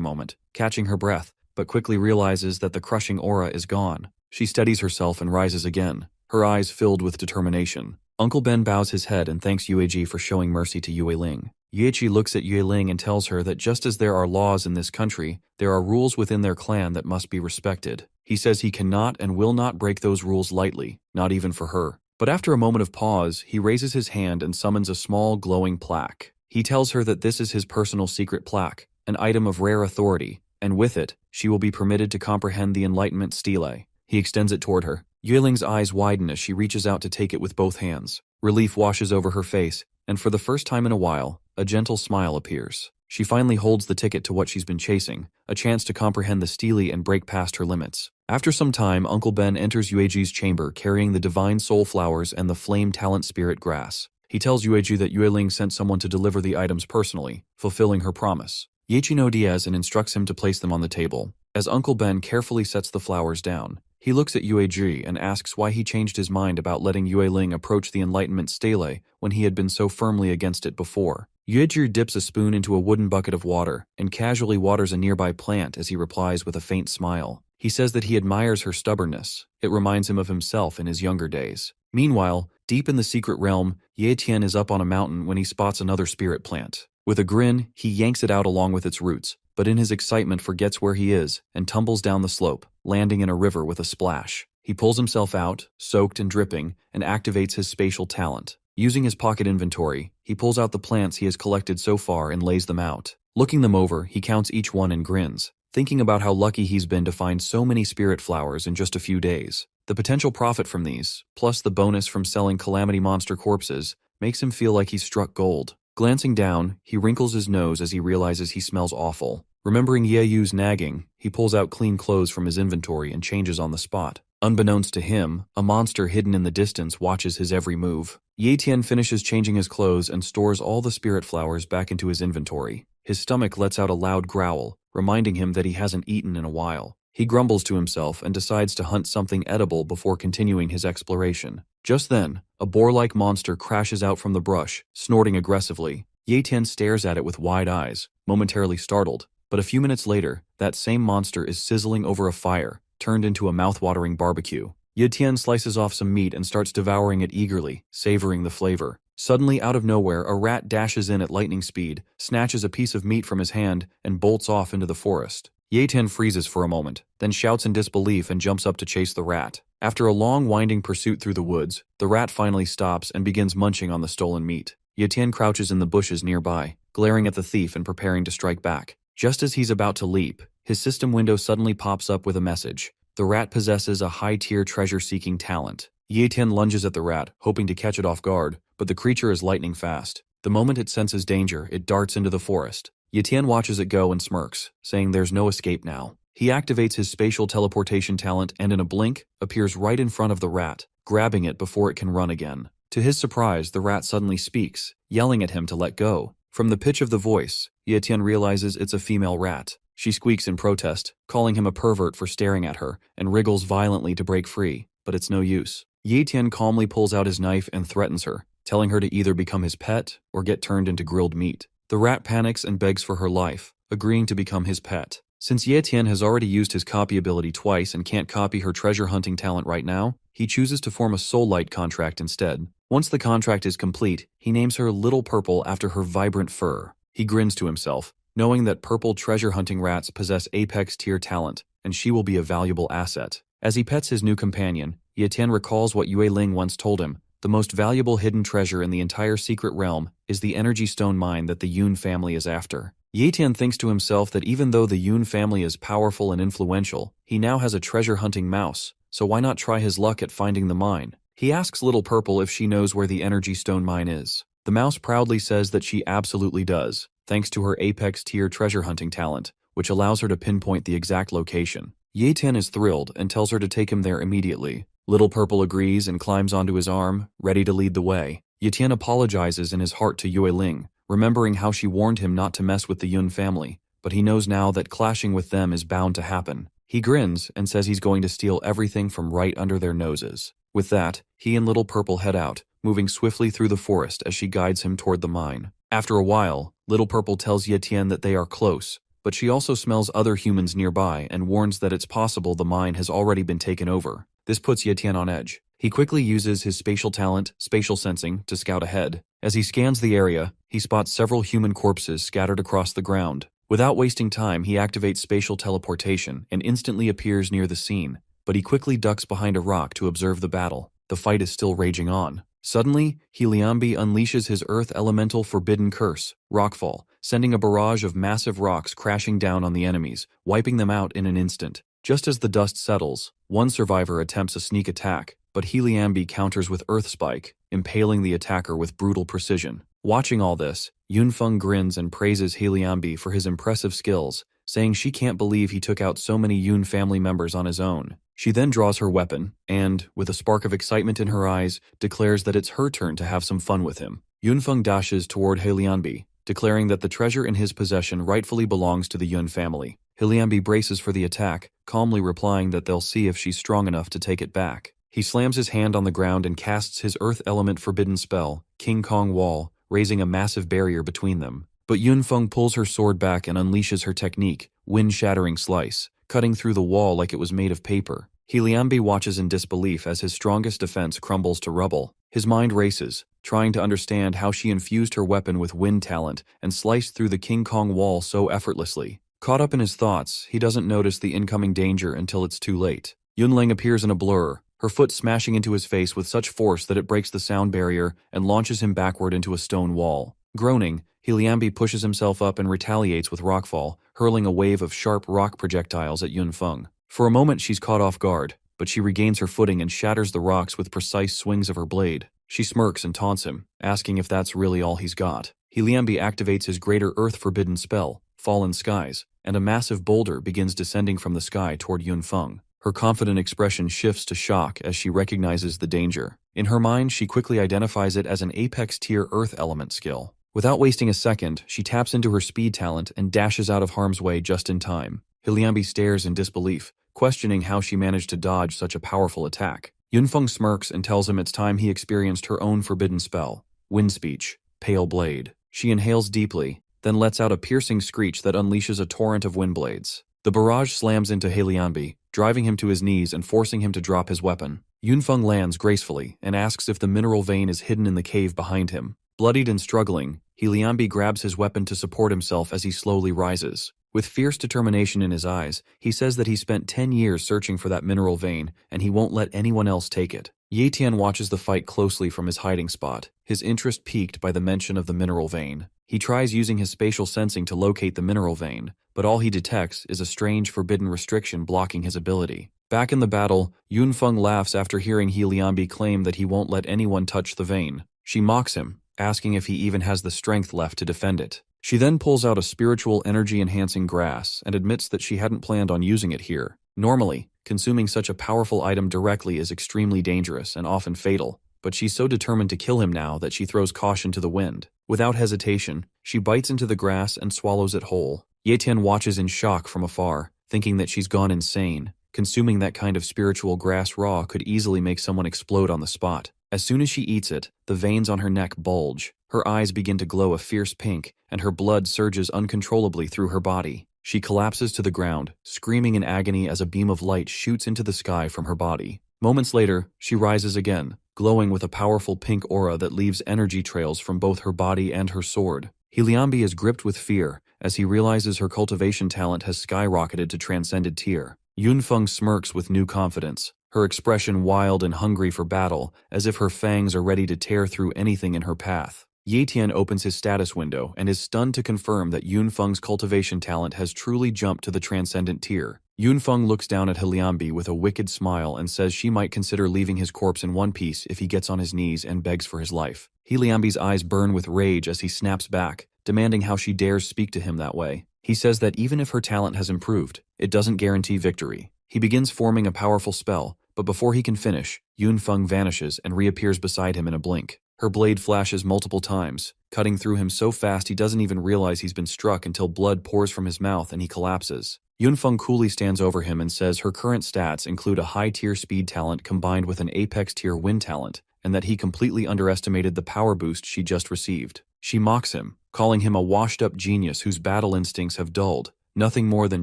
moment, catching her breath, but quickly realizes that the crushing aura is gone. She steadies herself and rises again, her eyes filled with determination. Uncle Ben bows his head and thanks Yueji for showing mercy to Yueling. Yechi looks at Yueling and tells her that just as there are laws in this country, there are rules within their clan that must be respected. He says he cannot and will not break those rules lightly, not even for her. But after a moment of pause, he raises his hand and summons a small glowing plaque. He tells her that this is his personal secret plaque, an item of rare authority, and with it, she will be permitted to comprehend the enlightenment stele. He extends it toward her. Yueling's eyes widen as she reaches out to take it with both hands. Relief washes over her face, and for the first time in a while, a gentle smile appears. She finally holds the ticket to what she's been chasing, a chance to comprehend the stele and break past her limits. After some time, Uncle Ben enters Yueji's chamber carrying the divine soul flowers and the flame talent spirit grass. He tells Yueji that Yueling sent someone to deliver the items personally, fulfilling her promise. Yechi nods and instructs him to place them on the table. As Uncle Ben carefully sets the flowers down, he looks at Yueji and asks why he changed his mind about letting Yueling approach the enlightenment stele when he had been so firmly against it before. Yueji dips a spoon into a wooden bucket of water and casually waters a nearby plant as he replies with a faint smile. He says that he admires her stubbornness. It reminds him of himself in his younger days. Meanwhile, deep in the secret realm, Tien is up on a mountain when he spots another spirit plant. With a grin, he yanks it out along with its roots, but in his excitement forgets where he is and tumbles down the slope, landing in a river with a splash. He pulls himself out, soaked and dripping, and activates his spatial talent. Using his pocket inventory, he pulls out the plants he has collected so far and lays them out. Looking them over, he counts each one and grins, thinking about how lucky he's been to find so many spirit flowers in just a few days. The potential profit from these, plus the bonus from selling calamity monster corpses, makes him feel like he's struck gold. Glancing down, he wrinkles his nose as he realizes he smells awful. Remembering Yeyu's nagging, he pulls out clean clothes from his inventory and changes on the spot. Unbeknownst to him, a monster hidden in the distance watches his every move. Tien finishes changing his clothes and stores all the spirit flowers back into his inventory. His stomach lets out a loud growl, reminding him that he hasn't eaten in a while. He grumbles to himself and decides to hunt something edible before continuing his exploration. Just then, a boar-like monster crashes out from the brush, snorting aggressively. Tien stares at it with wide eyes, momentarily startled, but a few minutes later, that same monster is sizzling over a fire, turned into a mouth-watering barbecue. Tien slices off some meat and starts devouring it eagerly, savoring the flavor. Suddenly, out of nowhere, a rat dashes in at lightning speed, snatches a piece of meat from his hand, and bolts off into the forest. Tien freezes for a moment, then shouts in disbelief and jumps up to chase the rat. After a long winding pursuit through the woods, the rat finally stops and begins munching on the stolen meat. Tien crouches in the bushes nearby, glaring at the thief and preparing to strike back. Just as he's about to leap, his system window suddenly pops up with a message. The rat possesses a high-tier treasure-seeking talent. Tien lunges at the rat, hoping to catch it off guard, but the creature is lightning fast. The moment it senses danger, it darts into the forest. Tien watches it go and smirks, saying there's no escape now. He activates his spatial teleportation talent and in a blink, appears right in front of the rat, grabbing it before it can run again. To his surprise, the rat suddenly speaks, yelling at him to let go. From the pitch of the voice, Tien realizes it's a female rat. She squeaks in protest, calling him a pervert for staring at her, and wriggles violently to break free, but it's no use. Tien calmly pulls out his knife and threatens her, telling her to either become his pet or get turned into grilled meat. The rat panics and begs for her life, agreeing to become his pet. Since Tien has already used his copy ability twice and can't copy her treasure hunting talent right now, he chooses to form a soul light contract instead. Once the contract is complete, he names her Little Purple after her vibrant fur. He grins to himself, knowing that purple treasure hunting rats possess apex tier talent, and she will be a valuable asset. As he pets his new companion, Tien recalls what Yue Ling once told him. The most valuable hidden treasure in the entire secret realm is the energy stone mine that the Yun family is after. Tien thinks to himself that even though the Yun family is powerful and influential, he now has a treasure-hunting mouse, so why not try his luck at finding the mine? He asks Little Purple if she knows where the energy stone mine is. The mouse proudly says that she absolutely does, thanks to her apex tier treasure hunting talent, which allows her to pinpoint the exact location. Tien is thrilled and tells her to take him there immediately. Little Purple agrees and climbs onto his arm, ready to lead the way. Tien apologizes in his heart to Yue Ling, remembering how she warned him not to mess with the Yun family, but he knows now that clashing with them is bound to happen. He grins and says he's going to steal everything from right under their noses. With that, he and Little Purple head out, moving swiftly through the forest as she guides him toward the mine. After a while, Little Purple tells Tien that they are close, but she also smells other humans nearby and warns that it's possible the mine has already been taken over. This puts Tien on edge. He quickly uses his spatial talent, spatial sensing, to scout ahead. As he scans the area, he spots several human corpses scattered across the ground. Without wasting time, he activates spatial teleportation and instantly appears near the scene, but he quickly ducks behind a rock to observe the battle. The fight is still raging on. Suddenly, Heliambi unleashes his earth elemental forbidden curse, Rockfall, sending a barrage of massive rocks crashing down on the enemies, wiping them out in an instant. Just as the dust settles, one survivor attempts a sneak attack, but Heliambi counters with Earth Spike, impaling the attacker with brutal precision. Watching all this, Yunfeng grins and praises Heliambi for his impressive skills, saying she can't believe he took out so many Yun family members on his own. She then draws her weapon and, with a spark of excitement in her eyes, declares that it's her turn to have some fun with him. Yunfeng dashes toward Heliambi, declaring that the treasure in his possession rightfully belongs to the Yun family. Heliambi braces for the attack, calmly replying that they'll see if she's strong enough to take it back. He slams his hand on the ground and casts his earth element forbidden spell, King Kong Wall, raising a massive barrier between them. But Yunfeng pulls her sword back and unleashes her technique, Wind-Shattering Slice, cutting through the wall like it was made of paper. Heliambi watches in disbelief as his strongest defense crumbles to rubble. His mind races, trying to understand how she infused her weapon with wind talent and sliced through the King Kong Wall so effortlessly. Caught up in his thoughts, he doesn't notice the incoming danger until it's too late. Yunling appears in a blur, her foot smashing into his face with such force that it breaks the sound barrier and launches him backward into a stone wall. Groaning, Heliambi pushes himself up and retaliates with Rockfall, hurling a wave of sharp rock projectiles at Yunfeng. For a moment she's caught off guard, but she regains her footing and shatters the rocks with precise swings of her blade. She smirks and taunts him, asking if that's really all he's got. Heliambi activates his greater earth forbidden spell, Fallen Skies, and a massive boulder begins descending from the sky toward Yunfeng. Her confident expression shifts to shock as she recognizes the danger. In her mind, she quickly identifies it as an apex tier earth element skill. Without wasting a second, she taps into her speed talent and dashes out of harm's way just in time. Heliambi stares in disbelief, questioning how she managed to dodge such a powerful attack. Yunfeng smirks and tells him it's time he experienced her own forbidden spell, Wind Speech, Pale Blade. She inhales deeply, then lets out a piercing screech that unleashes a torrent of wind blades. The barrage slams into Heliambi, driving him to his knees and forcing him to drop his weapon. Yunfeng lands gracefully and asks if the mineral vein is hidden in the cave behind him. Bloodied and struggling, Heliambi grabs his weapon to support himself as he slowly rises. With fierce determination in his eyes, he says that he spent 10 years searching for that mineral vein and he won't let anyone else take it. Tien watches the fight closely from his hiding spot, his interest piqued by the mention of the mineral vein. He tries using his spatial sensing to locate the mineral vein, but all he detects is a strange forbidden restriction blocking his ability. Back in the battle, Yunfeng laughs after hearing Heliambi claim that he won't let anyone touch the vein. She mocks him, asking if he even has the strength left to defend it. She then pulls out a spiritual energy-enhancing grass and admits that she hadn't planned on using it here. Normally, consuming such a powerful item directly is extremely dangerous and often fatal, but she's so determined to kill him now that she throws caution to the wind. Without hesitation, she bites into the grass and swallows it whole. Yayen watches in shock from afar, thinking that she's gone insane. Consuming that kind of spiritual grass raw could easily make someone explode on the spot. As soon as she eats it, the veins on her neck bulge, her eyes begin to glow a fierce pink, and her blood surges uncontrollably through her body. She collapses to the ground, screaming in agony as a beam of light shoots into the sky from her body. Moments later, she rises again, glowing with a powerful pink aura that leaves energy trails from both her body and her sword. Liambi is gripped with fear as he realizes her cultivation talent has skyrocketed to transcended tier. Yunfeng smirks with new confidence, her expression wild and hungry for battle, as if her fangs are ready to tear through anything in her path. Tien opens his status window and is stunned to confirm that Yunfeng's cultivation talent has truly jumped to the transcendent tier. Yunfeng looks down at Liambi with a wicked smile and says she might consider leaving his corpse in one piece if he gets on his knees and begs for his life. Liambi's eyes burn with rage as he snaps back, demanding how she dares speak to him that way. He says that even if her talent has improved, it doesn't guarantee victory. He begins forming a powerful spell, but before he can finish, Yunfeng vanishes and reappears beside him in a blink. Her blade flashes multiple times, cutting through him so fast he doesn't even realize he's been struck until blood pours from his mouth and he collapses. Yunfeng coolly stands over him and says her current stats include a high-tier speed talent combined with an apex-tier wind talent, and that he completely underestimated the power boost she just received. She mocks him, calling him a washed-up genius whose battle instincts have dulled, nothing more than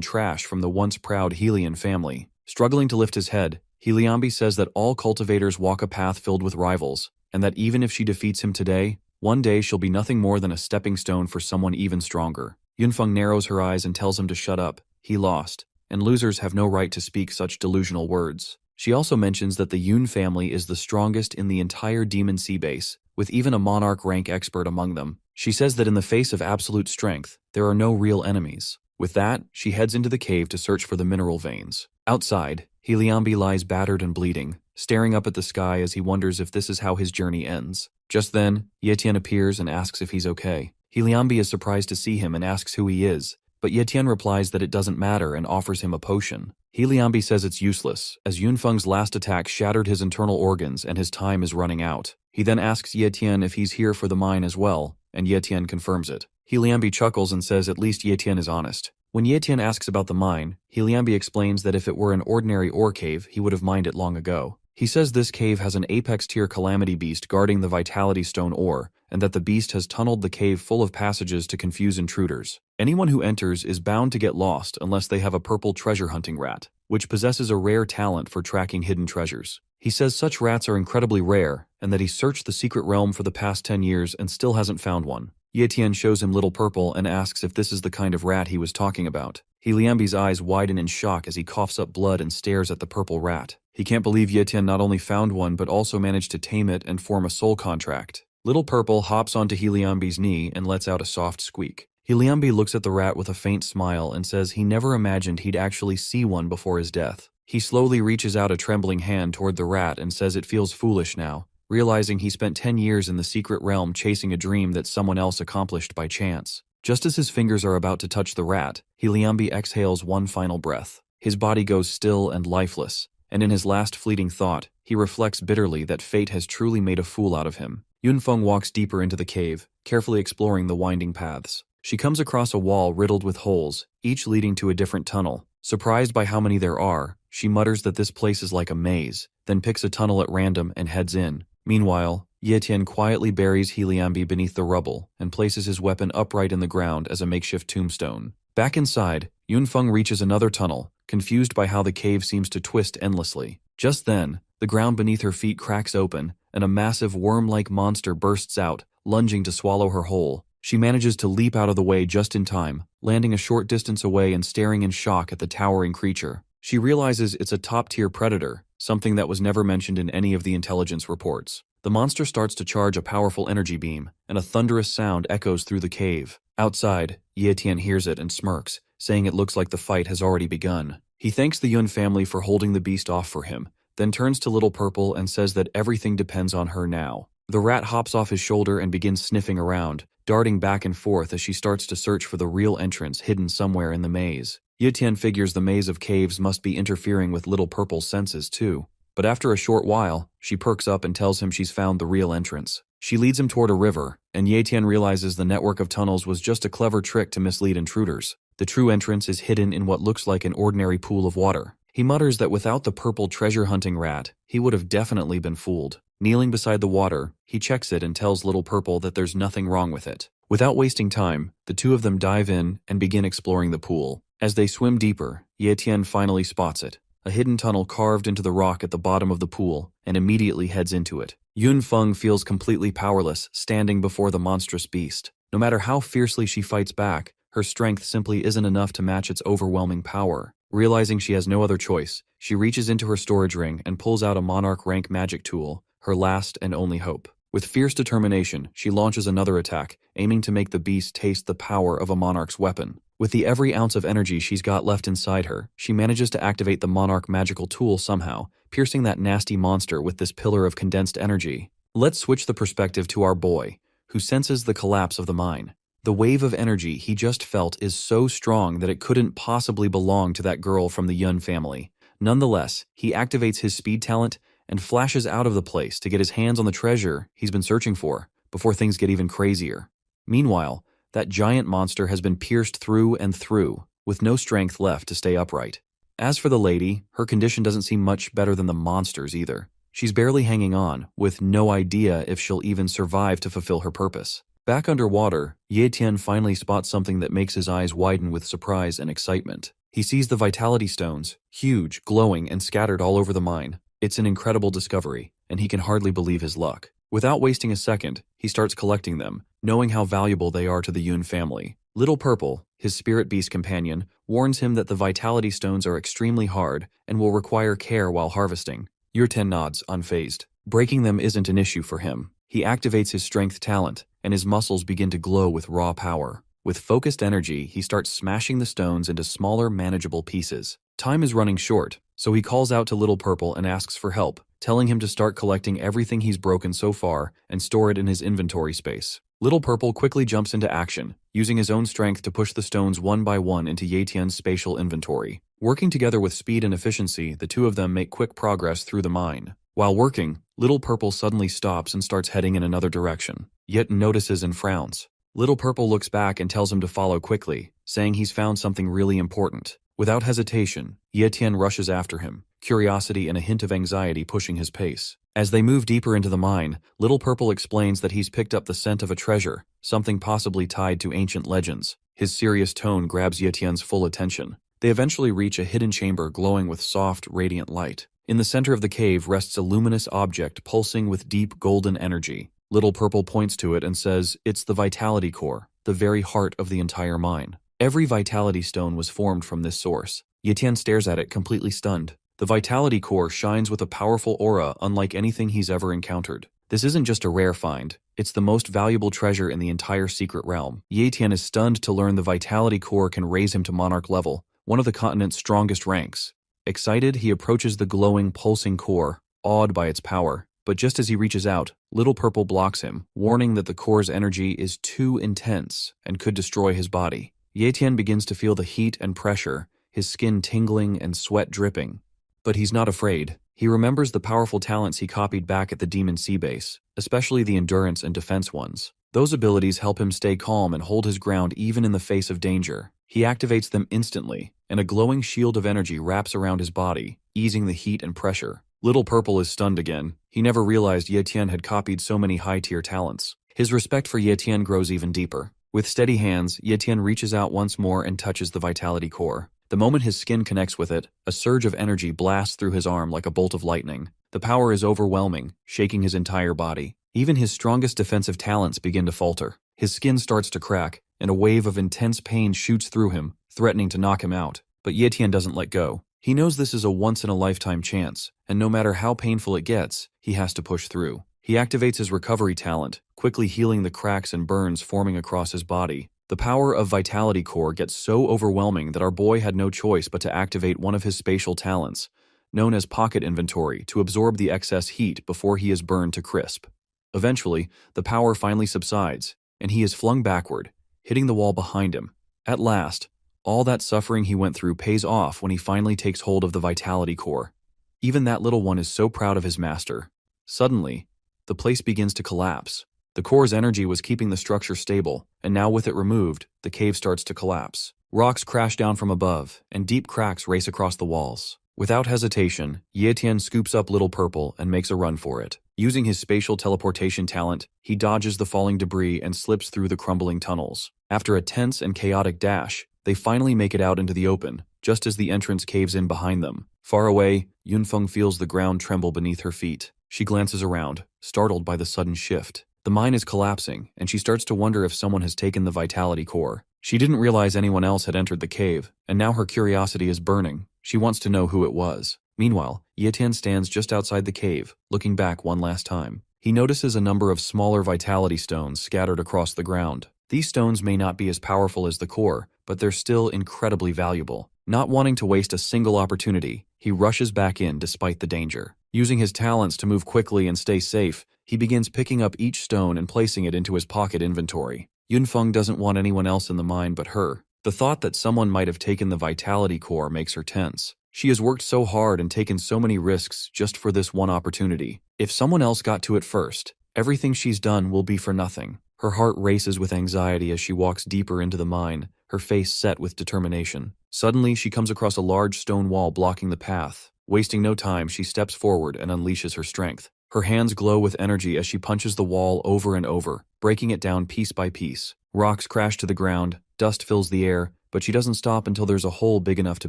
trash from the once proud Helian family. Struggling to lift his head, Liambi says that all cultivators walk a path filled with rivals, and that even if she defeats him today, one day she'll be nothing more than a stepping stone for someone even stronger. Yunfeng narrows her eyes and tells him to shut up. He lost, and losers have no right to speak such delusional words. She also mentions that the Yun family is the strongest in the entire Demon Sea base, with even a monarch rank expert among them. She says that in the face of absolute strength, there are no real enemies. With that, she heads into the cave to search for the mineral veins. Outside, Liambi lies battered and bleeding, staring up at the sky as he wonders if this is how his journey ends. Just then, Tien appears and asks if he's okay. Liambi is surprised to see him and asks who he is, but Tien replies that it doesn't matter and offers him a potion. Liambi says it's useless, as Yunfeng's last attack shattered his internal organs and his time is running out. He then asks Tien if he's here for the mine as well, and Tien confirms it. Liambi chuckles and says at least Tien is honest. When Tien asks about the mine, Liambi explains that if it were an ordinary ore cave, he would have mined it long ago. He says this cave has an apex-tier calamity beast guarding the vitality stone ore, and that the beast has tunneled the cave full of passages to confuse intruders. Anyone who enters is bound to get lost unless they have a purple treasure hunting rat, which possesses a rare talent for tracking hidden treasures. He says such rats are incredibly rare, and that he searched the secret realm for the past 10 years and still hasn't found one. Tien shows him Little Purple and asks if this is the kind of rat he was talking about. Liambi's eyes widen in shock as he coughs up blood and stares at the purple rat. He can't believe Tien not only found one but also managed to tame it and form a soul contract. Little Purple hops onto Liambi's knee and lets out a soft squeak. Liambi looks at the rat with a faint smile and says he never imagined he'd actually see one before his death. He slowly reaches out a trembling hand toward the rat and says it feels foolish now, realizing he spent 10 years in the secret realm chasing a dream that someone else accomplished by chance. Just as his fingers are about to touch the rat, Liambi exhales one final breath. His body goes still and lifeless, and in his last fleeting thought, he reflects bitterly that fate has truly made a fool out of him. Yunfeng walks deeper into the cave, carefully exploring the winding paths. She comes across a wall riddled with holes, each leading to a different tunnel. Surprised by how many there are, she mutters that this place is like a maze, then picks a tunnel at random and heads in. Meanwhile, Tien quietly buries Liambi beneath the rubble and places his weapon upright in the ground as a makeshift tombstone. Back inside, Yunfeng reaches another tunnel, confused by how the cave seems to twist endlessly. Just then, the ground beneath her feet cracks open, and a massive worm-like monster bursts out, lunging to swallow her whole. She manages to leap out of the way just in time, landing a short distance away and staring in shock at the towering creature. She realizes it's a top-tier predator, something that was never mentioned in any of the intelligence reports. The monster starts to charge a powerful energy beam, and a thunderous sound echoes through the cave. Outside, Tien hears it and smirks, saying it looks like the fight has already begun. He thanks the Yun family for holding the beast off for him, then turns to Little Purple and says that everything depends on her now. The rat hops off his shoulder and begins sniffing around, darting back and forth as she starts to search for the real entrance hidden somewhere in the maze. Tien figures the maze of caves must be interfering with Little Purple's senses too. But after a short while, she perks up and tells him she's found the real entrance. She leads him toward a river, and Tien realizes the network of tunnels was just a clever trick to mislead intruders. The true entrance is hidden in what looks like an ordinary pool of water. He mutters that without the purple treasure-hunting rat, he would have definitely been fooled. Kneeling beside the water, he checks it and tells Little Purple that there's nothing wrong with it. Without wasting time, the two of them dive in and begin exploring the pool. As they swim deeper, Tien finally spots it. A hidden tunnel carved into the rock at the bottom of the pool, and immediately heads into it. Yun Feng feels completely powerless, standing before the monstrous beast. No matter how fiercely she fights back, her strength simply isn't enough to match its overwhelming power. Realizing she has no other choice, she reaches into her storage ring and pulls out a monarch rank magic tool, her last and only hope. With fierce determination, she launches another attack, aiming to make the beast taste the power of a monarch's weapon. With the every ounce of energy she's got left inside her, she manages to activate the monarch magical tool somehow, piercing that nasty monster with this pillar of condensed energy. Let's switch the perspective to our boy, who senses the collapse of the mine. The wave of energy he just felt is so strong that it couldn't possibly belong to that girl from the Yun family. Nonetheless, he activates his speed talent and flashes out of the place to get his hands on the treasure he's been searching for, before things get even crazier. Meanwhile, that giant monster has been pierced through and through, with no strength left to stay upright. As for the lady, her condition doesn't seem much better than the monster's either. She's barely hanging on, with no idea if she'll even survive to fulfill her purpose. Back underwater, Tien finally spots something that makes his eyes widen with surprise and excitement. He sees the vitality stones, huge, glowing, and scattered all over the mine. It's an incredible discovery, and he can hardly believe his luck. Without wasting a second, he starts collecting them, knowing how valuable they are to the Yun family. Little Purple, his spirit beast companion, warns him that the vitality stones are extremely hard and will require care while harvesting. Tien nods, unfazed. Breaking them isn't an issue for him. He activates his strength talent, and his muscles begin to glow with raw power. With focused energy, he starts smashing the stones into smaller, manageable pieces. Time is running short, so he calls out to Little Purple and asks for help, telling him to start collecting everything he's broken so far and store it in his inventory space. Little Purple quickly jumps into action, using his own strength to push the stones one by one into Tien's spatial inventory. Working together with speed and efficiency, the two of them make quick progress through the mine. While working, Little Purple suddenly stops and starts heading in another direction. Yet notices and frowns. Little Purple looks back and tells him to follow quickly, saying he's found something really important. Without hesitation, Tien rushes after him, curiosity and a hint of anxiety pushing his pace. As they move deeper into the mine, Little Purple explains that he's picked up the scent of a treasure, something possibly tied to ancient legends. His serious tone grabs Tien's full attention. They eventually reach a hidden chamber glowing with soft, radiant light. In the center of the cave rests a luminous object pulsing with deep golden energy. Little Purple points to it and says it's the vitality core, the very heart of the entire mine. Every vitality stone was formed from this source. Tien stares at it, completely stunned. The vitality core shines with a powerful aura unlike anything he's ever encountered. This isn't just a rare find, it's the most valuable treasure in the entire secret realm. Tien is stunned to learn the vitality core can raise him to monarch level, one of the continent's strongest ranks. Excited, he approaches the glowing, pulsing core, awed by its power. But just as he reaches out, Little Purple blocks him, warning that the core's energy is too intense and could destroy his body. Tien begins to feel the heat and pressure, his skin tingling and sweat dripping. But he's not afraid. He remembers the powerful talents he copied back at the Demon Sea base, especially the endurance and defense ones. Those abilities help him stay calm and hold his ground even in the face of danger. He activates them instantly, and a glowing shield of energy wraps around his body, easing the heat and pressure. Little Purple is stunned again. He never realized Tien had copied so many high-tier talents. His respect for Tien grows even deeper. With steady hands, Tien reaches out once more and touches the vitality core. The moment his skin connects with it, a surge of energy blasts through his arm like a bolt of lightning. The power is overwhelming, shaking his entire body. Even his strongest defensive talents begin to falter. His skin starts to crack, and a wave of intense pain shoots through him, threatening to knock him out. But Tien doesn't let go. He knows this is a once-in-a-lifetime chance, and no matter how painful it gets, he has to push through. He activates his recovery talent, quickly healing the cracks and burns forming across his body. The power of Vitality Core gets so overwhelming that our boy had no choice but to activate one of his spatial talents, known as Pocket Inventory, to absorb the excess heat before he is burned to crisp. Eventually, the power finally subsides. and he is flung backward, hitting the wall behind him. At last, all that suffering he went through pays off when he finally takes hold of the vitality core. Even that little one is so proud of his master. Suddenly, the place begins to collapse. The core's energy was keeping the structure stable, and now with it removed, the cave starts to collapse. Rocks crash down from above, and deep cracks race across the walls. Without hesitation, Tien scoops up Little Purple and makes a run for it. Using his spatial teleportation talent, he dodges the falling debris and slips through the crumbling tunnels. After a tense and chaotic dash, they finally make it out into the open, just as the entrance caves in behind them. Far away, Yunfeng feels the ground tremble beneath her feet. She glances around, startled by the sudden shift. The mine is collapsing, and she starts to wonder if someone has taken the vitality core. She didn't realize anyone else had entered the cave, and now her curiosity is burning. She wants to know who it was. Meanwhile, Tien stands just outside the cave, looking back one last time. He notices a number of smaller vitality stones scattered across the ground. These stones may not be as powerful as the core, but they're still incredibly valuable. Not wanting to waste a single opportunity, he rushes back in despite the danger. Using his talents to move quickly and stay safe, he begins picking up each stone and placing it into his pocket inventory. Yunfeng doesn't want anyone else in the mine but her. The thought that someone might have taken the vitality core makes her tense. She has worked so hard and taken so many risks just for this one opportunity. If someone else got to it first, everything she's done will be for nothing. Her heart races with anxiety as she walks deeper into the mine, her face set with determination. Suddenly, she comes across a large stone wall blocking the path. Wasting no time, she steps forward and unleashes her strength. Her hands glow with energy as she punches the wall over and over, breaking it down piece by piece. Rocks crash to the ground, dust fills the air, but she doesn't stop until there's a hole big enough to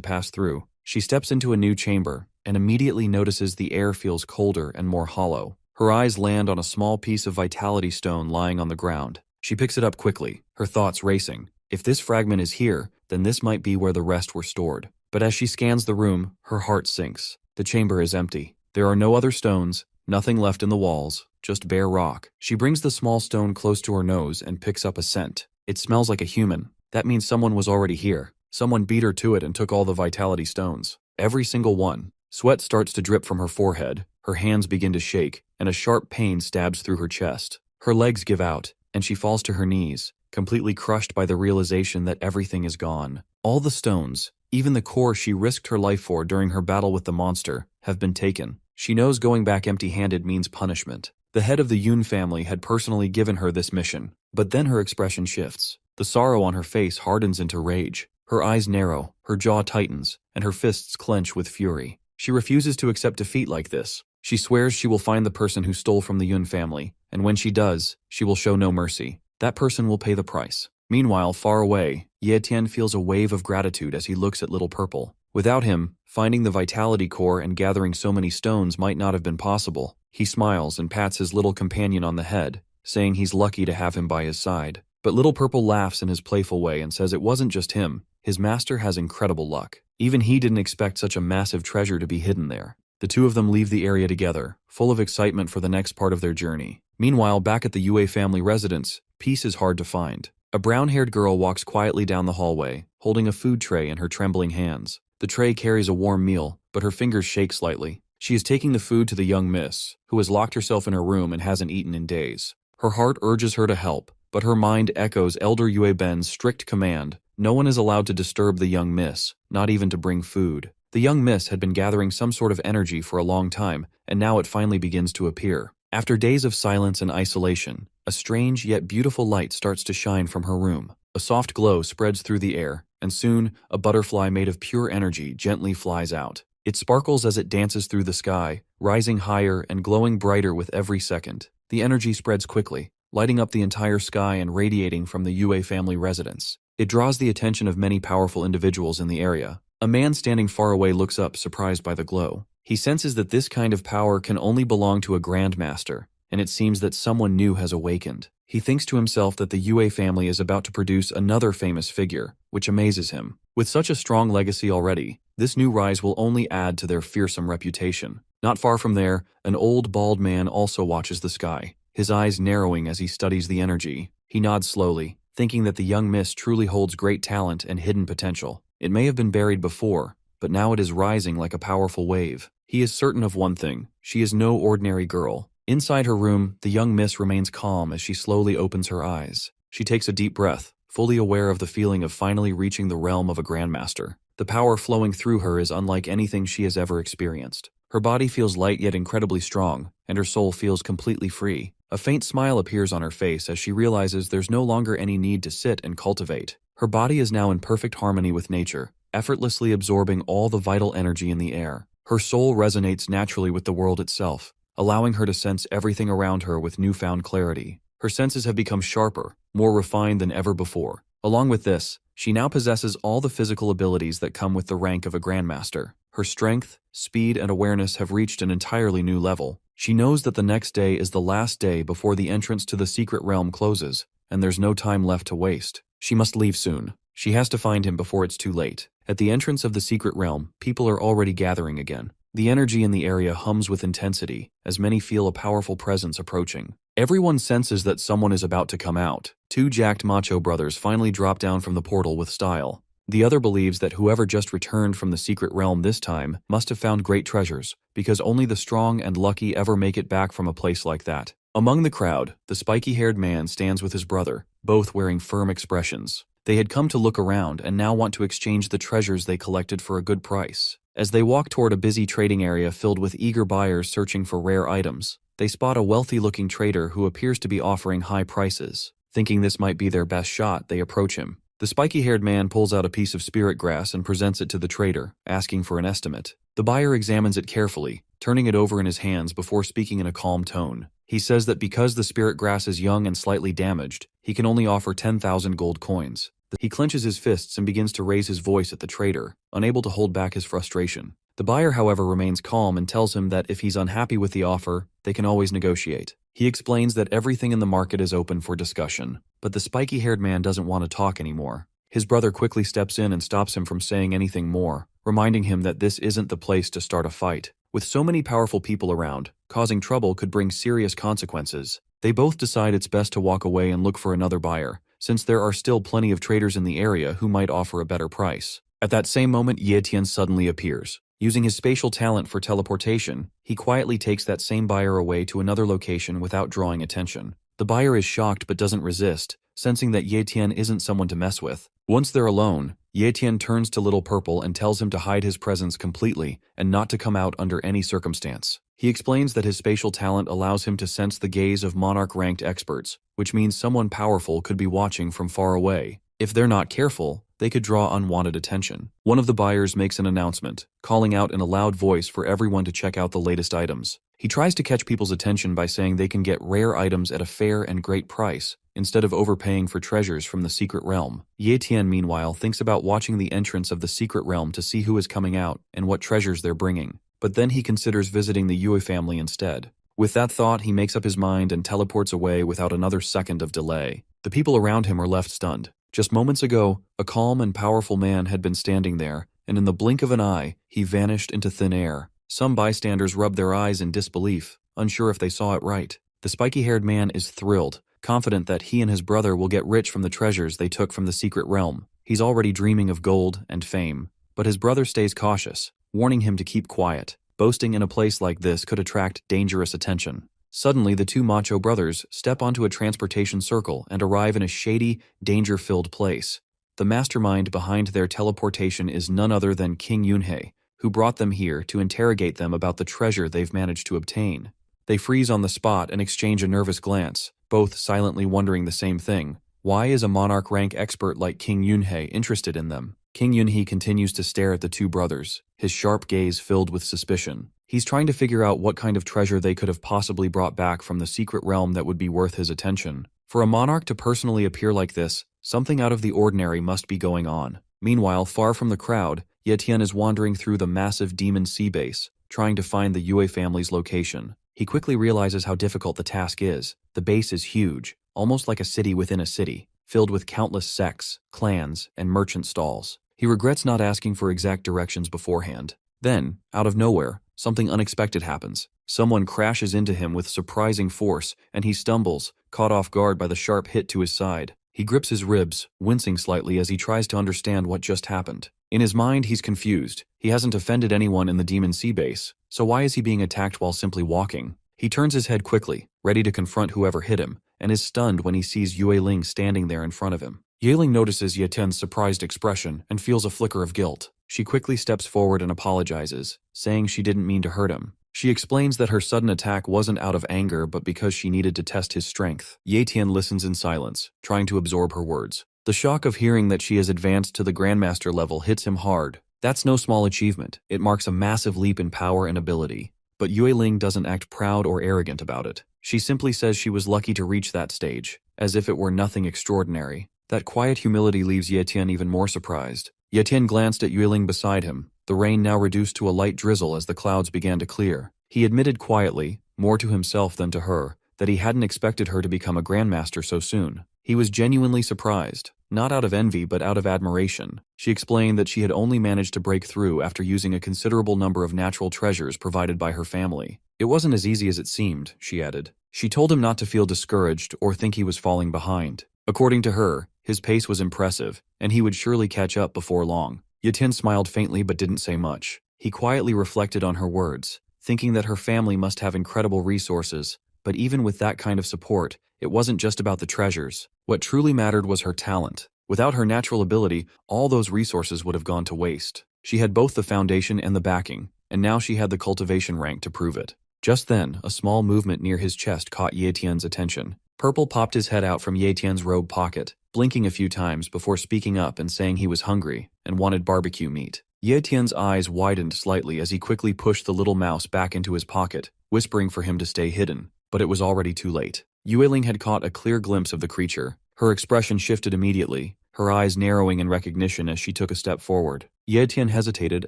pass through. She steps into a new chamber, and immediately notices the air feels colder and more hollow. Her eyes land on a small piece of vitality stone lying on the ground. She picks it up quickly, her thoughts racing. If this fragment is here, then this might be where the rest were stored. But as she scans the room, her heart sinks. The chamber is empty. There are no other stones, nothing left in the walls, just bare rock. She brings the small stone close to her nose and picks up a scent. It smells like a human. That means someone was already here. Someone beat her to it and took all the vitality stones. Every single one. Sweat starts to drip from her forehead. Her hands begin to shake, and a sharp pain stabs through her chest. Her legs give out, and she falls to her knees, completely crushed by the realization that everything is gone. All the stones, even the core she risked her life for during her battle with the monster, have been taken. She knows going back empty-handed means punishment. The head of the Yun family had personally given her this mission. But then her expression shifts. The sorrow on her face hardens into rage. Her eyes narrow, her jaw tightens, and her fists clench with fury. She refuses to accept defeat like this. She swears she will find the person who stole from the Yun family, and when she does, she will show no mercy. That person will pay the price. Meanwhile, far away, Tien feels a wave of gratitude as he looks at Little Purple. Without him, finding the vitality core and gathering so many stones might not have been possible. He smiles and pats his little companion on the head, saying he's lucky to have him by his side. But Little Purple laughs in his playful way and says it wasn't just him. His master has incredible luck. Even he didn't expect such a massive treasure to be hidden there. The two of them leave the area together, full of excitement for the next part of their journey. Meanwhile, back at the Yue family residence, peace is hard to find. A brown-haired girl walks quietly down the hallway, holding a food tray in her trembling hands. The tray carries a warm meal, but her fingers shake slightly. She is taking the food to the young miss, who has locked herself in her room and hasn't eaten in days. Her heart urges her to help, but her mind echoes Elder Yue Ben's strict command. No one is allowed to disturb the young miss, not even to bring food. The young miss had been gathering some sort of energy for a long time, and now it finally begins to appear. After days of silence and isolation, a strange yet beautiful light starts to shine from her room. A soft glow spreads through the air, and soon, a butterfly made of pure energy gently flies out. It sparkles as it dances through the sky, rising higher and glowing brighter with every second. The energy spreads quickly, lighting up the entire sky and radiating from the Yue family residence. It draws the attention of many powerful individuals in the area. A man standing far away looks up, surprised by the glow. He senses that this kind of power can only belong to a grandmaster, and it seems that someone new has awakened. He thinks to himself that the Yue family is about to produce another famous figure, which amazes him. With such a strong legacy already, this new rise will only add to their fearsome reputation. Not far from there, an old bald man also watches the sky, his eyes narrowing as he studies the energy. He nods slowly, thinking that the young miss truly holds great talent and hidden potential. It may have been buried before, but now it is rising like a powerful wave. He is certain of one thing: she is no ordinary girl. Inside her room, the young miss remains calm as she slowly opens her eyes. She takes a deep breath, fully aware of the feeling of finally reaching the realm of a grandmaster. The power flowing through her is unlike anything she has ever experienced. Her body feels light yet incredibly strong, and her soul feels completely free. A faint smile appears on her face as she realizes there's no longer any need to sit and cultivate. Her body is now in perfect harmony with nature, effortlessly absorbing all the vital energy in the air. Her soul resonates naturally with the world itself, allowing her to sense everything around her with newfound clarity. Her senses have become sharper, more refined than ever before. Along with this, she now possesses all the physical abilities that come with the rank of a grandmaster. Her strength, speed, and awareness have reached an entirely new level. She knows that the next day is the last day before the entrance to the secret realm closes, and there's no time left to waste. She must leave soon. She has to find him before it's too late. At the entrance of the secret realm, people are already gathering again. The energy in the area hums with intensity, as many feel a powerful presence approaching. Everyone senses that someone is about to come out. Two jacked macho brothers finally drop down from the portal with style. The other believes that whoever just returned from the secret realm this time must have found great treasures, because only the strong and lucky ever make it back from a place like that. Among the crowd, the spiky-haired man stands with his brother, both wearing firm expressions. They had come to look around and now want to exchange the treasures they collected for a good price. As they walk toward a busy trading area filled with eager buyers searching for rare items, they spot a wealthy-looking trader who appears to be offering high prices. Thinking this might be their best shot, they approach him. The spiky-haired man pulls out a piece of spirit grass and presents it to the trader, asking for an estimate. The buyer examines it carefully, turning it over in his hands before speaking in a calm tone. He says that because the spirit grass is young and slightly damaged, he can only offer 10,000 gold coins. He clenches his fists and begins to raise his voice at the trader, unable to hold back his frustration. The buyer, however, remains calm and tells him that if he's unhappy with the offer, they can always negotiate. He explains that everything in the market is open for discussion, but the spiky-haired man doesn't want to talk anymore. His brother quickly steps in and stops him from saying anything more, reminding him that this isn't the place to start a fight. With so many powerful people around, causing trouble could bring serious consequences. They both decide it's best to walk away and look for another buyer, since there are still plenty of traders in the area who might offer a better price. At that same moment, Yayen suddenly appears. Using his spatial talent for teleportation, he quietly takes that same buyer away to another location without drawing attention. The buyer is shocked but doesn't resist, sensing that Yayen isn't someone to mess with. Once they're alone, Yayen turns to Little Purple and tells him to hide his presence completely and not to come out under any circumstance. He explains that his spatial talent allows him to sense the gaze of monarch-ranked experts, which means someone powerful could be watching from far away. If they're not careful, they could draw unwanted attention. One of the buyers makes an announcement, calling out in a loud voice for everyone to check out the latest items. He tries to catch people's attention by saying they can get rare items at a fair and great price, instead of overpaying for treasures from the secret realm. Tien, meanwhile, thinks about watching the entrance of the secret realm to see who is coming out and what treasures they're bringing. But then he considers visiting the Yue family instead. With that thought, he makes up his mind and teleports away without another second of delay. The people around him are left stunned. Just moments ago, a calm and powerful man had been standing there, and in the blink of an eye, he vanished into thin air. Some bystanders rubbed their eyes in disbelief, unsure if they saw it right. The spiky-haired man is thrilled, confident that he and his brother will get rich from the treasures they took from the secret realm. He's already dreaming of gold and fame, but his brother stays cautious, warning him to keep quiet. Boasting in a place like this could attract dangerous attention. Suddenly, the two macho brothers step onto a transportation circle and arrive in a shady, danger-filled place. The mastermind behind their teleportation is none other than King Yunhei, who brought them here to interrogate them about the treasure they've managed to obtain. They freeze on the spot and exchange a nervous glance, both silently wondering the same thing. Why is a monarch rank expert like King Yunhei interested in them? King Yunhei continues to stare at the two brothers, his sharp gaze filled with suspicion. He's trying to figure out what kind of treasure they could have possibly brought back from the secret realm that would be worth his attention. For a monarch to personally appear like this, something out of the ordinary must be going on. Meanwhile, far from the crowd, Tien is wandering through the massive demon sea base, trying to find the Yue family's location. He quickly realizes how difficult the task is. The base is huge, almost like a city within a city, filled with countless sects, clans, and merchant stalls. He regrets not asking for exact directions beforehand. Then, out of nowhere, something unexpected happens. Someone crashes into him with surprising force, and he stumbles, caught off guard by the sharp hit to his side. He grips his ribs, wincing slightly as he tries to understand what just happened. In his mind, he's confused. He hasn't offended anyone in the Demon Sea base, so why is he being attacked while simply walking? He turns his head quickly, ready to confront whoever hit him, and is stunned when he sees Yueling standing there in front of him. Yueling notices Ye Tian's surprised expression and feels a flicker of guilt. She quickly steps forward and apologizes, saying she didn't mean to hurt him. She explains that her sudden attack wasn't out of anger but because she needed to test his strength. Ye Tian listens in silence, trying to absorb her words. The shock of hearing that she has advanced to the Grandmaster level hits him hard. That's no small achievement. It marks a massive leap in power and ability. But Yueling doesn't act proud or arrogant about it. She simply says she was lucky to reach that stage, as if it were nothing extraordinary. That quiet humility leaves Ye Tian even more surprised. Ye Tian glanced at Yueling beside him, the rain now reduced to a light drizzle as the clouds began to clear. He admitted quietly, more to himself than to her, that he hadn't expected her to become a Grandmaster so soon. He was genuinely surprised, not out of envy but out of admiration. She explained that she had only managed to break through after using a considerable number of natural treasures provided by her family. It wasn't as easy as it seemed, she added. She told him not to feel discouraged or think he was falling behind. According to her, his pace was impressive, and he would surely catch up before long. Ye Tian smiled faintly but didn't say much. He quietly reflected on her words, thinking that her family must have incredible resources, but even with that kind of support, it wasn't just about the treasures. What truly mattered was her talent. Without her natural ability, all those resources would have gone to waste. She had both the foundation and the backing, and now she had the cultivation rank to prove it. Just then, a small movement near his chest caught Ye Tian's attention. Purple popped his head out from Ye Tian's robe pocket, blinking a few times before speaking up and saying he was hungry and wanted barbecue meat. Ye Tian's eyes widened slightly as he quickly pushed the little mouse back into his pocket, whispering for him to stay hidden, but it was already too late. Yueling had caught a clear glimpse of the creature. Her expression shifted immediately, her eyes narrowing in recognition as she took a step forward. Ye Tian hesitated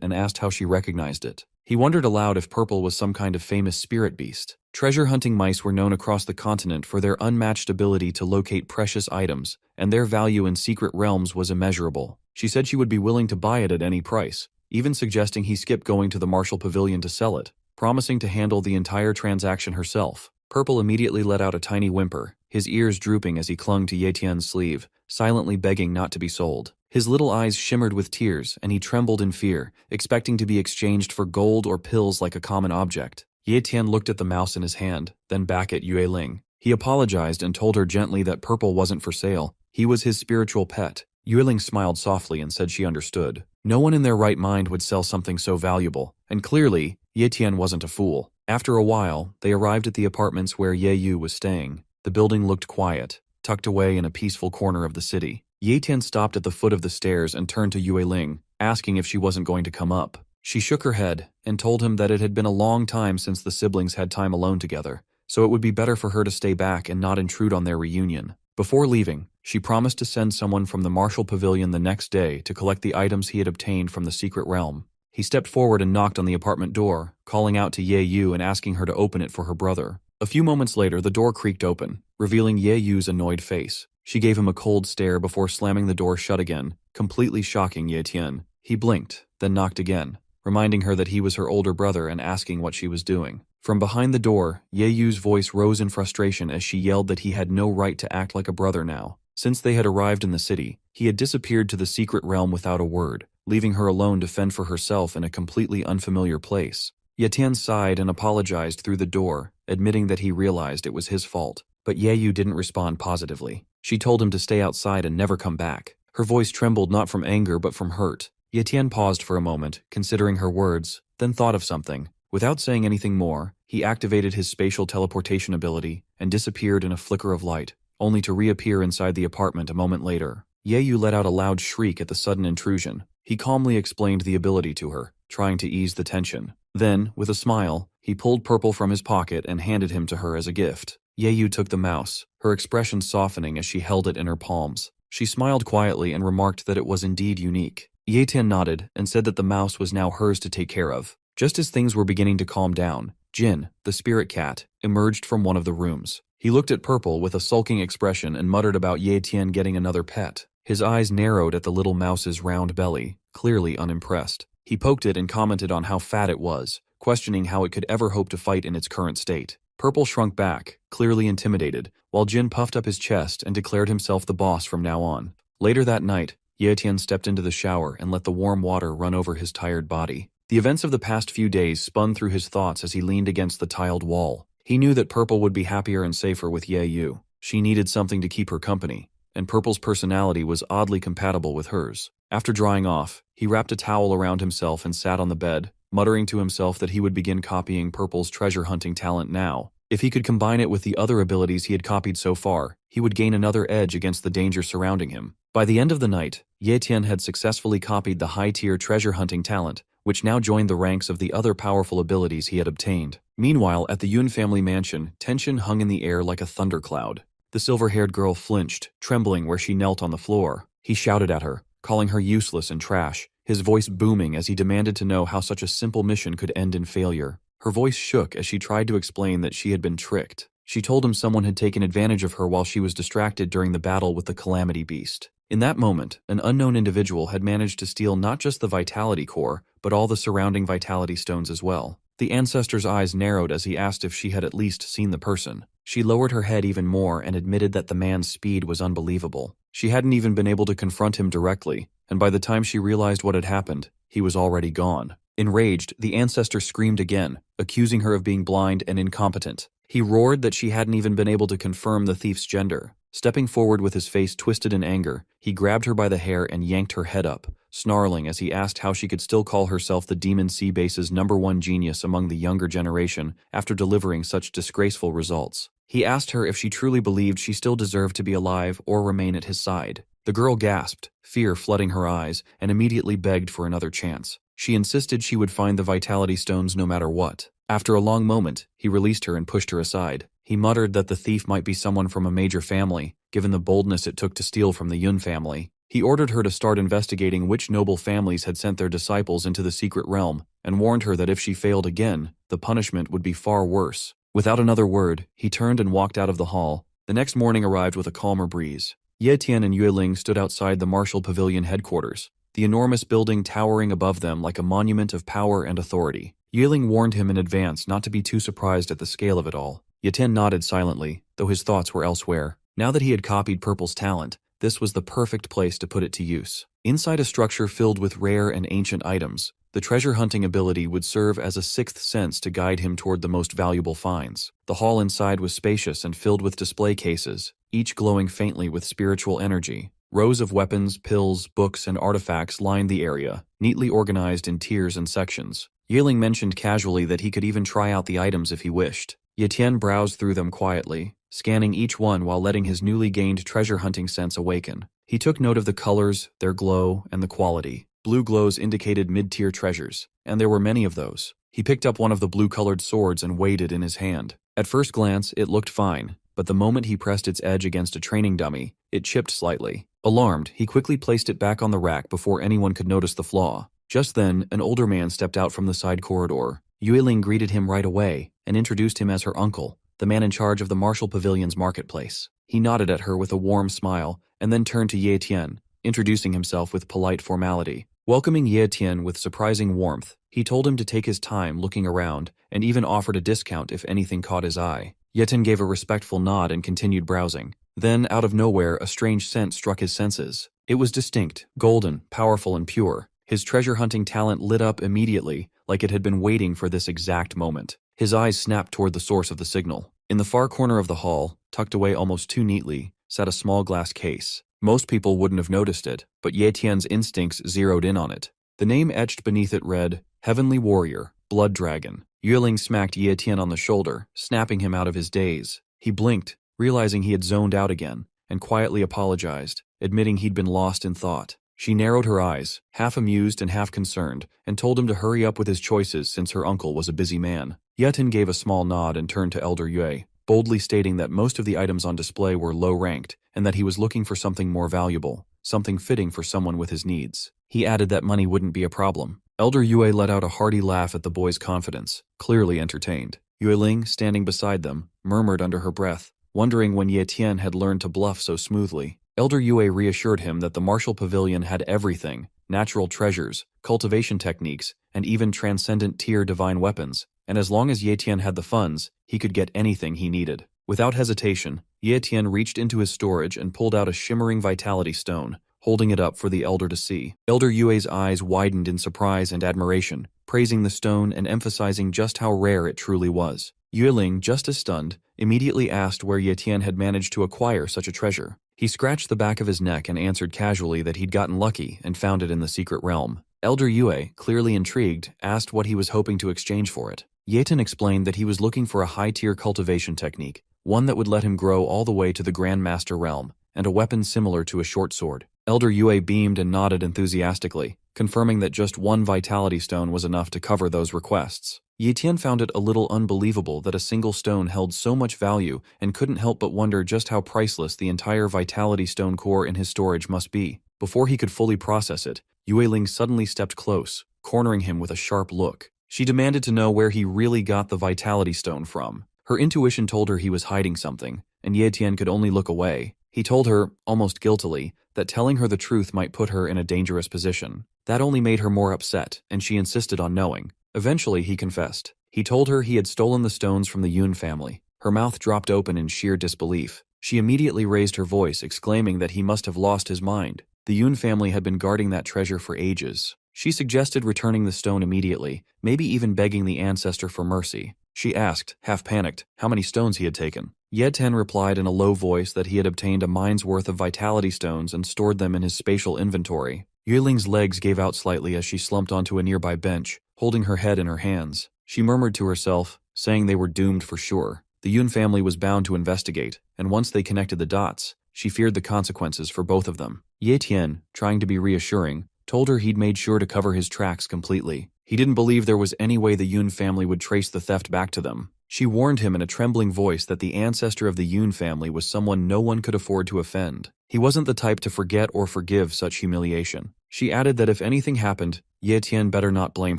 and asked how she recognized it. He wondered aloud if Purple was some kind of famous spirit beast. Treasure-hunting mice were known across the continent for their unmatched ability to locate precious items, and their value in secret realms was immeasurable. She said she would be willing to buy it at any price, even suggesting he skip going to the Martial Pavilion to sell it, promising to handle the entire transaction herself. Purple immediately let out a tiny whimper, his ears drooping as he clung to Ye Tian's sleeve, silently begging not to be sold. His little eyes shimmered with tears, and he trembled in fear, expecting to be exchanged for gold or pills like a common object. Ye Tian looked at the mouse in his hand, then back at Yueling. He apologized and told her gently that Purple wasn't for sale. He was his spiritual pet. Yueling smiled softly and said she understood. No one in their right mind would sell something so valuable, and clearly, Ye Tian wasn't a fool. After a while, they arrived at the apartments where Ye Yu was staying. The building looked quiet, tucked away in a peaceful corner of the city. Ye Tian stopped at the foot of the stairs and turned to Yueling, asking if she wasn't going to come up. She shook her head and told him that it had been a long time since the siblings had time alone together, so it would be better for her to stay back and not intrude on their reunion. Before leaving, she promised to send someone from the Martial Pavilion the next day to collect the items he had obtained from the secret realm. He stepped forward and knocked on the apartment door, calling out to Ye Yu and asking her to open it for her brother. A few moments later, the door creaked open, revealing Ye Yu's annoyed face. She gave him a cold stare before slamming the door shut again, completely shocking Ye Tian. He blinked, then knocked again, reminding her that he was her older brother and asking what she was doing. From behind the door, Ye Yu's voice rose in frustration as she yelled that he had no right to act like a brother now. Since they had arrived in the city, he had disappeared to the secret realm without a word, leaving her alone to fend for herself in a completely unfamiliar place. Ye Tian sighed and apologized through the door, admitting that he realized it was his fault. But Ye Yu didn't respond positively. She told him to stay outside and never come back. Her voice trembled not from anger but from hurt. Ye Tian paused for a moment, considering her words, then thought of something. Without saying anything more, he activated his spatial teleportation ability and disappeared in a flicker of light, only to reappear inside the apartment a moment later. Ye Yu let out a loud shriek at the sudden intrusion. He calmly explained the ability to her, trying to ease the tension. Then, with a smile, he pulled Purple from his pocket and handed him to her as a gift. Ye Yu took the mouse, her expression softening as she held it in her palms. She smiled quietly and remarked that it was indeed unique. Ye Tian nodded and said that the mouse was now hers to take care of. Just as things were beginning to calm down, Jin, the spirit cat, emerged from one of the rooms. He looked at Purple with a sulking expression and muttered about Ye Tian getting another pet. His eyes narrowed at the little mouse's round belly, clearly unimpressed. He poked it and commented on how fat it was, questioning how it could ever hope to fight in its current state. Purple shrunk back, clearly intimidated, while Jin puffed up his chest and declared himself the boss from now on. Later that night, Ye Tian stepped into the shower and let the warm water run over his tired body. The events of the past few days spun through his thoughts as he leaned against the tiled wall. He knew that Purple would be happier and safer with Ye Yu. She needed something to keep her company, and Purple's personality was oddly compatible with hers. After drying off, he wrapped a towel around himself and sat on the bed, muttering to himself that he would begin copying Purple's treasure hunting talent now. If he could combine it with the other abilities he had copied so far, he would gain another edge against the danger surrounding him. By the end of the night, Tien had successfully copied the high-tier treasure hunting talent, which now joined the ranks of the other powerful abilities he had obtained. Meanwhile, at the Yun family mansion, tension hung in the air like a thundercloud. The silver-haired girl flinched, trembling where she knelt on the floor. He shouted at her, calling her useless and trash, his voice booming as he demanded to know how such a simple mission could end in failure. Her voice shook as she tried to explain that she had been tricked. She told him someone had taken advantage of her while she was distracted during the battle with the Calamity Beast. In that moment, an unknown individual had managed to steal not just the Vitality Core, but all the surrounding Vitality Stones as well. The ancestor's eyes narrowed as he asked if she had at least seen the person. She lowered her head even more and admitted that the man's speed was unbelievable. She hadn't even been able to confront him directly, and by the time she realized what had happened, he was already gone. Enraged, the ancestor screamed again, accusing her of being blind and incompetent. He roared that she hadn't even been able to confirm the thief's gender. Stepping forward with his face twisted in anger, he grabbed her by the hair and yanked her head up, snarling as he asked how she could still call herself the Demon Sea Base's #1 genius among the younger generation after delivering such disgraceful results. He asked her if she truly believed she still deserved to be alive or remain at his side. The girl gasped, fear flooding her eyes, and immediately begged for another chance. She insisted she would find the Vitality Stones no matter what. After a long moment, he released her and pushed her aside. He muttered that the thief might be someone from a major family, given the boldness it took to steal from the Yun family. He ordered her to start investigating which noble families had sent their disciples into the secret realm, and warned her that if she failed again, the punishment would be far worse. Without another word, he turned and walked out of the hall. The next morning arrived with a calmer breeze. Tien and Yueling stood outside the Martial Pavilion headquarters, the enormous building towering above them like a monument of power and authority. Yueling warned him in advance not to be too surprised at the scale of it all. Tien nodded silently, though his thoughts were elsewhere. Now that he had copied Purple's talent, this was the perfect place to put it to use. Inside a structure filled with rare and ancient items, the treasure hunting ability would serve as a sixth sense to guide him toward the most valuable finds. The hall inside was spacious and filled with display cases, each glowing faintly with spiritual energy. Rows of weapons, pills, books, and artifacts lined the area, neatly organized in tiers and sections. Yueling mentioned casually that he could even try out the items if he wished. Tien browsed through them quietly, scanning each one while letting his newly gained treasure hunting sense awaken. He took note of the colors, their glow, and the quality. Blue glows indicated mid-tier treasures, and there were many of those. He picked up one of the blue-colored swords and weighed it in his hand. At first glance, it looked fine, but the moment he pressed its edge against a training dummy, it chipped slightly. Alarmed, he quickly placed it back on the rack before anyone could notice the flaw. Just then, an older man stepped out from the side corridor. Yueling greeted him right away and introduced him as her uncle, the man in charge of the Martial Pavilion's marketplace. He nodded at her with a warm smile and then turned to Tien, introducing himself with polite formality. Welcoming Tien with surprising warmth, he told him to take his time looking around and even offered a discount if anything caught his eye. Tien gave a respectful nod and continued browsing. Then, out of nowhere, a strange scent struck his senses. It was distinct, golden, powerful, and pure. His treasure hunting talent lit up immediately, like it had been waiting for this exact moment. His eyes snapped toward the source of the signal. In the far corner of the hall, tucked away almost too neatly, sat a small glass case. Most people wouldn't have noticed it, but Tien's instincts zeroed in on it. The name etched beneath it read, Heavenly Warrior, Blood Dragon. Yueling smacked Tien on the shoulder, snapping him out of his daze. He blinked, realizing he had zoned out again, and quietly apologized, admitting he'd been lost in thought. She narrowed her eyes, half amused and half concerned, and told him to hurry up with his choices since her uncle was a busy man. Tien gave a small nod and turned to Elder Yue, boldly stating that most of the items on display were low-ranked, and that he was looking for something more valuable, something fitting for someone with his needs. He added that money wouldn't be a problem. Elder Yue let out a hearty laugh at the boy's confidence, clearly entertained. Yueling, standing beside them, murmured under her breath, wondering when Tien had learned to bluff so smoothly. Elder Yue reassured him that the Martial Pavilion had everything, natural treasures, cultivation techniques, and even transcendent tier divine weapons, and as long as Tien had the funds, he could get anything he needed. Without hesitation, Tien reached into his storage and pulled out a shimmering vitality stone, holding it up for the elder to see. Elder Yue's eyes widened in surprise and admiration, praising the stone and emphasizing just how rare it truly was. Yueling, just as stunned, immediately asked where Ye Tian had managed to acquire such a treasure. He scratched the back of his neck and answered casually that he'd gotten lucky and found it in the secret realm. Elder Yue, clearly intrigued, asked what he was hoping to exchange for it. Yaten explained that he was looking for a high-tier cultivation technique, one that would let him grow all the way to the Grand Master realm, and a weapon similar to a short sword. Elder Yue beamed and nodded enthusiastically, confirming that just one vitality stone was enough to cover those requests. Ye Tian found it a little unbelievable that a single stone held so much value and couldn't help but wonder just how priceless the entire vitality stone core in his storage must be. Before he could fully process it, Yueling suddenly stepped close, cornering him with a sharp look. She demanded to know where he really got the vitality stone from. Her intuition told her he was hiding something, and Ye Tian could only look away. He told her, almost guiltily, that telling her the truth might put her in a dangerous position. That only made her more upset, and she insisted on knowing. Eventually, he confessed. He told her he had stolen the stones from the Yun family. Her mouth dropped open in sheer disbelief. She immediately raised her voice, exclaiming that he must have lost his mind. The Yun family had been guarding that treasure for ages. She suggested returning the stone immediately, maybe even begging the ancestor for mercy. She asked, half panicked, how many stones he had taken. Ye Tian replied in a low voice that he had obtained a mine's worth of vitality stones and stored them in his spatial inventory. Yueling's legs gave out slightly as she slumped onto a nearby bench, holding her head in her hands. She murmured to herself, saying they were doomed for sure. The Yun family was bound to investigate, and once they connected the dots, she feared the consequences for both of them. Ye Tian, trying to be reassuring, told her he'd made sure to cover his tracks completely. He didn't believe there was any way the Yun family would trace the theft back to them. She warned him in a trembling voice that the ancestor of the Yun family was someone no one could afford to offend. He wasn't the type to forget or forgive such humiliation. She added that if anything happened, Ye Tian better not blame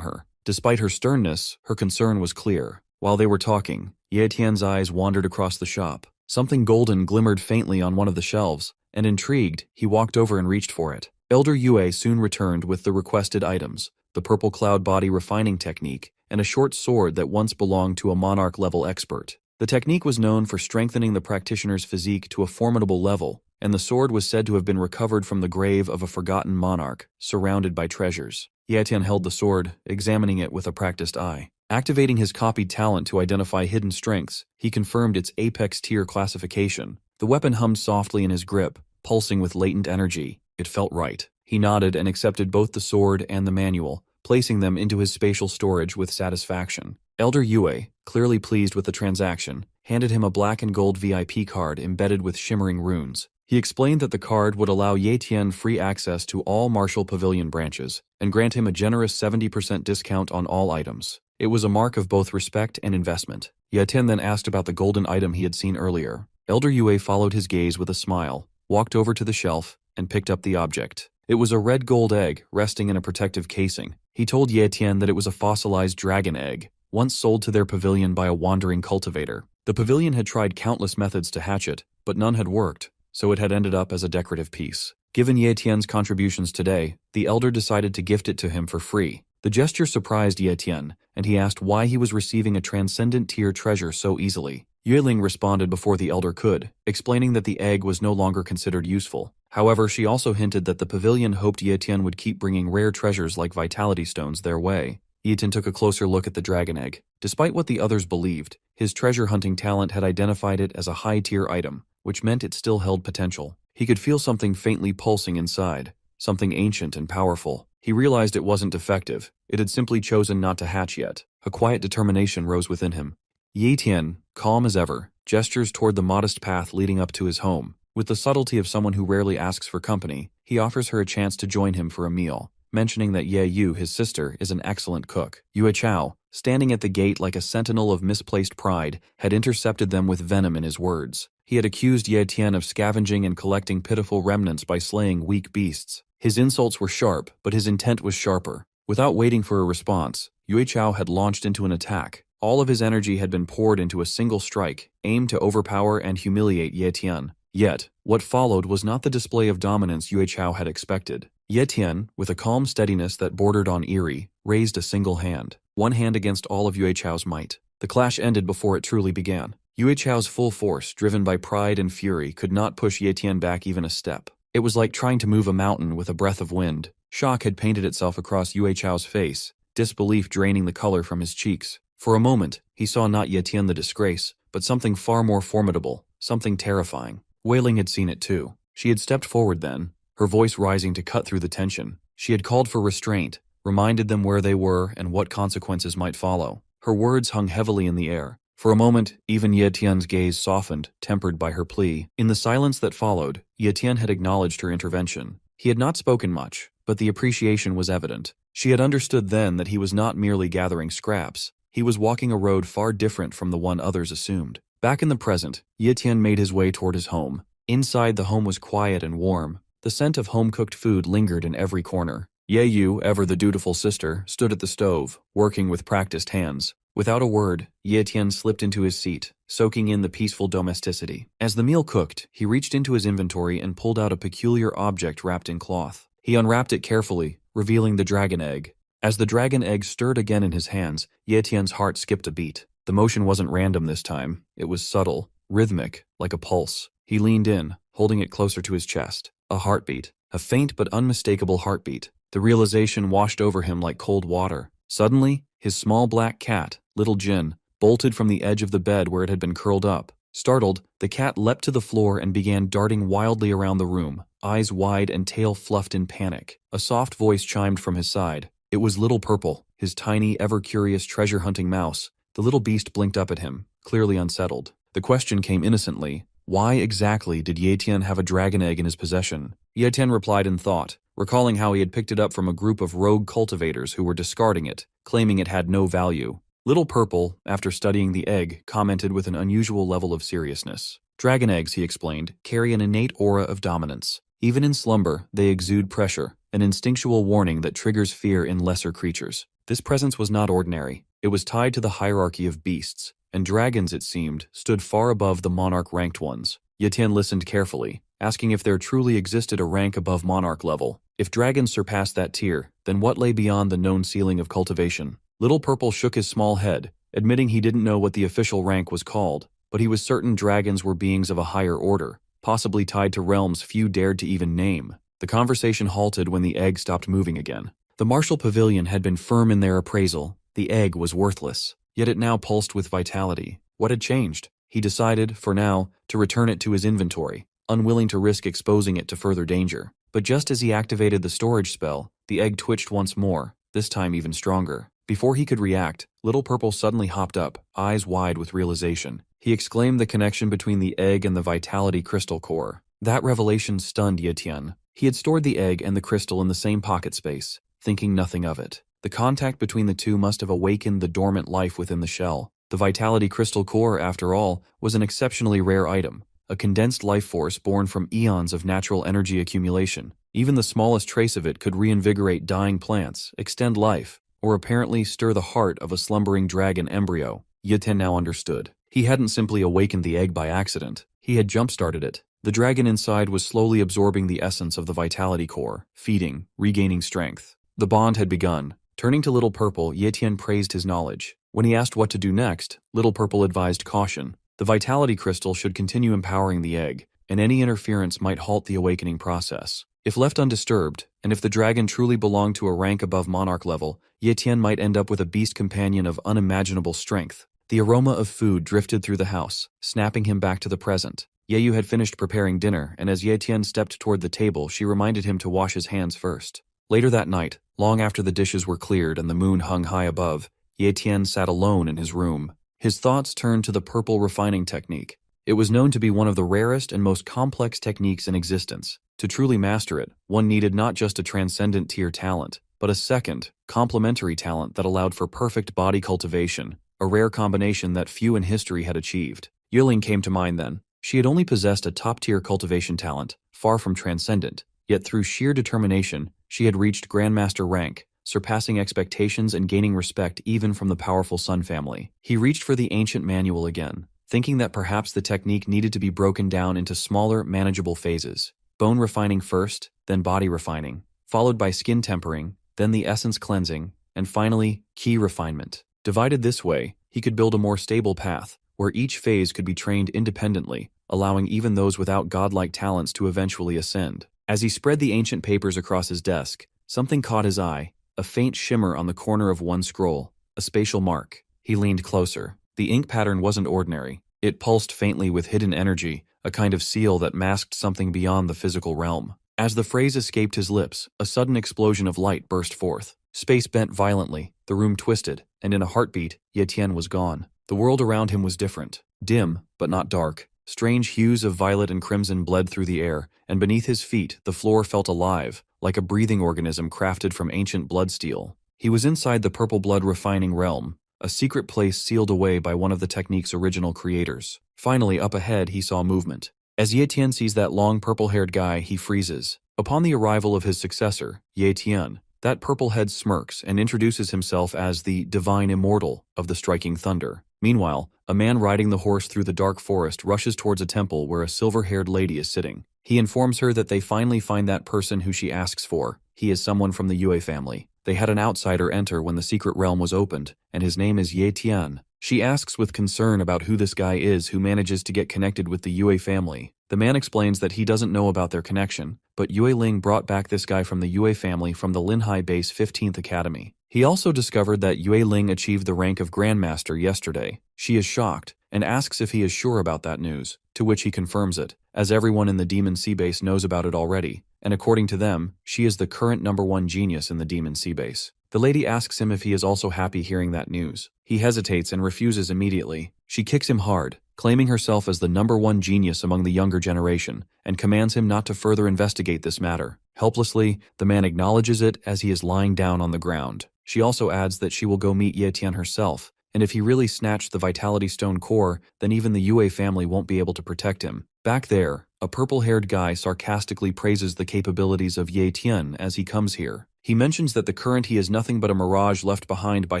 her. Despite her sternness, her concern was clear. While they were talking, Ye Tian's eyes wandered across the shop. Something golden glimmered faintly on one of the shelves, and intrigued, he walked over and reached for it. Elder Yue soon returned with the requested items, the purple cloud body refining technique, and a short sword that once belonged to a monarch-level expert. The technique was known for strengthening the practitioner's physique to a formidable level, and the sword was said to have been recovered from the grave of a forgotten monarch, surrounded by treasures. Ye Tian held the sword, examining it with a practiced eye. Activating his copied talent to identify hidden strengths, he confirmed its apex tier classification. The weapon hummed softly in his grip, pulsing with latent energy. It felt right. He nodded and accepted both the sword and the manual, placing them into his spatial storage with satisfaction. Elder Yue, clearly pleased with the transaction, handed him a black and gold VIP card embedded with shimmering runes. He explained that the card would allow Ye Tian free access to all Martial Pavilion branches, and grant him a generous 70% discount on all items. It was a mark of both respect and investment. Ye Tian then asked about the golden item he had seen earlier. Elder Yue followed his gaze with a smile, walked over to the shelf, and picked up the object. It was a red gold egg resting in a protective casing. He told Ye Tian that it was a fossilized dragon egg, once sold to their pavilion by a wandering cultivator. The pavilion had tried countless methods to hatch it, but none had worked, so it had ended up as a decorative piece. Given Ye Tian's contributions today, the elder decided to gift it to him for free. The gesture surprised Ye Tian, and he asked why he was receiving a transcendent tier treasure so easily. Yueling responded before the elder could, explaining that the egg was no longer considered useful. However, she also hinted that the pavilion hoped Ye Tian would keep bringing rare treasures like vitality stones their way. Ye Tian took a closer look at the dragon egg. Despite what the others believed, his treasure hunting talent had identified it as a high-tier item, which meant it still held potential. He could feel something faintly pulsing inside, something ancient and powerful. He realized it wasn't defective. It had simply chosen not to hatch yet. A quiet determination rose within him. Ye Tian, calm as ever, gestures toward the modest path leading up to his home. With the subtlety of someone who rarely asks for company, he offers her a chance to join him for a meal, mentioning that Ye Yu, his sister, is an excellent cook. Yue Chao, standing at the gate like a sentinel of misplaced pride, had intercepted them with venom in his words. He had accused Ye Tian of scavenging and collecting pitiful remnants by slaying weak beasts. His insults were sharp, but his intent was sharper. Without waiting for a response, Yue Chao had launched into an attack. All of his energy had been poured into a single strike, aimed to overpower and humiliate Ye Tian. Yet, what followed was not the display of dominance Yue Chao had expected. Ye Tian, with a calm steadiness that bordered on eerie, raised a single hand, one hand against all of Yue Chao's might. The clash ended before it truly began. Yue Chao's full force, driven by pride and fury, could not push Ye Tian back even a step. It was like trying to move a mountain with a breath of wind. Shock had painted itself across Yue Chao's face, disbelief draining the color from his cheeks. For a moment, he saw not Tien the disgrace, but something far more formidable, something terrifying. Wei Ling had seen it too. She had stepped forward then, her voice rising to cut through the tension. She had called for restraint, reminded them where they were and what consequences might follow. Her words hung heavily in the air. For a moment, even Tien's gaze softened, tempered by her plea. In the silence that followed, Tien had acknowledged her intervention. He had not spoken much, but the appreciation was evident. She had understood then that he was not merely gathering scraps. He was walking a road far different from the one others assumed. Back in the present, Tien made his way toward his home. Inside, the home was quiet and warm. The scent of home-cooked food lingered in every corner. Yu, ever the dutiful sister, stood at the stove, working with practiced hands. Without a word, Tien slipped into his seat, soaking in the peaceful domesticity. As the meal cooked, he reached into his inventory and pulled out a peculiar object wrapped in cloth. He unwrapped it carefully, revealing the dragon egg. As the dragon egg stirred again in his hands, Tien's heart skipped a beat. The motion wasn't random this time. It was subtle, rhythmic, like a pulse. He leaned in, holding it closer to his chest. A heartbeat. A faint but unmistakable heartbeat. The realization washed over him like cold water. Suddenly, his small black cat, Little Jin, bolted from the edge of the bed where it had been curled up. Startled, the cat leapt to the floor and began darting wildly around the room, eyes wide and tail fluffed in panic. A soft voice chimed from his side. It was Little Purple, his tiny, ever-curious treasure-hunting mouse. The little beast blinked up at him, clearly unsettled. The question came innocently. Why exactly did Tien have a dragon egg in his possession? Tien replied in thought, recalling how he had picked it up from a group of rogue cultivators who were discarding it, claiming it had no value. Little Purple, after studying the egg, commented with an unusual level of seriousness. Dragon eggs, he explained, carry an innate aura of dominance. Even in slumber, they exude pressure, an instinctual warning that triggers fear in lesser creatures. This presence was not ordinary. It was tied to the hierarchy of beasts, and dragons, it seemed, stood far above the monarch-ranked ones. Tien listened carefully, asking if there truly existed a rank above monarch level. If dragons surpassed that tier, then what lay beyond the known ceiling of cultivation? Little Purple shook his small head, admitting he didn't know what the official rank was called, but he was certain dragons were beings of a higher order, possibly tied to realms few dared to even name. The conversation halted when the egg stopped moving again. The martial pavilion had been firm in their appraisal. The egg was worthless, yet it now pulsed with vitality. What had changed? He decided, for now, to return it to his inventory, unwilling to risk exposing it to further danger. But just as he activated the storage spell, the egg twitched once more, this time even stronger. Before he could react, Little Purple suddenly hopped up, eyes wide with realization. He exclaimed the connection between the egg and the vitality crystal core. That revelation stunned Tien. He had stored the egg and the crystal in the same pocket space, thinking nothing of it. The contact between the two must have awakened the dormant life within the shell. The vitality crystal core, after all, was an exceptionally rare item, a condensed life force born from eons of natural energy accumulation. Even the smallest trace of it could reinvigorate dying plants, extend life, or apparently stir the heart of a slumbering dragon embryo. Tien now understood. He hadn't simply awakened the egg by accident. He had jump-started it. The dragon inside was slowly absorbing the essence of the vitality core, feeding, regaining strength. The bond had begun. Turning to Little Purple, Tien praised his knowledge. When he asked what to do next, Little Purple advised caution. The vitality crystal should continue empowering the egg, and any interference might halt the awakening process. If left undisturbed, and if the dragon truly belonged to a rank above monarch level, Tien might end up with a beast companion of unimaginable strength. The aroma of food drifted through the house, snapping him back to the present. Yu had finished preparing dinner, and as Tien stepped toward the table, she reminded him to wash his hands first. Later that night, long after the dishes were cleared and the moon hung high above, Tien sat alone in his room. His thoughts turned to the purple refining technique. It was known to be one of the rarest and most complex techniques in existence. To truly master it, one needed not just a transcendent tier talent, but a second, complementary talent that allowed for perfect body cultivation, a rare combination that few in history had achieved. Yayen came to mind then. She had only possessed a top-tier cultivation talent, far from transcendent, yet through sheer determination, she had reached Grandmaster rank, surpassing expectations and gaining respect even from the powerful Sun family. He reached for the ancient manual again, thinking that perhaps the technique needed to be broken down into smaller, manageable phases. Bone refining first, then body refining, followed by skin tempering, then the essence cleansing, and finally, ki refinement. Divided this way, he could build a more stable path, where each phase could be trained independently, allowing even those without godlike talents to eventually ascend. As he spread the ancient papers across his desk, something caught his eye, a faint shimmer on the corner of one scroll, a spatial mark. He leaned closer. The ink pattern wasn't ordinary. It pulsed faintly with hidden energy, a kind of seal that masked something beyond the physical realm. As the phrase escaped his lips, a sudden explosion of light burst forth. Space bent violently, the room twisted, and in a heartbeat, Tien was gone. The world around him was different. Dim, but not dark. Strange hues of violet and crimson bled through the air, and beneath his feet, the floor felt alive, like a breathing organism crafted from ancient blood steel. He was inside the purple blood refining realm, a secret place sealed away by one of the technique's original creators. Finally, up ahead, he saw movement. As Tien sees that long purple-haired guy, he freezes. Upon the arrival of his successor, Tien, that purple head smirks and introduces himself as the divine immortal of the striking thunder. Meanwhile, a man riding the horse through the dark forest rushes towards a temple where a silver-haired lady is sitting. He informs her that they finally find that person who she asks for. He is someone from the Yue family. They had an outsider enter when the secret realm was opened, and his name is Tien. She asks with concern about who this guy is who manages to get connected with the Yue family. The man explains that he doesn't know about their connection, but Yue Ling brought back this guy from the Yue family from the Linhai Base 15th Academy. He also discovered that Yue Ling achieved the rank of Grandmaster yesterday. She is shocked and asks if he is sure about that news, to which he confirms it, as everyone in the Demon Sea Base knows about it already, and according to them, she is the current #1 genius in the Demon Sea Base. The lady asks him if he is also happy hearing that news. He hesitates and refuses immediately. She kicks him hard, claiming herself as the #1 genius among the younger generation, and commands him not to further investigate this matter. Helplessly, the man acknowledges it as he is lying down on the ground. She also adds that she will go meet Tien herself, and if he really snatched the Vitality Stone core, then even the Yue family won't be able to protect him. Back there, a purple-haired guy sarcastically praises the capabilities of Tien as he comes here. He mentions that the current he is nothing but a mirage left behind by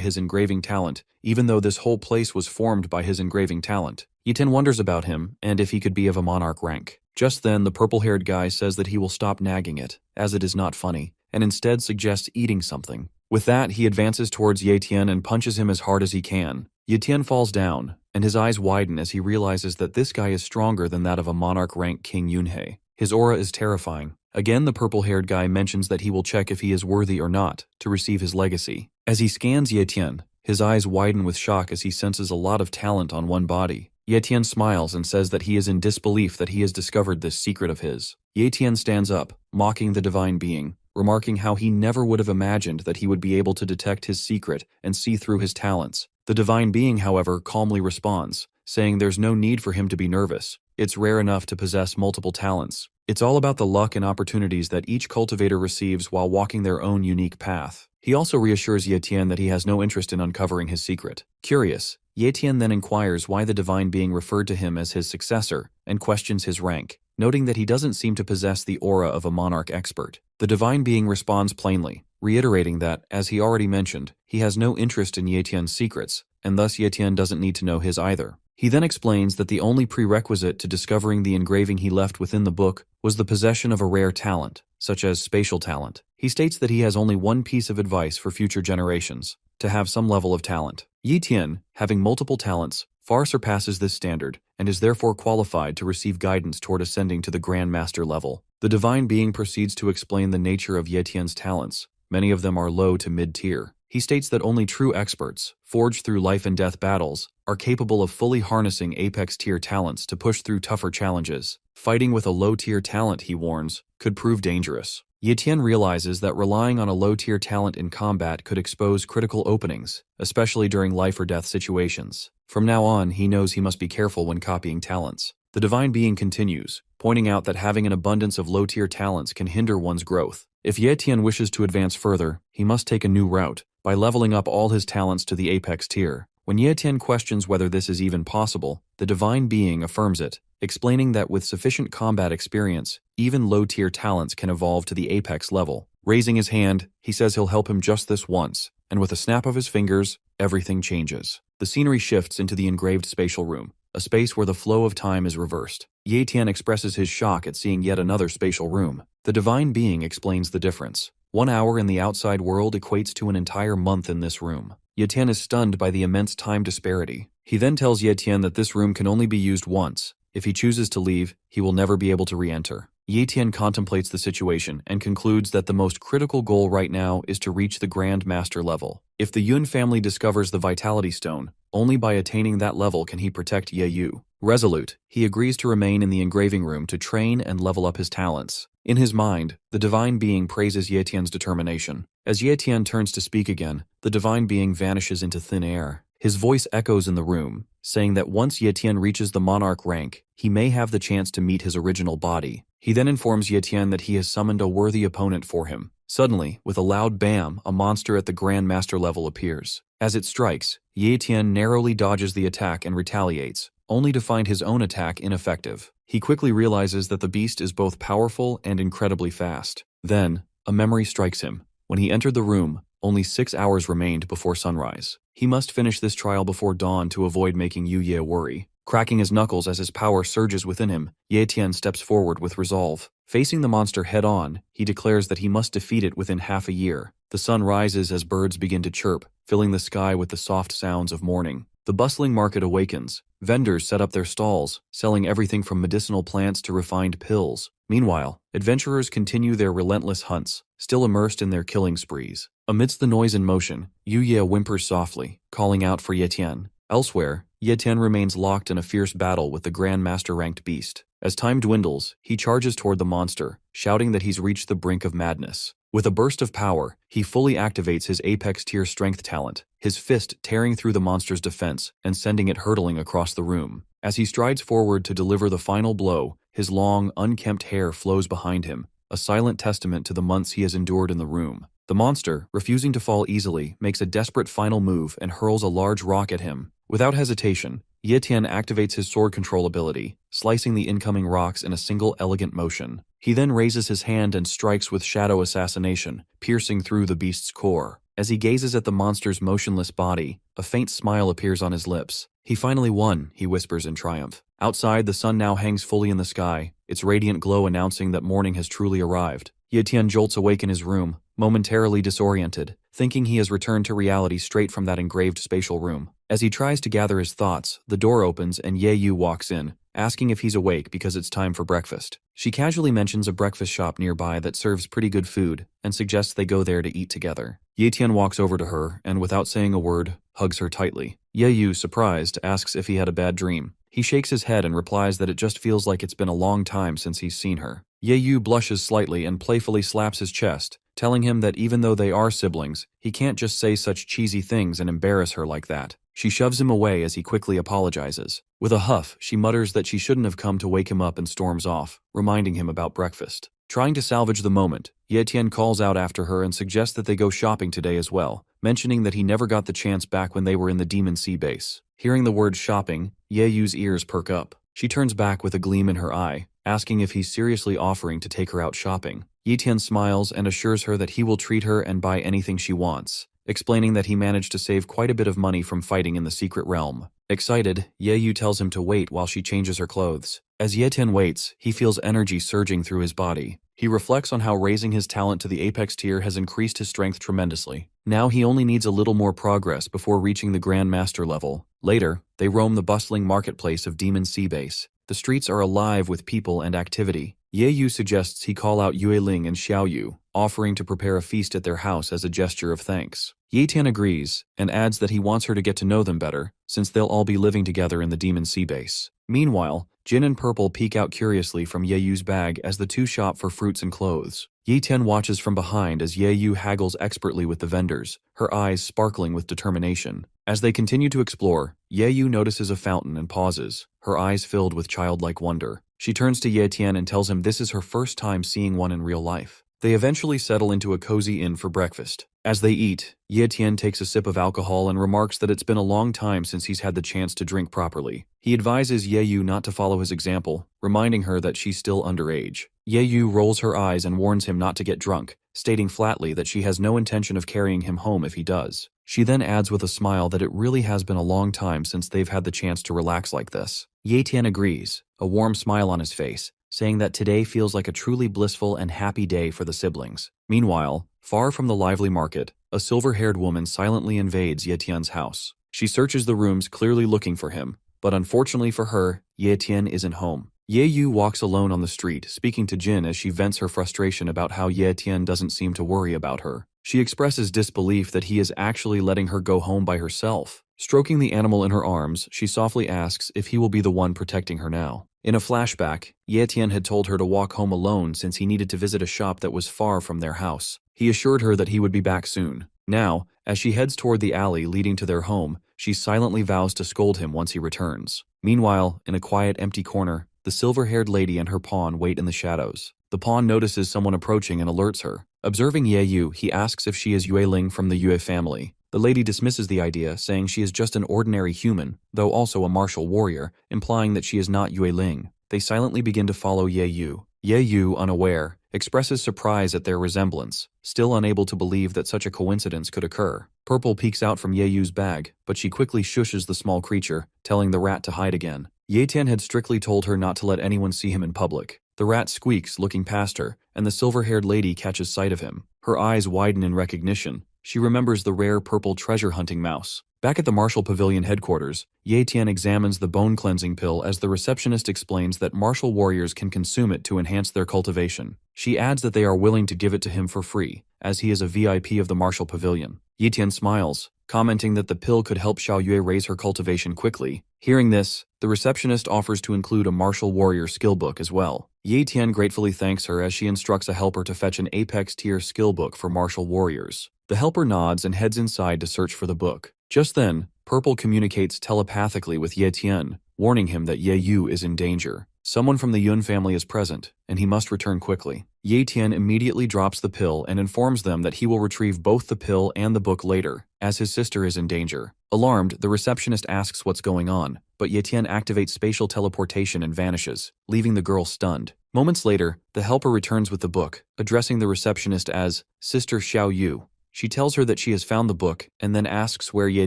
his engraving talent, even though this whole place was formed by his engraving talent. Tien wonders about him, and if he could be of a monarch rank. Just then, the purple-haired guy says that he will stop nagging it, as it is not funny, and instead suggests eating something. With that, he advances towards Tien and punches him as hard as he can. Tien falls down, and his eyes widen as he realizes that this guy is stronger than that of a monarch-rank King Yunhei. His aura is terrifying. Again, the purple-haired guy mentions that he will check if he is worthy or not to receive his legacy. As he scans Tien, his eyes widen with shock as he senses a lot of talent on one body. Tien smiles and says that he is in disbelief that he has discovered this secret of his. Tien stands up, mocking the divine being, remarking how he never would have imagined that he would be able to detect his secret and see through his talents. The divine being, however, calmly responds, saying there's no need for him to be nervous. It's rare enough to possess multiple talents. It's all about the luck and opportunities that each cultivator receives while walking their own unique path. He also reassures Tien that he has no interest in uncovering his secret. Curious, Tien then inquires why the divine being referred to him as his successor and questions his rank, noting that he doesn't seem to possess the aura of a monarch expert. The divine being responds plainly, reiterating that, as he already mentioned, he has no interest in Tien's secrets, and thus Tien doesn't need to know his either. He then explains that the only prerequisite to discovering the engraving he left within the book was the possession of a rare talent, such as spatial talent. He states that he has only one piece of advice for future generations: to have some level of talent. Tien, having multiple talents, far surpasses this standard, and is therefore qualified to receive guidance toward ascending to the Grand Master level. The divine being proceeds to explain the nature of Tien's talents. Many of them are low to mid-tier. He states that only true experts, forged through life and death battles, are capable of fully harnessing apex-tier talents to push through tougher challenges. Fighting with a low-tier talent, he warns, could prove dangerous. Tien realizes that relying on a low-tier talent in combat could expose critical openings, especially during life-or-death situations. From now on, he knows he must be careful when copying talents. The divine being continues, pointing out that having an abundance of low-tier talents can hinder one's growth. If Tien wishes to advance further, he must take a new route, by leveling up all his talents to the apex tier. When Tien questions whether this is even possible, the divine being affirms it, explaining that with sufficient combat experience, even low-tier talents can evolve to the apex level. Raising his hand, he says he'll help him just this once, and with a snap of his fingers, everything changes. The scenery shifts into the engraved spatial room, a space where the flow of time is reversed. Tien expresses his shock at seeing yet another spatial room. The divine being explains the difference. 1 hour in the outside world equates to an entire month in this room. Tien is stunned by the immense time disparity. He then tells Tien that this room can only be used once. If he chooses to leave, he will never be able to re-enter. Tien contemplates the situation and concludes that the most critical goal right now is to reach the Grand Master level. If the Yun family discovers the Vitality Stone, only by attaining that level can he protect Yu. Resolute, he agrees to remain in the engraving room to train and level up his talents. In his mind, the divine being praises Tien's determination. As Tien turns to speak again, the divine being vanishes into thin air. His voice echoes in the room, saying that once Tien reaches the monarch rank, he may have the chance to meet his original body. He then informs Tien that he has summoned a worthy opponent for him. Suddenly, with a loud bam, a monster at the Grand Master level appears. As it strikes, Tien narrowly dodges the attack and retaliates, only to find his own attack ineffective. He quickly realizes that the beast is both powerful and incredibly fast. Then, a memory strikes him. When he entered the room, only 6 hours remained before sunrise. He must finish this trial before dawn to avoid making Yu worry. Cracking his knuckles as his power surges within him, Tien steps forward with resolve. Facing the monster head-on, he declares that he must defeat it within half a year. The sun rises as birds begin to chirp, filling the sky with the soft sounds of morning. The bustling market awakens. Vendors set up their stalls, selling everything from medicinal plants to refined pills. Meanwhile, adventurers continue their relentless hunts, still immersed in their killing sprees. Amidst the noise and motion, Yu whimpers softly, calling out for Tien. Elsewhere, Tien remains locked in a fierce battle with the Grand Master-ranked beast. As time dwindles, he charges toward the monster, shouting that he's reached the brink of madness. With a burst of power, he fully activates his apex-tier strength talent, his fist tearing through the monster's defense and sending it hurtling across the room. As he strides forward to deliver the final blow, his long, unkempt hair flows behind him, a silent testament to the months he has endured in the room. The monster, refusing to fall easily, makes a desperate final move and hurls a large rock at him. Without hesitation, Tien activates his sword control ability, slicing the incoming rocks in a single elegant motion. He then raises his hand and strikes with shadow assassination, piercing through the beast's core. As he gazes at the monster's motionless body, a faint smile appears on his lips. He finally won, he whispers in triumph. Outside, the sun now hangs fully in the sky, its radiant glow announcing that morning has truly arrived. Tien jolts awake in his room, momentarily disoriented, thinking he has returned to reality straight from that engraved spatial room. As he tries to gather his thoughts, the door opens and Yu walks in, asking if he's awake because it's time for breakfast. She casually mentions a breakfast shop nearby that serves pretty good food and suggests they go there to eat together. Tien walks over to her and, without saying a word, hugs her tightly. Yu, surprised, asks if he had a bad dream. He shakes his head and replies that it just feels like it's been a long time since he's seen her. Yu blushes slightly and playfully slaps his chest, telling him that even though they are siblings, he can't just say such cheesy things and embarrass her like that. She shoves him away as he quickly apologizes. With a huff, she mutters that she shouldn't have come to wake him up and storms off, reminding him about breakfast. Trying to salvage the moment, Tien calls out after her and suggests that they go shopping today as well, mentioning that he never got the chance back when they were in the Demon Sea base. Hearing the word shopping, Yu's ears perk up. She turns back with a gleam in her eye, asking if he's seriously offering to take her out shopping. Tien smiles and assures her that he will treat her and buy anything she wants, explaining that he managed to save quite a bit of money from fighting in the secret realm. Excited, Yu tells him to wait while she changes her clothes. As Tien waits, he feels energy surging through his body. He reflects on how raising his talent to the apex tier has increased his strength tremendously. Now he only needs a little more progress before reaching the Grand Master level. Later, they roam the bustling marketplace of Demon Sea Base. The streets are alive with people and activity. Yu suggests he call out Yueling and Xiaoyu, offering to prepare a feast at their house as a gesture of thanks. Tien agrees, and adds that he wants her to get to know them better, since they'll all be living together in the Demon Sea Base. Meanwhile, Jin and Purple peek out curiously from Yu's bag as the two shop for fruits and clothes. Tien watches from behind as Yu haggles expertly with the vendors, her eyes sparkling with determination. As they continue to explore, Yu notices a fountain and pauses, her eyes filled with childlike wonder. She turns to Tien and tells him this is her first time seeing one in real life. They eventually settle into a cozy inn for breakfast. As they eat, Tien takes a sip of alcohol and remarks that it's been a long time since he's had the chance to drink properly. He advises Yu not to follow his example, reminding her that she's still underage. Yu rolls her eyes and warns him not to get drunk, stating flatly that she has no intention of carrying him home if he does. She then adds with a smile that it really has been a long time since they've had the chance to relax like this. Tien agrees, a warm smile on his face, saying that today feels like a truly blissful and happy day for the siblings. Meanwhile, far from the lively market, a silver-haired woman silently invades Tien's house. She searches the rooms clearly looking for him, but unfortunately for her, Tien isn't home. Ye Yu walks alone on the street, speaking to Jin as she vents her frustration about how Ye Tien doesn't seem to worry about her. She expresses disbelief that he is actually letting her go home by herself. Stroking the animal in her arms, she softly asks if he will be the one protecting her now. In a flashback, Ye Tien had told her to walk home alone since he needed to visit a shop that was far from their house. He assured her that he would be back soon. Now, as she heads toward the alley leading to their home, she silently vows to scold him once he returns. Meanwhile, in a quiet, empty corner, the silver-haired lady and her pawn wait in the shadows. The pawn notices someone approaching and alerts her. Observing Ye Yu, he asks if she is Yue Ling from the Yue family. The lady dismisses the idea, saying she is just an ordinary human, though also a martial warrior, implying that she is not Yue Ling. They silently begin to follow Ye Yu. Ye Yu, unaware, expresses surprise at their resemblance, still unable to believe that such a coincidence could occur. Purple peeks out from Ye Yu's bag, but she quickly shushes the small creature, telling the rat to hide again. Ye Tian had strictly told her not to let anyone see him in public. The rat squeaks, looking past her, and the silver-haired lady catches sight of him. Her eyes widen in recognition. She remembers the rare purple treasure-hunting mouse. Back at the Martial Pavilion headquarters, Ye Tian examines the bone-cleansing pill as the receptionist explains that martial warriors can consume it to enhance their cultivation. She adds that they are willing to give it to him for free, as he is a VIP of the Martial Pavilion. Ye Tian smiles, commenting that the pill could help Xiao Yue raise her cultivation quickly. Hearing this, the receptionist offers to include a martial warrior skill book as well. Ye Tian gratefully thanks her as she instructs a helper to fetch an Apex tier skill book for martial warriors. The helper nods and heads inside to search for the book. Just then, Purple communicates telepathically with Ye Tian, warning him that Ye Yu is in danger. Someone from the Yun family is present, and he must return quickly. Ye Tian immediately drops the pill and informs them that he will retrieve both the pill and the book later, as his sister is in danger. Alarmed, the receptionist asks what's going on, but Ye Tian activates spatial teleportation and vanishes, leaving the girl stunned. Moments later, the helper returns with the book, addressing the receptionist as Sister Xiao Yu. She tells her that she has found the book and then asks where Ye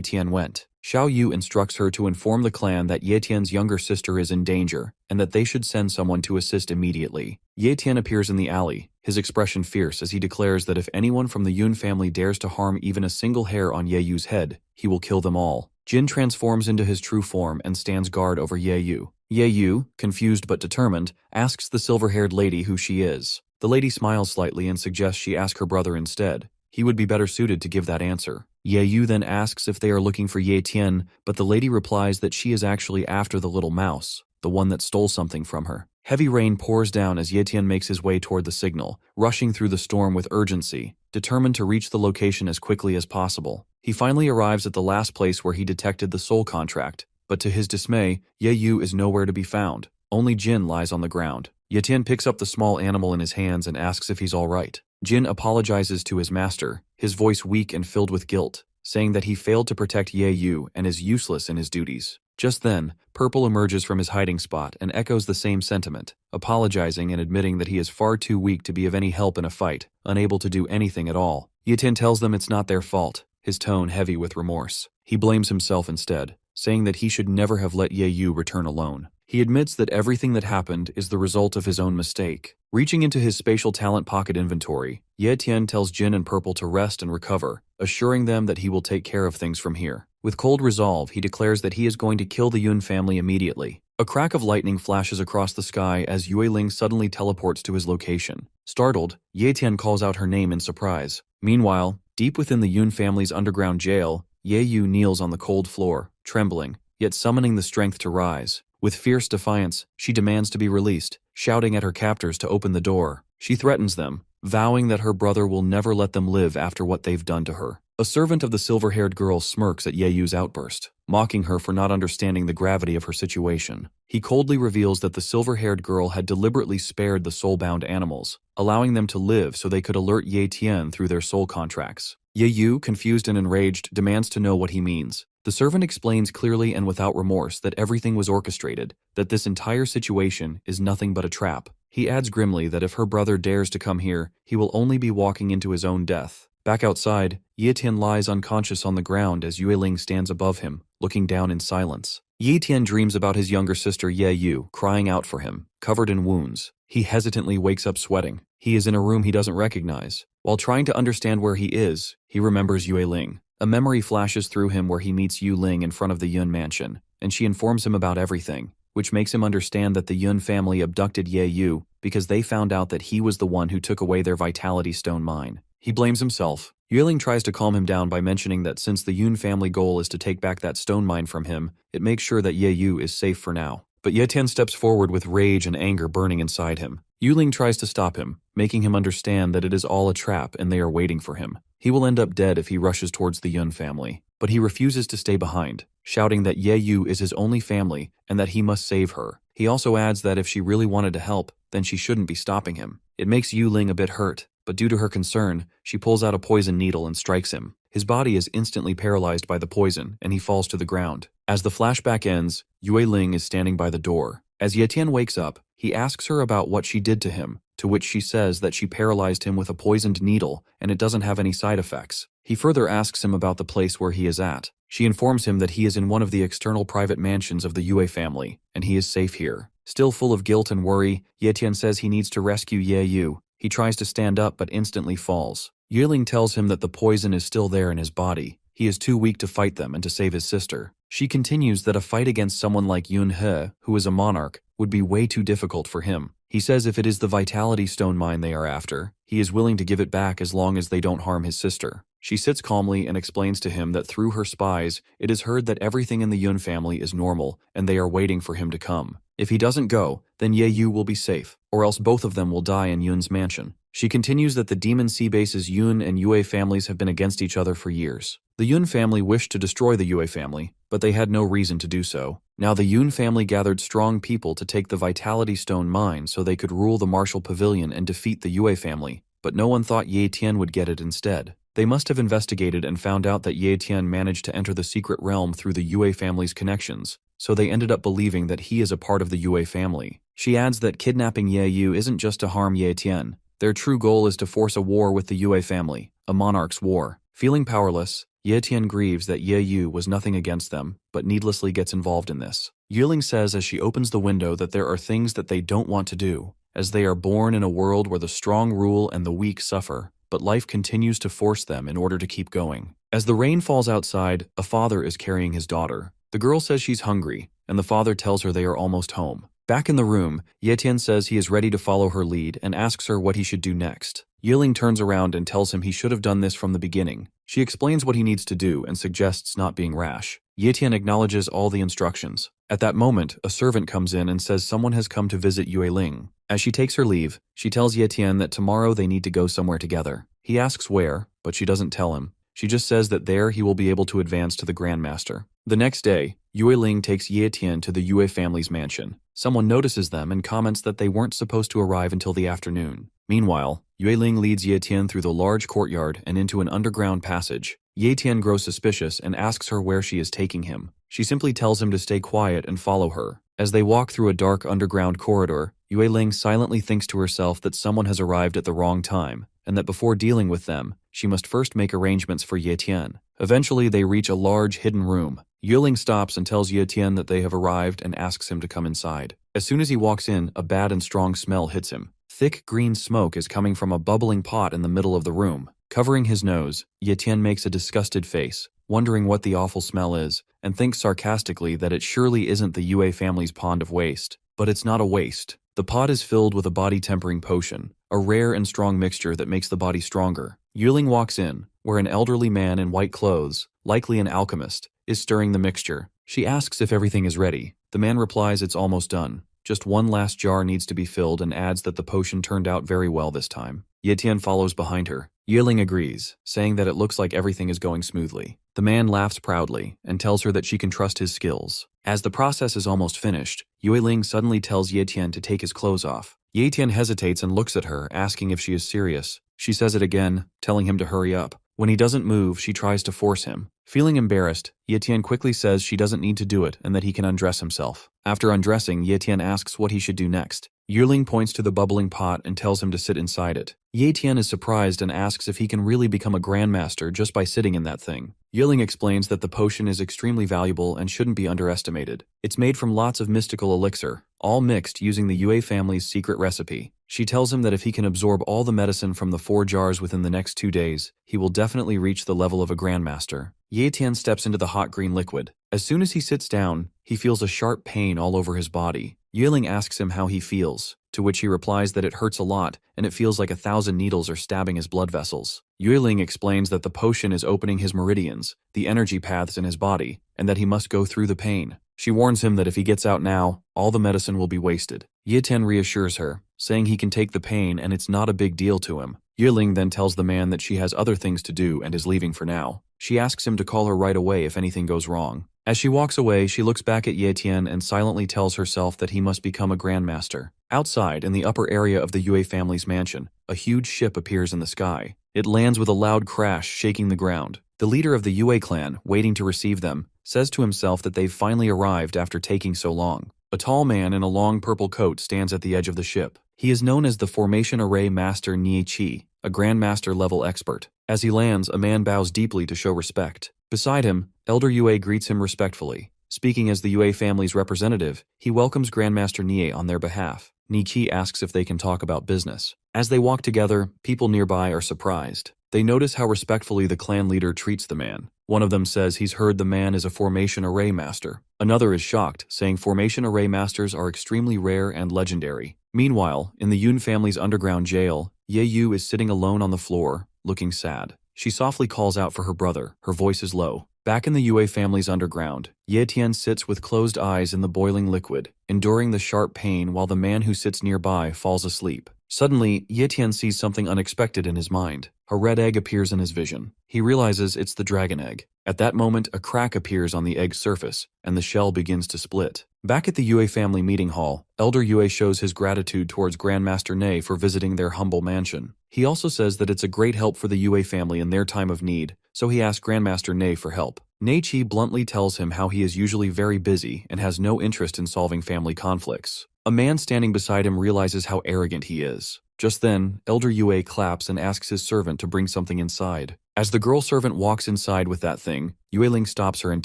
Tian went. Xiao Yu instructs her to inform the clan that Ye Tian's younger sister is in danger and that they should send someone to assist immediately. Ye Tian appears in the alley, his expression fierce as he declares that if anyone from the Yun family dares to harm even a single hair on Ye Yu's head, he will kill them all. Jin transforms into his true form and stands guard over Ye Yu. Ye Yu, confused but determined, asks the silver-haired lady who she is. The lady smiles slightly and suggests she ask her brother instead. He would be better suited to give that answer. Ye Yu then asks if they are looking for Ye Tian, but the lady replies that she is actually after the little mouse, the one that stole something from her. Heavy rain pours down as Ye Tian makes his way toward the signal, rushing through the storm with urgency, determined to reach the location as quickly as possible. He finally arrives at the last place where he detected the soul contract, but to his dismay, Ye Yu is nowhere to be found. Only Jin lies on the ground. Ye Tian picks up the small animal in his hands and asks if he's all right. Jin apologizes to his master, his voice weak and filled with guilt, saying that he failed to protect Ye Yu and is useless in his duties. Just then, Purple emerges from his hiding spot and echoes the same sentiment, apologizing and admitting that he is far too weak to be of any help in a fight, unable to do anything at all. Ye Tian tells them it's not their fault, his tone heavy with remorse. He blames himself instead, saying that he should never have let Ye Yu return alone. He admits that everything that happened is the result of his own mistake. Reaching into his spatial talent pocket inventory, Ye Tian tells Jin and Purple to rest and recover, assuring them that he will take care of things from here. With cold resolve, he declares that he is going to kill the Yun family immediately. A crack of lightning flashes across the sky as Yue Ling suddenly teleports to his location. Startled, Ye Tian calls out her name in surprise. Meanwhile, deep within the Yun family's underground jail, Ye Yu kneels on the cold floor, trembling, yet summoning the strength to rise. With fierce defiance, she demands to be released, shouting at her captors to open the door. She threatens them, vowing that her brother will never let them live after what they've done to her. A servant of the silver-haired girl smirks at Ye Yu's outburst, mocking her for not understanding the gravity of her situation. He coldly reveals that the silver-haired girl had deliberately spared the soul-bound animals, allowing them to live so they could alert Ye Tian through their soul contracts. Ye Yu, confused and enraged, demands to know what he means. The servant explains clearly and without remorse that everything was orchestrated, that this entire situation is nothing but a trap. He adds grimly that if her brother dares to come here, he will only be walking into his own death. Back outside, Ye Tian lies unconscious on the ground as Yue Ling stands above him, looking down in silence. Ye Tian dreams about his younger sister Ye Yu, crying out for him, covered in wounds. He hesitantly wakes up sweating. He is in a room he doesn't recognize. While trying to understand where he is, he remembers Yue Ling. A memory flashes through him where he meets Yu Ling in front of the Yun mansion, and she informs him about everything. which makes him understand that the Yun family abducted Ye Yu because they found out that he was the one who took away their vitality stone mine. He blames himself. Yayen tries to calm him down by mentioning that since the Yun family goal is to take back that stone mine from him, it makes sure that Ye Yu is safe for now. But Ye Tian steps forward with rage and anger burning inside him. Yuling tries to stop him, making him understand that it is all a trap and they are waiting for him. He will end up dead if he rushes towards the Yun family. But he refuses to stay behind, shouting that Ye Yu is his only family and that he must save her. He also adds that if she really wanted to help, then she shouldn't be stopping him. It makes Yuling a bit hurt, but due to her concern, she pulls out a poison needle and strikes him. His body is instantly paralyzed by the poison, and he falls to the ground. As the flashback ends, Yue Ling is standing by the door. As Ye Tian wakes up, he asks her about what she did to him, to which she says that she paralyzed him with a poisoned needle and it doesn't have any side effects. He further asks him about the place where he is at. She informs him that he is in one of the external private mansions of the Yue family, and he is safe here. Still full of guilt and worry, Ye Tian says he needs to rescue Ye Yu. He tries to stand up but instantly falls. Yuling tells him that the poison is still there in his body. He is too weak to fight them and to save his sister. She continues that a fight against someone like Yun He, who is a monarch, would be way too difficult for him. He says if it is the vitality stone mine they are after, he is willing to give it back as long as they don't harm his sister. She sits calmly and explains to him that through her spies, it is heard that everything in the Yun family is normal and they are waiting for him to come. If he doesn't go, then Ye Yu will be safe, or else both of them will die in Yun's mansion. She continues that the Demon Sea Base's Yun and Yue families have been against each other for years. The Yun family wished to destroy the Yue family, but they had no reason to do so. Now the Yun family gathered strong people to take the Vitality Stone mine so they could rule the Martial Pavilion and defeat the Yue family, but no one thought Ye Tian would get it instead. They must have investigated and found out that Ye Tian managed to enter the secret realm through the Yue family's connections, so they ended up believing that he is a part of the Yue family. She adds that kidnapping Ye Yu isn't just to harm Ye Tian. Their true goal is to force a war with the Yue family, a monarch's war. Feeling powerless, Ye Tian grieves that Ye Yu was nothing against them, but needlessly gets involved in this. Yuling says as she opens the window that there are things that they don't want to do, as they are born in a world where the strong rule and the weak suffer, but life continues to force them in order to keep going. As the rain falls outside, a father is carrying his daughter. The girl says she's hungry, and the father tells her they are almost home. Back in the room, Ye Tian says he is ready to follow her lead and asks her what he should do next. Yiling turns around and tells him he should have done this from the beginning. She explains what he needs to do and suggests not being rash. Ye Tian acknowledges all the instructions. At that moment, a servant comes in and says someone has come to visit Yue Ling. As she takes her leave, she tells Ye Tian that tomorrow they need to go somewhere together. He asks where, but she doesn't tell him. She just says that there he will be able to advance to the Grandmaster. The next day, Yue Ling takes Ye Tian to the Yue family's mansion. Someone notices them and comments that they weren't supposed to arrive until the afternoon. Meanwhile, Yue Ling leads Ye Tian through the large courtyard and into an underground passage. Ye Tian grows suspicious and asks her where she is taking him. She simply tells him to stay quiet and follow her. As they walk through a dark underground corridor, Yue Ling silently thinks to herself that someone has arrived at the wrong time, and that before dealing with them, she must first make arrangements for Ye Tian. Eventually, they reach a large hidden room. Yue Ling stops and tells Ye Tian that they have arrived and asks him to come inside. As soon as he walks in, a bad and strong smell hits him. Thick green smoke is coming from a bubbling pot in the middle of the room. Covering his nose, Ye Tian makes a disgusted face, wondering what the awful smell is, and thinks sarcastically that it surely isn't the Yue family's pond of waste. But it's not a waste. The pot is filled with a body-tempering potion, a rare and strong mixture that makes the body stronger. Yuling walks in, where an elderly man in white clothes, likely an alchemist, is stirring the mixture. She asks if everything is ready. The man replies it's almost done. Just one last jar needs to be filled and adds that the potion turned out very well this time. Ye Tian follows behind her. Yiling agrees, saying that it looks like everything is going smoothly. The man laughs proudly and tells her that she can trust his skills. As the process is almost finished, Yue Ling suddenly tells Ye Tian to take his clothes off. Ye Tian hesitates and looks at her, asking if she is serious. She says it again, telling him to hurry up. When he doesn't move, she tries to force him. Feeling embarrassed, Ye Tian quickly says she doesn't need to do it and that he can undress himself. After undressing, Ye Tian asks what he should do next. Yuling points to the bubbling pot and tells him to sit inside it. Ye Tian is surprised and asks if he can really become a grandmaster just by sitting in that thing. Yuling explains that the potion is extremely valuable and shouldn't be underestimated. It's made from lots of mystical elixir, all mixed using the Yue family's secret recipe. She tells him that if he can absorb all the medicine from the 4 jars within the next 2 days, he will definitely reach the level of a grandmaster. Ye Tian steps into the hot green liquid. As soon as he sits down, he feels a sharp pain all over his body. Yayen asks him how he feels, to which he replies that it hurts a lot and it feels like 1,000 needles are stabbing his blood vessels. Yayen explains that the potion is opening his meridians, the energy paths in his body, and that he must go through the pain. She warns him that if he gets out now, all the medicine will be wasted. Yayen reassures her, saying he can take the pain and it's not a big deal to him. Yayen then tells the man that she has other things to do and is leaving for now. She asks him to call her right away if anything goes wrong. As she walks away, she looks back at Yayen and silently tells herself that he must become a grandmaster. Outside, in the upper area of the Yue family's mansion, a huge ship appears in the sky. It lands with a loud crash, shaking the ground. The leader of the Yue clan, waiting to receive them, says to himself that they've finally arrived after taking so long. A tall man in a long purple coat stands at the edge of the ship. He is known as the Formation Array Master Nie Chi, a Grandmaster-level expert. As he lands, a man bows deeply to show respect. Beside him, Elder Yue greets him respectfully. Speaking as the Yue family's representative, he welcomes Grandmaster Nie on their behalf. Nie Chi asks if they can talk about business. As they walk together, people nearby are surprised. They notice how respectfully the clan leader treats the man. One of them says he's heard the man is a Formation Array Master. Another is shocked, saying Formation Array Masters are extremely rare and legendary. Meanwhile, in the Yun family's underground jail, Ye Yu is sitting alone on the floor, looking sad. She softly calls out for her brother, her voice is low. Back in the Yue family's underground, Ye Tien sits with closed eyes in the boiling liquid, enduring the sharp pain while the man who sits nearby falls asleep. Suddenly, Ye Tien sees something unexpected in his mind. A red egg appears in his vision. He realizes it's the dragon egg. At that moment, a crack appears on the egg's surface, and the shell begins to split. Back at the Yue family meeting hall, Elder Yue shows his gratitude towards Grandmaster Ne for visiting their humble mansion. He also says that it's a great help for the Yue family in their time of need, so he asks Grandmaster Ne for help. Ne Chi bluntly tells him how he is usually very busy and has no interest in solving family conflicts. A man standing beside him realizes how arrogant he is. Just then, Elder Yue claps and asks his servant to bring something inside. As the girl servant walks inside with that thing, Yue stops her and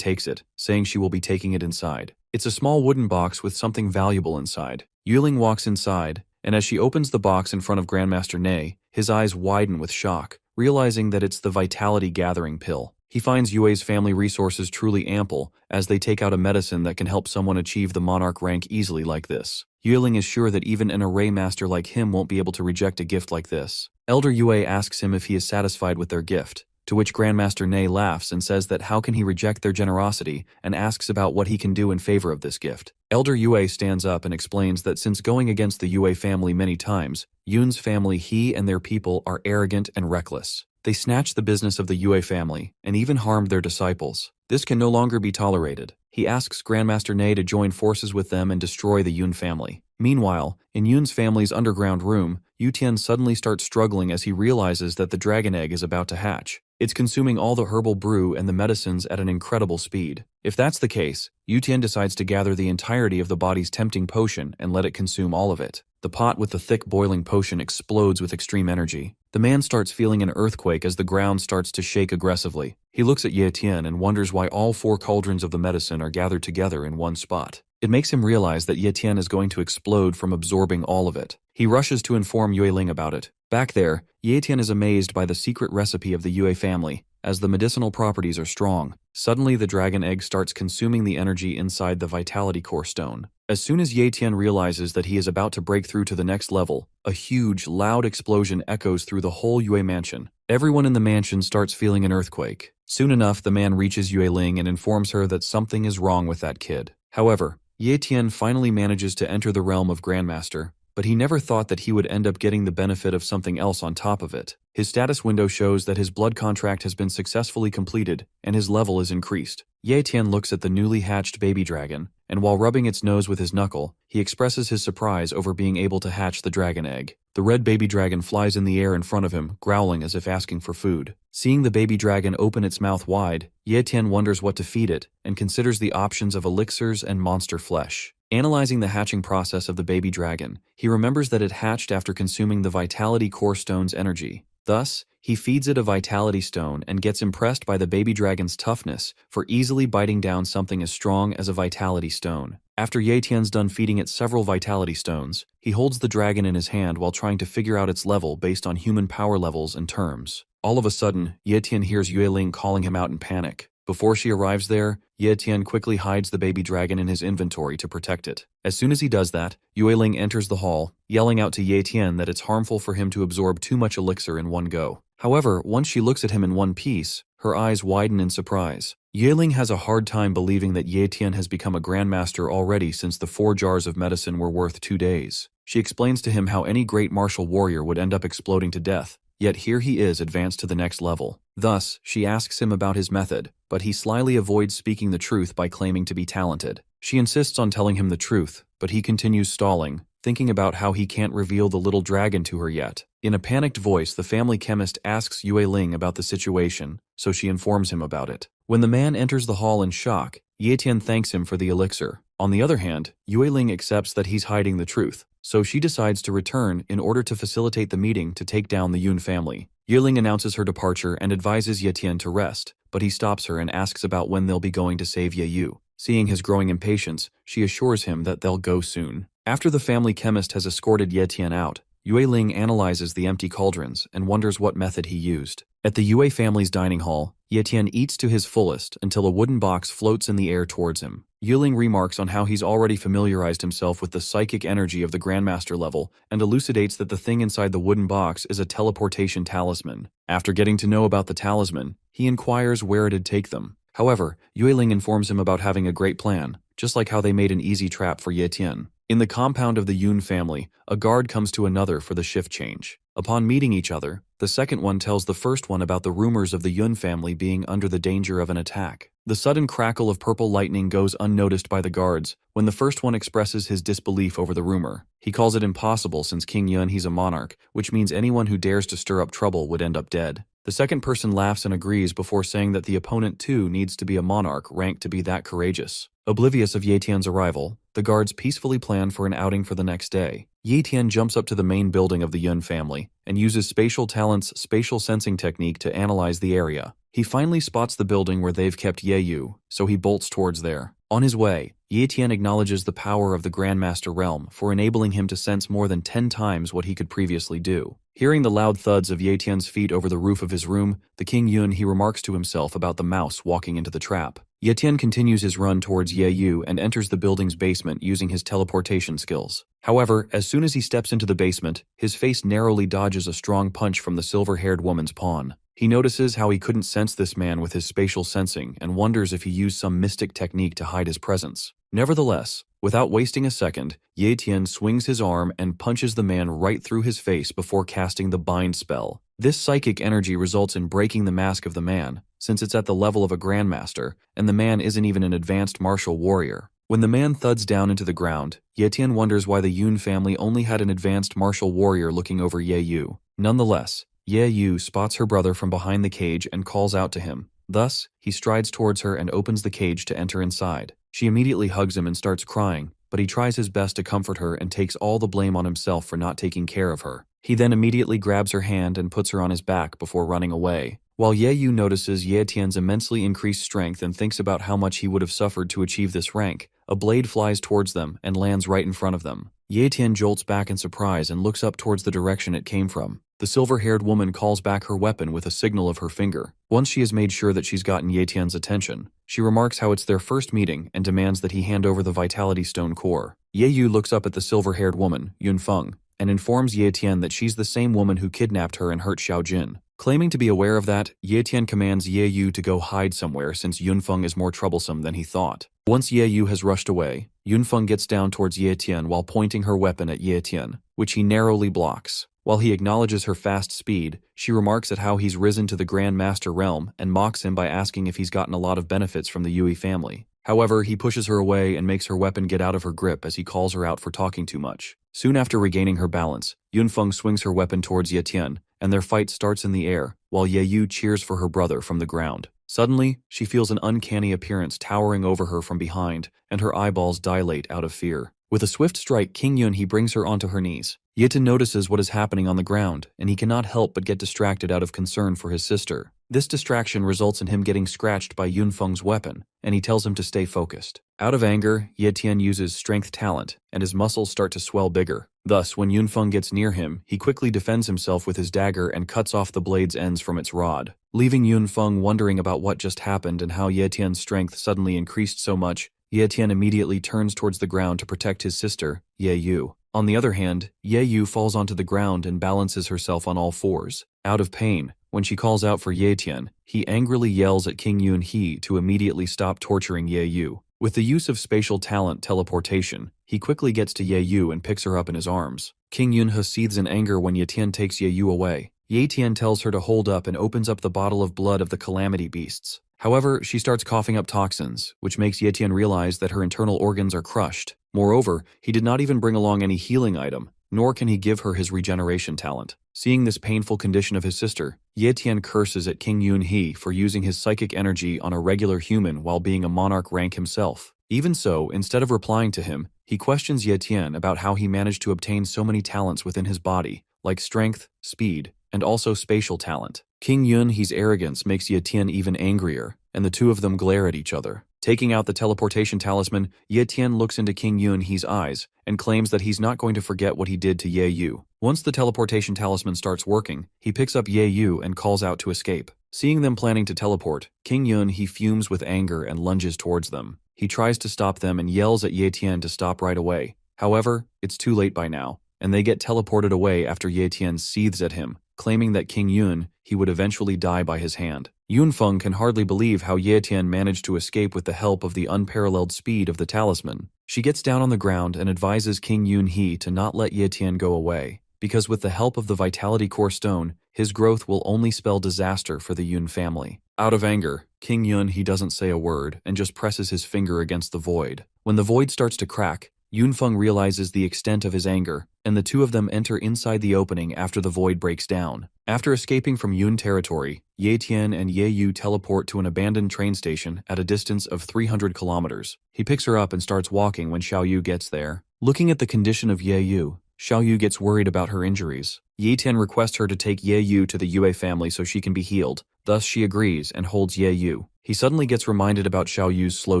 takes it, saying she will be taking it inside. It's a small wooden box with something valuable inside. Yue walks inside, and as she opens the box in front of Grandmaster Ne, his eyes widen with shock, realizing that it's the Vitality Gathering pill. He finds Yue's family resources truly ample, as they take out a medicine that can help someone achieve the monarch rank easily like this. Yue is sure that even an array master like him won't be able to reject a gift like this. Elder Yue asks him if he is satisfied with their gift, to which Grandmaster Ne laughs and says that how can he reject their generosity, and asks about what he can do in favor of this gift. Elder Yue stands up and explains that since going against the Yue family many times, Yun's family, he and their people are arrogant and reckless. They snatched the business of the Yue family, and even harmed their disciples. This can no longer be tolerated. He asks Grandmaster Ne to join forces with them and destroy the Yun family. Meanwhile, in Yun's family's underground room, Yu Tien suddenly starts struggling as he realizes that the dragon egg is about to hatch. It's consuming all the herbal brew and the medicines at an incredible speed. If that's the case, Yu Tien decides to gather the entirety of the body's tempting potion and let it consume all of it. The pot with the thick boiling potion explodes with extreme energy. The man starts feeling an earthquake as the ground starts to shake aggressively. He looks at Ye Tien and wonders why all 4 cauldrons of the medicine are gathered together in one spot. It makes him realize that Ye Tien is going to explode from absorbing all of it. He rushes to inform Yue about it. Back there, Ye Tien is amazed by the secret recipe of the Yue family, as the medicinal properties are strong. Suddenly, the dragon egg starts consuming the energy inside the Vitality Core Stone. As soon as Ye Tien realizes that he is about to break through to the next level, a huge, loud explosion echoes through the whole Yue mansion. Everyone in the mansion starts feeling an earthquake. Soon enough, the man reaches Yue and informs her that something is wrong with that kid. However, Ye Tien finally manages to enter the realm of Grandmaster, but he never thought that he would end up getting the benefit of something else on top of it. His status window shows that his blood contract has been successfully completed, and his level is increased. Ye Tien looks at the newly hatched baby dragon, and while rubbing its nose with his knuckle, he expresses his surprise over being able to hatch the dragon egg. The red baby dragon flies in the air in front of him, growling as if asking for food. Seeing the baby dragon open its mouth wide, Ye Tien wonders what to feed it, and considers the options of elixirs and monster flesh. Analyzing the hatching process of the baby dragon, he remembers that it hatched after consuming the Vitality Core Stone's energy. Thus, he feeds it a Vitality Stone and gets impressed by the baby dragon's toughness for easily biting down something as strong as a Vitality Stone. After Ye Tien's done feeding it several Vitality Stones, he holds the dragon in his hand while trying to figure out its level based on human power levels and terms. All of a sudden, Ye Tien hears Yue calling him out in panic. Before she arrives there, Tien quickly hides the baby dragon in his inventory to protect it. As soon as he does that, Ling enters the hall, yelling out to Tien that it's harmful for him to absorb too much elixir in one go. However, once she looks at him in one piece, her eyes widen in surprise. Ling has a hard time believing that Tien has become a grandmaster already since the 4 jars of medicine were worth 2 days. She explains to him how any great martial warrior would end up exploding to death, yet here he is advanced to the next level. Thus, she asks him about his method, but he slyly avoids speaking the truth by claiming to be talented. She insists on telling him the truth, but he continues stalling, thinking about how he can't reveal the little dragon to her yet. In a panicked voice, the family chemist asks Ling about the situation, so she informs him about it. When the man enters the hall in shock, Tien thanks him for the elixir. On the other hand, Ling accepts that he's hiding the truth, so she decides to return in order to facilitate the meeting to take down the Yun family. Ling announces her departure and advises Tien to rest, but he stops her and asks about when they'll be going to save Yu. Seeing his growing impatience, she assures him that they'll go soon. After the family chemist has escorted Tien out, Ling analyzes the empty cauldrons and wonders what method he used. At the Yue family's dining hall, Tien eats to his fullest until a wooden box floats in the air towards him. Ling remarks on how he's already familiarized himself with the psychic energy of the Grandmaster level and elucidates that the thing inside the wooden box is a teleportation talisman. After getting to know about the talisman, he inquires where it'd take them. However, Ling informs him about having a great plan, just like how they made an easy trap for Tien. In the compound of the Yun family, a guard comes to another for the shift change. Upon meeting each other, the second one tells the first one about the rumors of the Yun family being under the danger of an attack. The sudden crackle of purple lightning goes unnoticed by the guards when the first one expresses his disbelief over the rumor. He calls it impossible since King Yun he's a monarch, which means anyone who dares to stir up trouble would end up dead. The second person laughs and agrees before saying that the opponent too needs to be a monarch ranked to be that courageous. Oblivious of Tien's arrival, the guards peacefully plan for an outing for the next day. Tien jumps up to the main building of the Yun family and uses Spatial Talent's spatial sensing technique to analyze the area. He finally spots the building where they've kept Yu, so he bolts towards there. On his way, Tien acknowledges the power of the Grandmaster realm for enabling him to sense more than 10 times what he could previously do. Hearing the loud thuds of Tien's feet over the roof of his room, the King Yun he remarks to himself about the mouse walking into the trap. Tien continues his run towards Yu and enters the building's basement using his teleportation skills. However, as soon as he steps into the basement, his face narrowly dodges a strong punch from the silver-haired woman's pawn. He notices how he couldn't sense this man with his spatial sensing and wonders if he used some mystic technique to hide his presence. Nevertheless, without wasting a second, Tien swings his arm and punches the man right through his face before casting the bind spell. This psychic energy results in breaking the mask of the man, since it's at the level of a grandmaster, and the man isn't even an advanced martial warrior. When the man thuds down into the ground, Tien wonders why the Yun family only had an advanced martial warrior looking over Yu. Nonetheless, Yu spots her brother from behind the cage and calls out to him. Thus, he strides towards her and opens the cage to enter inside. She immediately hugs him and starts crying, but he tries his best to comfort her and takes all the blame on himself for not taking care of her. He then immediately grabs her hand and puts her on his back before running away. While Yu notices Tien's immensely increased strength and thinks about how much he would have suffered to achieve this rank, a blade flies towards them and lands right in front of them. Tien jolts back in surprise and looks up towards the direction it came from. The silver-haired woman calls back her weapon with a signal of her finger. Once she has made sure that she's gotten Tien's attention, she remarks how it's their first meeting and demands that he hand over the Vitality Stone core. Yu looks up at the silver-haired woman, Yunfeng, and informs Tien that she's the same woman who kidnapped her and hurt Xiaojin. Claiming to be aware of that, Tien commands Yu to go hide somewhere since Yunfeng is more troublesome than he thought. Once Yu has rushed away, Yunfeng gets down towards Tien while pointing her weapon at Tien, which he narrowly blocks. While he acknowledges her fast speed, she remarks at how he's risen to the Grand Master realm and mocks him by asking if he's gotten a lot of benefits from the Yui family. However, he pushes her away and makes her weapon get out of her grip as he calls her out for talking too much. Soon after regaining her balance, Yunfeng swings her weapon towards Tien, and their fight starts in the air, while Yu cheers for her brother from the ground. Suddenly, she feels an uncanny appearance towering over her from behind, and her eyeballs dilate out of fear. With a swift strike, King Yun he brings her onto her knees. Tien notices what is happening on the ground, and he cannot help but get distracted out of concern for his sister. This distraction results in him getting scratched by Yunfeng's weapon, and he tells him to stay focused. Out of anger, Tien uses strength talent, and his muscles start to swell bigger. Thus, when Yunfeng gets near him, he quickly defends himself with his dagger and cuts off the blade's ends from its rod. Leaving Yunfeng wondering about what just happened and how Tien's strength suddenly increased so much, Tien immediately turns towards the ground to protect his sister, Yu. On the other hand, Yu falls onto the ground and balances herself on all fours. Out of pain, when she calls out for Tien, he angrily yells at King Yun-hee to immediately stop torturing Yu. With the use of spatial talent teleportation, he quickly gets to Yu and picks her up in his arms. King Yun-hee seethes in anger when Tien takes Yu away. Tien tells her to hold up and opens up the bottle of blood of the calamity beasts. However, she starts coughing up toxins, which makes Tien realize that her internal organs are crushed. Moreover, he did not even bring along any healing item, nor can he give her his regeneration talent. Seeing this painful condition of his sister, Tien curses at King Yun-hee for using his psychic energy on a regular human while being a monarch rank himself. Even so, instead of replying to him, he questions Tien about how he managed to obtain so many talents within his body, like strength, speed, and also spatial talent. King Yun-hee's arrogance makes Tien even angrier, and the two of them glare at each other. Taking out the teleportation talisman, Tien looks into King Yun-hee's eyes and claims that he's not going to forget what he did to Yu. Once the teleportation talisman starts working, he picks up Yu and calls out to escape. Seeing them planning to teleport, King Yun-hee fumes with anger and lunges towards them. He tries to stop them and yells at Tien to stop right away. However, it's too late by now, and they get teleported away after Tien seethes at him, claiming that King Yun-hee would eventually die by his hand. Yunfeng can hardly believe how Tien managed to escape with the help of the unparalleled speed of the talisman. She gets down on the ground and advises King Yun-hee to not let Tien go away, because with the help of the Vitality Core Stone, his growth will only spell disaster for the Yun family. Out of anger, King Yun-hee doesn't say a word and just presses his finger against the void. When the void starts to crack, Yunfeng realizes the extent of his anger, and the two of them enter inside the opening after the void breaks down. After escaping from Yun territory, Tien and Yu teleport to an abandoned train station at a distance of 300 kilometers. He picks her up and starts walking when Xiaoyu gets there. Looking at the condition of Yu, Xiaoyu gets worried about her injuries. Tien requests her to take Yu to the Yue family so she can be healed. Thus she agrees and holds Yu. He suddenly gets reminded about Xiaoyu's slow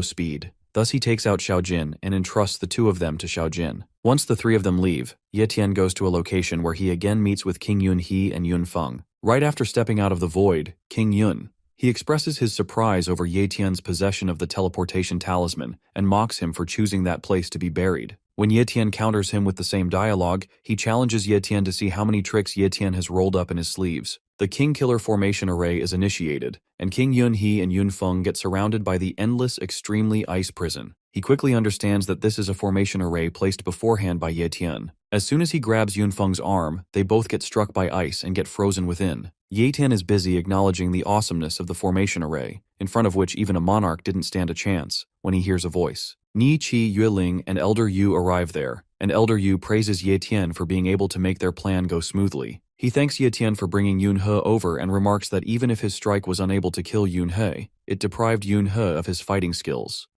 speed. Thus he takes out Xiaojin and entrusts the two of them to Xiaojin. Once the three of them leave, Tien goes to a location where he again meets with King Yun-hee and Yunfeng. Right after stepping out of the void, King Yun-hee expresses his surprise over Tien's possession of the teleportation talisman and mocks him for choosing that place to be buried. When Tien counters him with the same dialogue, he challenges Tien to see how many tricks Tien has rolled up in his sleeves. The King Killer formation array is initiated, and King Yun-hee and Yunfeng get surrounded by the endless, extremely ice prison. He quickly understands that this is a formation array placed beforehand by Tien. As soon as he grabs Yunfeng's arm, they both get struck by ice and get frozen within. Tien is busy acknowledging the awesomeness of the formation array, in front of which even a monarch didn't stand a chance, when he hears a voice. Ni Qi Yueling and Elder Yu arrive there, and Elder Yu praises Tien for being able to make their plan go smoothly. He thanks Tien for bringing Yun-hee over and remarks that even if his strike was unable to kill Yun-hee, it deprived Yun-hee of his fighting skills.